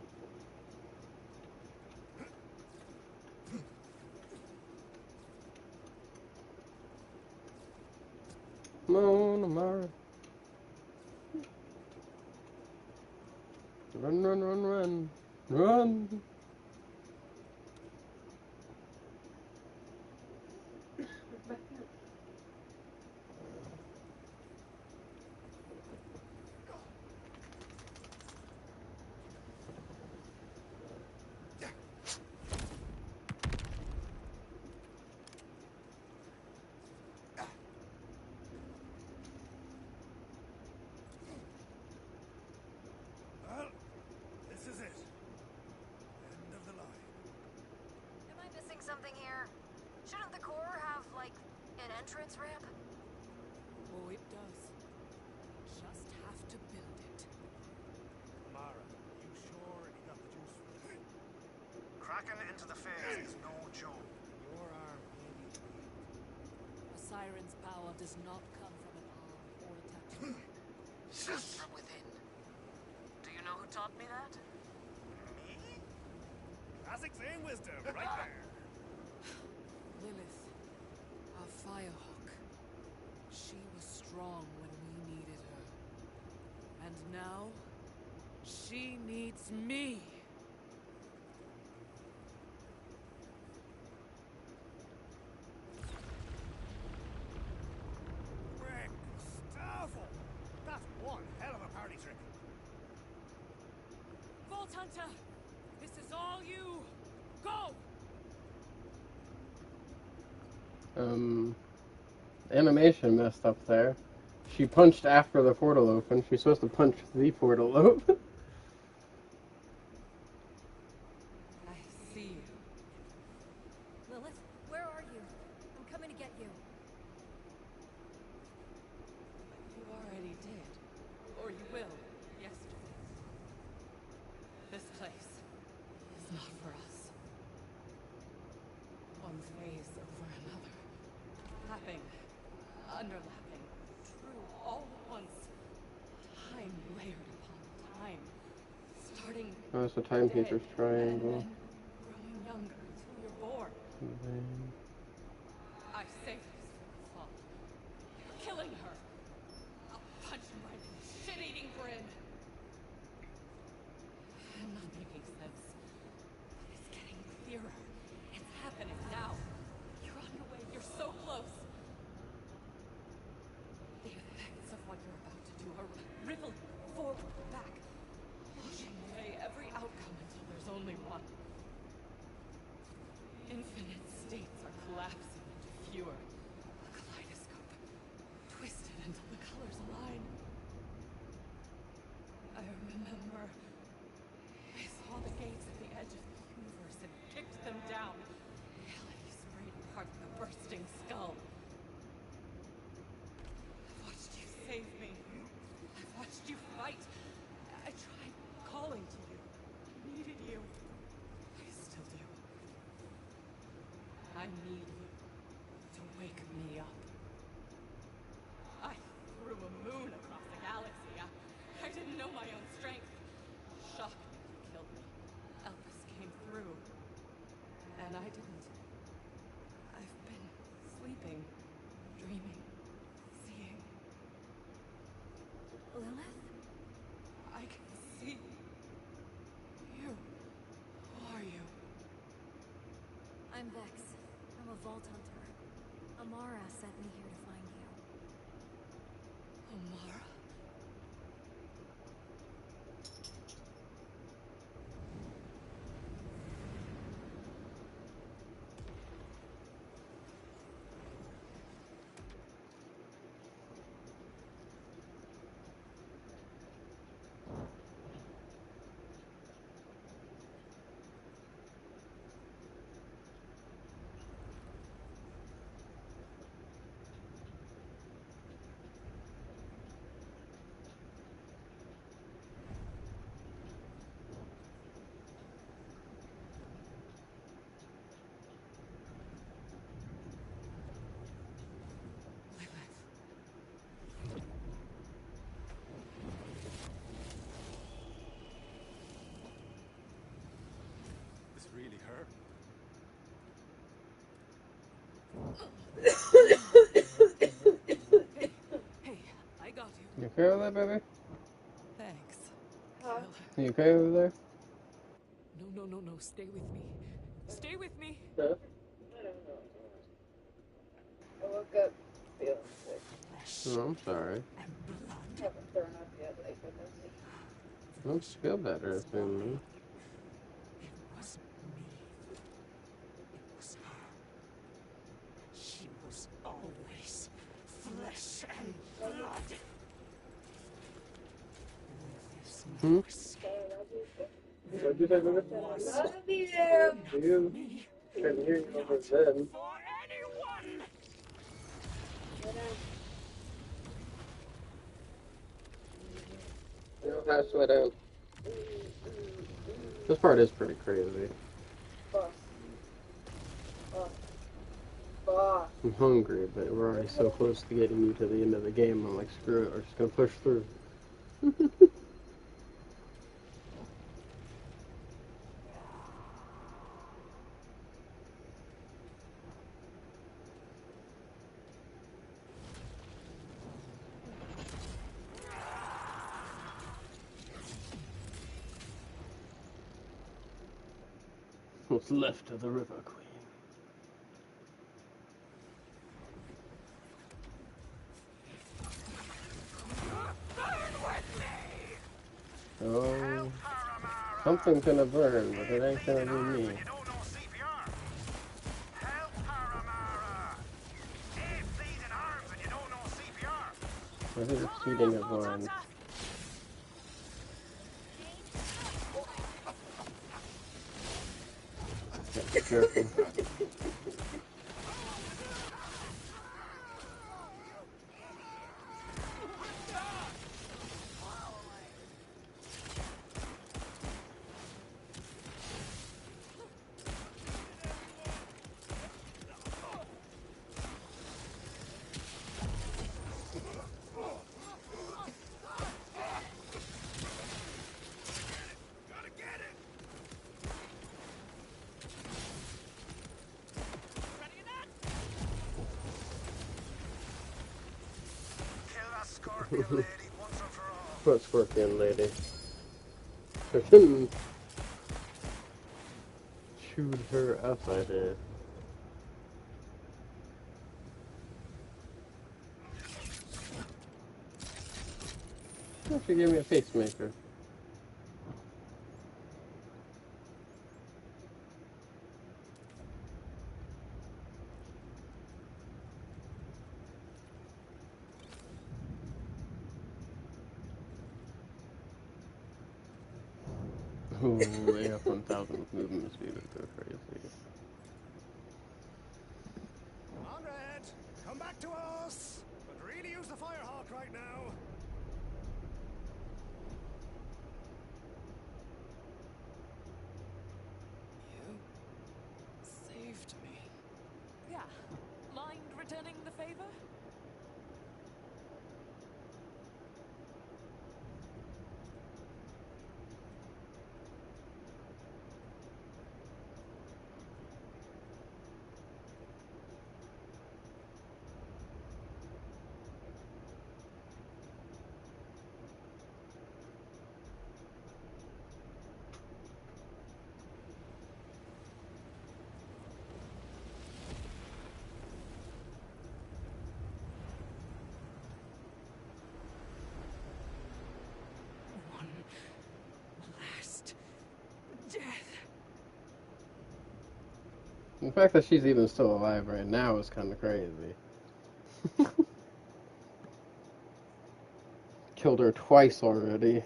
Come on, Amara. Run, run, run, run. Run! Well, this is it. End of the line. Am I missing something here? Shouldn't the core have, like, an entrance ramp? Oh, it does. Just have to build it. Mara, you sure you got the juice for this? Cracking into the phase is no joke. Your arm may be weak. A siren's power does not come from an arm or a tattoo. Just from within. Do you know who taught me that? Me? Classic Zane wisdom, right there. Lilith, our firehawk. She was strong when we needed her. And now, she needs me. Rick, Staffel! That's one hell of a party trick. Vault Hunter! This is all you! Go! Animation messed up there. She punched after the portal opened. She's supposed to punch the portal open. I see you. Lilith, where are you? I'm coming to get you. You already did. Or you will, yesterday. This place is not for us. One phase over another. Lapping, underlapping, true all at once. Time layered upon time. Starting Oh, it's a timekeeper's dead, triangle. and then growing younger until you're born. I saved this for her fall. You're killing her. I'll punch him right in his shit-eating grin. I'm not making sense. It's getting clearer. It's happening now. You're on your way. You're so close. The effects of what you're about to do are rippling forward, back, washing away every outcome until there's only one. Infinite states are And I didn't. I've been sleeping, dreaming, seeing. Lilith? I can see you. Who are you? I'm Vex. I'm a vault hunter. Amara sent me here to find you. Amara? This really her? Hey, I got you. You okay over there, baby? Thanks. Huh? You okay over there? No, stay with me. Stay with me. Huh? I don't know. I woke up feeling sick. Oh, I'm sorry. I haven't thrown up yet, thank goodness. Don't feel better soon, man. It was me. It was her. She was always flesh and blood. This Hmm? What'd you say, baby? Love you. You? Couldn't hear you over then. For anyone! You know, pass that out. This part is pretty crazy. Boss. Boss. I'm hungry, but we're already so close to getting you to the end of the game. I'm like, screw it, we're just gonna push through. What's left of the River Queen? Oh, something's gonna burn, but it ain't gonna be me. You don't know CPR. Help Paramara. 8 bleeding arms and you don't know CPR. What is feeding a vine? Yeah, careful. Kill that scorpion lady once and for all. What scorpion lady? Freaking chewed her up, I did. Why don't you give me a pacemaker? Ooh, AF 1000 movement speed would go crazy. Conrad, come back to us! Could really use the Firehawk right now. You saved me. Yeah. Mind returning the favor? Death. The fact that she's even still alive right now is kind of crazy. Killed her twice already.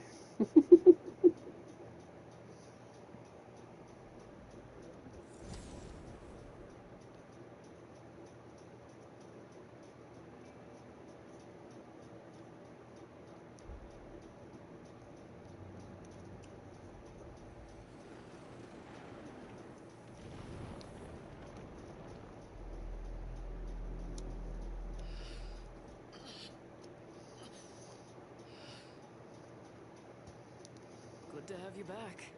Good to have you back.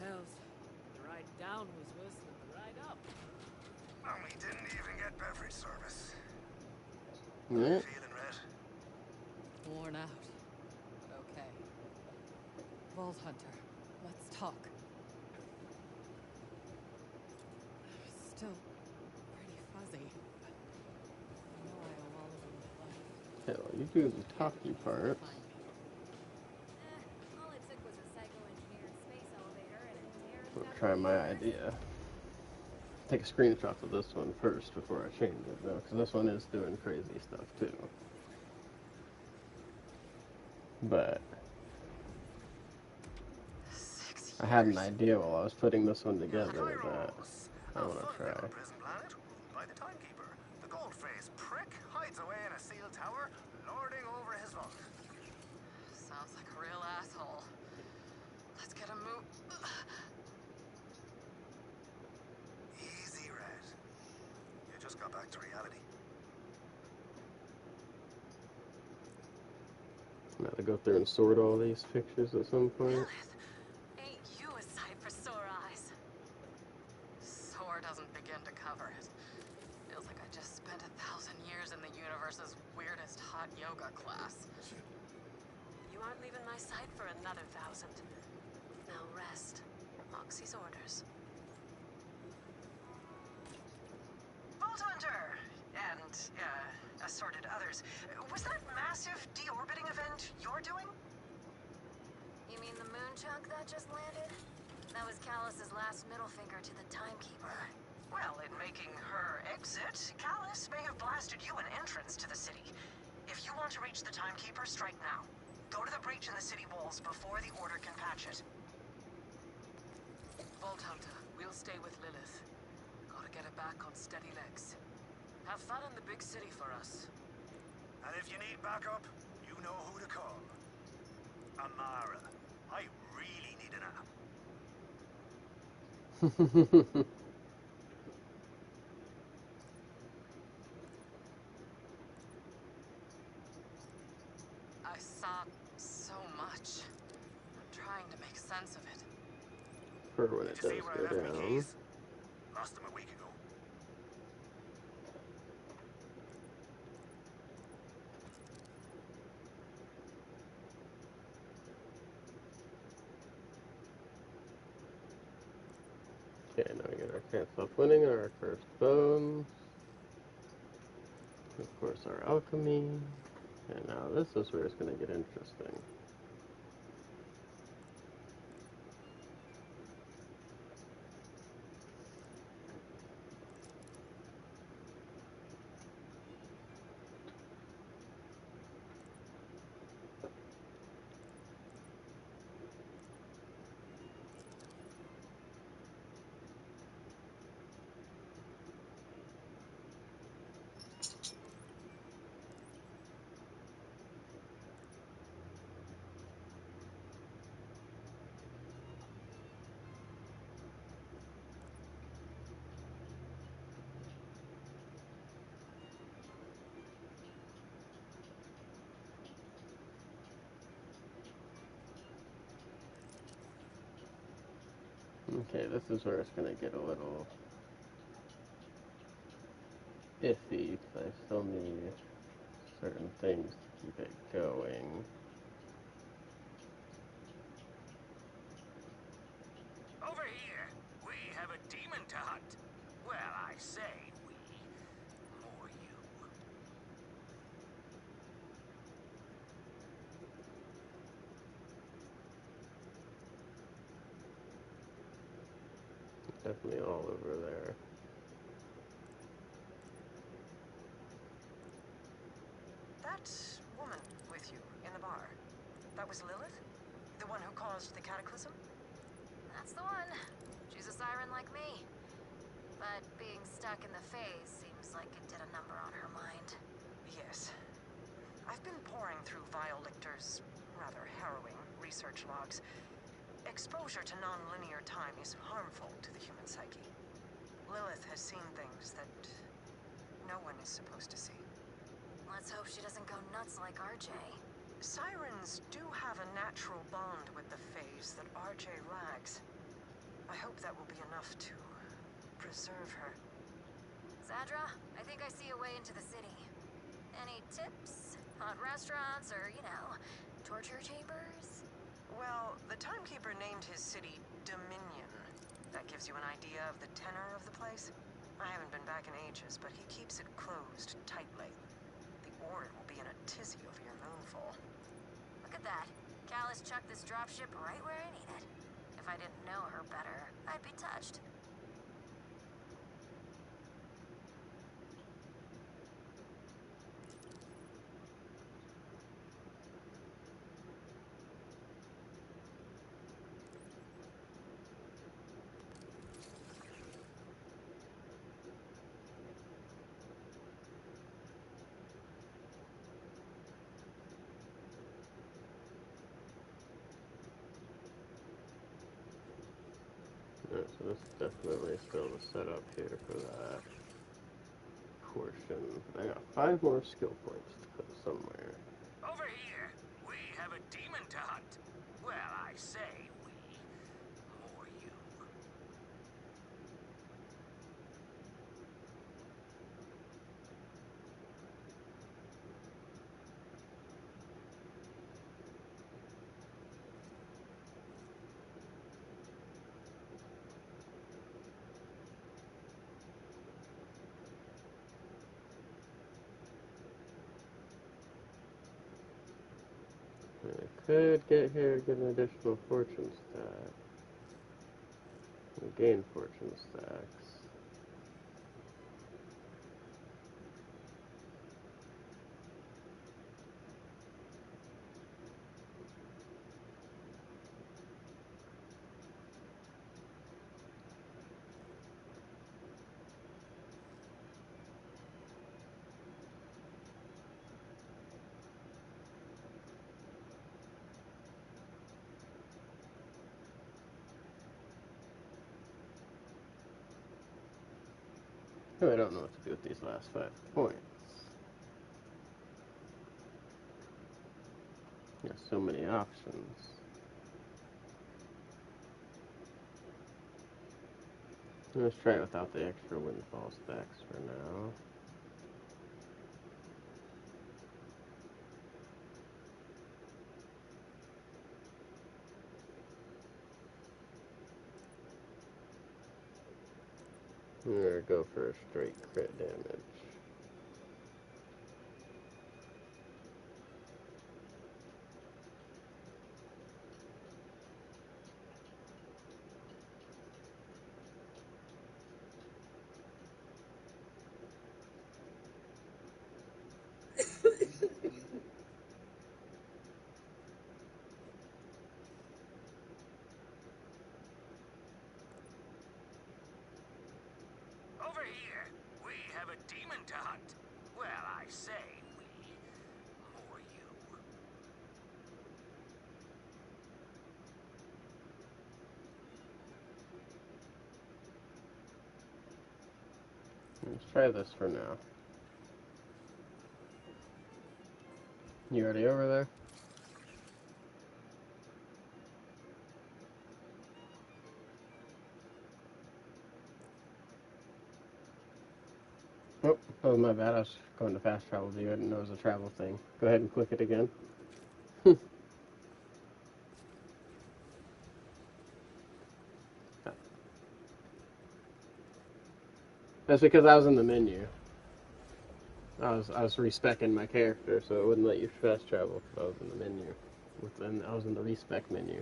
Hells, the ride down was worse than the ride up. And we didn't even get beverage service. Yeah. How are you feeling, Red? Worn out. But okay. Vault Hunter, let's talk. Still pretty fuzzy. I know I owe all of them my life. Hell, you do the talky part. All it took was a psycho-engineered space elevator and a tear in I'll try my idea. Take a screenshot of this one first before I change it, though, because this one is doing crazy stuff, too. But I had an idea while I was putting this one together that I want to try. Prison planet ruled by the timekeeper. The gold-faced prick hides away in a sealed tower, lording over his vault. Sounds like a real asshole. Let's get a move. Easy, Red. You just got back to reality. I'm gonna go through and sort all these pictures at some point. Ain't you a sight for sore eyes? Sore doesn't begin to cover it. Feels like I just spent 1,000 years in the universe's weirdest hot yoga class. You aren't leaving my sight for another 1,000. Now rest. Moxie's orders. Vault Hunter! And, assorted others. Was that massive deorbiting event you're doing? You mean the moon chunk that just landed? That was Callus's last middle finger to the timekeeper. Well, in making her exit, Callus may have blasted you an entrance to the city. If you want to reach the timekeeper, strike now. Go to the breach in the city walls before the Order can patch it. Vault Hunter, we'll stay with Lilith. Gotta get her back on steady legs. Have fun in the big city for us. And if you need backup, you know who to call. Amara. I really need a nap. I saw so much. I'm trying to make sense of it. For when it Did you does see where go I left my down. keys? Lost them a week ago. Okay, now we get our Can't Stop Winning, our Cursed Bones. Of course, our Alchemy. And now this is where it's going to get interesting. Okay, this is where it's going to get a little iffy, because I still need certain things to keep it going. Over here, we have a demon to hunt. Well, I say we, more you. Definitely all over there. That woman with you in the bar, that was Lilith? The one who caused the cataclysm? That's the one. She's a siren like me. But being stuck in the phase seems like it did a number on her mind. Yes. I've been poring through Vile Lictor's rather harrowing research logs. Exposure to non-linear time is harmful to the human psyche. Lilith has seen things that no one is supposed to see. Let's hope she doesn't go nuts like RJ. Sirens do have a natural bond with the phase that RJ lacks. I hope that will be enough to preserve her. Zadra, I think I see a way into the city. Any tips? Hot restaurants or, torture chambers? Well, the timekeeper named his city Dominion. That gives you an idea of the tenor of the place. I haven't been back in ages, but he keeps it closed tightly. The Order will be in a tizzy over your moonfall. Look at that. Callus chucked this dropship right where I need it. If I didn't know her better, I'd be touched. Alright, so this is definitely still the setup here for that portion. I got 5 more skill points to put somewhere. Over here, we have a demon to hunt. Well, I say we, more you. I could get here, get an additional fortune stack. And gain fortune stacks. I don't know what to do with these last 5 points. There's so many options. Let's try it without the extra windfall stacks for now. I'm gonna go for a straight crit damage. Over here, we have a demon to hunt. Well, I say we, more you. Let's try this for now. You already over there? Oh, Oh, my bad. I was going to fast travel view. I didn't know it was a travel thing. Go ahead and click it again. That's because I was in the menu. I was respecing my character, so it wouldn't let you fast travel if I was in the menu. I was in the respec menu.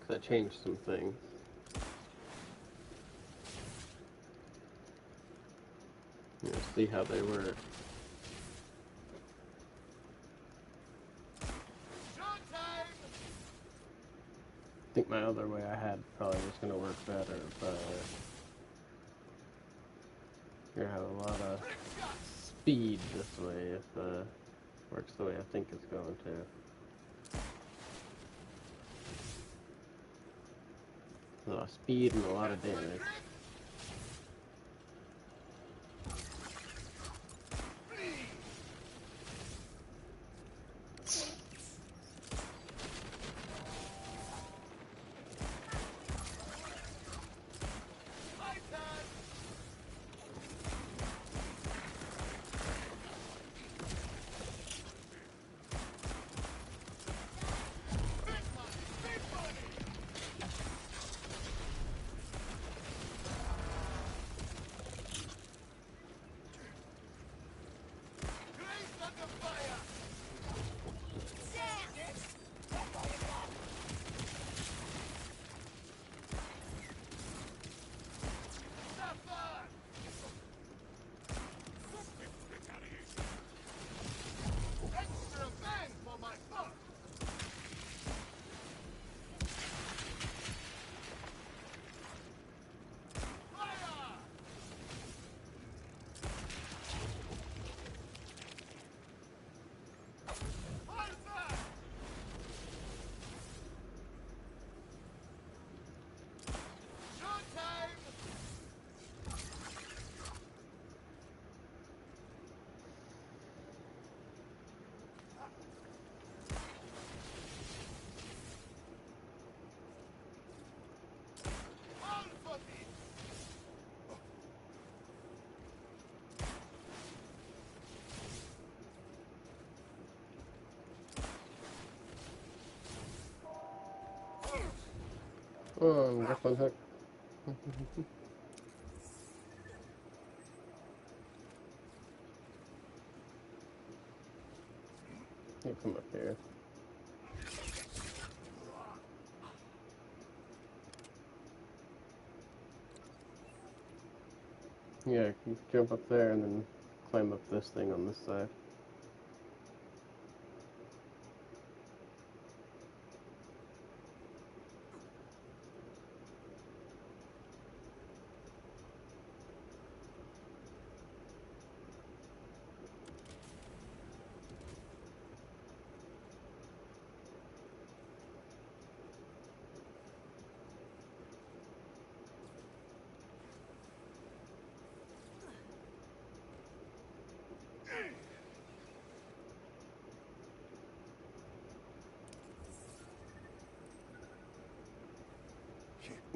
Because I changed some things. You'll see how they work. I think my other way I had probably was going to work better, but you're going to have a lot of speed this way if works the way I think it's going to. A lot of speed and a lot of damage. Oh, I'm grappling hook. You come up here. Yeah, you jump up there and then climb up this thing on this side.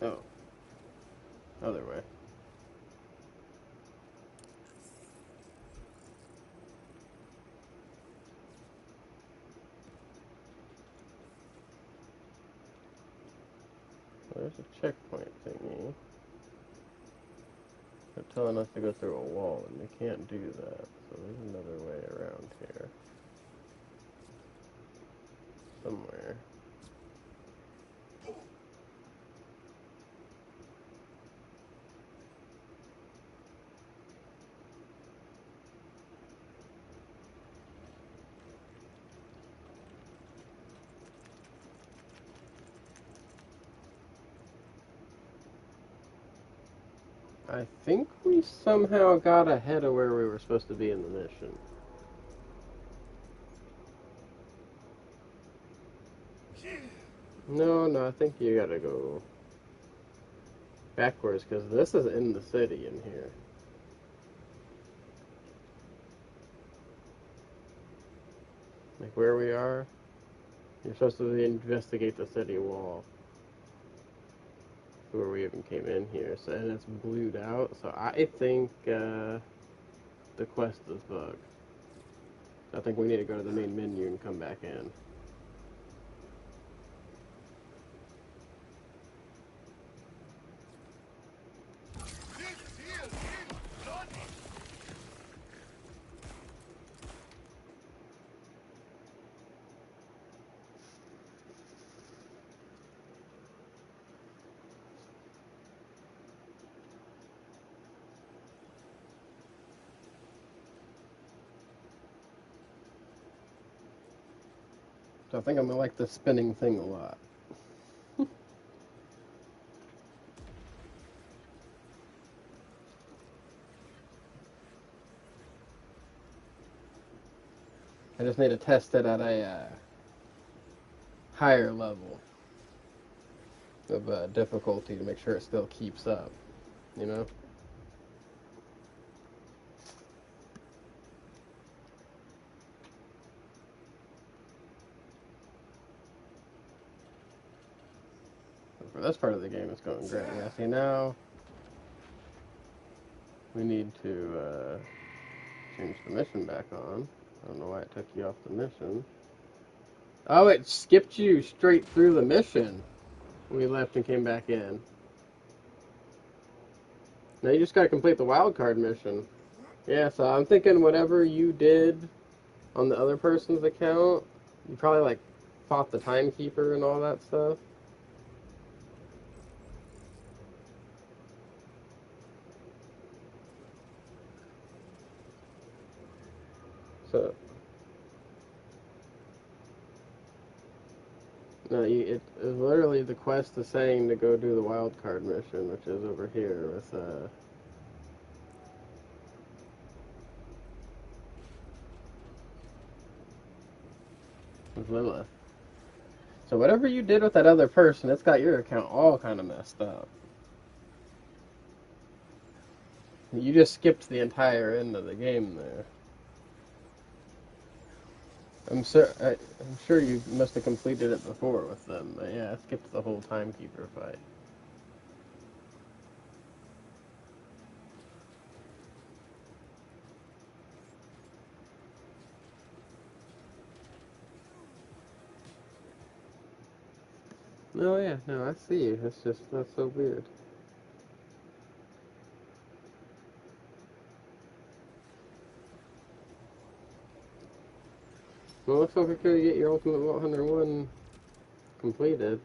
Oh. Other way. Well, there's a checkpoint thingy. They're telling us to go through a wall, and we can't do that. So there's another way around here. Somewhere. I think we somehow got ahead of where we were supposed to be in the mission. No, I think you gotta go backwards, because this is in the city in here. Like where we are. You're supposed to investigate the city wall. Where we even came in here, so and it's blued out. So I think the quest is bugged. I think we need to go to the main menu and come back in. So I think I'm gonna like the spinning thing a lot. I just need to test it at a higher level of difficulty to make sure it still keeps up, you know? But for this part of the game, it's going great. Yeah, see now, we need to change the mission back on. I don't know why it took you off the mission. Oh, it skipped you straight through the mission. We left and came back in. Now you just gotta complete the wildcard mission. Yeah, so I'm thinking whatever you did on the other person's account, you probably like fought the timekeeper and all that stuff. So no, it is literally the quest is saying to go do the wildcard mission, which is over here with Lilith. So whatever you did with that other person, it's got your account all kind of messed up. You just skipped the entire end of the game there. I'm sure you must have completed it before with them, but yeah, I skipped the whole timekeeper fight. No, yeah, no, I see you. It's just that's so weird. Well, looks like we could get your Ultimate Vault Hunter 1 completed.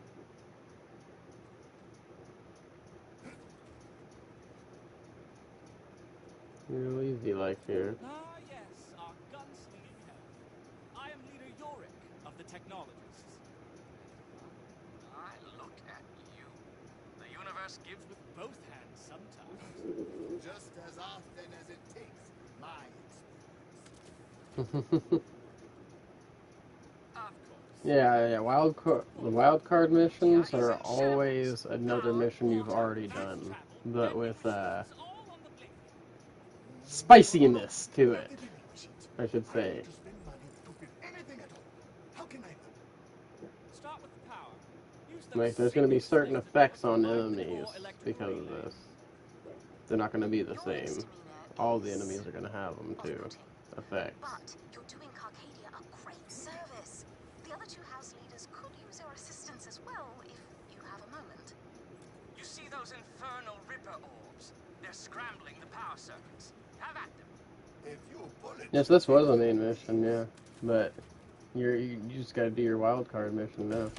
Real easy like here. Ah, yes, our gunslinging hell. I am leader Yorick of the Technologists. I look at you. The universe gives with both hands sometimes. Just as often as it takes, my Yeah, the wild card missions are always another mission you've already done, but with spiciness to it, I should say. Start with the power. Like, there's going to be certain effects on enemies because of this. They're not going to be the same. All the enemies are going to have them too. Effects. But you're doing Carcadia a great service. The other two house leaders could use your assistance as well, if you have a moment. You see those infernal Ripper orbs? They're scrambling the power circuits. Have at them. Yes, this was a main mission, yeah. But you just got to do your wild card mission now.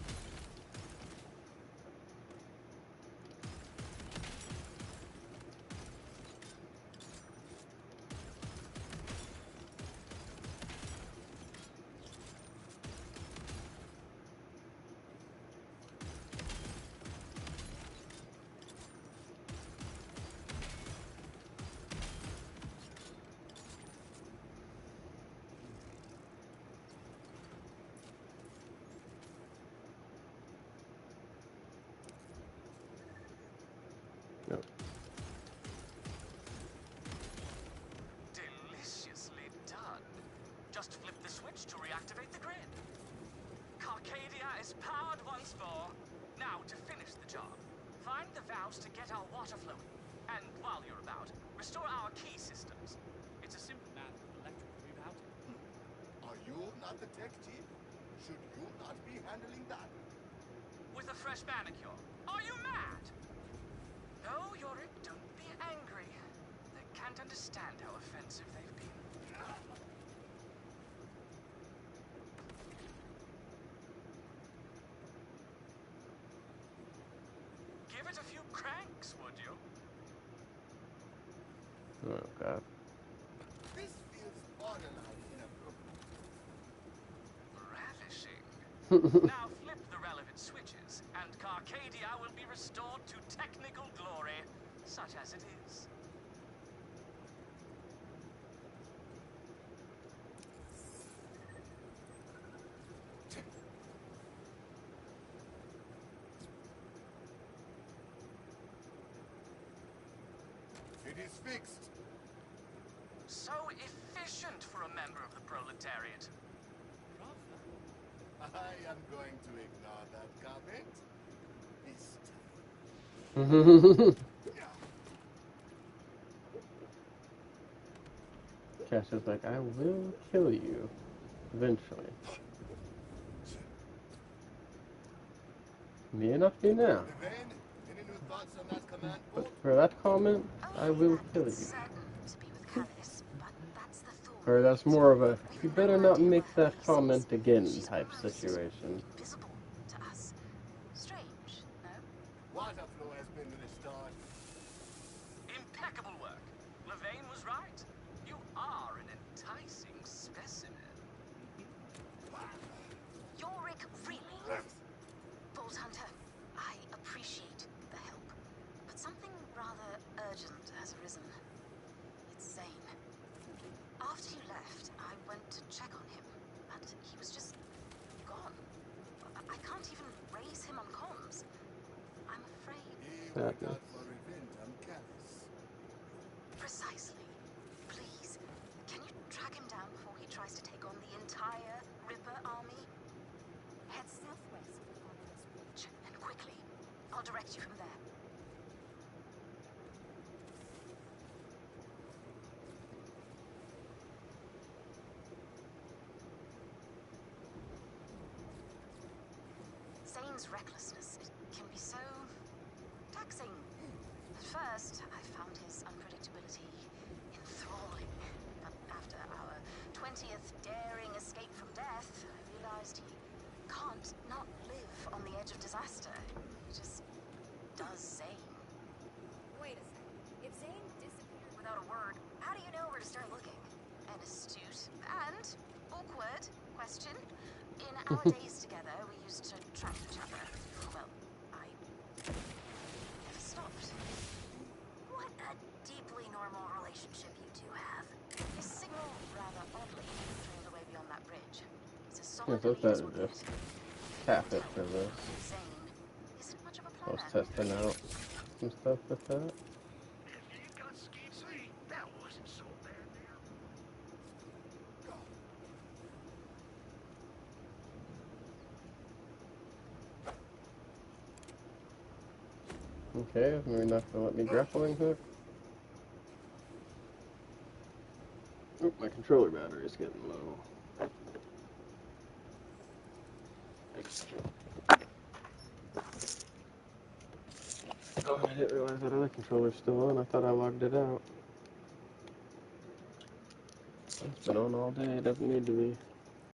Nope. Deliciously done. Just flip the switch to reactivate the grid. Arcadia is powered once more. Now, to finish the job, find the valves to get our water flowing. And while you're about, restore our key systems. It's a simple matter of electrical rerouting. Are you not the tech chief? Should you not be handling that? With a fresh manicure. Are you mad? No, Yorick, don't be angry. They can't understand how offensive they've been. Give it a few cranks, would you? Oh, God. This feels Borderlands Ravishing. Now flip the relevant switches, and Carcadia will be restored to technical glory, such as it is. It is fixed. So efficient for a member of the proletariat. I am going to ignore that comment. This Cash is like, I will kill you eventually. Me enough to now. Levane, any new thoughts on that command But book? for that comment, I will kill you. Or that's more of a, you better not make that comment again type situation. Visible to us. Strange, no? Water flow has been restored. Impeccable work. Levane was right. You are an enticing specimen. Yorick, really? Bolt Hunter, I appreciate the help, but something rather urgent has arisen. It's Zane. After you left, I went to check on him, and he was just gone. I can't even raise him on comms. I'm afraid... He went out for revenge on Callus. Precisely. Please, can you track him down before he tries to take on the entire Ripper army? Head southwest on this bridge, and quickly. I'll direct you from there. Zane's recklessness, it can be so taxing. At first, I found his unpredictability enthralling, but after our 20th daring escape from death, I realized he can't not live on the edge of disaster. He just does Zane. Wait a second. If Zane disappeared Without a word, how do you know where to start looking? An astute and awkward question. In our days together, we used to track each other. Well, I never stopped. What a deeply normal relationship you two have. You signal rather oddly, trailed away beyond that bridge. He's as solid Yes, as that's we'll better get. just tap it for this. Zane isn't much of a I was planner. testing out some stuff with that. That wasn't so bad now. Okay, maybe not gonna let me grappling hook. Oop, my controller battery is getting low. Oh, I didn't realize that other controller's still on. I thought I logged it out. It's been on all day. It doesn't need to be.